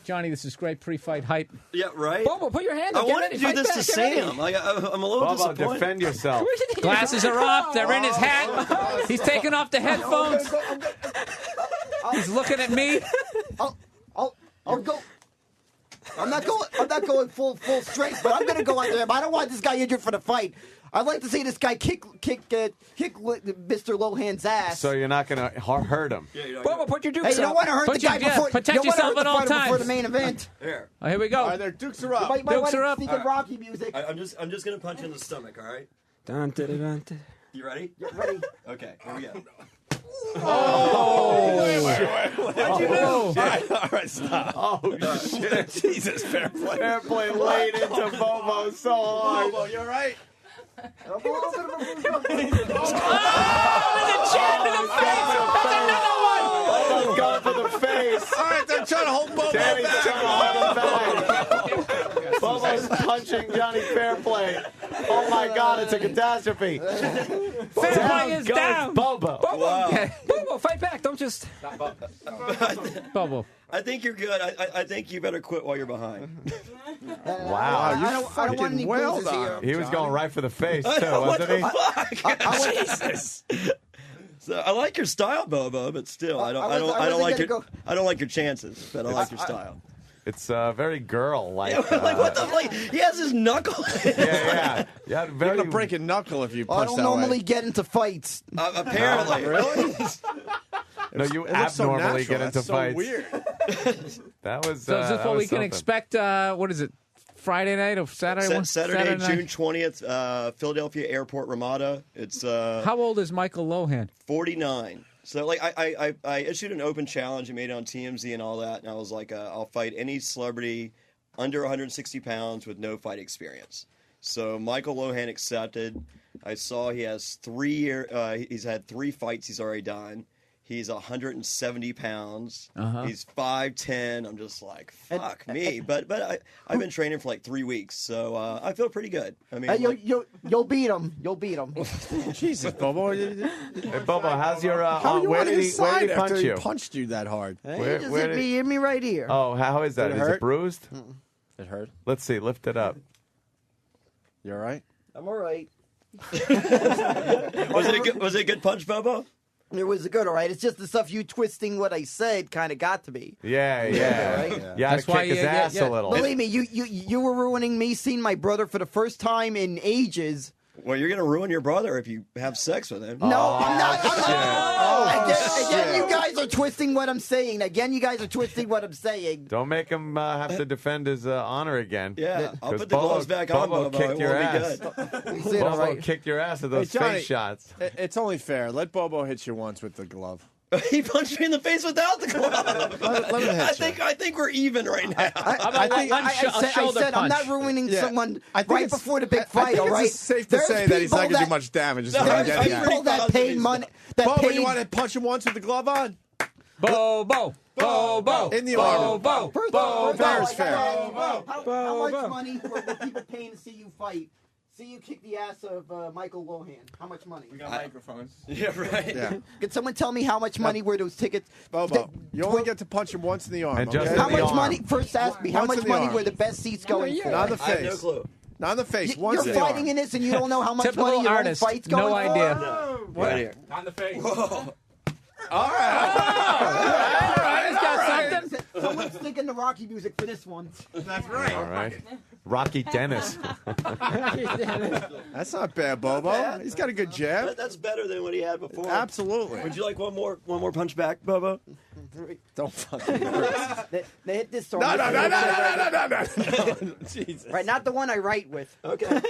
Johnny, this is great pre-fight hype. Yeah, right? Bobo, put your hand I up. Get wanted ready, to do fight this back, to get ready. Sam. I'm a little Bobo, disappointed. defend yourself. Glasses are off. They're in his hat. He's taking off the headphones. He's looking at me. I'll go. I'm not going full strength, but I'm going to go out there. I don't want this guy injured for the fight. I'd like to see this guy kick Mr. Lohan's ass. So you're not going to hurt him. Bobo, put your dukes Hey, you don't up. want to hurt the guy before. protect you don't yourself wanna at hurt all the fighter before times. the main event. Here. Oh, here we go. All right, their dukes are up. Dukes are up. Sneak in Rocky music. I'm just going to punch you in the stomach, all right? Dun, dun, dun, dun, dun. You ready? Ready? Okay, here we go. What'd you do? All right, stop. Oh, shit. Jesus, Fairplay. Fairplay laid into Bobo so hard. Bobo, you all right? Oh, the jab to the face. That's another one. Bobo's going for the face. All right, they're trying to hold Bobo Danny's back. trying to hold him back. Bobo's punching Johnny Fairplay. Oh my God, it's a catastrophe. Fairplay is goes down. Bobo. Wow. Bobo, fight back. Don't just. Bobo. I think you're good. I think you better quit while you're behind. Wow, I don't want any bruises here. he was going right for the face too, What wasn't the he? fuck? Jesus. So I like your style, Bobo, but still, I don't like your chances, but I like your style. It's very girl-like. Like what the fuck? He has his knuckle. Yeah. You're going to break a knuckle if you I punch don't that normally way. get into fights. Apparently, Really? No, you It looks so abnormally natural. get into That's so fights. weird. That was. So is this that what was we can something. expect? What is it? Friday night or Saturday? Saturday, night? June 20th, Philadelphia Airport, Ramada. It's How old is Michael Lohan? 49. So, like, I issued an open challenge and made it on TMZ and all that, and I was like, I'll fight any celebrity under 160 pounds with no fight experience. So Michael Lohan accepted. I saw he has he's had 3 fights he's already done. He's 170 pounds. He's 5'10". I'm just like, fuck me. But I've been training for like 3 weeks, so I feel pretty good. I mean, You'll beat him. You'll beat him. Jesus, Bobo. Hey, Bobo, how's your? How you where on did his he? Where side did he punch after you? he punched you that hard? Where did He hit me right here. Oh, how is that? Did it Is hurt? it bruised? It hurt. Let's see. Lift it up. You all right? I'm all right. was it a good punch, Bobo? It was good, all right. It's just the stuff you twisting what I said kind of got to me. Yeah. Right? You had to kick his ass a little. Believe me, you were ruining me seeing my brother for the first time in ages Well, you're going to ruin your brother if you have sex with him. No, I'm not. Again, you guys are twisting what I'm saying. Don't make him have to defend his honor again. Yeah, I'll put the gloves back on, Bobo Bobo. kicked It your won't ass. be Bobo kicked your ass with those Hey, Johnny, face shots. It's only fair. Let Bobo hit you once with the glove. He punched me in the face without the glove. Let him hit I think we're even right now. I said I'm not ruining someone right before the big fight. All right. It's safe to say that he's not going to do much damage. There's people that pay money. Bobo, you want to punch him once with the glove on? Bobo. In the arm. Bobo. Fair is fair. How much money were people paying to see you fight? See you kick the ass of Michael Lohan. How much money? We got microphones. Yeah, right. Yeah. Can someone tell me how much money were those tickets? Bobo, you only get to punch him once in the arm. And just okay? in How the much arm. money? First, ask me. How Once much in the money arm. were the best seats going for? Not in the I have no face. clue. Not in the face. Once You're in the fighting arm. in this, and you don't know how much Typical money your artist. own fight's going No for? idea. Right here. On the face. All right. He's got something. Someone's sticking the Rocky music for this one. That's right. All right. Rocky Dennis. That's not bad, Bobo. He's got a good jab. That's better than what he had before. Absolutely. Would you like one more punch back, Bobo? Don't fucking hurt. They hit this song. No. Jesus. Right, not the one I write with. Okay.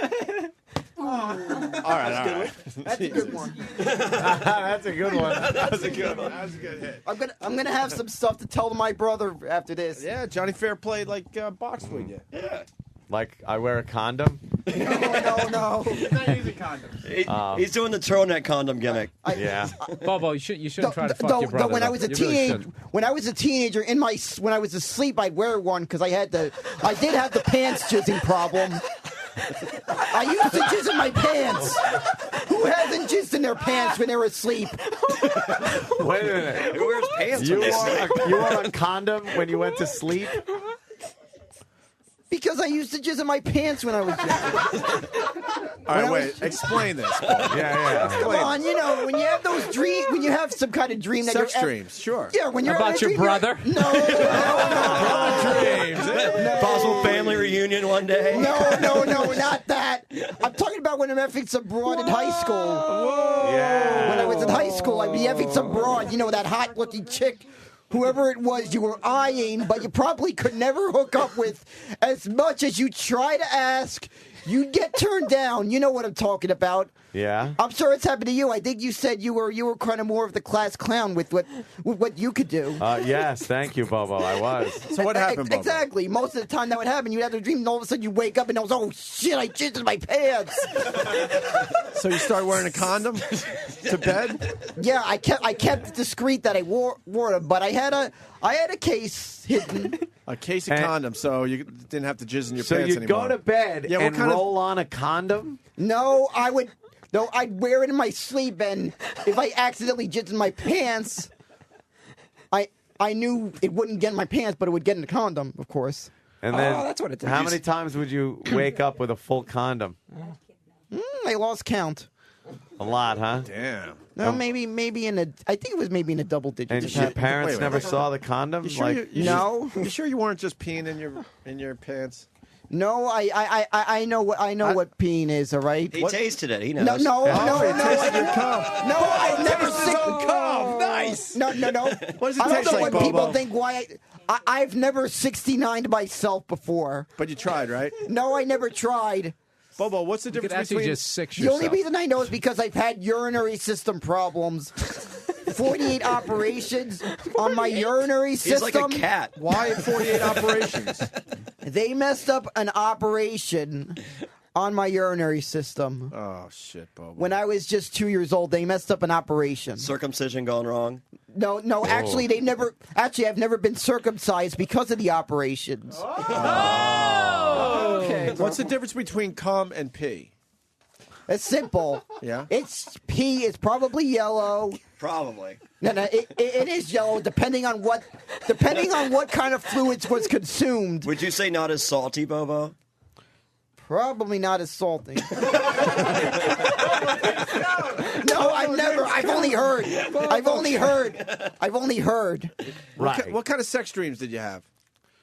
All right. That's a good one. That's a good one. That was a good one. That was a good hit. I'm gonna have some stuff to tell my brother after this. Yeah, Johnny Fair played like box with you. Yeah. Like, I wear a condom? No. He's not using condoms. He's doing the turtleneck condom gimmick. Yeah. Bobo, you shouldn't try to fuck your brother. When I was a teenager, when I was asleep, I'd wear one because I did have the pants jizzing problem. I used to jizz in my pants. Who hasn't jizzed in their pants when they're asleep? Wait a minute. Who wears pants? You when they sleep? wore a condom when you went to sleep? Because I used to jizz in my pants when I was young. All right, wait. Explain this. Yeah. Come on, when you have those dreams, when you have some kind of dream that Sex you're dreams, sure. Yeah, when you're About your brother? No. Dreams. Possible family reunion one day. No, not that. I'm talking about when I'm effing some broad in high school. Whoa. Yeah. When I was in high school, I'd be effing some broad. That hot-looking chick. Whoever it was you were eyeing, but you probably could never hook up with. As much as you try to ask, you'd get turned down. You know what I'm talking about. Yeah. I'm sure it's happened to you. I think you said you were kind of more of the class clown with what you could do. Yes, thank you, Bobo. I was. So what happened, Bobo? Exactly. Most of the time that would happen. You'd have a dream, and all of a sudden you wake up, and it was, oh shit, I jizzed in my pants. So you start wearing a condom to bed? Yeah, I kept it discreet that I wore them, but I had a case hidden. A case of condoms, so you didn't have to jizz in your So pants you'd anymore. go to bed Yeah, and roll on a condom? No, I'd wear it in my sleep, and if I accidentally jizzed in my pants, I knew it wouldn't get in my pants, but it would get in the condom, of course. And then, that's what it is. how many times would you wake up with a full condom? I lost count. A lot, huh? Damn. No, maybe I think it was maybe in a double digit. And your parents never saw the condom? You sure No. You sure you weren't just peeing in your pants? No, I know what peeing is. All right. He tasted it. He knows. No. He tasted your cum. No, I never His own cum. Nice. No. What does it I don't taste know like, when people Bobo? think why I've never 69'd myself before. But you tried, right? No, I never tried. Bobo, what's the difference between just six The only reason I know is because I've had urinary system problems. 48 operations on my urinary system. He's like a cat. Why 48 operations? They messed up an operation on my urinary system. Oh shit, Bobo. When I was just 2 years old, they messed up an operation. Circumcision gone wrong. No, actually, I've never been circumcised because of the operations. Oh. Okay. What's the difference between cum and pee? It's simple. Yeah. It's pee. It's probably yellow. Probably. No, it is yellow depending on what kind of fluids was consumed. Would you say not as salty, Bobo? Probably not as salty. No, I've never. I've only heard. Right. What kind of sex dreams did you have?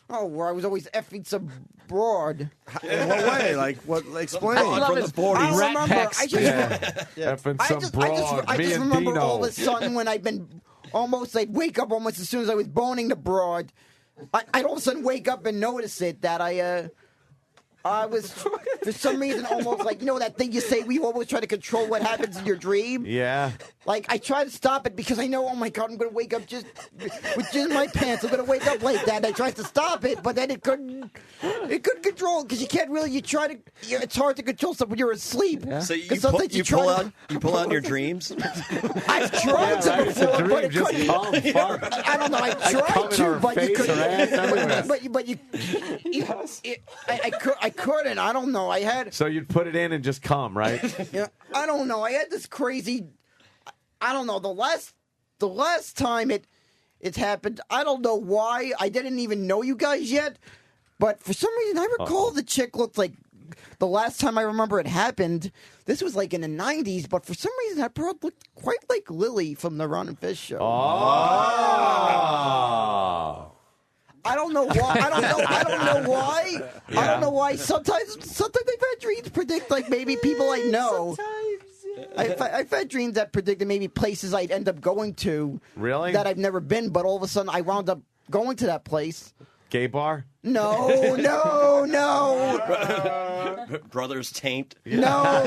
where I was always effing some broad. In what way? Like, what? Explain. From the 40s. I don't remember. Effing some broad. I Me just and remember Dino. all of a sudden when I've been I'd wake up almost as soon as I was boning the broad. I'd all of a sudden wake up and notice it that I was, for some reason, almost like, that thing you say we always try to control what happens in your dream? Yeah. Like, I try to stop it because I know, oh my God, I'm going to wake up with just in my pants. I'm going to wake up like that. And I tried to stop it, but then it couldn't control it because you can't really, it's hard to control stuff when you're asleep. Yeah. So you pull out your dreams? I've tried to before, but it couldn't. I don't know, I tried to, but you couldn't. I couldn't. I don't know. So you'd put it in and just come, right? Yeah. I don't know. I had this crazy. I don't know. The last time it happened, I don't know why. I didn't even know you guys yet, but for some reason, I recall the chick looked like. The last time I remember it happened, this was like in the 90s, but for some reason that broad looked quite like Lily from the Ron and Fish show. Oh. I don't know why. I don't know why. Yeah. I don't know why. Sometimes I've had dreams predict like maybe people I know. I've had dreams that predicted maybe places I'd end up going to. Really? That I've never been, but all of a sudden I wound up going to that place. Gay bar? No. Brother's taint? No.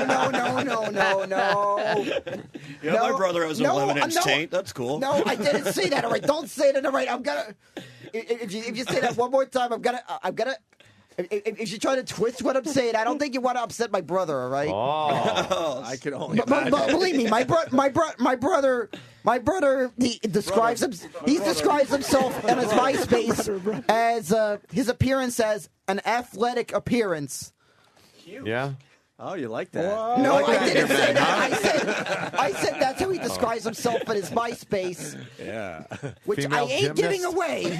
Yeah, my brother has an 11-inch taint. That's cool. No, I didn't say that. All right, don't say that. All right, I'm gonna. If you say that one more time, I'm gonna. If you try to twist what I'm saying, I don't think you want to upset my brother. All right. Oh, I can only. But believe me, my brother. He describes himself in his MySpace as his appearance as an athletic appearance. Yeah. Oh, you like that? No, I didn't say that. I said that's how he describes himself in his MySpace. Yeah. Which Female I ain't giving gymnast? away.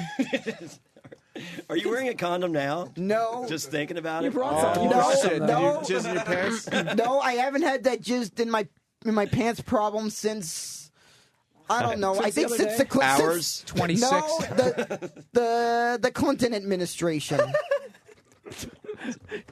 Are you wearing a condom now? No. Just thinking about it? No. Shit. Did you jizz in your pants? No, I haven't had that jizzed in my pants problem since. I don't know. I think since the hours 26. No, the Clinton administration.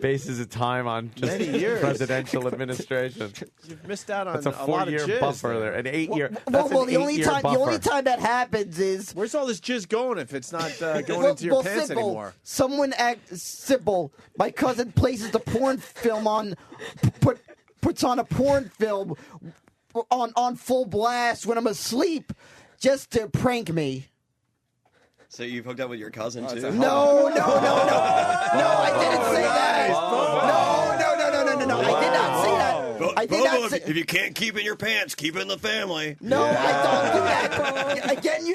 Bases of time on just Many years. presidential administration. You've missed out on That's a a lot of 4-year jizz buffer there. An 8-year. Well, the only time that happens is where's all this jizz going if it's not going into your pants anymore? Someone Sybil, my cousin places the porn film on, puts on a porn film on full blast when I'm asleep, just to prank me. So you've hooked up with your cousin, too? No, I didn't say that. No, I did not say that. I did not say. If you can't keep it in your pants, keep it in the family. No, I don't do that. Again,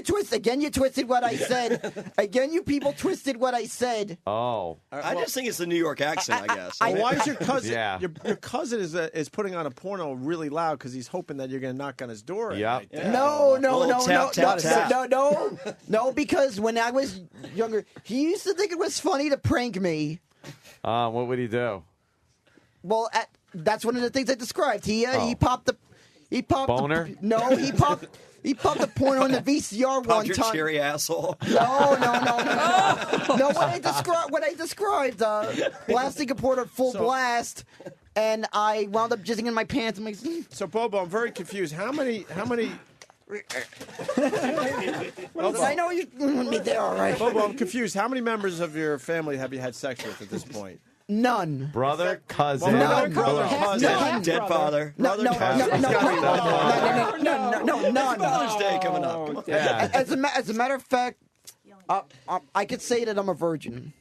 you twisted what I said. Again, you people twisted what I said. Oh. I just think it's the New York accent, I guess. Why is your cousin? Yeah. Your cousin is putting on a porno really loud because he's hoping that you're going to knock on his door. Yeah. No, Tap. no, because when I was younger, he used to think it was funny to prank me. What would he do? Well, that's one of the things I described. He popped boner? He popped the porno in the VCR one your time. cherry asshole. No. No, what I described, blasting a porno full blast, and I wound up jizzing in my pants. I'm like, So, Bobo, I'm very confused. How many? I know you want me there, all right. Bobo, I'm confused. How many members of your family have you had sex with at this point? None. Brother, cousin, None. brother, cousin, Dead father. No, none. Father's Day coming up. Come on. Yeah. As a matter of fact, I could say that I'm a virgin.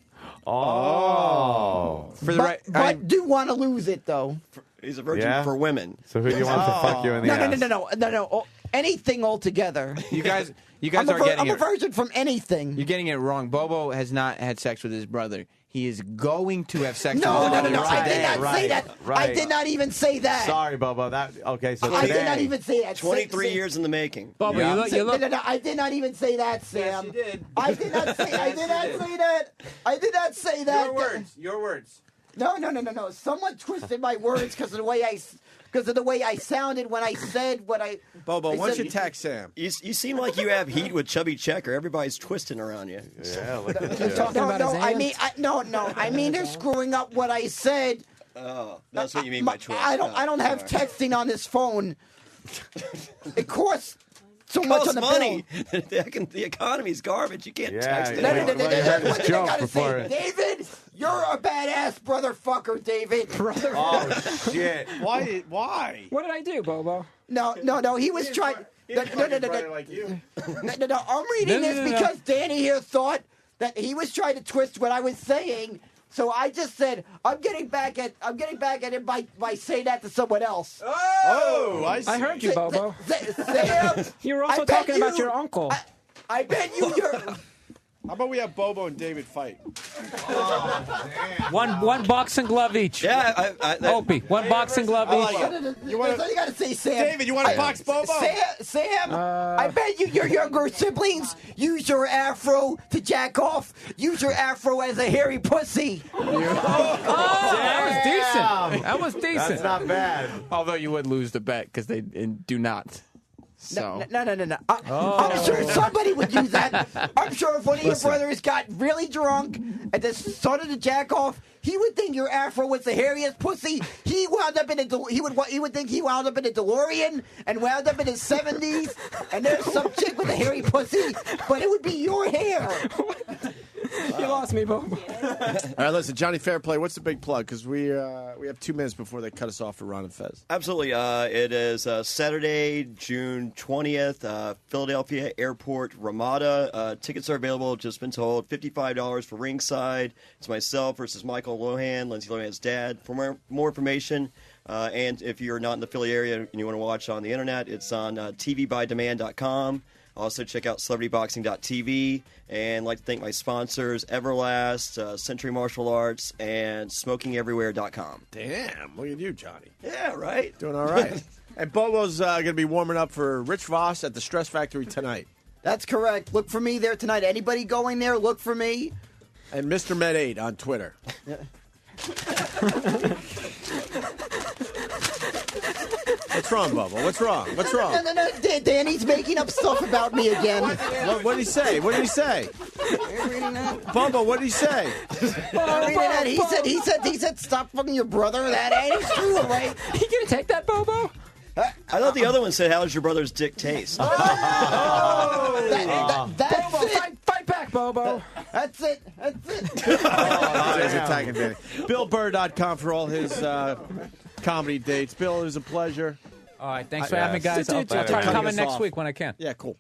Oh. But do want to lose it though. He's a virgin for women. So who do you want to fuck you in the ass? No. Anything altogether. You guys I'm are getting a virgin from anything. You're getting it wrong. Bobo has not had sex with his brother. He is going to have sex No. with his brother. I did not say that. Right. I did not even say that. Sorry, Bobo. Okay, so I did not even say that. 23 years in the making. Bobo, Yeah. you look. No, I did not even say that, Sam. Yes, you did. I did not say that. I did not say that. Your words. No. Someone twisted my words because of the way I sounded when I said what I. Bobo, I why don't said- you text Sam? You seem like you have heat with Chubby Checker. Everybody's twisting around you. Yeah, look at You're you. talking about his I aunt? mean, I mean they're screwing up what I said. Oh, that's what you mean by twist. I don't have all right. texting on this phone. It costs so much on Costs the money. bill. The economy's garbage. You can't Yeah, text it. yeah. No, heard his what did I joke gotta before. say? David, you're a badass brotherfucker, David. Oh, shit. Why? Why? What did I do, Bobo? No. He was trying. No. Like you. No. I'm reading this because Danny here thought that he was trying to twist what I was saying. So I just said I'm getting back at him by saying that to someone else. Oh, I see. I heard you, Bobo. Sam, You were also I bet talking about your uncle. I bet you're. How about we have Bobo and David fight? One boxing glove each. Yeah, Opie, one boxing glove each. You gotta say, Sam. David, you want to box Bobo? Sam, I bet your younger siblings use your afro to jack off. Use your afro as a hairy pussy. That was decent. That was decent. That's not bad. Although you would lose the bet because they do not. So. No. I'm sure somebody would use that. I'm sure if one of your brothers got really drunk and just started to jack off, he would think your afro was the hairiest pussy. He wound up in he would think he wound up in a DeLorean and wound up in his 70s. And there's some chick with a hairy pussy, but it would be your hair. You lost me, Bobo. All right, listen, Johnny Fairplay, what's the big plug? Because we have 2 minutes before they cut us off for Ron and Fez. Absolutely. It is Saturday, June 20th, Philadelphia Airport, Ramada. Tickets are available, just been told. $55 for ringside. It's myself versus Michael Lohan, Lindsay Lohan's dad. For more information, and if you're not in the Philly area and you want to watch on the internet, it's on tvbydemand.com. Also, check out celebrityboxing.tv. And I'd like to thank my sponsors, Everlast, Century Martial Arts, and SmokingEverywhere.com. Damn, look at you, Johnny. Yeah, right? Doing all right. And Bobo's going to be warming up for Rich Voss at the Stress Factory tonight. That's correct. Look for me there tonight. Anybody going there, look for me. And Mr. Med 8 on Twitter. What's wrong, Bobo? What's wrong? No. Danny's making up stuff about me again. What did he say? Bobo, what did he say? He said, stop fucking your brother. That ain't true, right? You gonna take that, Bobo? I thought the other one said, how does your brother's dick taste? That's Bobo, it. fight back, Bobo. That's it. He's attacking Danny. BillBurr.com for all his comedy dates. Bill, it was a pleasure. All right, thanks for having me, guys. I'll try to come in next week when I can. Yeah, cool.